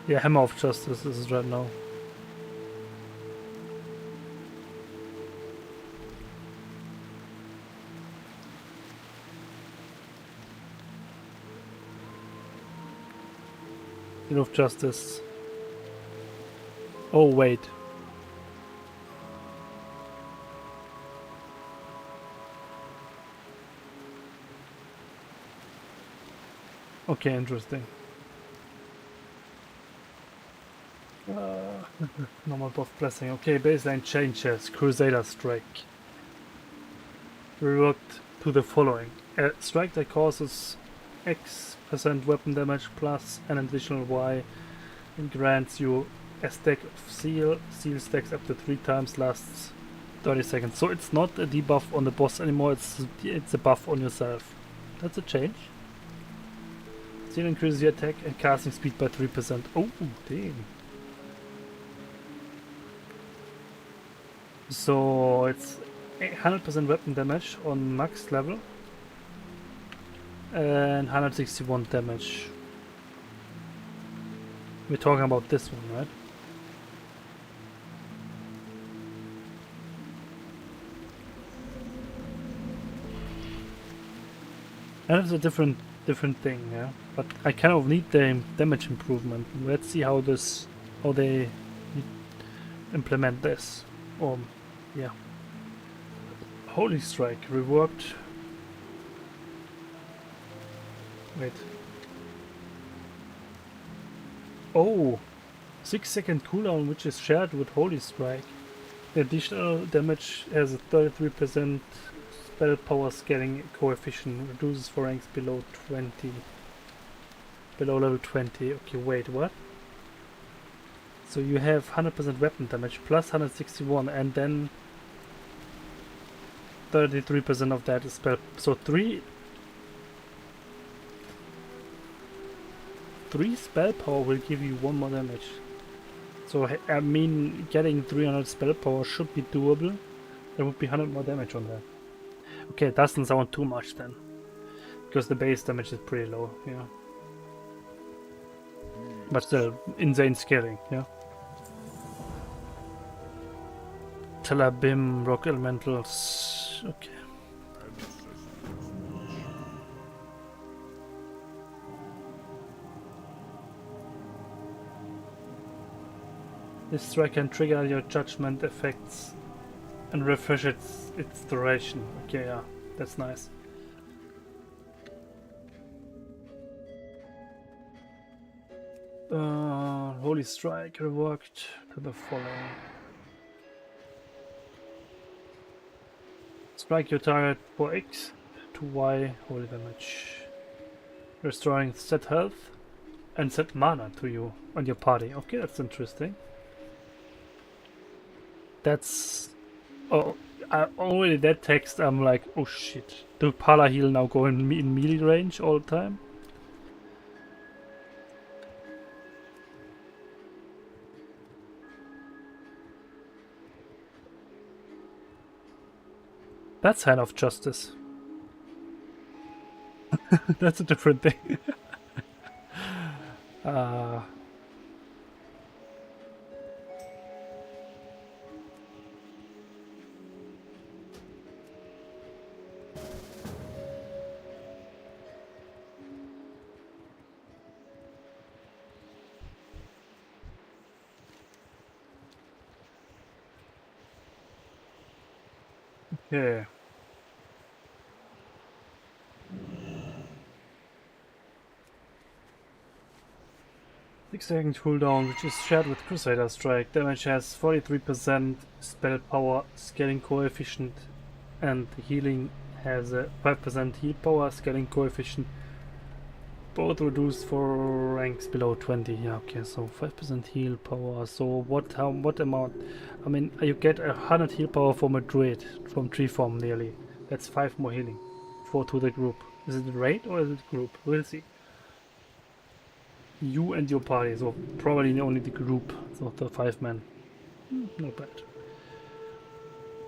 Yeah, Hammer of Justice is right now. Of Justice. Oh wait. Okay, interesting. Normal buff blessing. Okay, baseline changes. Crusader strike. Reworked to the following: a strike that causes X% weapon damage plus an additional Y and grants you a stack of seal. Seal stacks up to 3 times, lasts 30 seconds. So it's not a debuff on the boss anymore, it's a buff on yourself. That's a change. Seal increases your attack and casting speed by 3%. Oh, damn. So it's 100% weapon damage on max level. And 161 damage. We're talking about this one, right? And it's a different thing, yeah. But I kind of need the damage improvement. Let's see how they implement this. Yeah. Holy Strike reworked. Wait. Oh! 6-second cooldown, which is shared with Holy Strike. The additional damage has a 33% spell power scaling coefficient, reduces for ranks below 20. Below level 20. Okay, wait, what? So you have 100% weapon damage plus 161 and then 33% of that is spell. So three spell power will give you 1 more damage. So I mean, getting 300 spell power should be doable. There would be 100 more damage on that. Okay, it doesn't sound too much then, because the base damage is pretty low, yeah. But still, insane scaling, yeah. Telabim, rock elementals, okay. This strike can trigger your judgment effects and refresh its duration. Okay, yeah, that's nice. Holy Strike reworked to the following. Strike your target for X to Y holy damage. Restoring set health and set mana to you and your party. Okay, that's interesting. That's... Oh, already that text I'm like, oh shit. Do Pala heal now go in melee range all the time? That's hand of justice. That's a different thing. Okay. Six-second cooldown, which is shared with Crusader Strike. Damage has 43% spell power scaling coefficient, and healing has a 5% heal power scaling coefficient. Both reduced for ranks below 20. Yeah, okay, so 5% heal power. So what amount? I mean, you get 100 heal power from a druid from tree form nearly. That's 5 more healing to the group. Is it raid or is it group? We'll see. You and your party, so probably only the group, so the 5 men. Not bad.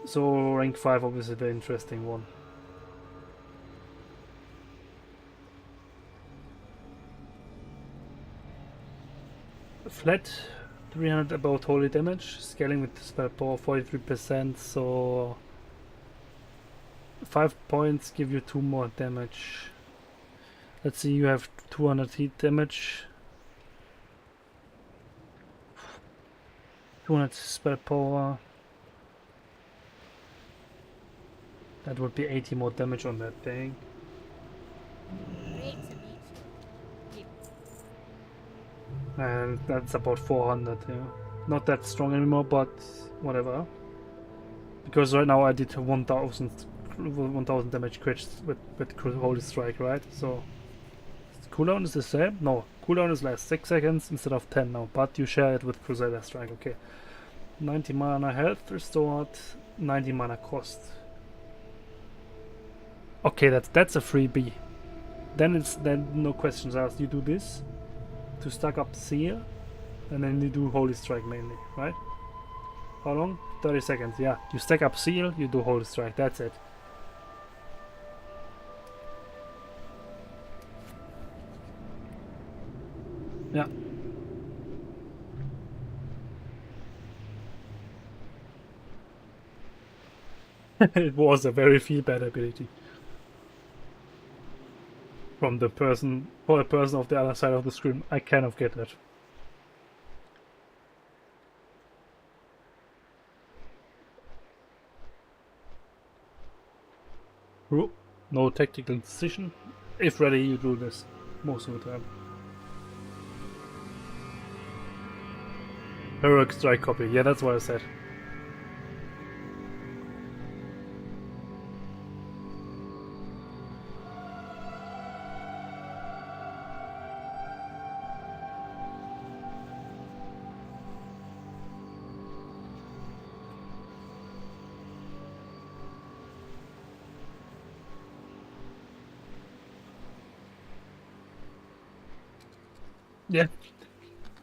So rank 5, obviously the interesting one. Flat 300 about holy damage, scaling with spell power 43%, so 5 points give you 2 more damage. Let's see, you have 200 heat damage, 200 spell power. That would be 80 more damage on that thing. Great to meet you. And that's about 400, yeah. Not that strong anymore, but whatever. Because right now I did 1000 damage crits with Holy Strike, right? So cooldown is the same? No, cooldown is less, 6 seconds instead of 10 now, but you share it with Crusader Strike, okay. 90 mana health restored, 90 mana cost. Okay, that's a freebie. Then no questions asked. You do this to stack up Seal, and then you do Holy Strike mainly, right? How long? 30 seconds, yeah. You stack up Seal, you do Holy Strike, that's it. Yeah. It was a very feel bad ability. From the person, for the person of the other side of the screen, I kind of get that. No tactical decision. If ready, you do this most of the time. Heroic Strike copy. Yeah, that's what I said. Yeah,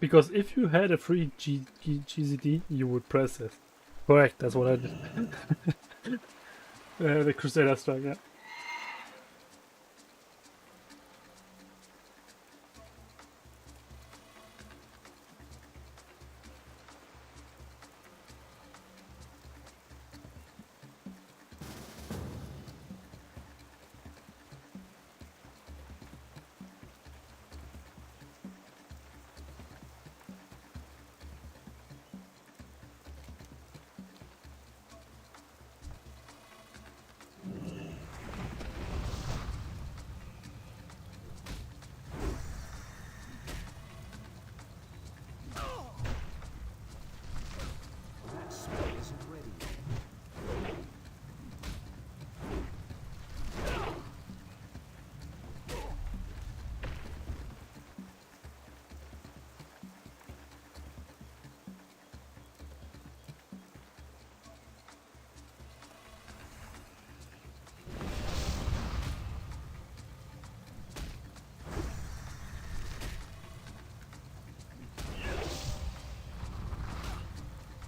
because if you had a free GCD, you would press it. Correct, that's what I did. The Crusader strike, yeah. That spell isn't ready yet.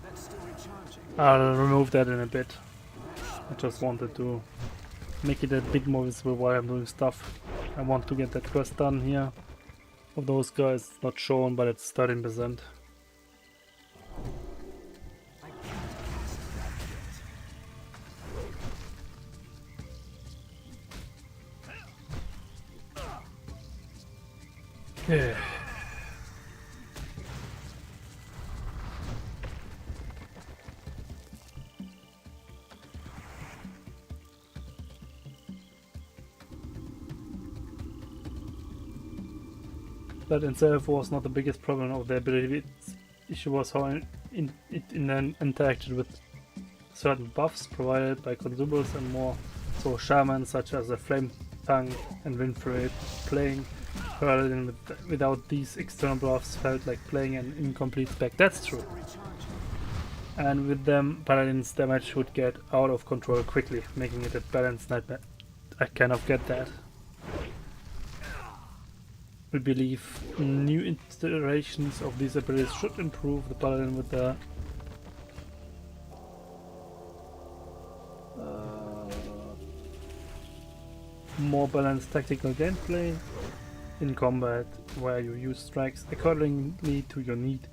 That's still recharging. I'll remove that in a bit. I just wanted to make it a bit more visible while I'm doing stuff. I want to get that quest done here. Of those guys, it's not shown, but it's 13%. I can't cast that yet. Yeah. That itself was not the biggest problem of the ability. Its issue was how it interacted with certain buffs provided by consumables and more. So shamans such as the flame tongue and wind freight playing Paladin without these external buffs felt like playing an incomplete spec. That's true. And with them, Paladin's damage would get out of control quickly, making it a balanced nightmare. I kind of get that. We believe new iterations of these abilities should improve the Paladin with the more balanced tactical gameplay in combat, where you use strikes accordingly to your need,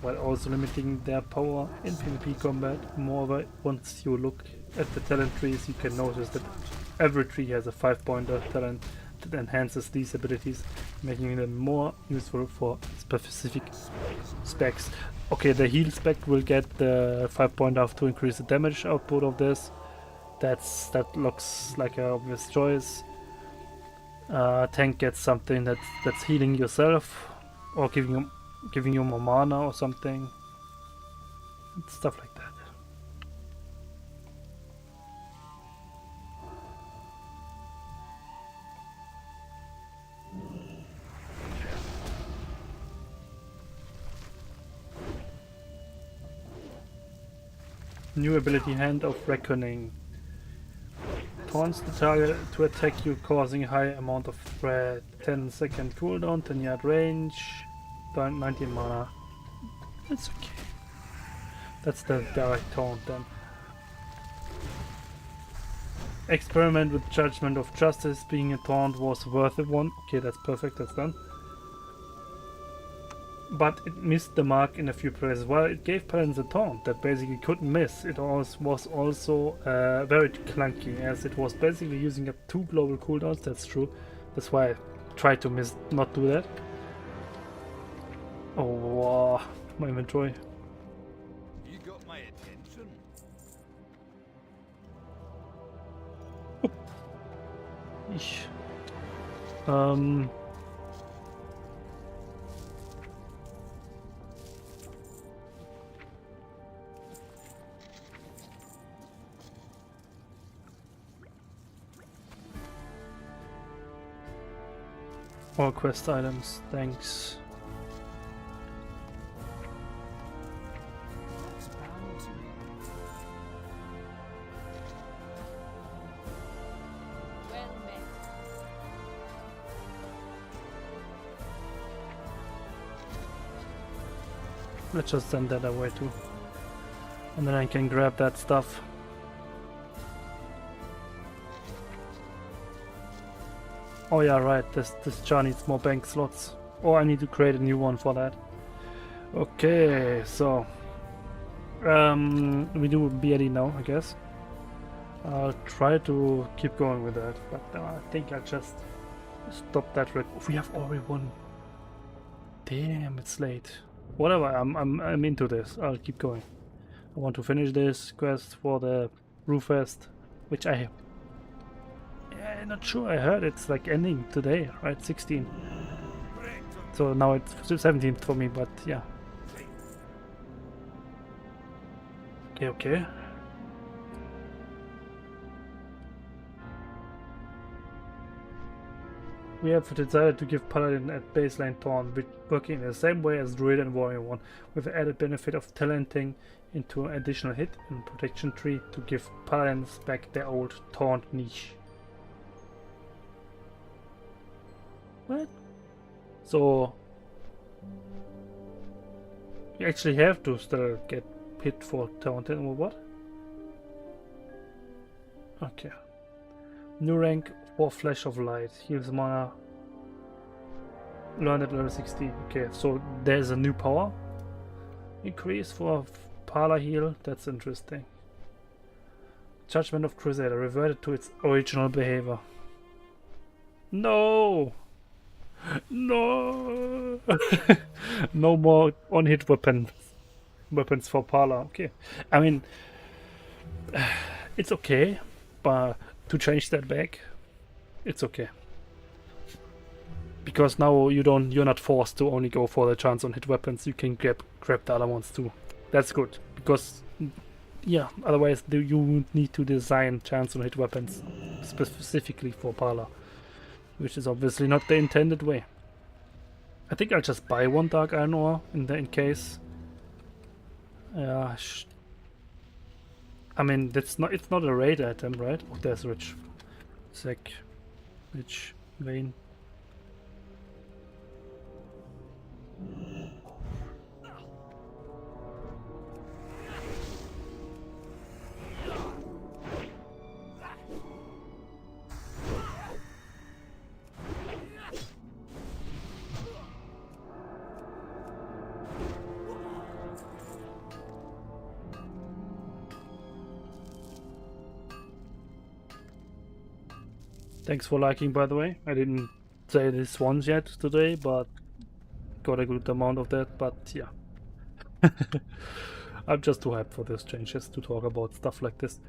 while also limiting their power in PvP combat. Moreover, once you look at the talent trees, you can notice that every tree has a 5-pointer talent that enhances these abilities, making them more useful for specific specs. Okay, the heal spec will get the 5-pointer to increase the damage output of this. That looks like an obvious choice. Tank gets something that's healing yourself, or giving you more mana or something. Stuff like that. New ability, Hand of Reckoning. Taunts the target to attack you, causing a high amount of threat. 10-second cooldown, 10-yard range, 19 mana. That's okay. That's the direct taunt then. Experiment with Judgment of Justice. Being a taunt was worth it one. Okay, that's perfect, that's done. But it missed the mark in a few places. Well, it gave Paladins a taunt that basically couldn't miss. It was also very clunky, as it was basically using up 2 global cooldowns. That's true. That's why I tried to not do that. Oh, wow. My inventory. You got my attention. Eesh. More quest items, thanks. That's bound to me. Well met. Let's just send that away too. And then I can grab that stuff. Oh yeah, right, this jar needs more bank slots. Or I need to create a new one for that. Okay, so we do BLE now, I guess. I'll try to keep going with that, but I think I'll just stop that. We have already won. Damn, it's late. Whatever, I'm into this. I'll keep going. I want to finish this quest for the Roof Fest, which I'm not sure. I heard it's like ending today, right? 16. So now it's 17th for me, but yeah. Okay. We have decided to give Paladin at baseline Taunt, working in the same way as Druid and Warrior 1, with the added benefit of talenting into an additional hit and protection tree to give Paladins back their old Taunt niche. What? So you actually have to still get hit for Taunted or what? Okay. New rank for Flash of Light. Heals mana. Learned at level 60. Okay, so there's a new power increase for Parlor Heal. That's interesting. Judgment of Crusader reverted to its original behavior. No! No! No more on-hit weapons for Parlor. Okay. I mean, it's okay, but to change that back, it's okay. Because now you're not forced to only go for the chance on hit weapons. You can grab the other ones too. That's good, because yeah, otherwise you need to design chance on hit weapons specifically for Parlor, which is obviously not the intended way. I think I'll just buy one dark iron ore in case. I mean, it's not a raid item, right? Oh, there's rich vein. Thanks for liking, by the way. I didn't say this once yet today, but got a good amount of that, but yeah. I'm just too hyped for these changes to talk about stuff like this.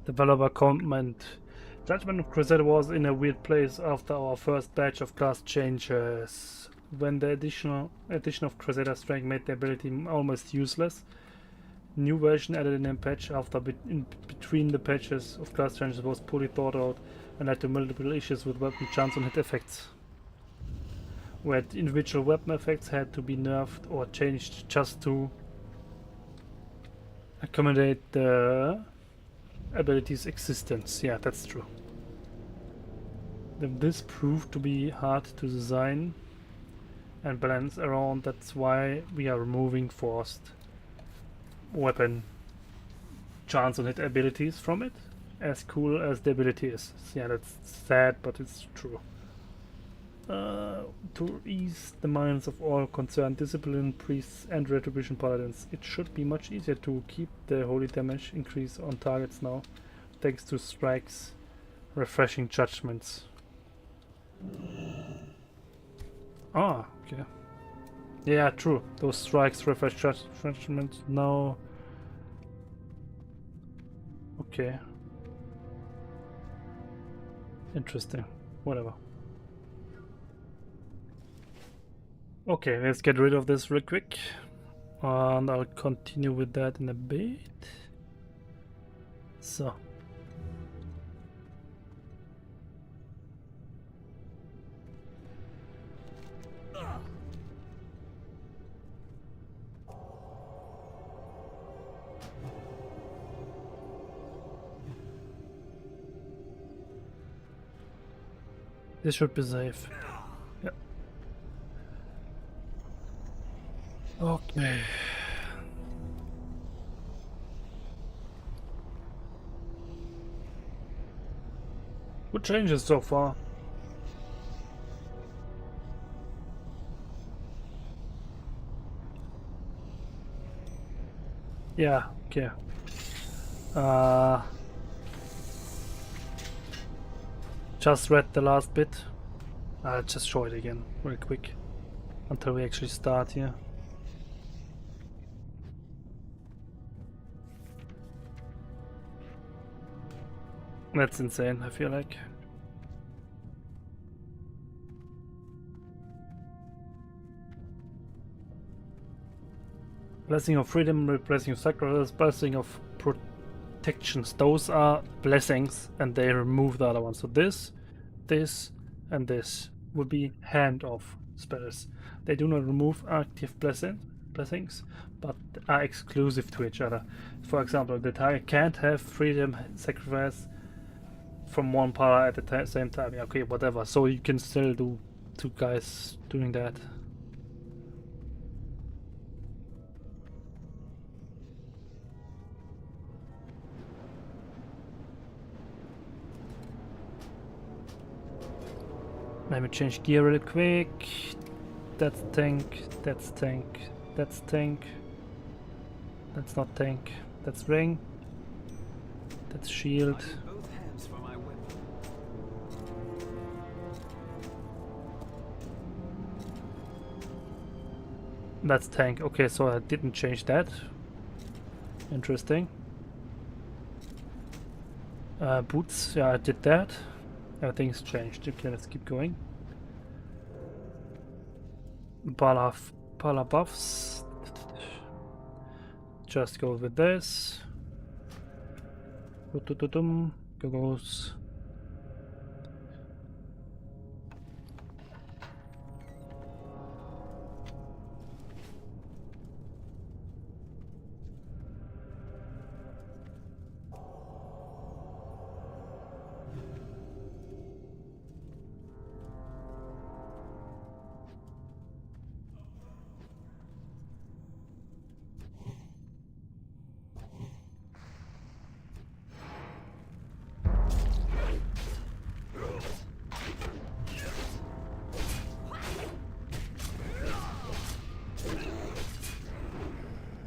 Developer comment. Judgment of Crusader was in a weird place after our first batch of class changes. When the addition of Crusader Strength made the ability almost useless. New version added in a patch after between the patches of class changes was poorly thought out and led to multiple issues with weapon chance on hit effects, where individual weapon effects had to be nerfed or changed just to accommodate the ability's existence. Yeah, that's true. This proved to be hard to design and balance around. That's why we are removing forced weapon chance on hit abilities from it, as cool as the ability is. Yeah, that's sad, but it's true. To ease the minds of all concerned discipline priests and retribution paladins, it should be much easier to keep the holy damage increase on targets now, thanks to strikes refreshing judgments. Ah, okay. Yeah, true. Those strikes refresh judgments now. Okay. Interesting. Whatever. Okay, let's get rid of this real quick, and I'll continue with that in a bit. So, This should be safe. Yeah. Okay. Good changes so far. Yeah, okay. Just read the last bit. I'll just show it again real quick until we actually start here. That's insane, I feel like. Blessing of freedom, blessing of sacrifice, blessing of protections. Those are blessings and they remove the other ones. So this, and this would be hand-off spells. They do not remove active blessings, but are exclusive to each other. For example, the target can't have freedom sacrifice from one power at the same time. Okay, whatever. So you can still do two guys doing that. Let me change gear really quick. That's tank, that's tank, that's tank. That's not tank, that's ring. That's shield. That's tank. Okay, so I didn't change that. Interesting. Boots, yeah, I did that. Everything's changed. Okay, let's keep going. Pala buffs. Just go with this. Goes.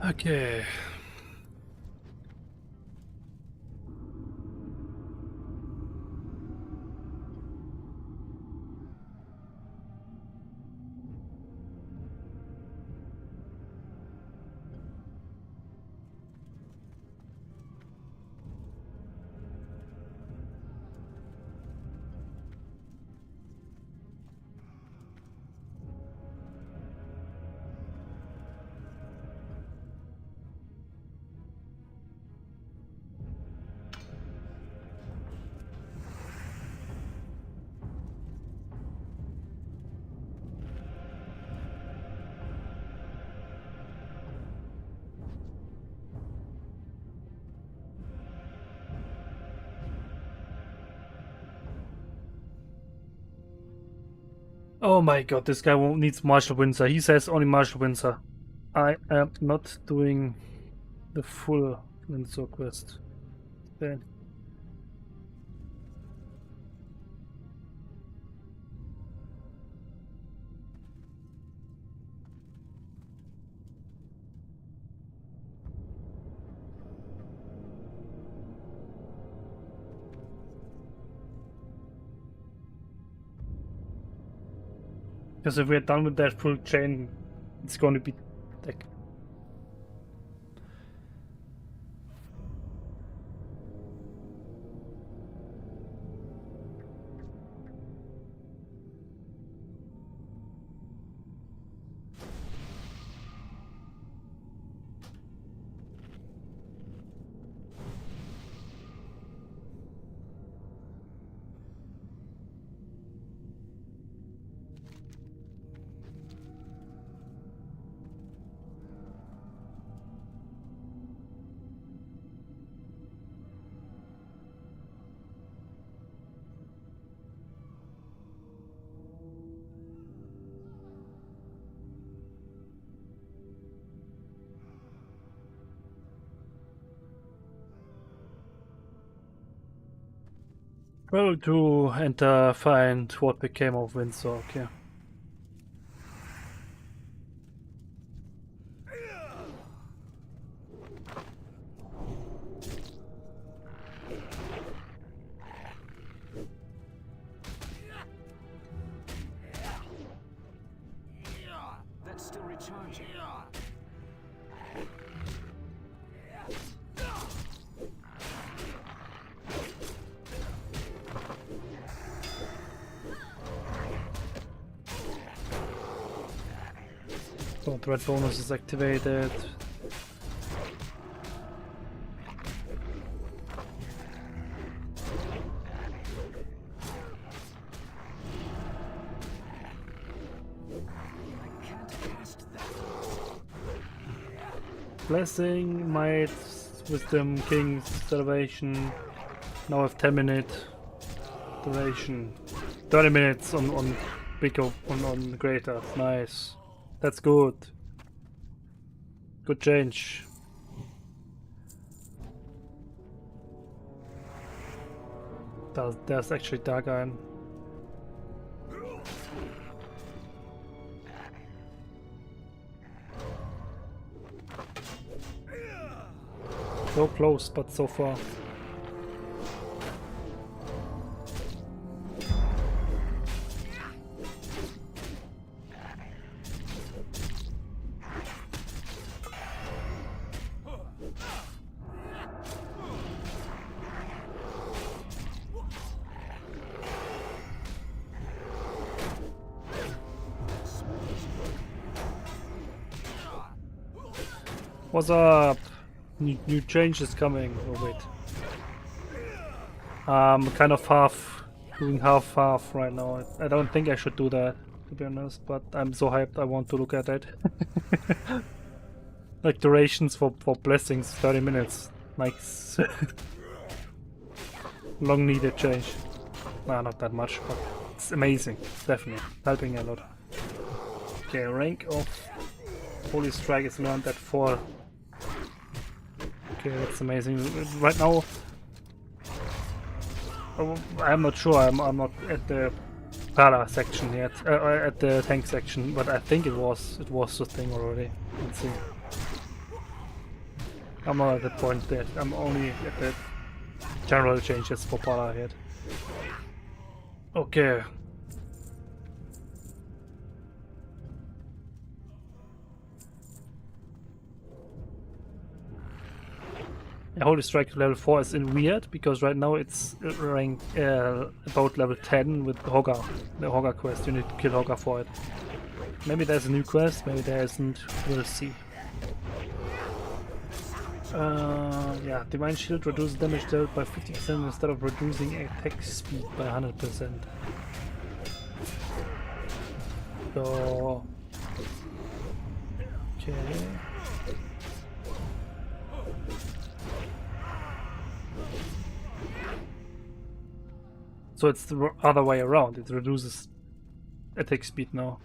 Okay. Oh my god, this guy needs Marshall Windsor. He says only Marshall Windsor. I am not doing the full Windsor quest. Then. Because if we're done with that full chain, it's going to be like... Well, to enter, find what became of Windsor, okay. That's still recharging. So threat bonus is activated. Blessing, Might, Wisdom, King's, Salvation. Now I have 10-minute duration. 30 minutes on bigger on greater. Nice. That's good. Good change. There's actually Dark Iron. So close, but so far. What's up? New changes coming. Oh wait. Kind of doing half right now. I don't think I should do that, to be honest, but I'm so hyped I want to look at it. Like durations for blessings, 30 minutes. Nice. Long needed change. Nah, not that much, but it's amazing. Definitely helping a lot. Okay, rank of Holy Strike is learned at 4. Okay, that's amazing. Right now, I'm not sure. I'm not at the Pala section yet, at the tank section, but I think it was the thing already. Let's see. I'm not at the point yet. I'm only at the general changes for Pala yet. Okay. Holy Strike level 4 is in weird because right now it's ranked about level 10 with Hoggar. The Hoggar quest, you need to kill Hoggar for it. Maybe there's a new quest, maybe there isn't, we'll see. Yeah, Divine Shield reduces damage dealt by 50% instead of reducing attack speed by 100%. So... okay... So it's the other way around, it reduces attack speed now.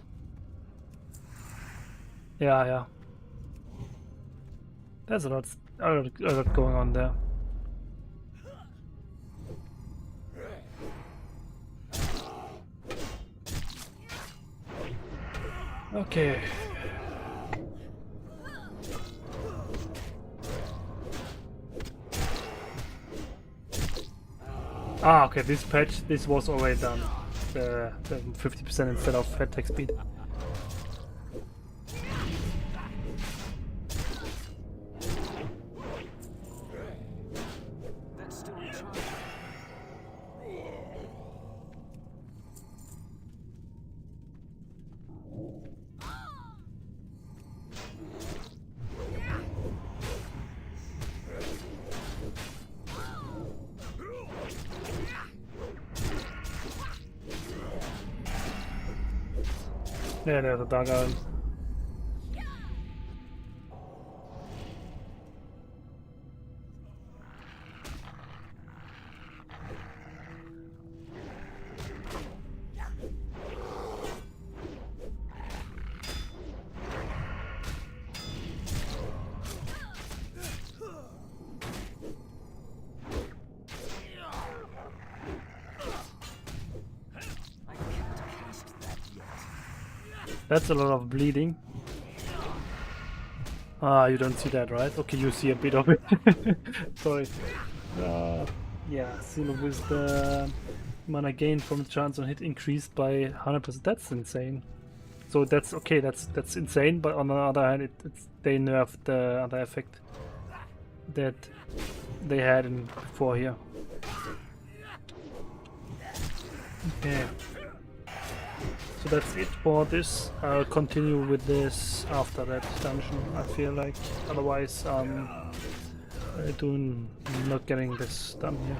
Yeah. There's a lot going on there. Okay. Ah, okay, this patch, this was already done. The 50% instead of attack speed. Yeah, there's a Dark Iron. That's a lot of bleeding. Ah, you don't see that, right? Okay, you see a bit of it. Sorry. Yeah, seal of wisdom. Mana gain from chance on hit increased by 100%. That's insane. So that's okay. That's insane. But on the other hand, they nerfed the other effect that they had in before here. Okay. So that's it for this. I'll continue with this after that dungeon, I feel like. Otherwise, not getting this done here.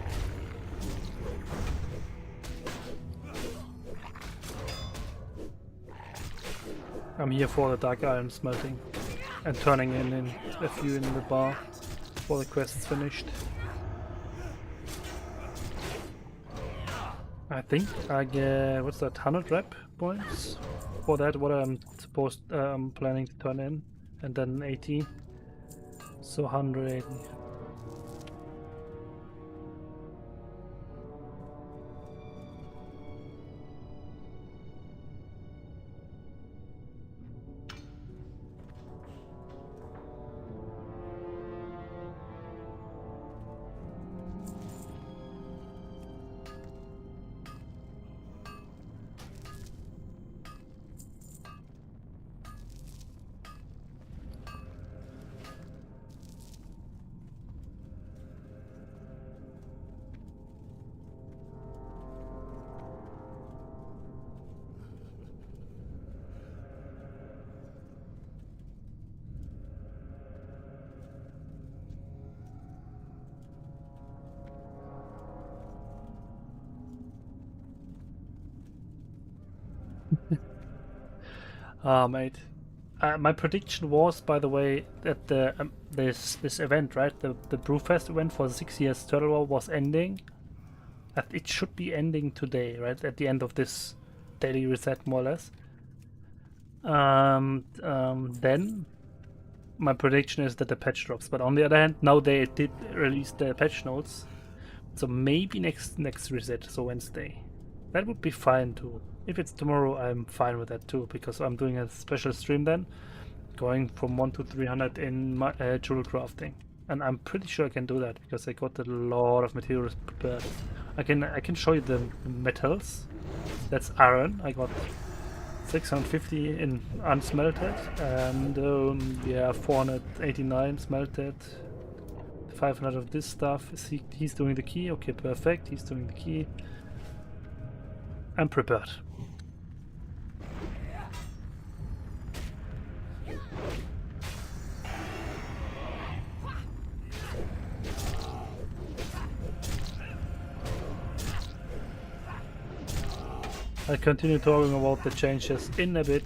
I'm here for the dark iron smelting and turning in a few in the bar before the quest's finished. I think I get, what's that, 100 rep points for that, what I'm planning to turn in, and then 80, so 180. Mate. My prediction was, by the way, that this event, right, the Brewfest event for 6 years Turtle War was ending. It should be ending today, right, at the end of this daily reset, more or less. Then my prediction is that the patch drops. But on the other hand, now they did release the patch notes, so maybe next reset, so Wednesday. That would be fine too. If it's tomorrow, I'm fine with that too, because I'm doing a special stream then, going from 1 to 300 in my jewel crafting, and I'm pretty sure I can do that because I got a lot of materials prepared. I can show you the metals. That's iron. I got 650 in unsmelted, and yeah, 489 smelted. 500 of this stuff. He's doing the key. Okay, perfect. He's doing the key. I'm prepared. I'll continue talking about the changes in a bit.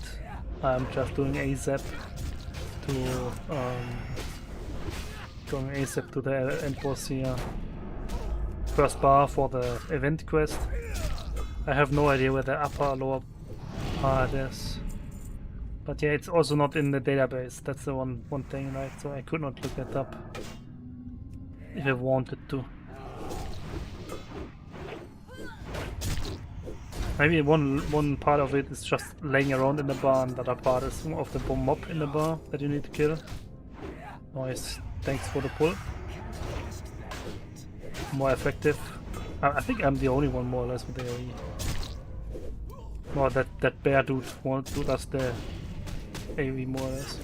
I'm just doing ASAP to going ASAP to the end boss here. First bar for the event quest. I have no idea where the upper or lower part is. But yeah, it's also not in the database. That's the one thing, right? So I could not look that up if I wanted to. Maybe one part of it is just laying around in the bar, and the other part is of the mob in the bar that you need to kill. Nice, thanks for the pull. More effective. I think I'm the only one more or less with AoE. Or that bear dude does the AoE more or less.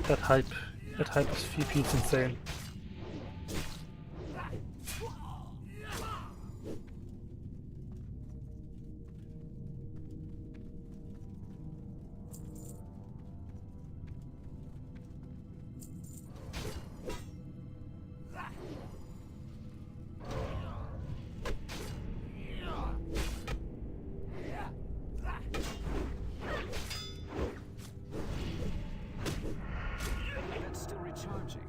That hype is VP is insane. That's still recharging.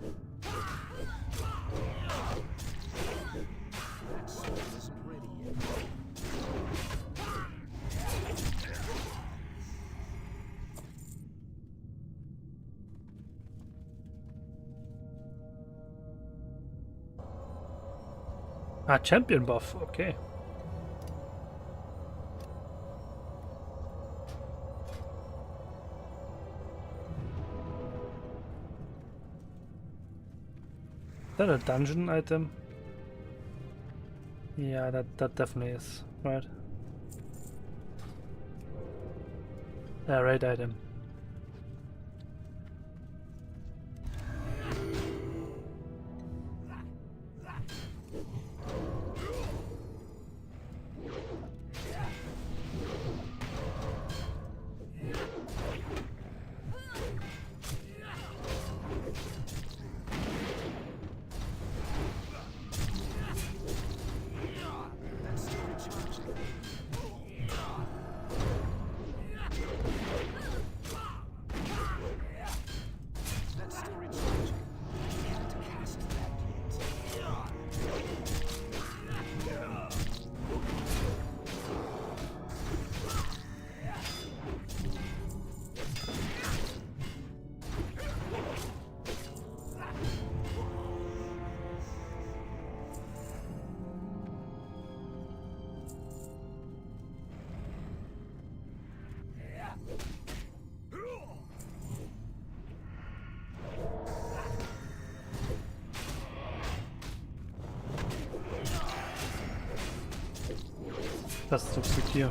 Ah, Champion buff, okay. Is that a dungeon item? Yeah, that definitely is, right? Raid item. Das looks like here.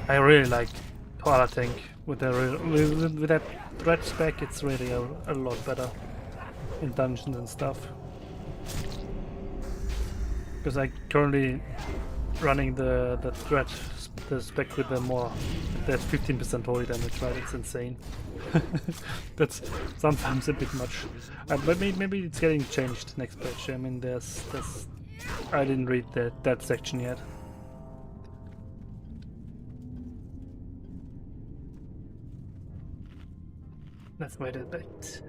I really like Paladin with that threat spec. It's really a lot better in dungeons and stuff. Because I currently running the threat the spec with the more there's 15% holy damage, right? It's insane. That's sometimes a bit much. But maybe it's getting changed next patch. I mean, there's I didn't read that section yet. Let's wait a bit.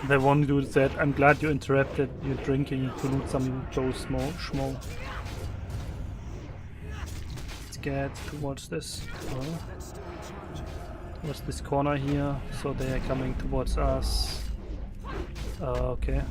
The one dude said, "I'm glad you interrupted your drinking to loot some Joe schmo." Let's get towards this. Towards this corner here, so they are coming towards us. Okay.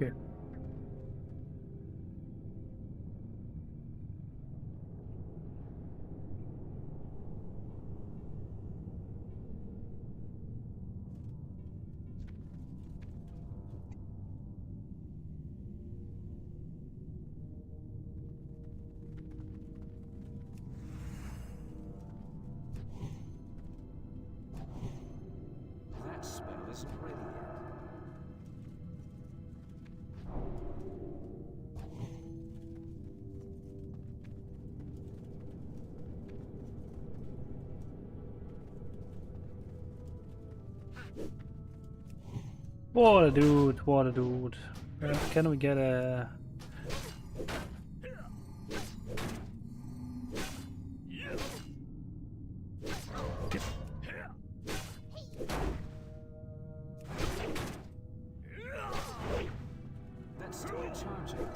Okay. That spell isn't ready yet. What a dude, what a dude. Can we get a... That's still charging.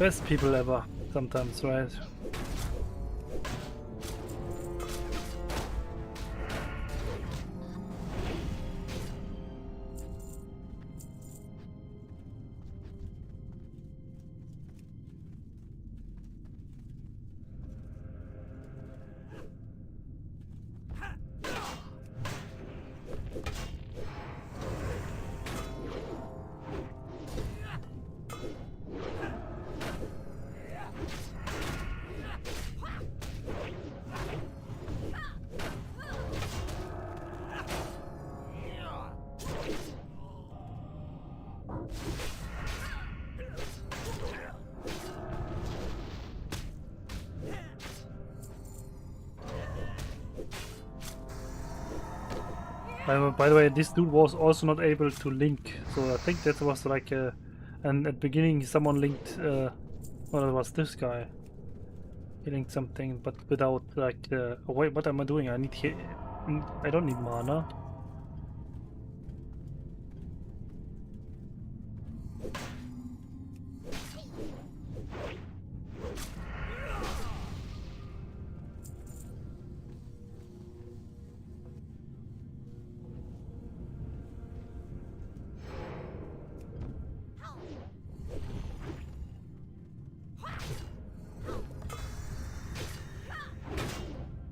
Best people ever, sometimes, right? By the way, this dude was also not able to link, so I think that was like a... And at the beginning someone linked... well, it was this guy. He linked something, but without like... oh wait, what am I doing? I need... I don't need mana.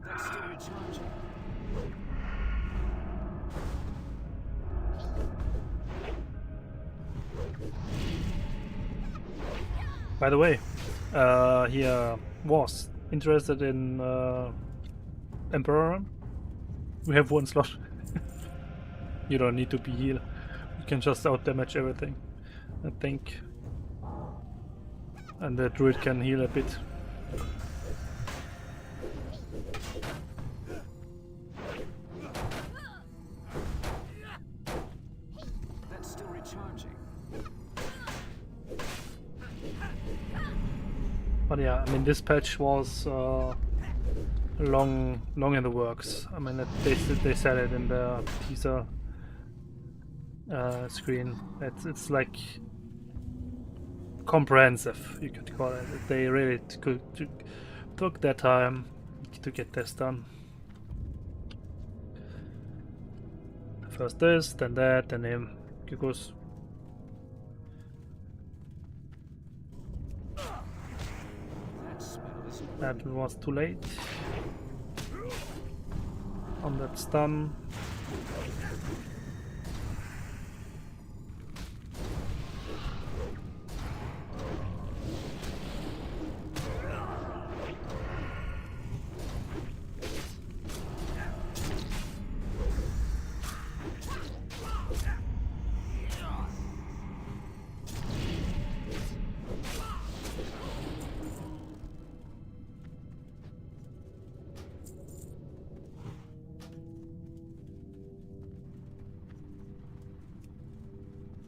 That's still recharging. By the way, he was interested in Emperor. We have one slot. You don't need to be heal. You can just out damage everything, I think. And the druid can heal a bit. That's still recharging. But yeah, I mean, this patch was long in the works. I mean, they said it in the teaser screen. It's like comprehensive, you could call it. They really took their time to get this done. First this, then that, then him. It goes. That was too late. On that stun.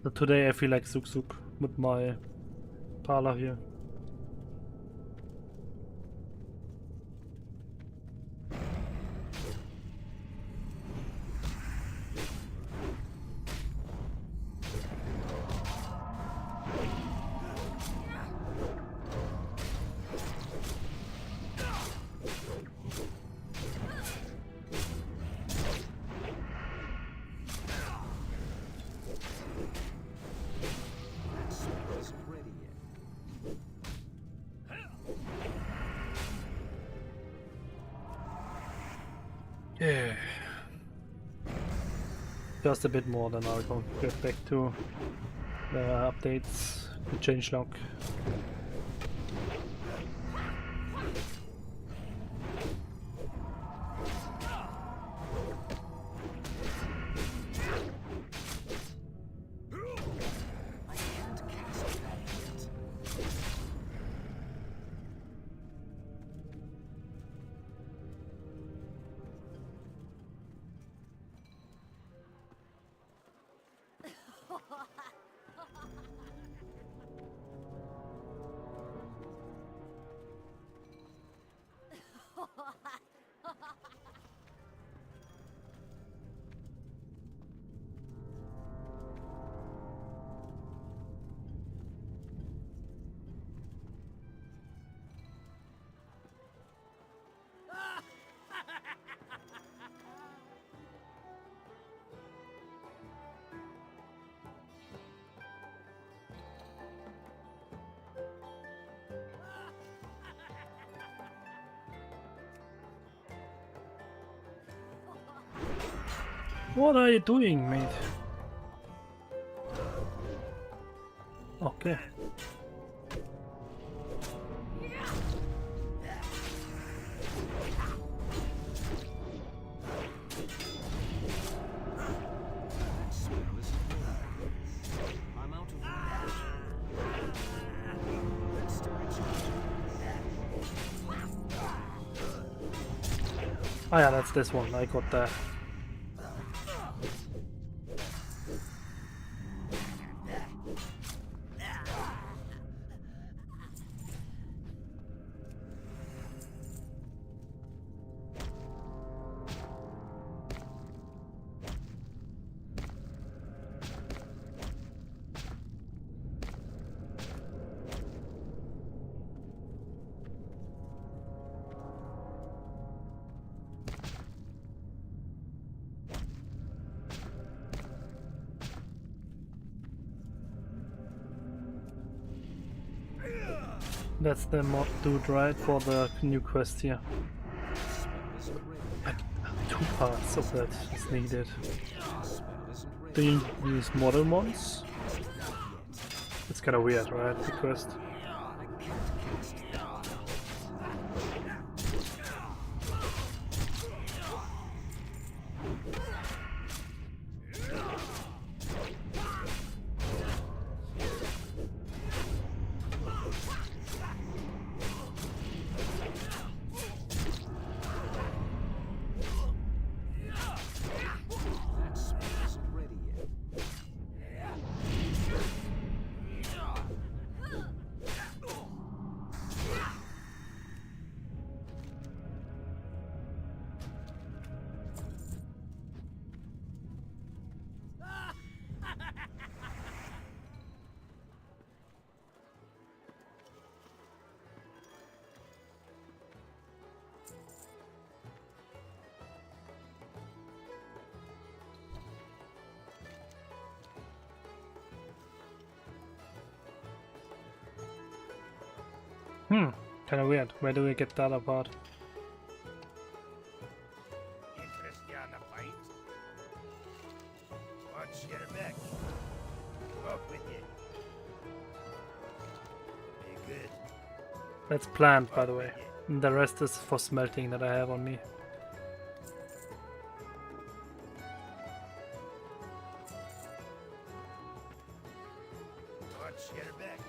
So today I feel like Zook Zook with my Parla here. Yeah. Just a bit more, then I'll go get back to the updates, the changelog. What are you doing, mate? Okay. I'm out of range. Let's start it. Oh yeah, that's this one. I got that. That's the mod dude, right? For the new quest here. Like, 2 parts of that is needed. Do you use model mods? It's kinda weird, right? The quest. That spell isn't ready yet. Kinda weird. Where do we get that apart? Interest you on the fight? Watch your back. Up with you. Be good. That's planned, by the way. And the rest is for smelting that I have on me. Watch your back.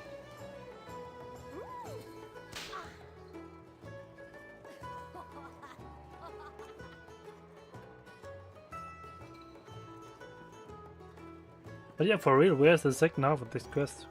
But yeah, for real, where's the second half of this quest?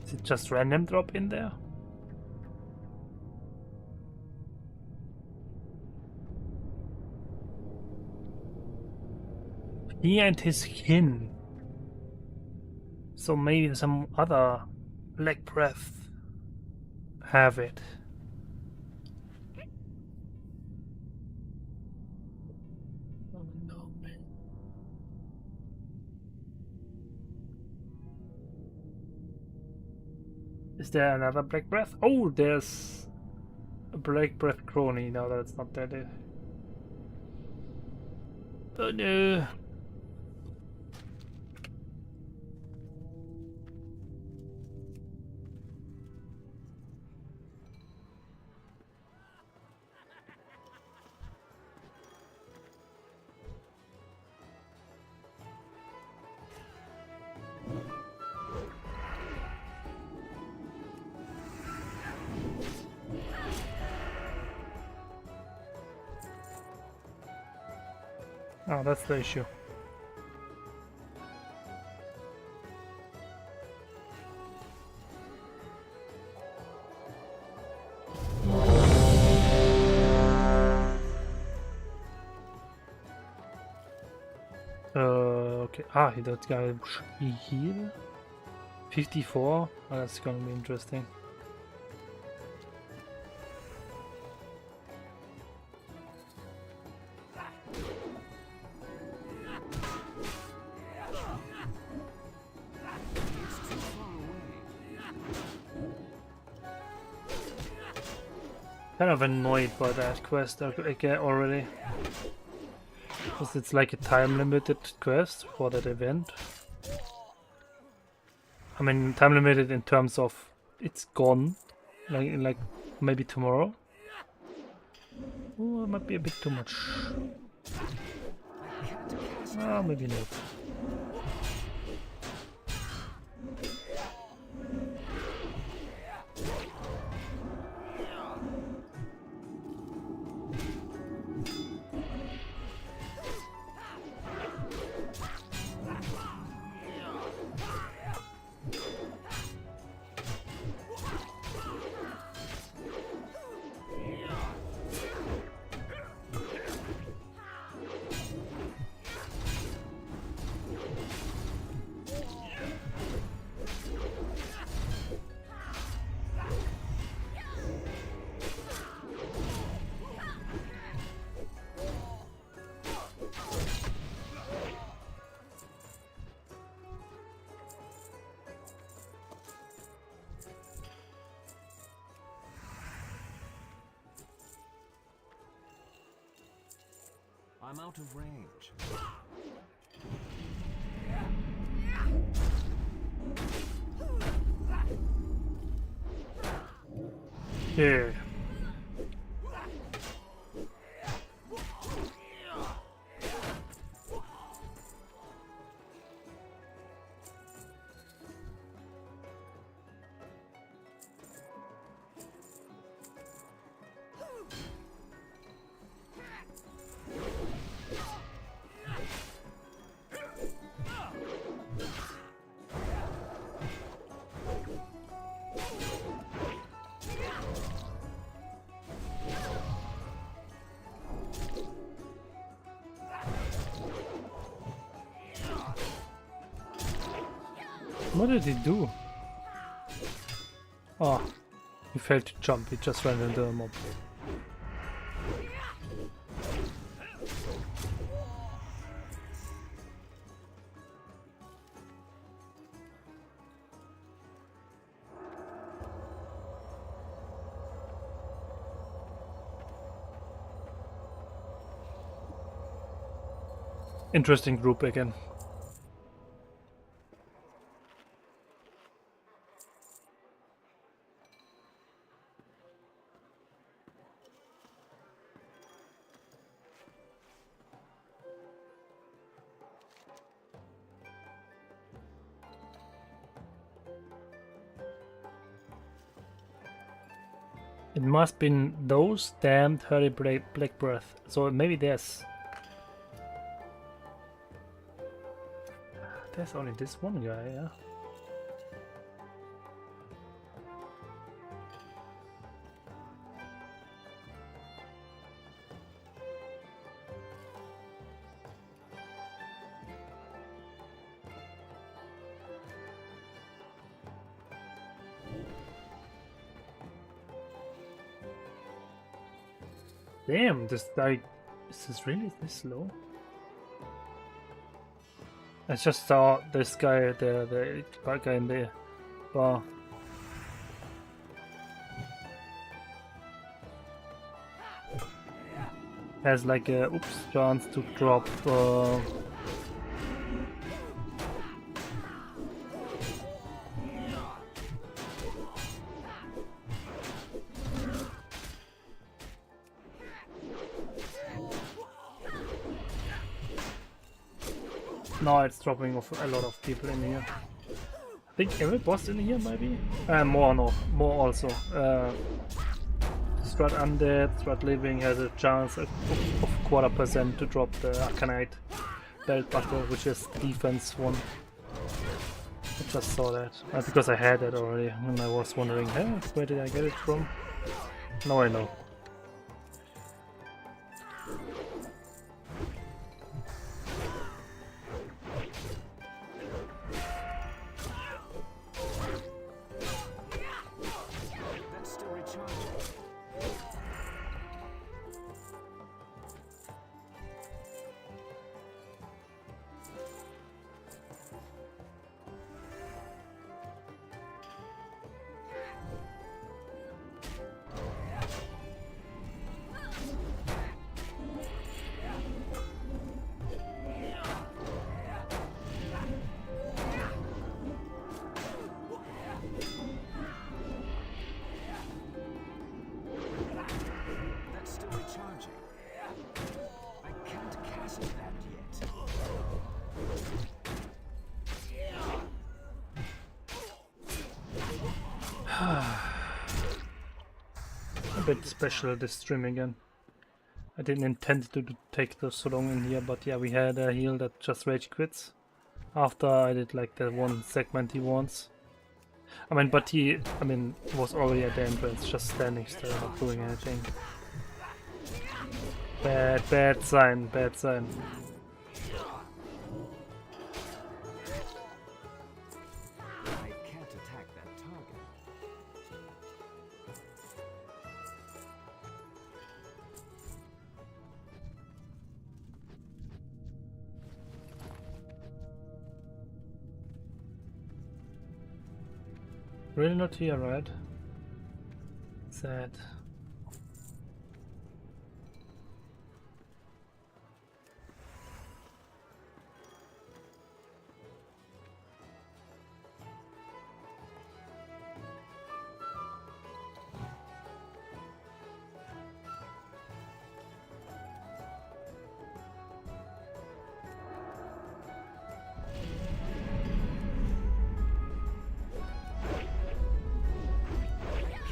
Is it just random drop in there? He and his kin. So maybe some other black breath have it. Oh no, man. Is there another black breath? Oh, there's a black breath crony. No, that's not that. Oh no. Oh, that's the issue. Okay. Ah, that guy should be heal. 54. Oh, that's gonna be interesting. Kind of annoyed by that quest I get already. Because it's like a time limited quest for that event. I mean, time limited in terms of it's gone, like maybe tomorrow. Oh, it might be a bit too much. Oh, maybe not. I'm out of range. Yeah. What did he do? Oh, he failed to jump, he just ran into a mob. Interesting group again. It must been those damned hairy black breath. So maybe there's only this one guy, yeah. Damn, this guy, is this really this slow? I just saw this guy, the guy in the bar. Has like a chance to drop now it's dropping off a lot of people in here. I think every boss in here maybe? More also. Strat Undead, Strat Living has a chance of 1/4% to drop the Arcanite belt buckle, which is defense one. I just saw that. Because I had it already and I was wondering, hey, where did I get it from? Now I know. a bit special this stream again. I didn't intend to take those so long in here, but yeah, we had a heal that just rage quits after I did like that one segment he wants. I mean, but he, was already at the entrance, just standing still, not doing anything. Bad sign, bad sign. I can't attack that target. Really not here, right? Sad.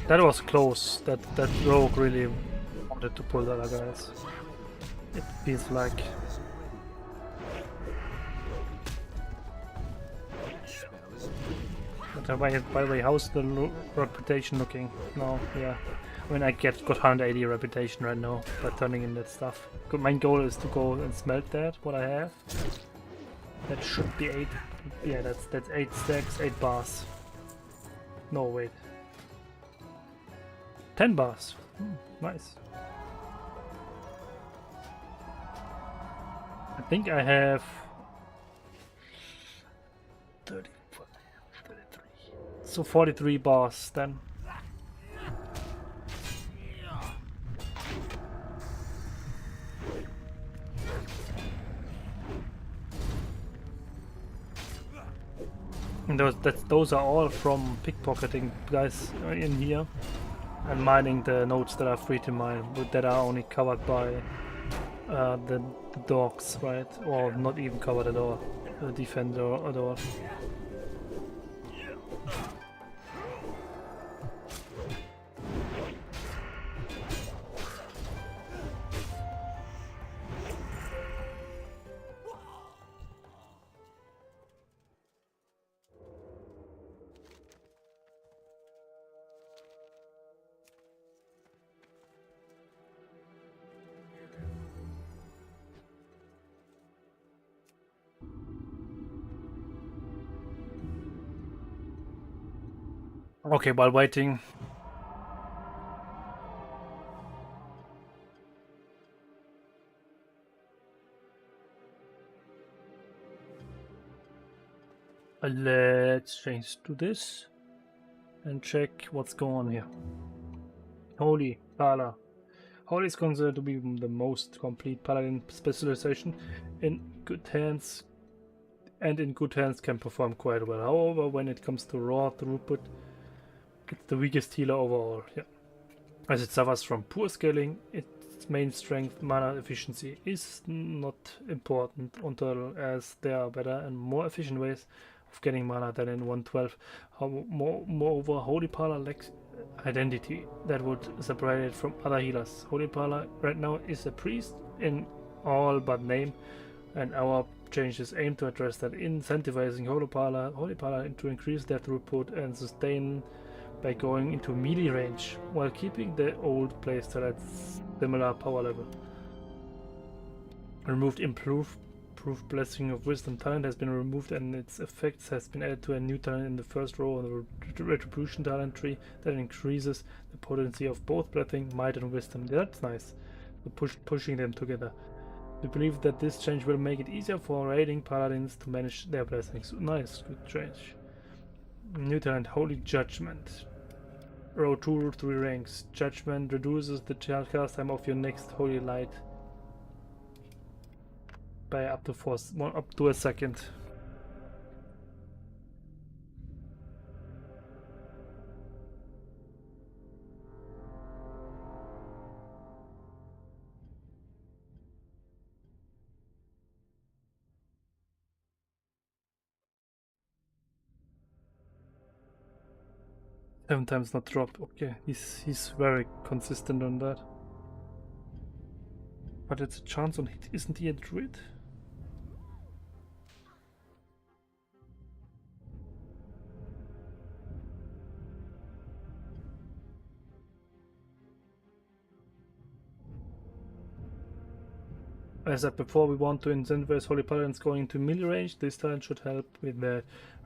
That was close. That rogue really wanted to pull the other guys. It feels like. But by the way, how's the reputation looking? No, yeah. I mean, I got 180 reputation right now by turning in that stuff. My goal is to go and smelt that, what I have. That should be 8. Yeah, that's 8 stacks, 8 bars. No, wait. 10 bars. Nice. I think I have 34, 33. So 43 bars then. And those are all from pickpocketing guys in here. And mining the nodes that are free to mine, but that are only covered by the dogs, right? Or not even covered at all. The defender at all. Okay, while waiting. Let's change to this and check what's going on here. Holy Pala. Holy is considered to be the most complete Paladin specialization in good hands, and in good hands can perform quite well. However, when it comes to raw throughput, it's the weakest healer overall. Yeah, as it suffers from poor scaling, its main strength, mana efficiency, is not important until as there are better and more efficient ways of getting mana than in 112. Moreover, Holy Pala lacks identity that would separate it from other healers. Holy Pala right now is a priest in all but name, and our changes aim to address that, incentivizing Holy Pala to increase their throughput and sustain by going into melee range while keeping the old playstyle at similar power level. Removed improved Blessing of Wisdom talent has been removed, and its effects has been added to a new talent in the first row of the Retribution talent tree that increases the potency of both Blessing, Might and Wisdom. That's nice. Pushing them together. We believe that this change will make it easier for raiding paladins to manage their blessings. Nice, good change. New talent, Holy Judgment. Row 2 3 ranks. Judgment reduces the cast time of your next holy light by up to a second. 7 times not drop. Okay, he's very consistent on that. But it's a chance on hit. Isn't he a druid? As I said before, we want to incentivize Holy Paladins going into melee range. This talent should help with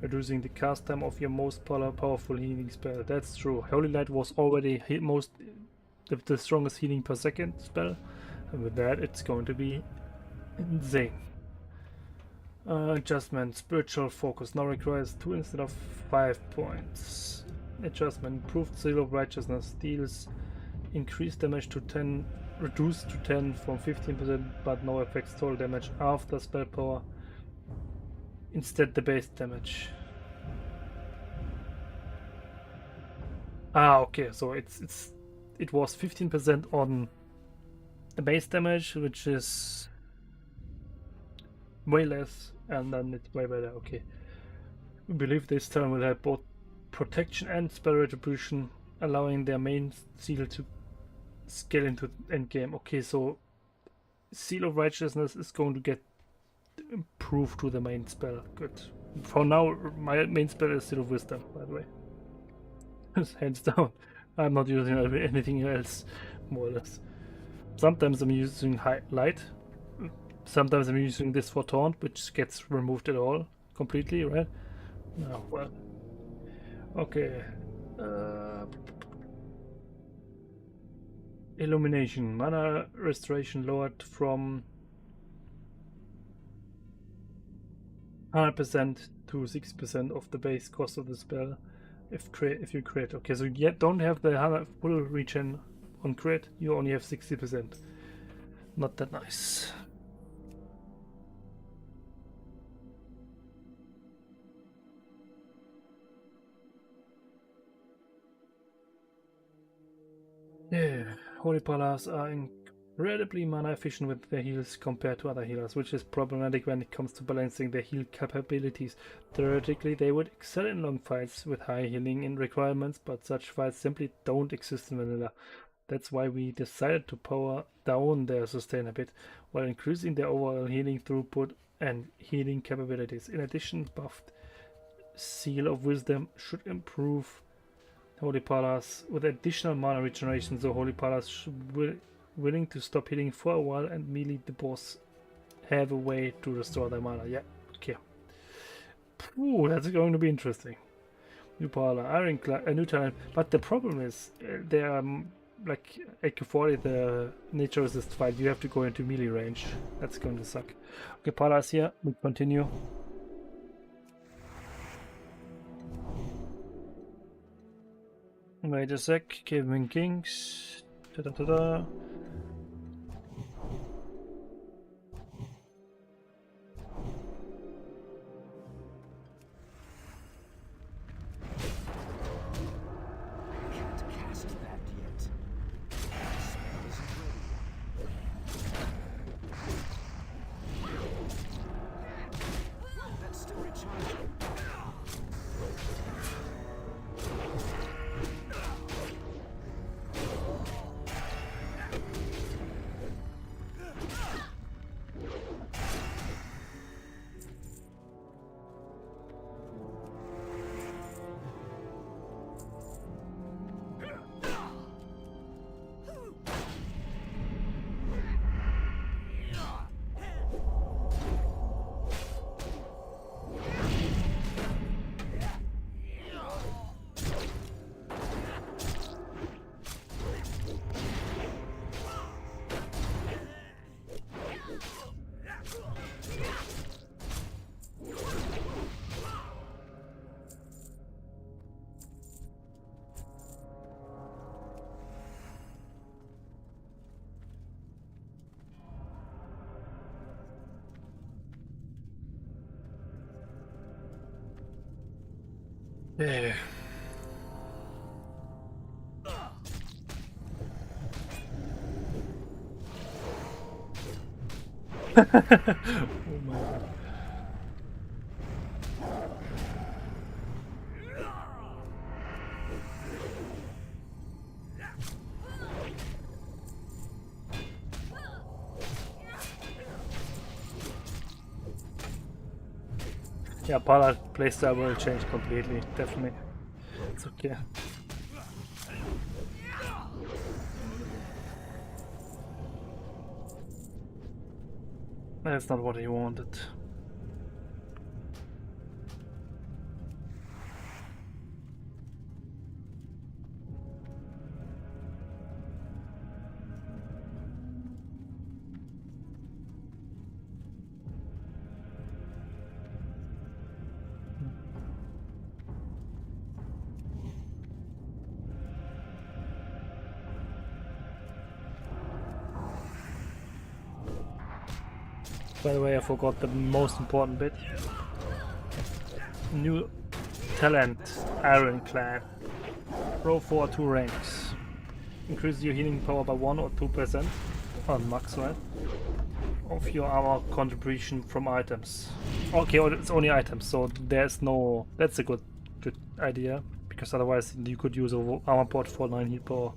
reducing the cast time of your most powerful healing spell. That's true. Holy Light was already the strongest healing per second spell, and with that it's going to be insane. Adjustment. Spiritual focus now requires 2 instead of 5 points. Adjustment. Improved Seal of Righteousness deals increased damage to 10, reduced to 10 from 15%, but no affects total damage after spell power. Instead the base damage. Okay, so it was 15% on the base damage, which is way less, and then it's way better. Okay, we believe this turn will have both protection and spell retribution, allowing their main seal to scale into endgame. Okay, so Seal of Righteousness is going to get improved to the main spell. Good. For now, my main spell is Seal of Wisdom, by the way. Hands down. I'm not using anything else, more or less. Sometimes I'm using Light. Sometimes I'm using this for Taunt, which gets removed at all, completely, right? Oh, well. Okay. Illumination. Mana restoration lowered from 100% to 60% of the base cost of the spell if you crit. Okay, so you don't have the 100 full regen on crit, you only have 60%. Not that nice. Yeah, Holy Palas are incredibly mana efficient with their heals compared to other healers, which is problematic when it comes to balancing their heal capabilities. Theoretically, they would excel in long fights with high healing in requirements, but such fights simply don't exist in vanilla. That's why we decided to power down their sustain a bit, while increasing their overall healing throughput and healing capabilities. In addition, buffed Seal of Wisdom should improve Holy Palas with additional mana regeneration, so Holy Palas willing to stop healing for a while and melee the boss have a way to restore their mana. Yeah, okay. Ooh, that's going to be interesting. New Pala, a new talent, but the problem is they are like AQ40, the nature resist fight. You have to go into melee range. That's going to suck. Okay, Palas here. We continue. Wait a sec, Caving Kings. Ta-da-ta-da. Can't cast that yet. Spell isn't ready. That's still recharging. Yeah. Oh my god. Yeah, Paladin playstyle will change completely, definitely. It's okay. That's not what he wanted. By the way, I forgot the most important bit. New talent, Ironclad. Row 4 2 ranks. Increase your healing power by 1 or 2% on max, right? Of your armor contribution from items. Okay, it's only items, so there's no. That's a good idea, because otherwise you could use a armor pot for 9 heal power.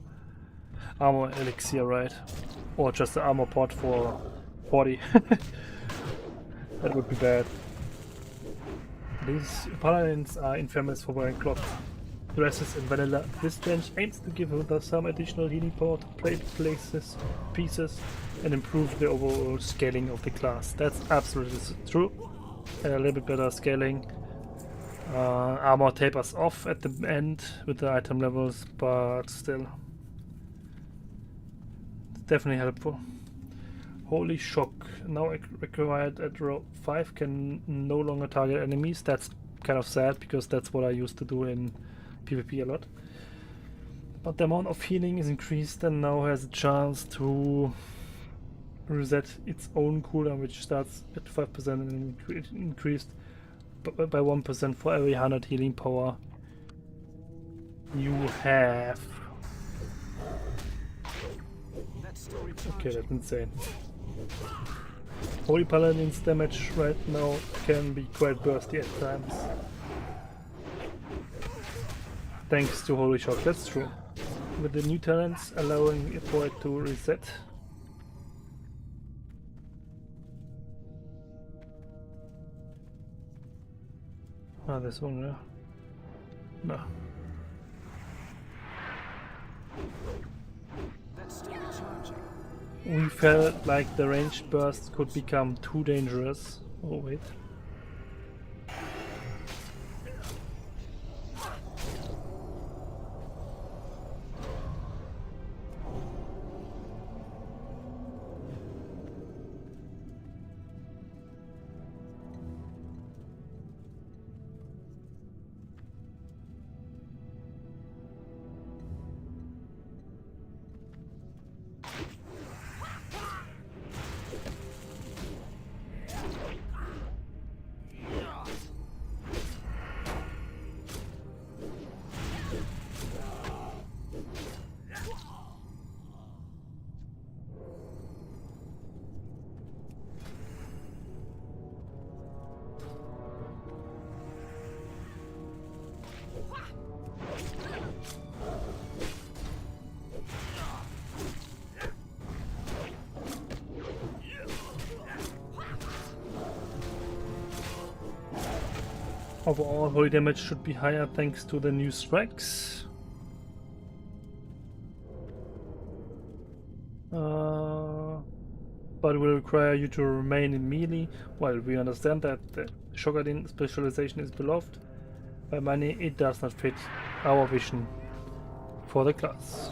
Armor elixir, right? Or just the armor pot for 40. That would be bad. These paladins are infamous for wearing cloth dresses in vanilla. This change aims to give them some additional healing power to plate pieces and improve the overall scaling of the class. That's absolutely true. A little bit better scaling. Armor tapers off at the end with the item levels, but still. It's definitely helpful. Holy Shock, now required at row 5, can no longer target enemies. That's kind of sad, because that's what I used to do in PvP a lot. But the amount of healing is increased and now has a chance to reset its own cooldown, which starts at 5% and increased by 1% for every 100 healing power you have. Okay, that's insane. Holy Paladin's damage right now can be quite bursty at times. Thanks to Holy Shock, that's true. With the new talents allowing for it to reset. Ah, this one, yeah. No. That's still charging. We felt like the ranged bursts could become too dangerous. Oh wait. Overall, holy damage should be higher thanks to the new strikes. But will require you to remain in melee. While we understand that the Shogadin specialization is beloved by many, it does not fit our vision for the class.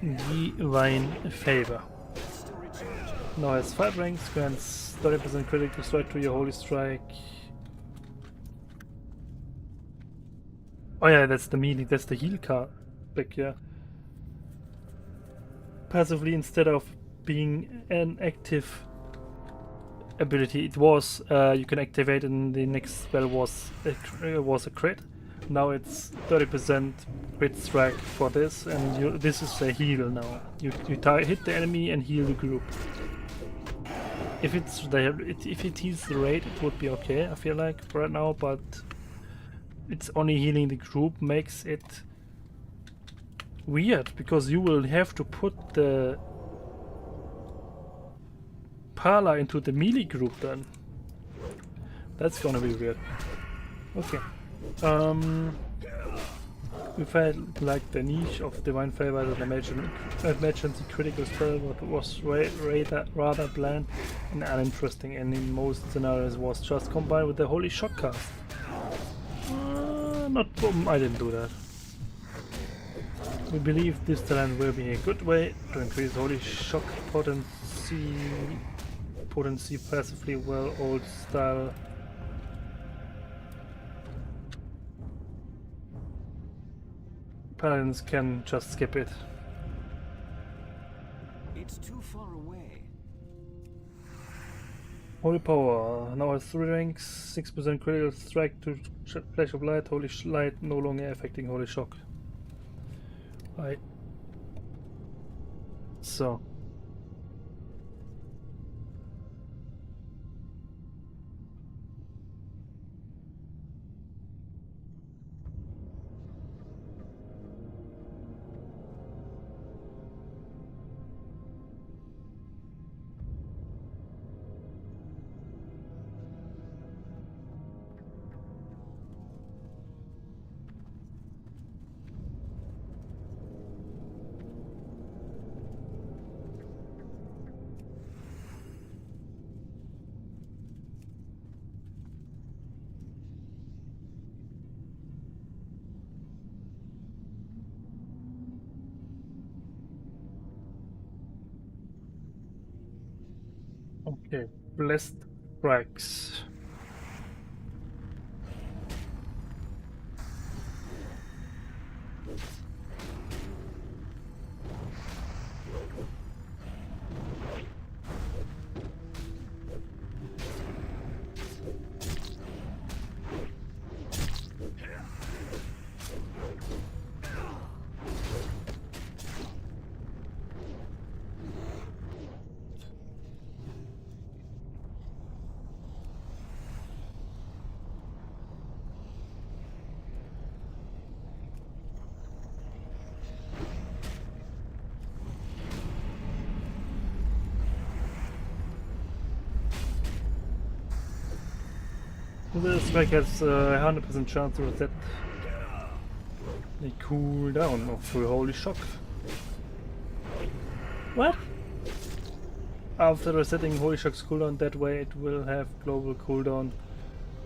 Divine Favor. Now has 5 ranks, grants 30% critical strike to your Holy Strike. Oh yeah, that's the melee, that's the heal card back, yeah. Passively, instead of being an active ability, it was you can activate, and the next spell was a crit. Now it's 30% crit strike for this, and this is a heal now. You hit the enemy and heal the group. If if it heals the raid, it would be okay, I feel like, right now, but it's only healing the group makes it weird, because you will have to put the Parla into the melee group then. That's gonna be weird. Okay. We felt like the niche of Divine Favor and emergency critical spell was rather bland and uninteresting, and in most scenarios was just combined with the Holy Shock cast. I didn't do that. We believe this talent will be a good way to increase Holy Shock potency passively well old style. Paladins can just skip it. It's too far away. Holy Power now has 3 ranks, 6% critical strike to Flash of Light, Holy Light no longer affecting Holy Shock. Right. So. Okay, blessed strikes. The strike has a 100% chance to reset the cooldown of the Holy Shock. What? After resetting Holy Shock's cooldown that way, it will have global cooldown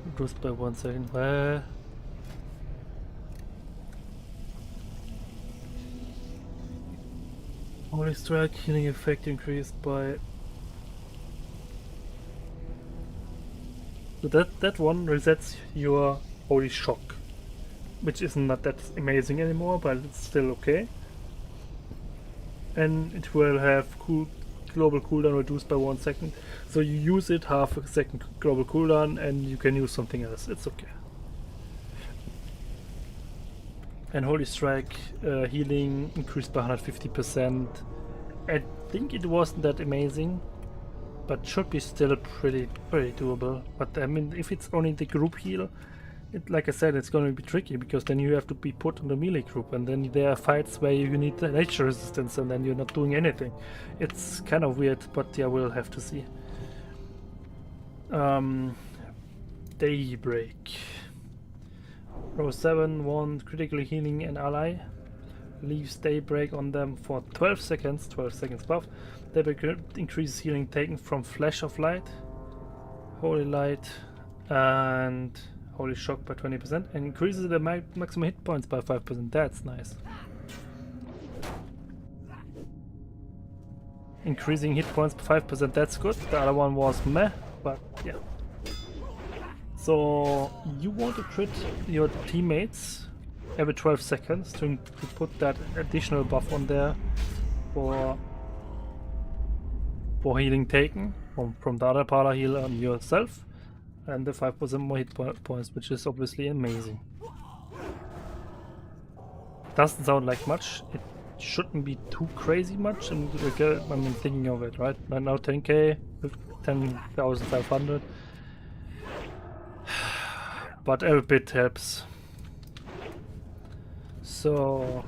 reduced by 1 second. Well, Holy Strike healing effect increased by. So that one resets your Holy Shock, which is not that amazing anymore, but it's still okay. And it will have global cooldown reduced by 1 second. So you use it half a second global cooldown and you can use something else. It's okay. And Holy Strike healing increased by 150%. I think it wasn't that amazing, but should be still pretty doable. But I mean, if it's only the group heal, like I said, it's going to be tricky, because then you have to be put on the melee group, and then there are fights where you need the nature resistance, and then you're not doing anything. It's kind of weird, but yeah, we'll have to see. Daybreak. Row 7, 1 critically healing an ally. Leaves Daybreak on them for 12 seconds buff. Daybreak increases healing taken from Flash of Light, Holy Light, and Holy Shock by 20%, and increases the maximum hit points by 5%. That's nice. Increasing hit points by 5%, that's good. The other one was meh, but yeah. So you want to crit your teammates every 12 seconds to put that additional buff on there for healing taken from the other Parla heal on yourself, and the 5% more hit points, which is obviously amazing. Doesn't sound like much. It shouldn't be too crazy much, and I'm thinking of it, right? Right now 10k, 10,500. But every bit helps. So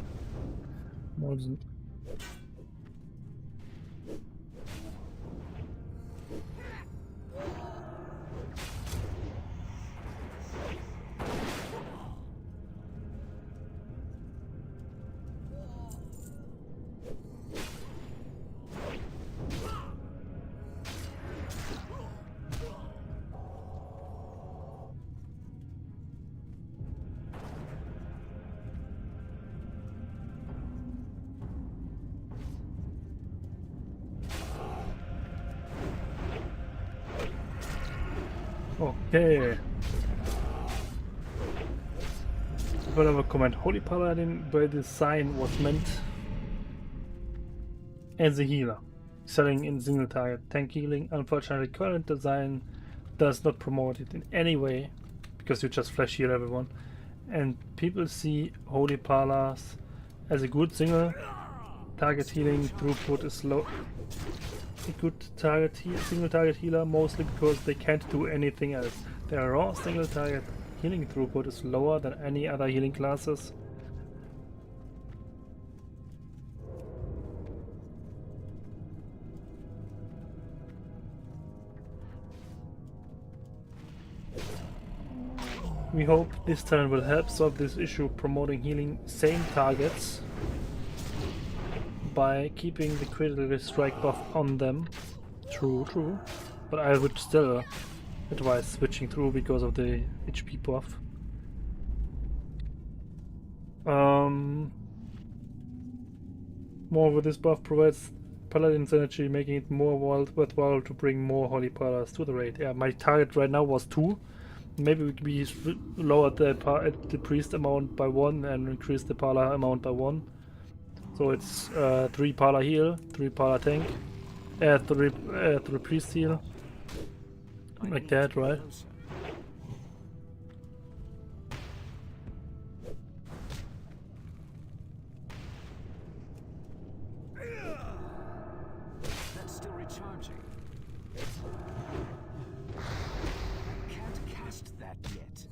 Okay. Whatever comment. Holy Paladin by design was meant as a healer, selling in single target tank healing. Unfortunately, current design does not promote it in any way because you just flash heal everyone. And people see Holy Palas as a good single target healing. Throughput is low. A good single target healer, mostly because they can't do anything else. Their raw single target healing throughput is lower than any other healing classes. We hope this turn will help solve this issue, promoting healing same targets by keeping the critical strike buff on them. True. But I would still advise switching through because of the HP buff. Moreover, this buff provides Paladin's energy, making it more worthwhile to bring more Holy Palas to the raid. Yeah, my target right now was 2. Maybe we lowered the priest amount by 1 and increased the Pala amount by 1. So it's 3 Pala heal, 3 Pala tank, 3 priest heal. Like that, right? That's still recharging. Can't cast that yet.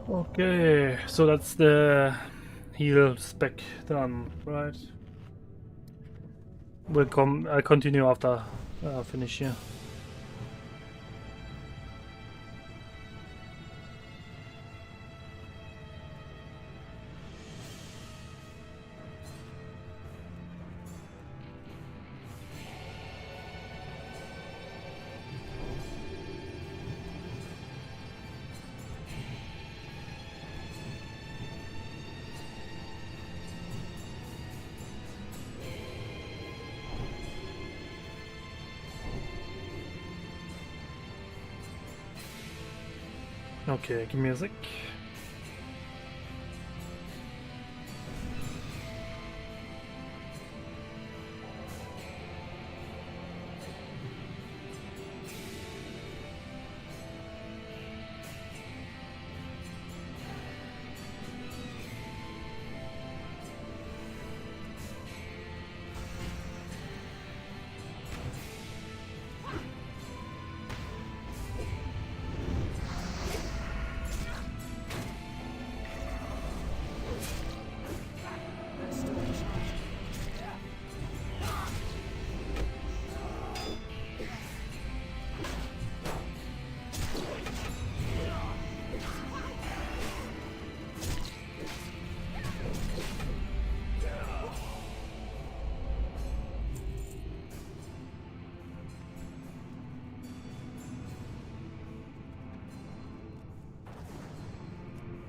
Okay, so that's the heal spec done, right? I'll continue after finish here. Okay, give me a sec.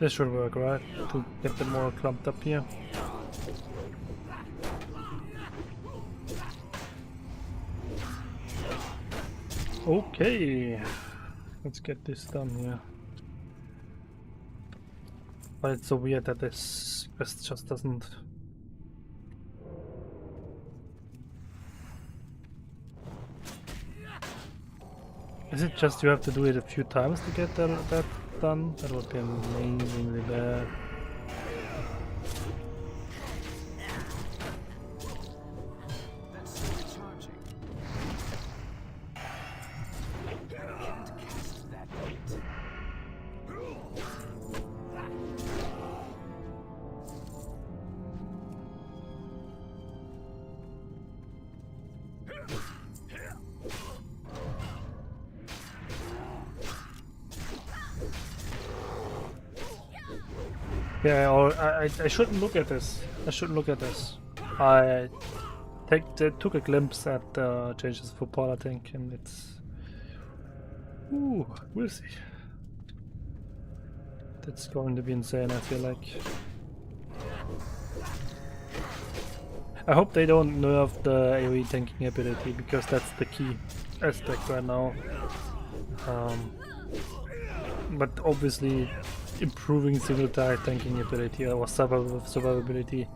This should work, right? To get them more clumped up here. Okay, let's get this done here. But it's so weird that this quest just doesn't. Is it just you have to do it a few times to get that done? That would be amazingly bad. That's still recharging. Can't cast that yet. Yeah, or I shouldn't look at this. I shouldn't look at this. I took a glimpse at the changes for Paladin, and it's... Ooh, we'll see. That's going to be insane, I feel like. I hope they don't nerf the AoE tanking ability, because that's the key aspect right now. But obviously improving single target tanking ability or survivability,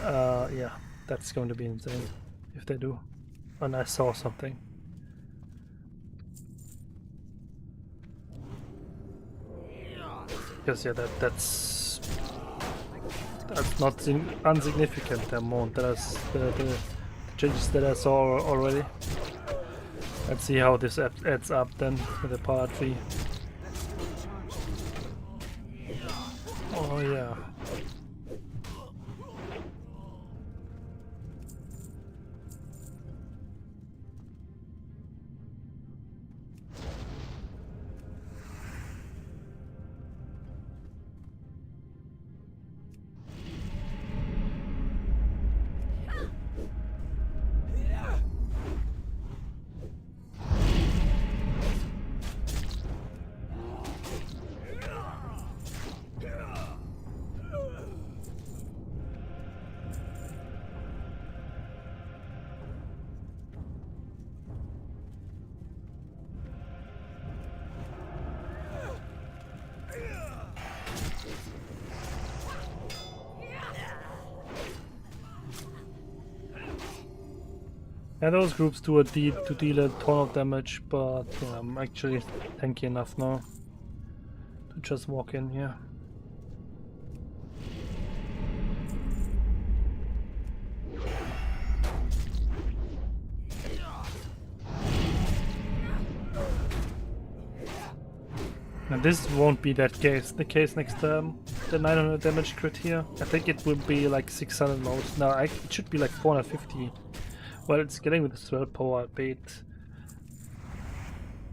yeah, that's going to be insane if they do. And I saw something. Because yeah, that's not insignificant, the amount that the changes that I saw already. Let's see how this adds up then with the power tree. Oh yeah. Yeah, those groups do deal a ton of damage, but yeah, I'm actually tanky enough now to just walk in here. And this won't be the case next time. The 900 damage crit here. I think it will be like 600 most. No, it should be like 450. Well, it's getting with the swell power a bit,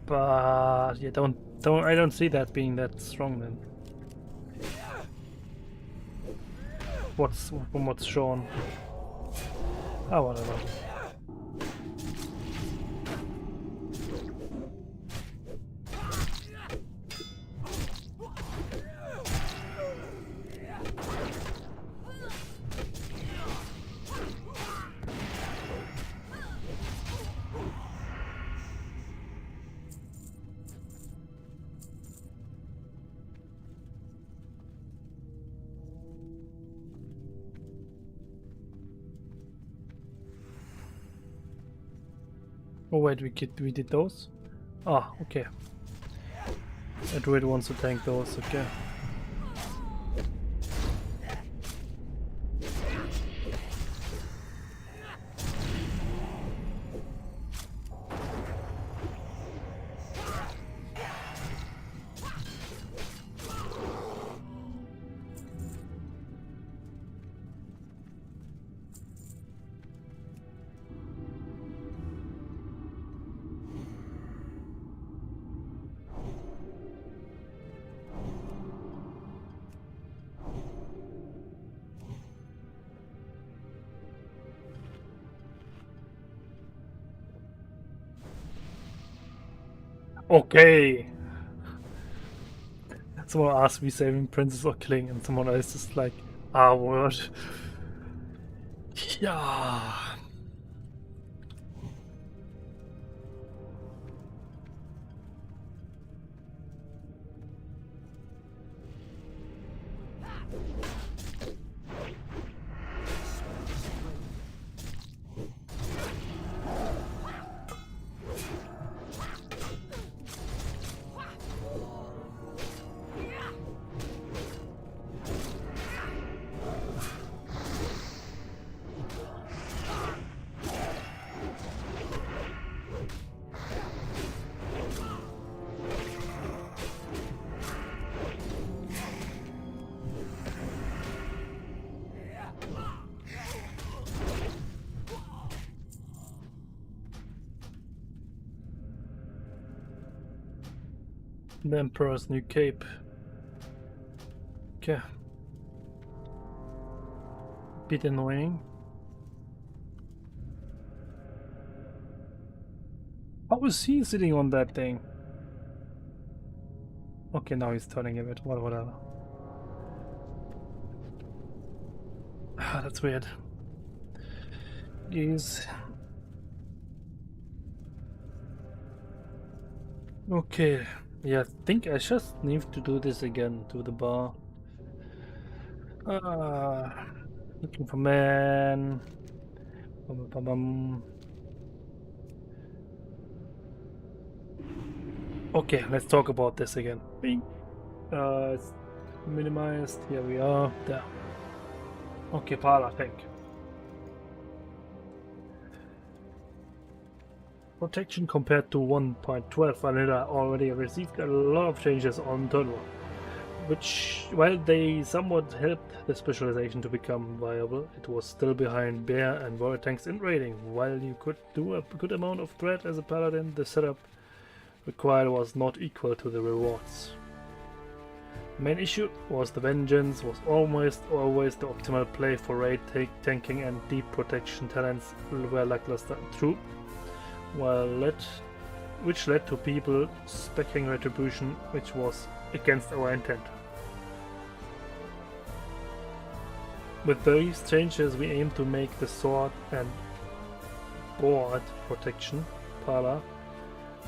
but yeah, I don't see that being that strong then. From what's shown? Oh, whatever. Oh wait, we did those? Ah, okay. A druid wants to tank those, okay. Okay. Someone asked me saving Princess or killing, and someone else is like, ah, word. Yeah. The Emperor's new cape. Okay. bit annoying. How is he sitting on that thing? Okay, now he's turning a bit. Whatever. Ah, that's weird. Jeez. Okay. Yeah, I think I just need to do this again to the bar. Looking for man. Bum, bum, bum. Okay, let's talk about this again. Bing. It's minimized. Here we are. There. Okay, Pala, thank you. Protection compared to 1.12 vanilla already received a lot of changes on turtle, which, while they somewhat helped the specialization to become viable, it was still behind bear and warrior tanks in raiding. While you could do a good amount of threat as a paladin, the setup required was not equal to the rewards. The main issue was the vengeance was almost always the optimal play for raid tanking, and deep protection talents were lackluster. True. Which led to people speccing retribution, which was against our intent. With these changes, we aim to make the sword and board protection, Pala,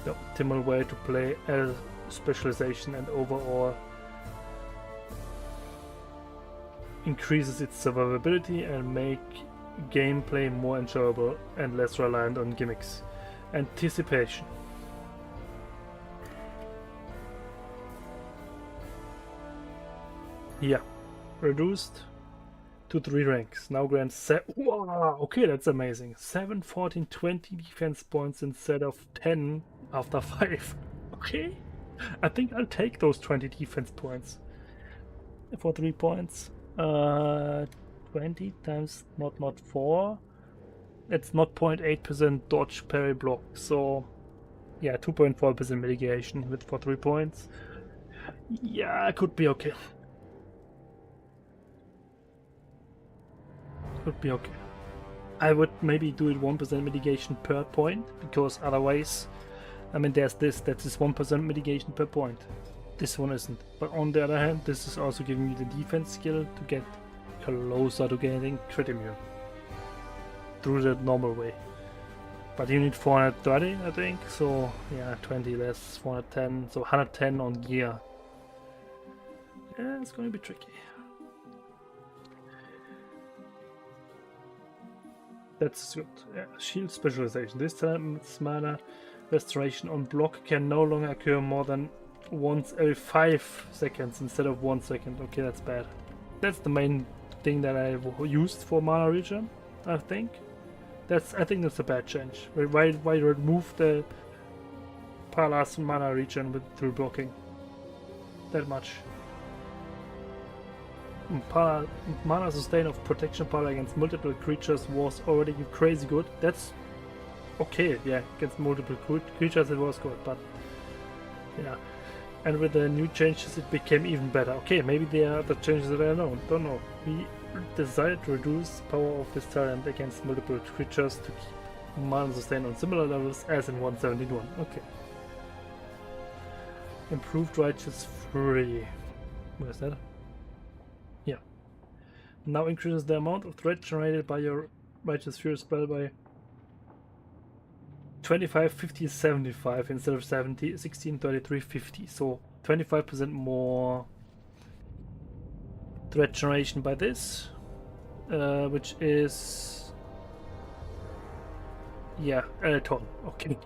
the optimal way to play as specialization, and overall increases its survivability and make gameplay more enjoyable and less reliant on gimmicks. Anticipation. Yeah, reduced to 3 ranks. Now grants wow, okay, that's amazing. 7, 14, 20 defense points instead of 10 after 5. Okay, I think I'll take those 20 defense points for 3 points. 20 times not 4. It's not 0.8% dodge parry block, so yeah, 2.4% mitigation with for 3 points. Yeah, it could be okay. Could be okay. I would maybe do it 1% mitigation per point, because otherwise, I mean, there's this, that is 1% mitigation per point. This one isn't. But on the other hand, this is also giving me the defense skill to get closer to getting crit immune through the normal way. But you need 430, I think, so yeah, 20 less, 410, so 110 on gear. Yeah, it's gonna be tricky. That's good. Yeah, shield specialization. This time its mana restoration on block can no longer occur more than once every 5 seconds instead of 1 second. Okay, that's bad. That's the main thing that I used for mana regen, I think. I think that's a bad change. Why remove the Pala's mana regen through blocking that much? Mana sustain of protection power against multiple creatures was already crazy good. That's okay, yeah, against multiple creatures it was good, but yeah. And with the new changes it became even better. Okay, maybe there are other changes that I don't know. We decided to reduce power of this talent against multiple creatures to keep mana sustain on similar levels as in 171. Okay. Improved Righteous Fury. Where's that? Yeah. Now increases the amount of threat generated by your Righteous Fury spell by 25, 50, 75 instead of 70, 16, 33, 50. So 25% more threat generation by this, which is, yeah, a ton. Okay.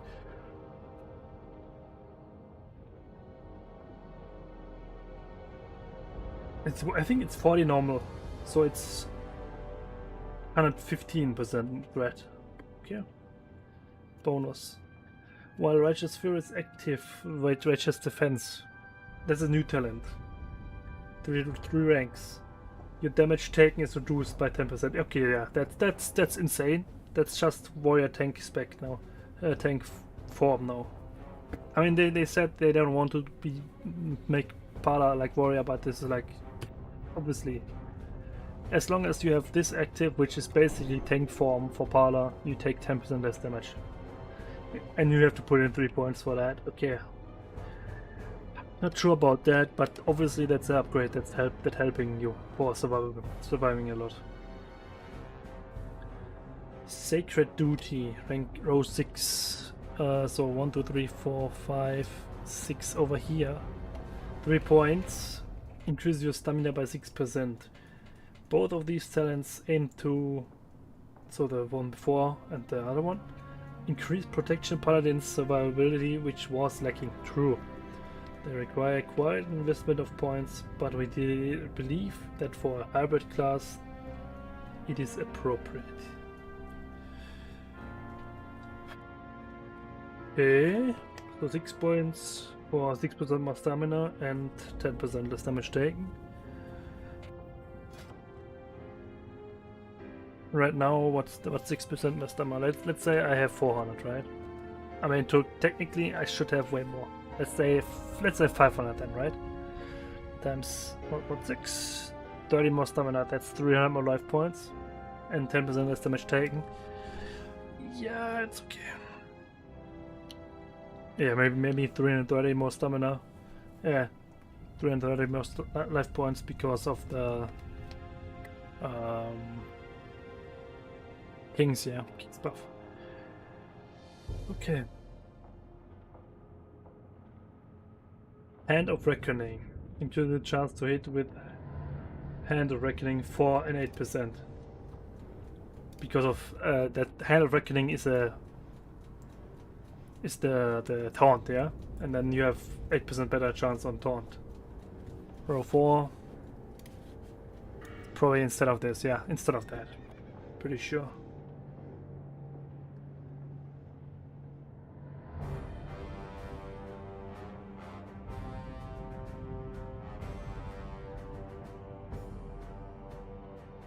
I think it's 40 normal, so it's 115% threat. Okay. Bonus. While Righteous Fury is active, Righteous Defense. That's a new talent. 3 ranks. Your damage taken is reduced by 10%. Okay, yeah, that's insane. That's just warrior tank spec now. Tank form now. I mean, they said they don't want to make Pala like warrior, but this is like obviously as long as you have this active, which is basically tank form for Parla, you take 10% less damage. And you have to put in 3 points for that. Okay. Not sure about that, but obviously that's an upgrade that's helping you for surviving a lot. Sacred Duty, rank row 6. So 1, 2, 3, 4, 5, 6 over here. 3 points. Increase your stamina by 6%. Both of these talents aim to, so the one before and the other one, increase protection Paladin's survivability, which was lacking. True. They require quite an investment of points, but we believe that for a hybrid class it is appropriate. Okay, so 6 points for 6% more stamina and 10% less damage taken. Right now, what's 6% less stamina? Let's say I have 400, right? I mean, technically I should have way more. Let's say 500 then, right? Times what 6, 30 more stamina. That's 300 more life points, and 10% less damage taken. Yeah, it's okay. Yeah, maybe 330 more stamina. Yeah, 330 more life points because of the King's buff. Okay. Hand of Reckoning. Include the chance to hit with Hand of Reckoning 4 and 8%. Because of that Hand of Reckoning is the taunt, yeah? And then you have 8% better chance on taunt. Row 4. Probably instead of this, yeah, instead of that. Pretty sure.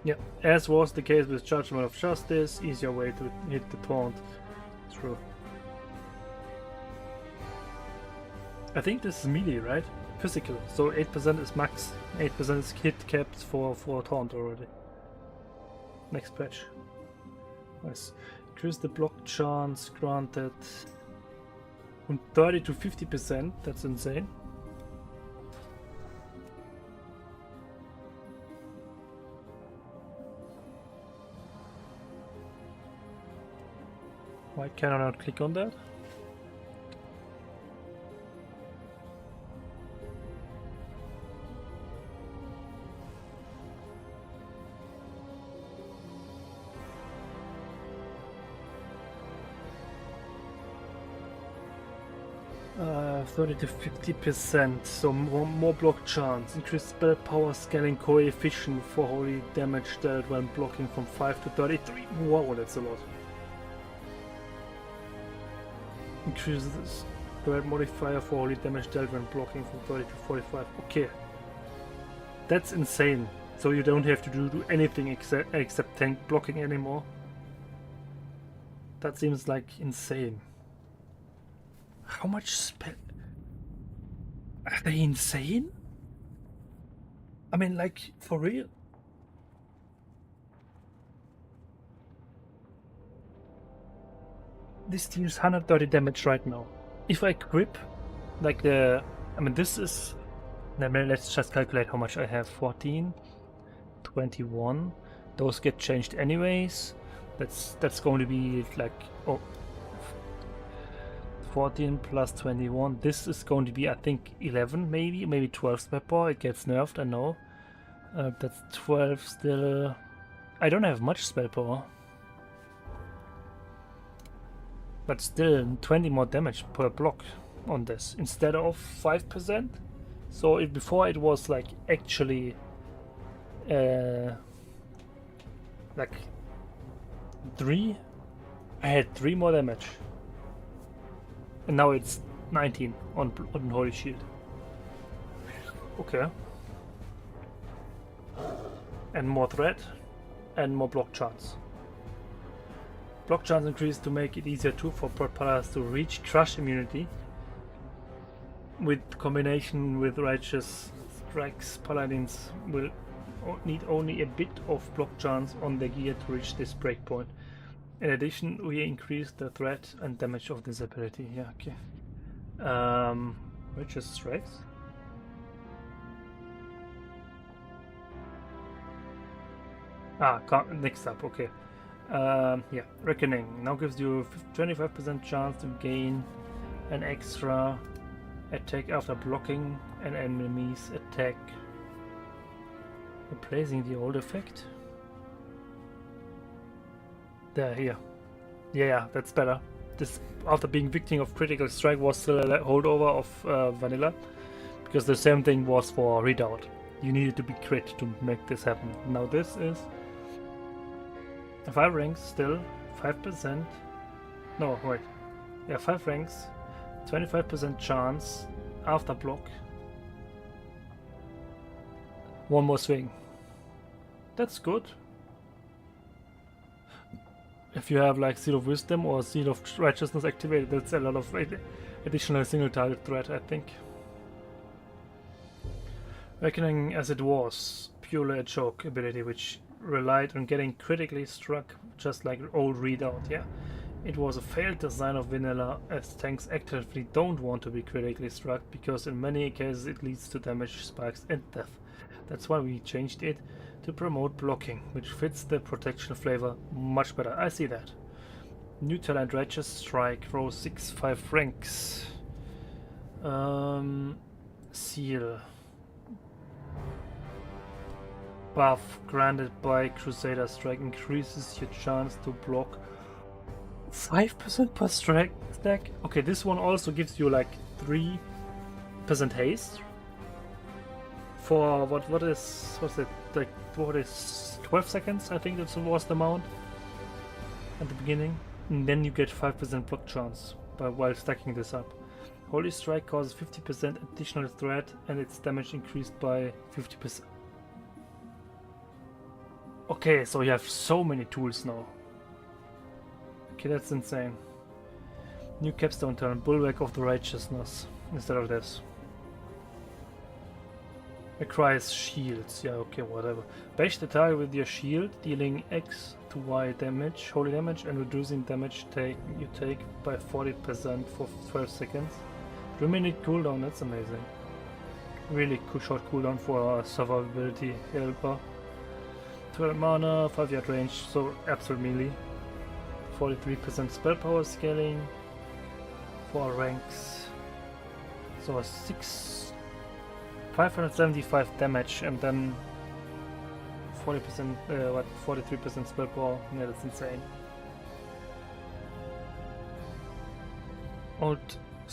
Yeah, as was the case with Judgment of Justice, easier way to hit the taunt. True. I think this is melee, right? Physical, so 8% is max. 8% is hit capped for taunt already. Next patch. Nice. Increase the block chance granted from 30 to 50%. That's insane. Why can I not click on that? Uh, 30 to 50%, so more block chance. Increased spell power scaling coefficient for holy damage dealt when blocking from 5 to 33. Wow, that's a lot. Increases threat modifier for holy damage dealt when blocking from 30 to 45. Okay. That's insane. So you don't have to do anything except tank blocking anymore. That seems like insane. How much spell? Are they insane? I mean, like, for real? This deals 130 damage right now. If I equip, like I mean, this is... Let's just calculate how much I have. 14, 21. Those get changed anyways. That's going to be like... Oh, 14 plus 21. This is going to be, I think, 11 maybe 12 spell power. It gets nerfed, I know. That's 12 still. I don't have much spell power. But still 20 more damage per block on this instead of 5%. So before it was like actually like 3. I had 3 more damage. And now it's 19 on Holy Shield. Okay. And more threat and more block chance. Block chance increase to make it easier too for players to reach crush immunity. With combination with righteous strikes, paladins will need only a bit of block chance on the gear to reach this breakpoint. In addition, we increase the threat and damage of this ability. Yeah, okay. Righteous strikes. Next up, okay. Yeah, Reckoning now gives you 25% chance to gain an extra attack after blocking an enemy's attack. Replacing the old effect. There, here. Yeah, that's better. This, after being victim of critical strike, was still a holdover of vanilla, because the same thing was for Redoubt. You needed to be crit to make this happen. Now this is 5 ranks still, 5%. No, wait. Yeah, 5 ranks, 25% chance after block. One more swing. That's good. If you have like Seal of Wisdom or Seal of Righteousness activated, that's a lot of additional single target threat, I think. Reckoning as it was, purely a choke ability which relied on getting critically struck, just like old Redoubt, yeah. It was a failed design of vanilla, as tanks actively don't want to be critically struck, because in many cases it leads to damage, spikes and death. That's why we changed it to promote blocking, which fits the protection flavor much better. I see that. New talent, Righteous Strike, row 6-5 ranks. Seal. Buff granted by Crusader Strike increases your chance to block 5% per strike stack. Okay, this one also gives you like 3% haste. For what is 12 seconds, I think that was the amount at the beginning. And then you get 5% block chance while stacking this up. Holy Strike causes 50% additional threat and its damage increased by 50%. Okay, so you have so many tools now. Okay, that's insane. New capstone turn, Bulwark of the Righteousness instead of this. Acquires shields, yeah, okay, whatever. Bash the target with your shield, dealing X to Y damage, holy damage, and reducing damage you take by 40% for 12 seconds. 3-minute cooldown, that's amazing. Really short cooldown for a survivability helper. 12 mana, 5-yard range, so absolute melee. 43% spell power scaling, 4 ranks. So 575 damage and then 43% spell power. Yeah, that's insane. Old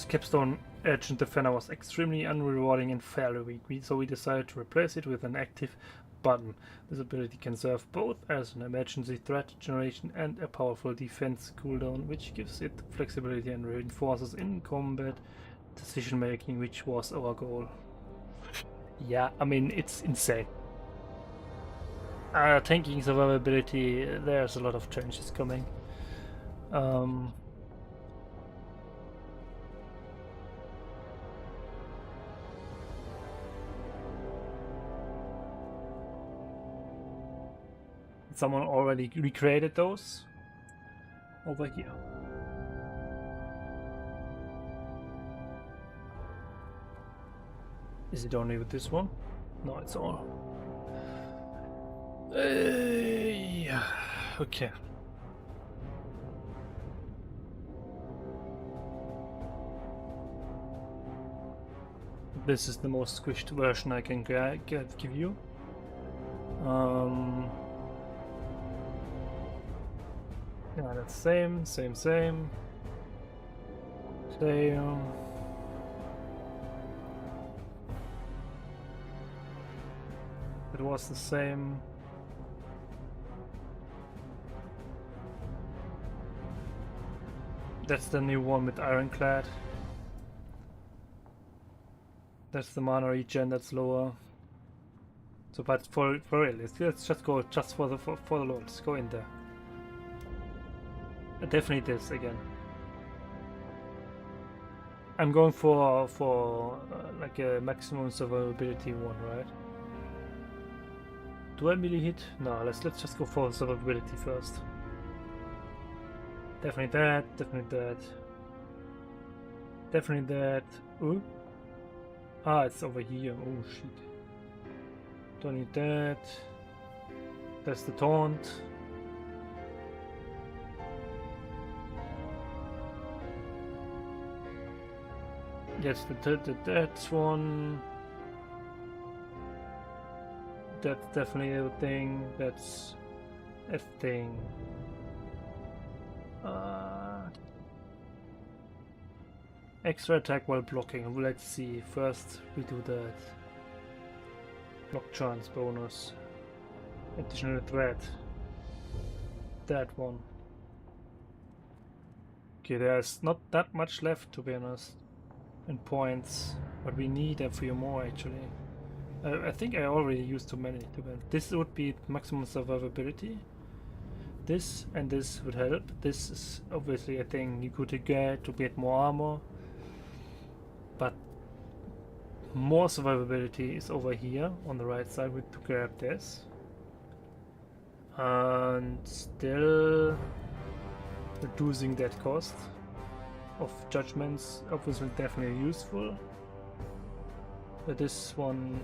Capstone Agent Defender was extremely unrewarding and fairly weak, so we decided to replace it with an active button. This ability can serve both as an emergency threat generation and a powerful defense cooldown, which gives it flexibility and reinforces in combat decision making, which was our goal. Yeah, I mean, it's insane. Tanking survivability, there's a lot of changes coming. Someone already recreated those over here. Is it only with this one? No, it's all. Yeah. Okay. This is the most squished version I can give you. Yeah, that's same. It was the same. That's the new one with Ironclad. That's the mana regen that's lower. So, but for real, let's just go for the load. Let's go in there. Definitely this again. I'm going for like a maximum survivability one, right? Do I melee hit? No, let's just go for survivability first. Definitely that, definitely that. Definitely that. Ooh. Ah, it's over here. Oh shit. Don't need that. That's the taunt. Yes, that's one. That's definitely a thing. That's a thing. Extra attack while blocking. Let's see. First, we do that. Block chance bonus. Additional threat. That one. Okay, there's not that much left, to be honest, in points, but we need a few more actually. I think I already used too many. This would be maximum survivability. This and this would help. This is obviously a thing you could get to get more armor, but more survivability is over here on the right side to grab this. And still reducing that cost of judgments, obviously definitely useful. But this one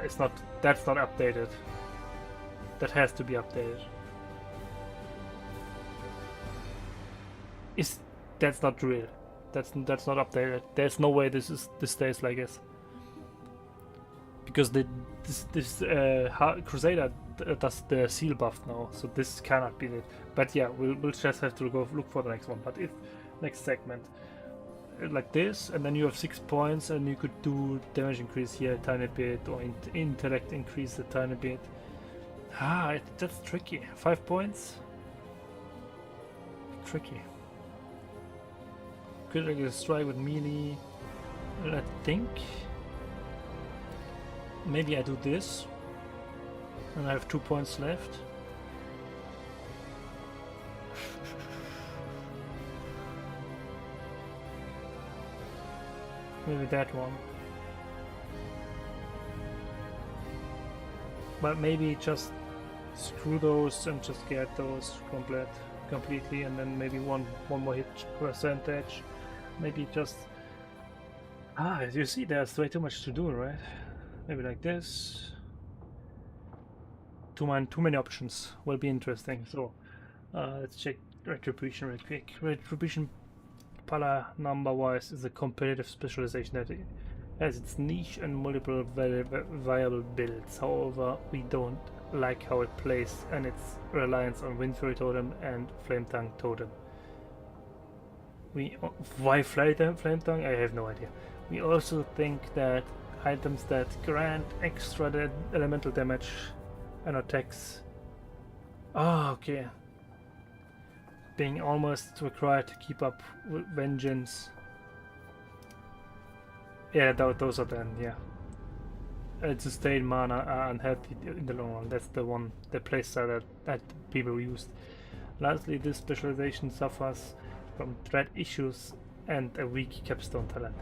it's not, that's not updated. That has to be updated. That's not real. That's not updated. There's no way this stays like this. Because this Crusader does the seal buff now, so this cannot be it. But yeah, we'll just have to go look for the next one. But if next segment like this, and then you have 6 points, and you could do damage increase here a tiny bit, or intellect increase a tiny bit. That's tricky. 5 points. Tricky. Critical strike with melee. I think maybe I do this, and I have 2 points left. Maybe that one. But maybe just screw those and just get those completely, and then maybe one more hit percentage. Maybe just you see, there's way too much to do, right? Maybe like this. Too many options. Will be interesting. So let's check retribution real quick. Retribution Pala number wise is a competitive specialization that has its niche and multiple viable builds. However, we don't like how it plays and its reliance on Wind Fury Totem and Flame Tongue Totem. Why Flame Tongue? I have no idea. We also think that items that grant extra elemental damage and attacks. Okay. Being almost required to keep up with vengeance. Yeah, those are then, yeah. Sustain mana are unhealthy in the long run. That's the one, the playstyle that people used. Lastly, this specialization suffers from threat issues and a weak capstone talent.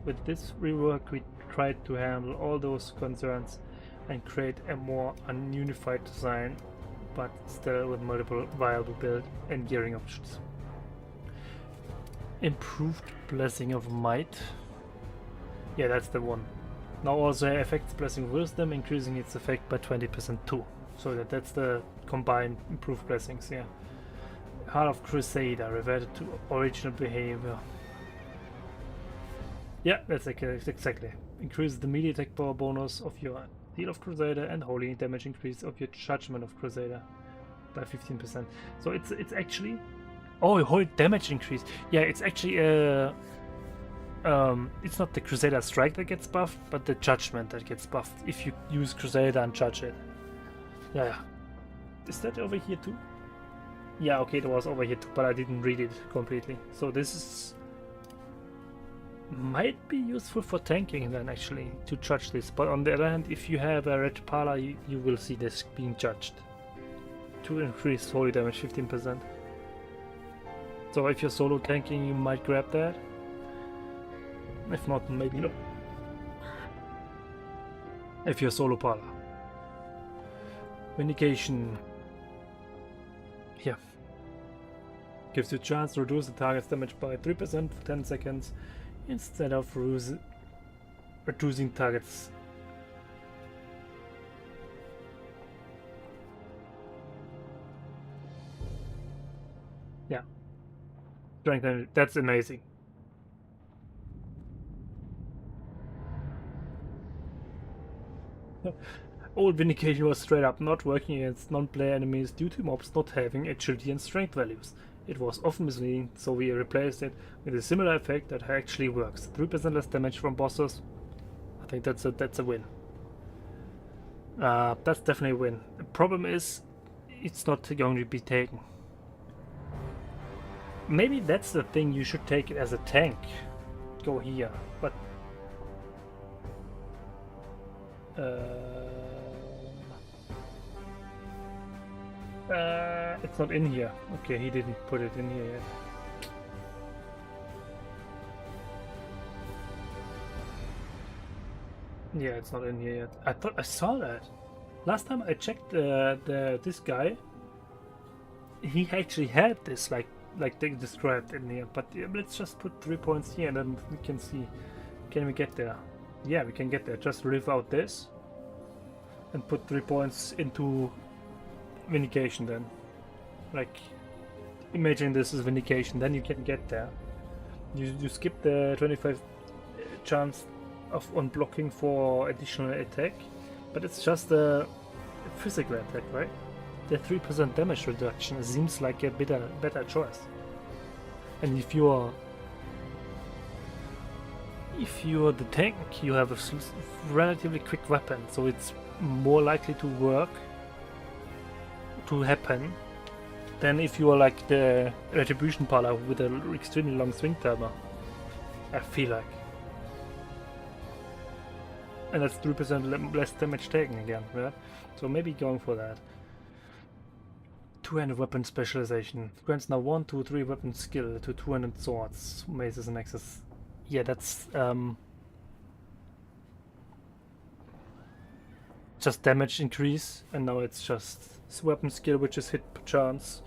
With this rework, we tried to handle all those concerns and create a more ununified design, but still with multiple viable build and gearing options. Improved Blessing of Might. Yeah, that's the one. Now also affects Blessing of Wisdom, increasing its effect by 20% too. So that's the combined improved blessings, yeah. Heart of Crusader, reverted to original behavior. Yeah, that's exactly. Increases the melee attack power bonus of your Heal of Crusader and holy damage increase of your Judgment of Crusader by 15%. So it's actually... Oh, holy damage increase. Yeah, it's actually it's not the Crusader Strike that gets buffed, but the Judgment that gets buffed if you use Crusader and judge it. Yeah. Is that over here too? Yeah, okay, it was over here too, but I didn't read it completely. So this is... might be useful for tanking then, actually, to judge this. But on the other hand, if you have a red Pala, you will see this being judged. To increase holy damage 15%. So if you're solo tanking, you might grab that. If not, maybe not. if you're solo Pala. Vindication. Here. Gives you a chance to reduce the target's damage by 3% for 10 seconds instead of reducing targets. Yeah. Strength damage. That's amazing. Old Vindication was straight up not working against non-player enemies due to mobs not having agility and strength values. It was often misleading, so we replaced it with a similar effect that actually works. 3% less damage from bosses. I think that's a win. That's definitely a win. The problem is, it's not going to be taken. Maybe that's the thing, you should take it as a tank. Go here, but... it's not in here. Okay, he didn't put it in here yet. Yeah, it's not in here yet. I thought I saw that. Last time I checked this guy, he actually had this like they described in here. But let's just put 3 points here and then we can see. Can we get there? Yeah, we can get there. Just leave out this and put 3 points into Vindication then. Like, imagine this is Vindication, then you can get there. You skip the 25 chance of unblocking for additional attack, but it's just a physical attack, right? The 3% damage reduction seems like a better choice. And if you're the tank, you have a relatively quick weapon, so it's more likely to happen than if you are like the Retribution Pala with an extremely long swing timer. I feel like. And that's 3% less damage taken again, right? So maybe going for that. Two-handed weapon specialization. Grants now 1, 2, 3 weapon skill to two-handed swords, maces and axes. Yeah, that's just damage increase, and now it's just weapon skill, which is hit per chance.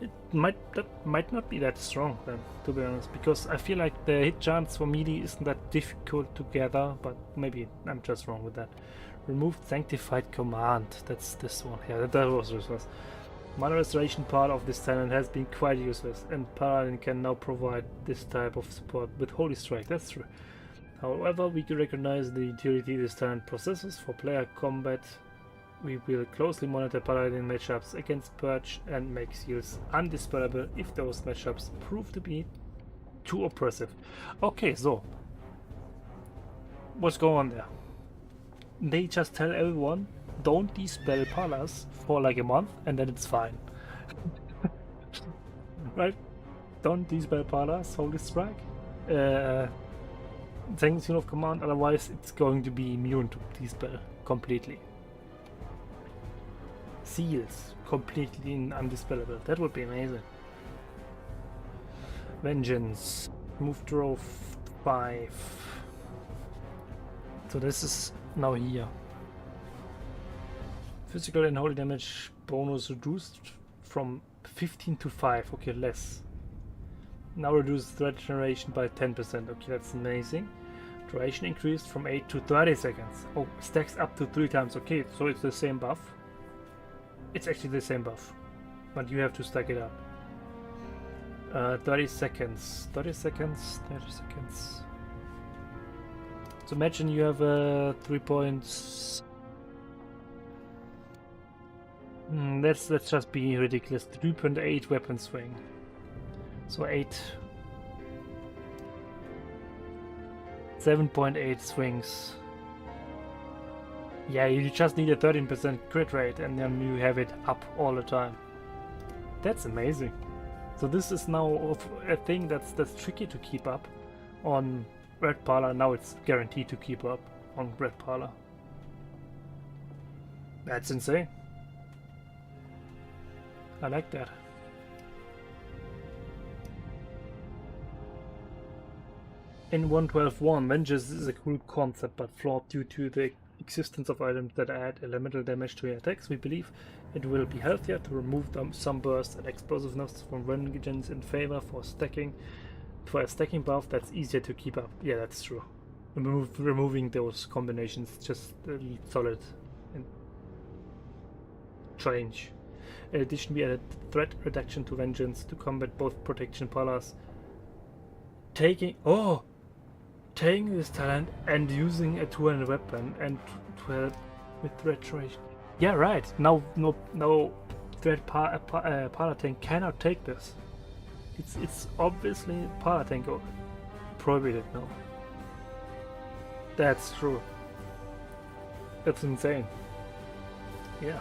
That might not be that strong then, to be honest, because I feel like the hit chance for melee isn't that difficult to gather, but maybe I'm just wrong with that. Remove Sanctified Command. That's this one. Yeah, that was useless. Monetization part of this talent has been quite useless, and Paladin can now provide this type of support with Holy Strike. That's true. However, we can recognize the utility this talent possesses for player combat. We will closely monitor Paladin matchups against Purge and make seals undispellable if those matchups prove to be too oppressive. Okay, so what's going on there? They just tell everyone don't dispel Palas for like a month and then it's fine. Right? Don't dispel Palas, Holy Strike. Thanks of command, otherwise it's going to be immune to dispel completely. Seals completely undispellable. That would be amazing. Vengeance. Move draw 5. So this is now here. Physical and holy damage bonus reduced from 15 to 5. Okay, less. Now reduce threat generation by 10%. Okay, that's amazing. Duration increased from 8 to 30 seconds. Oh, stacks up to 3 times. Okay, so it's the same buff. It's actually the same buff, but you have to stack it up. 30 seconds. 30 seconds. 30 seconds. So imagine you have 3 points. Let's just be ridiculous. 3.8 weapon swing. So 7.8 swings. Yeah, you just need a 13% crit rate and then you have it up all the time. That's amazing. So this is now a thing that's tricky to keep up on Red Parlor. Now it's guaranteed to keep up on Red Parlor. That's insane. I like that. In 1.12.1, Vengeance is a cool concept but flawed due to the existence of items that add elemental damage to your attacks, we believe it will be healthier to remove some burst and explosiveness from vengeance in favor for stacking. For a stacking buff that's easier to keep up. Yeah, that's true. Removing those combinations just solid and change. In addition, we added threat reduction to vengeance to combat both protection pillars. Taking this talent and using a 200 weapon and 12 with threat range. Yeah, right. Now, no threat Paladin cannot take this. It's obviously Paladin prohibited now. That's true. That's insane. Yeah.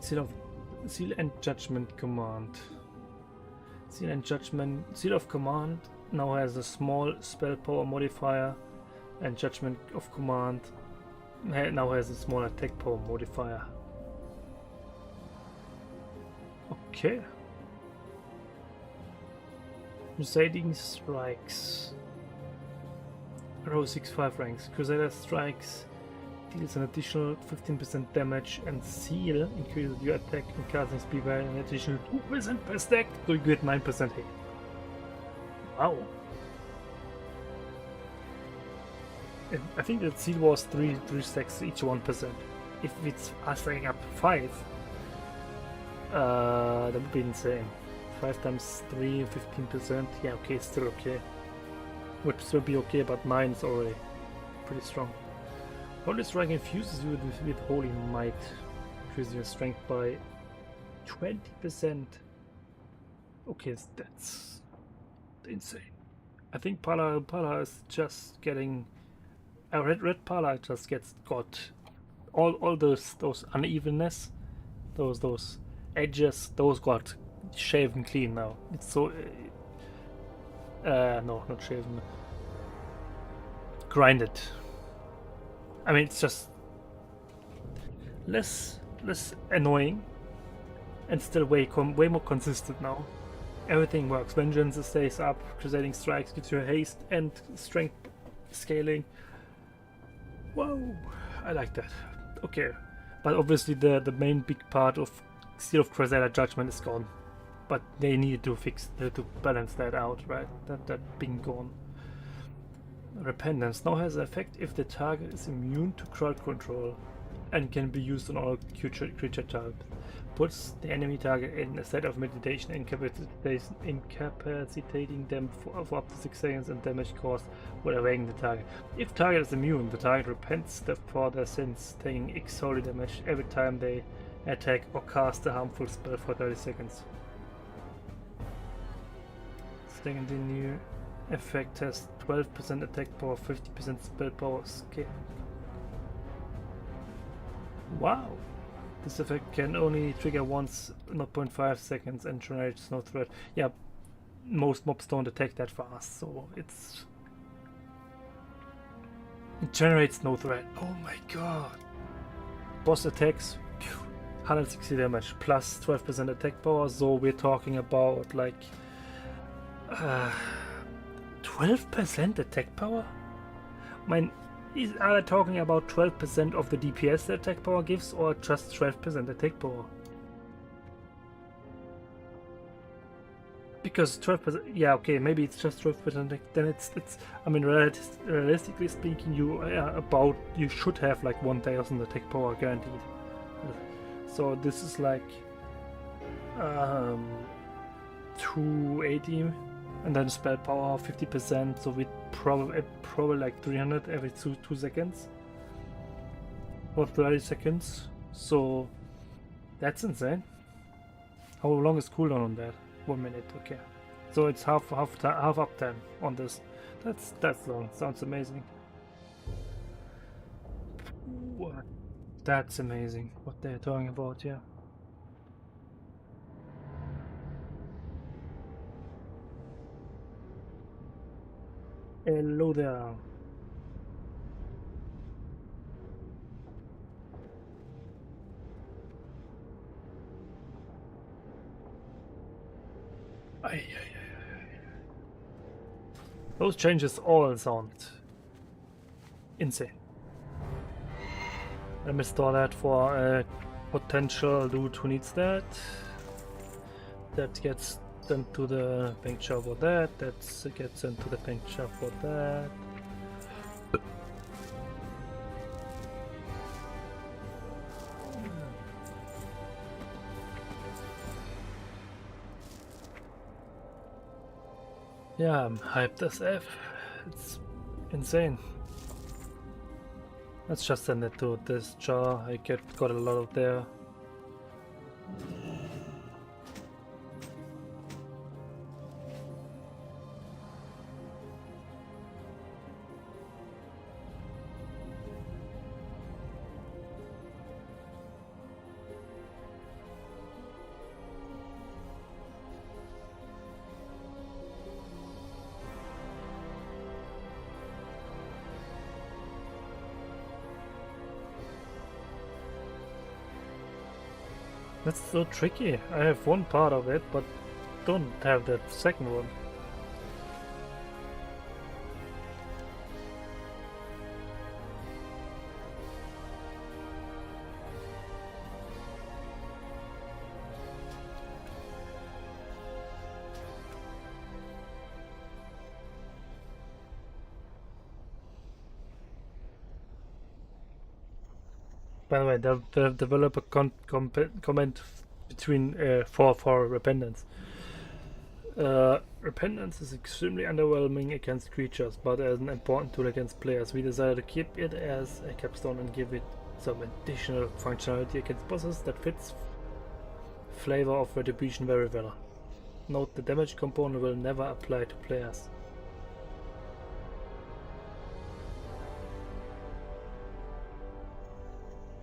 Seal and Judgment command. Seal of command now has a small spell power modifier, and Judgment of command now has a small attack power modifier. Okay. Crusading strikes. Row 6-5 ranks. Crusader strikes deals an additional 15% damage, and Seal increases your attack and casting speed by an additional 2% per stack, so you get 9% hit. Wow. And I think that Seal was 3 stacks, each 1%. If it's stacking up 5, that would be insane. 5 times 3, 15%. Yeah, okay, still okay. Would still be okay, but 9 is already pretty strong. Holy Strike infuses you with Holy Might, increasing your strength by 20%. Okay, that's insane. I think Pala is just getting a red Pala just got all those unevenness, those edges, those got shaven clean now. It's so no, not shaven, grinded. I mean, it's just less annoying and still way more consistent now. Everything works. Vengeance stays up. Crusading strikes gives you haste and strength scaling. Whoa, I like that. Okay, but obviously the main big part of Seal of Crusader Judgment is gone. But they needed to to balance that out, right? That being gone. Repentance now has an effect if the target is immune to crowd control and can be used on all creature types. Puts the enemy target in a state of meditation, incapacitating them for up to 6 seconds, and damage caused while awaiting the target. If target is immune, the target repents for their sins, taking X holy damage every time they attack or cast a harmful spell for 30 seconds. Second, the new effect has 12% attack power, 50% spell power scale. Wow! This effect can only trigger once, 0.5 seconds, and generates no threat. Yeah, most mobs don't attack that fast, so it generates no threat. Oh my god! Boss attacks, 160 damage, plus 12% attack power, so we're talking about like 12% attack power? Are they talking about 12% of the DPS that attack power gives, or just 12% attack power? Because 12%, yeah, okay, maybe it's just 12%. Then it's. I mean, realistically speaking, you should have like 1,000 attack power guaranteed. So this is like 280. And then spell power 50%, so we probably like 300 every 2 seconds or 30 seconds. So that's insane. How long is cooldown on that? 1 minute. Okay, so it's half uptime on this. That's long. Sounds amazing. What? That's amazing. What they're talking about, yeah. Hello there. Those changes all sound insane. Let me store that for a potential dude who needs that. That gets sent to the paint shop for that. That gets sent to the paint shop for that. Yeah, I'm hyped as F. It's insane. Let's just send it to this jar. I got a lot of there. That's so tricky. I have one part of it, but don't have that second one. By the way, the developer comment between for repentance. Repentance is extremely underwhelming against creatures, but as an important tool against players. We decided to keep it as a capstone and give it some additional functionality against bosses that fits flavor of retribution very well. Note the damage component will never apply to players.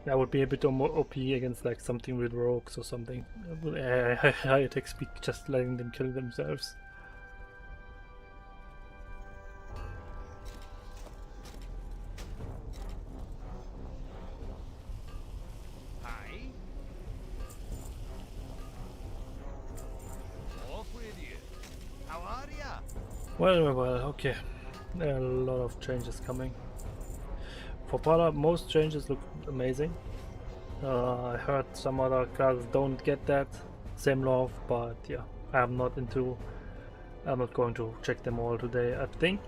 That would be a bit more OP against like something with rogues or something. High attack speed, just letting them kill themselves. Hi. Off with you. How are ya? Well, okay. There are a lot of changes coming. For Paladin, most changes look amazing. I heard some other classes don't get that same love, but yeah, I'm not going to check them all today. I think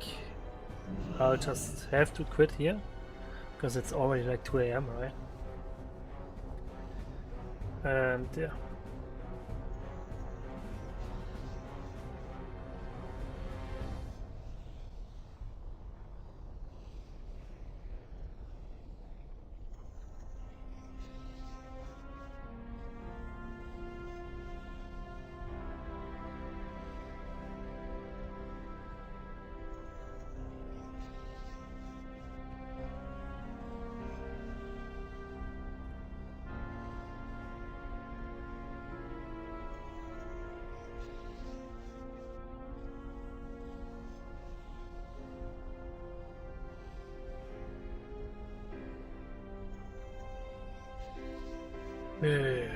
I'll just have to quit here because it's already like 2 AM, right? And yeah. Yeah.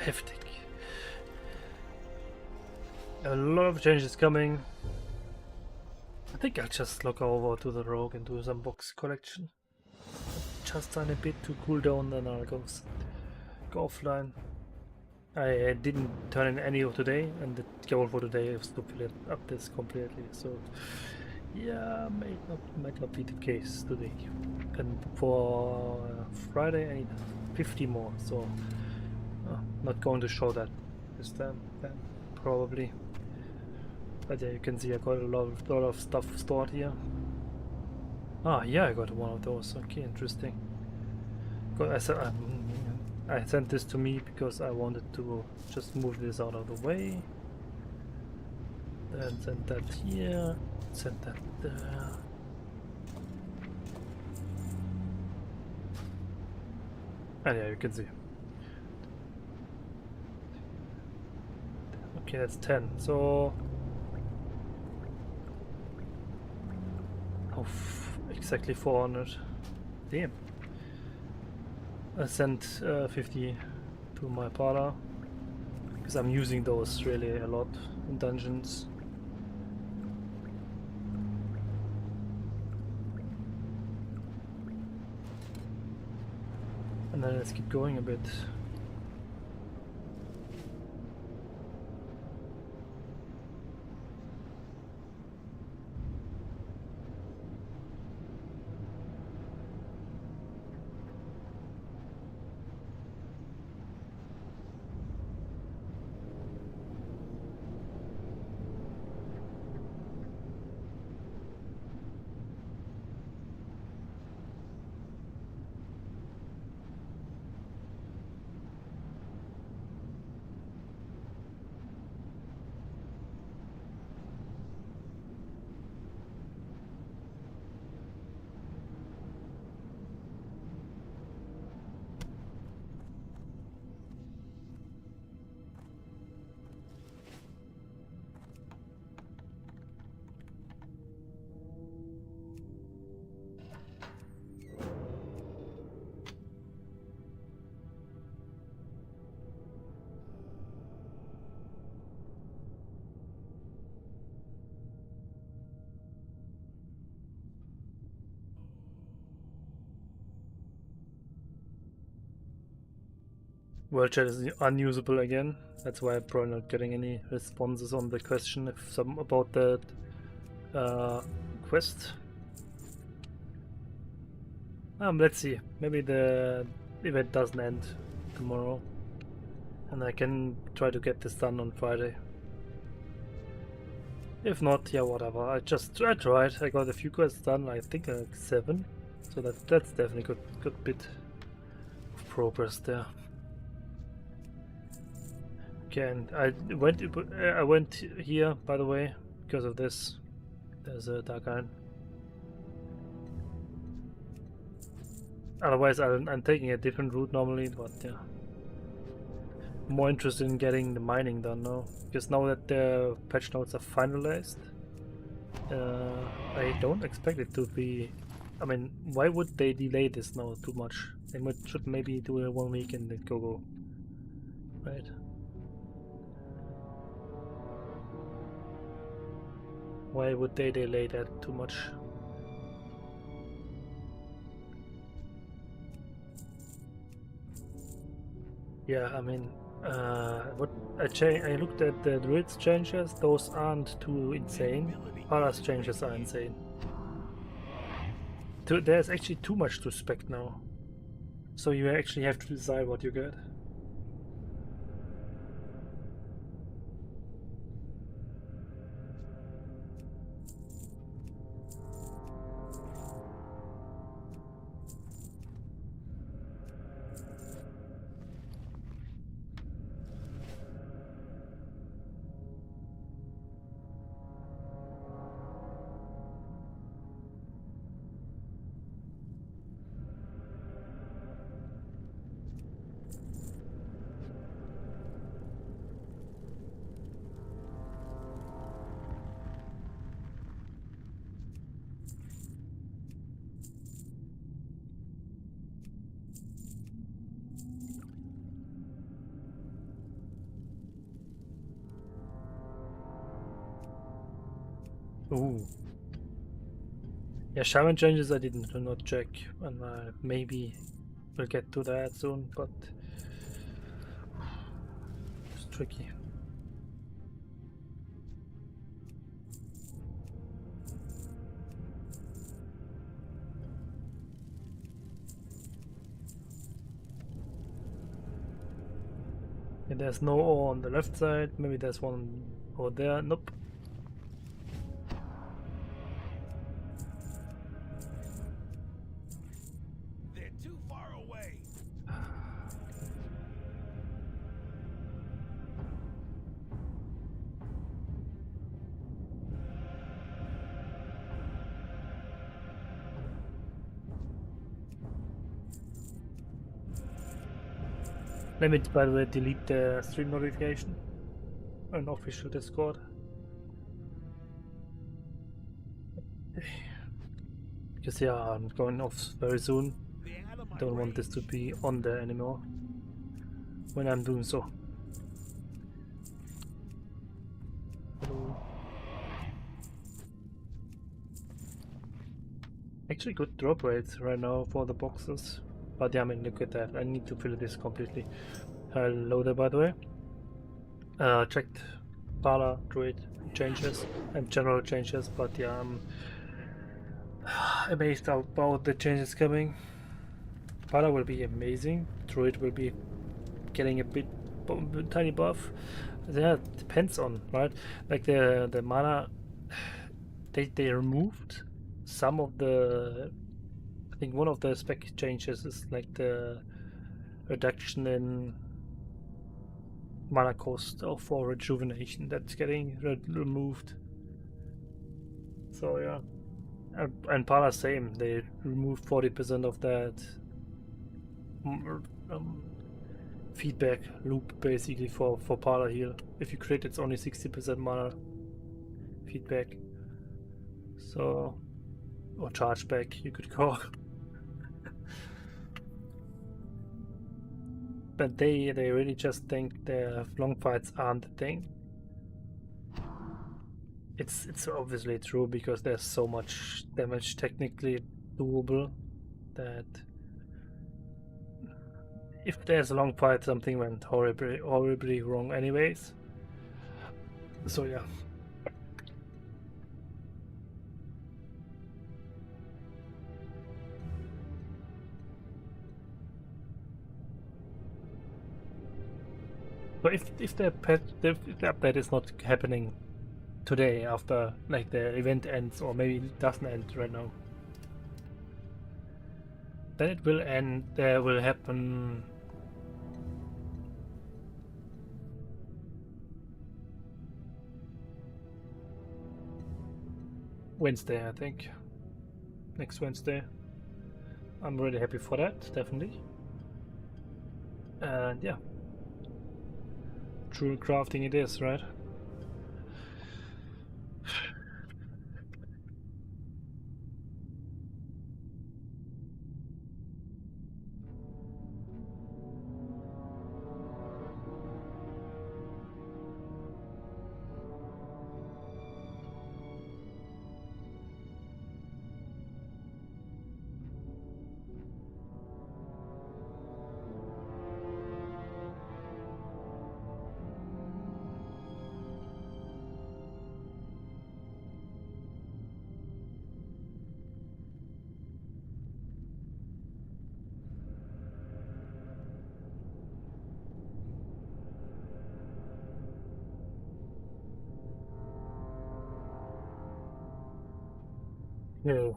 Heftig. A lot of changes coming. I think I'll just log over to the rogue and do some box collection. Just tiny bit to cool down, then I'll go offline. I didn't turn in any of today, and the goal for today is to fill up this completely. So yeah, might not be the case today. And for Friday, I need 50 more. So not going to show that this time, then probably. But yeah, you can see I got a lot of stuff stored here. Ah, yeah, I got one of those. Okay, interesting. I sent this to me because I wanted to just move this out of the way. Then send that here. Send that there. And yeah, you can see. Okay, that's 10. So exactly 400. Damn. I sent 50 to my parlor because I'm using those really a lot in dungeons. And then let's keep going a bit. World chat is unusable again. That's why I'm probably not getting any responses on the question about that quest. Let's see. Maybe the event doesn't end tomorrow, and I can try to get this done on Friday. If not, yeah, whatever. I tried. I got a few quests done. I think like 7, so that's definitely good bit of progress there. Okay, and I went here, by the way, because of this. There's a dark iron. Otherwise, I'm taking a different route normally, but yeah. More interested in getting the mining done now, because now that the patch notes are finalized, I don't expect it to be. I mean, why would they delay this now too much? They should maybe do it 1 week and then go, right? Why would they delay that too much? Yeah, I mean, what I looked at the druids changes; those aren't too insane. Others changes are insane. There's actually too much to spec now, so you actually have to decide what you get. Ooh. Yeah, shaman changes I did not check, and maybe we'll get to that soon, but it's tricky. And there's no ore on the left side, maybe there's one over there, nope. They're too far away. Let me, by the way, delete the stream notification on official Discord. Because yeah, I'm going off very soon. They're out of my Don't want this to range. be on there anymore when I'm doing so. Hello. Actually good drop rates right now for the boxes. But yeah, I mean, look at that. I need to fill this completely. Hello there, by the way. Checked Pala druid changes and general changes, but yeah, I'm amazed about the changes coming. Pala will be amazing. Druid will be getting a bit tiny buff. Yeah, depends on, right? Like the mana, they removed some of the. I think one of the spec changes is like the reduction in mana cost for rejuvenation that's getting removed. So yeah, and Pala same. They removed 40% of that feedback loop basically for Pala heal. If you crit, it's only 60% mana feedback. So, or chargeback, you could call. But they really just think the long fights aren't the thing. It's obviously true because there's so much damage technically doable that if there's a long fight, something went horribly wrong anyways. So yeah. So if the update is not happening today after like the event ends, or maybe it doesn't end right now, then it will end. There will happen Wednesday, I think. Next Wednesday. I'm really happy for that, definitely. And yeah. True crafting it is, right? Yeah.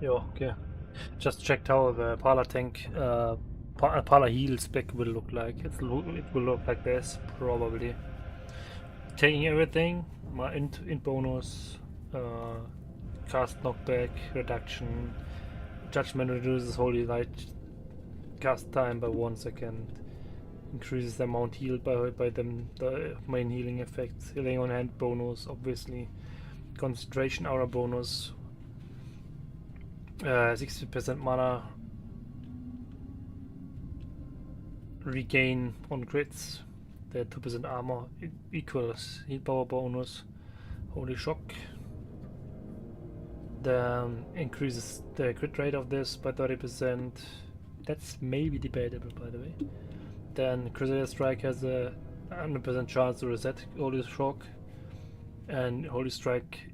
Yeah, okay. Just checked how the Pala tank, Pala heal spec will look like. It will look like this, probably. Taking everything, my int bonus, cast knockback, reduction, judgment reduces holy light cast time by 1 second. Increases the amount healed by them, the main healing effects. Healing on hand bonus, obviously. Concentration aura bonus. 60% mana. Regain on crits. The 2% armor equals heal power bonus. Holy shock. Then increases the crit rate of this by 30%. That's maybe debatable, by the way. Then Crusader Strike has a 100% chance to reset Holy Shock, and Holy Strike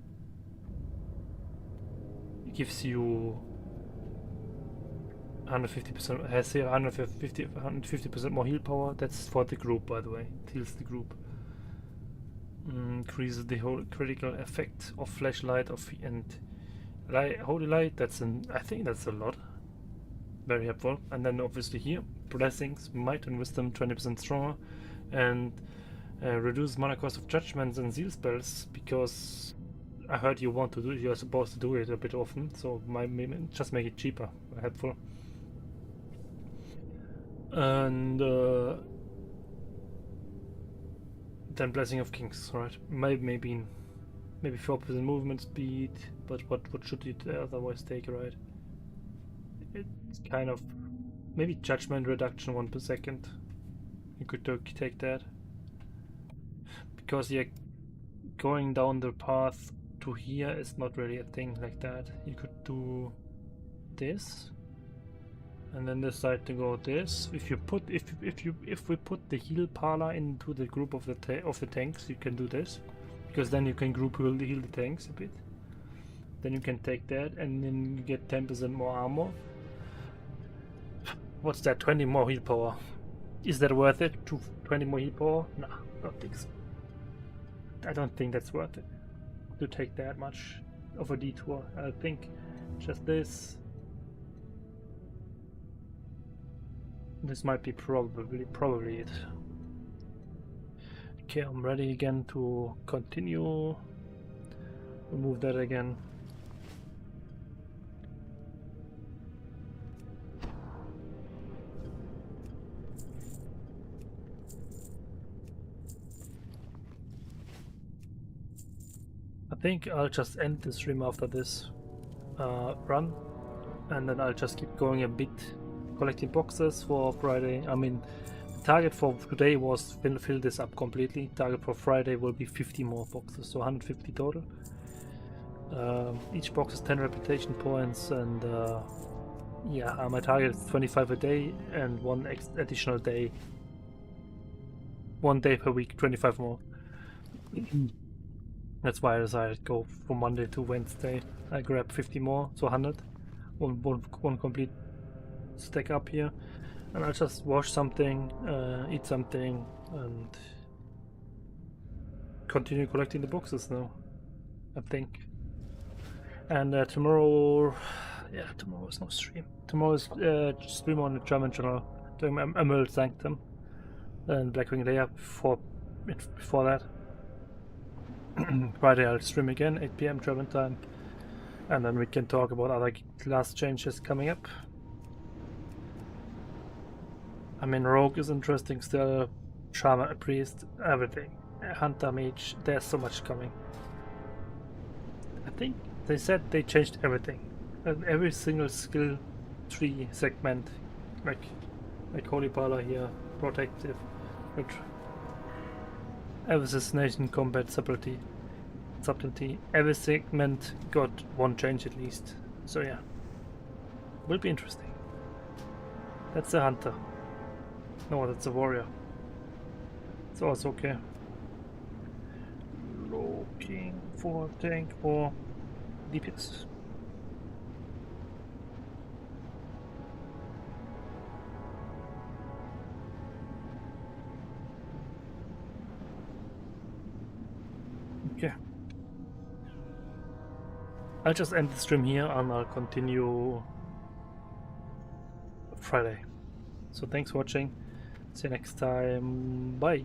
gives you 150%, has here 150% more heal power. That's for the group, by the way. It heals the group. Increases the whole critical effect of Flashlight and Holy Light. I think that's a lot. Very helpful. And then obviously here, Blessings, Might and Wisdom 20% stronger, and reduce mana cost of judgments and seal spells, because I heard you're supposed to do it a bit often, so just make it cheaper, helpful. And then Blessing of Kings, right? Maybe 4% movement speed, but what should you otherwise take, right? It's kind of maybe judgment reduction 1 per second. You could take that, because yeah, going down the path to here is not really a thing like that. You could do this, and then decide to go this. If we put the heal parlor into the group of the tanks, you can do this, because then you can group heal the tanks a bit. Then you can take that, and then you get 10% more armor. What's that? 20 more heal power. Is that worth it? 20 more heal power? Nah, don't think so. I don't think that's worth it to take that much of a detour. I think just this. This might be probably it. Okay, I'm ready again to continue. Remove that again. I think I'll just end the stream after this run, and then I'll just keep going a bit, collecting boxes for Friday. I mean, the target for today was fill this up completely. Target for Friday will be 50 more boxes, so 150 total. Each box is 10 reputation points, and yeah, my target is 25 a day and one additional day. 1 day per week, 25 more. That's why I decided to go from Monday to Wednesday. I grab 50 more, so 100. One complete stack up here. And I'll just wash something, eat something, and continue collecting the boxes now, I think. And tomorrow, yeah, tomorrow is no stream. Tomorrow is stream on the German channel, doing Emerald Sanctum and Blackwing Layer before that. Friday I'll stream again, 8 PM German time, and then we can talk about other class changes coming up. I mean, Rogue is interesting still, Shaman, Priest, everything. Hunter, Mage, there's so much coming. I think they said they changed everything. And every single skill tree segment, like Holy Parlor here, Protective, Assassination, Combat, Subtlety, every segment got one change at least. So yeah, will be interesting. That's a Hunter. No, that's a Warrior. It's also okay. Looking for tank or DPS. Okay. I'll just end the stream here and I'll continue Friday. So thanks for watching. See you next time. Bye.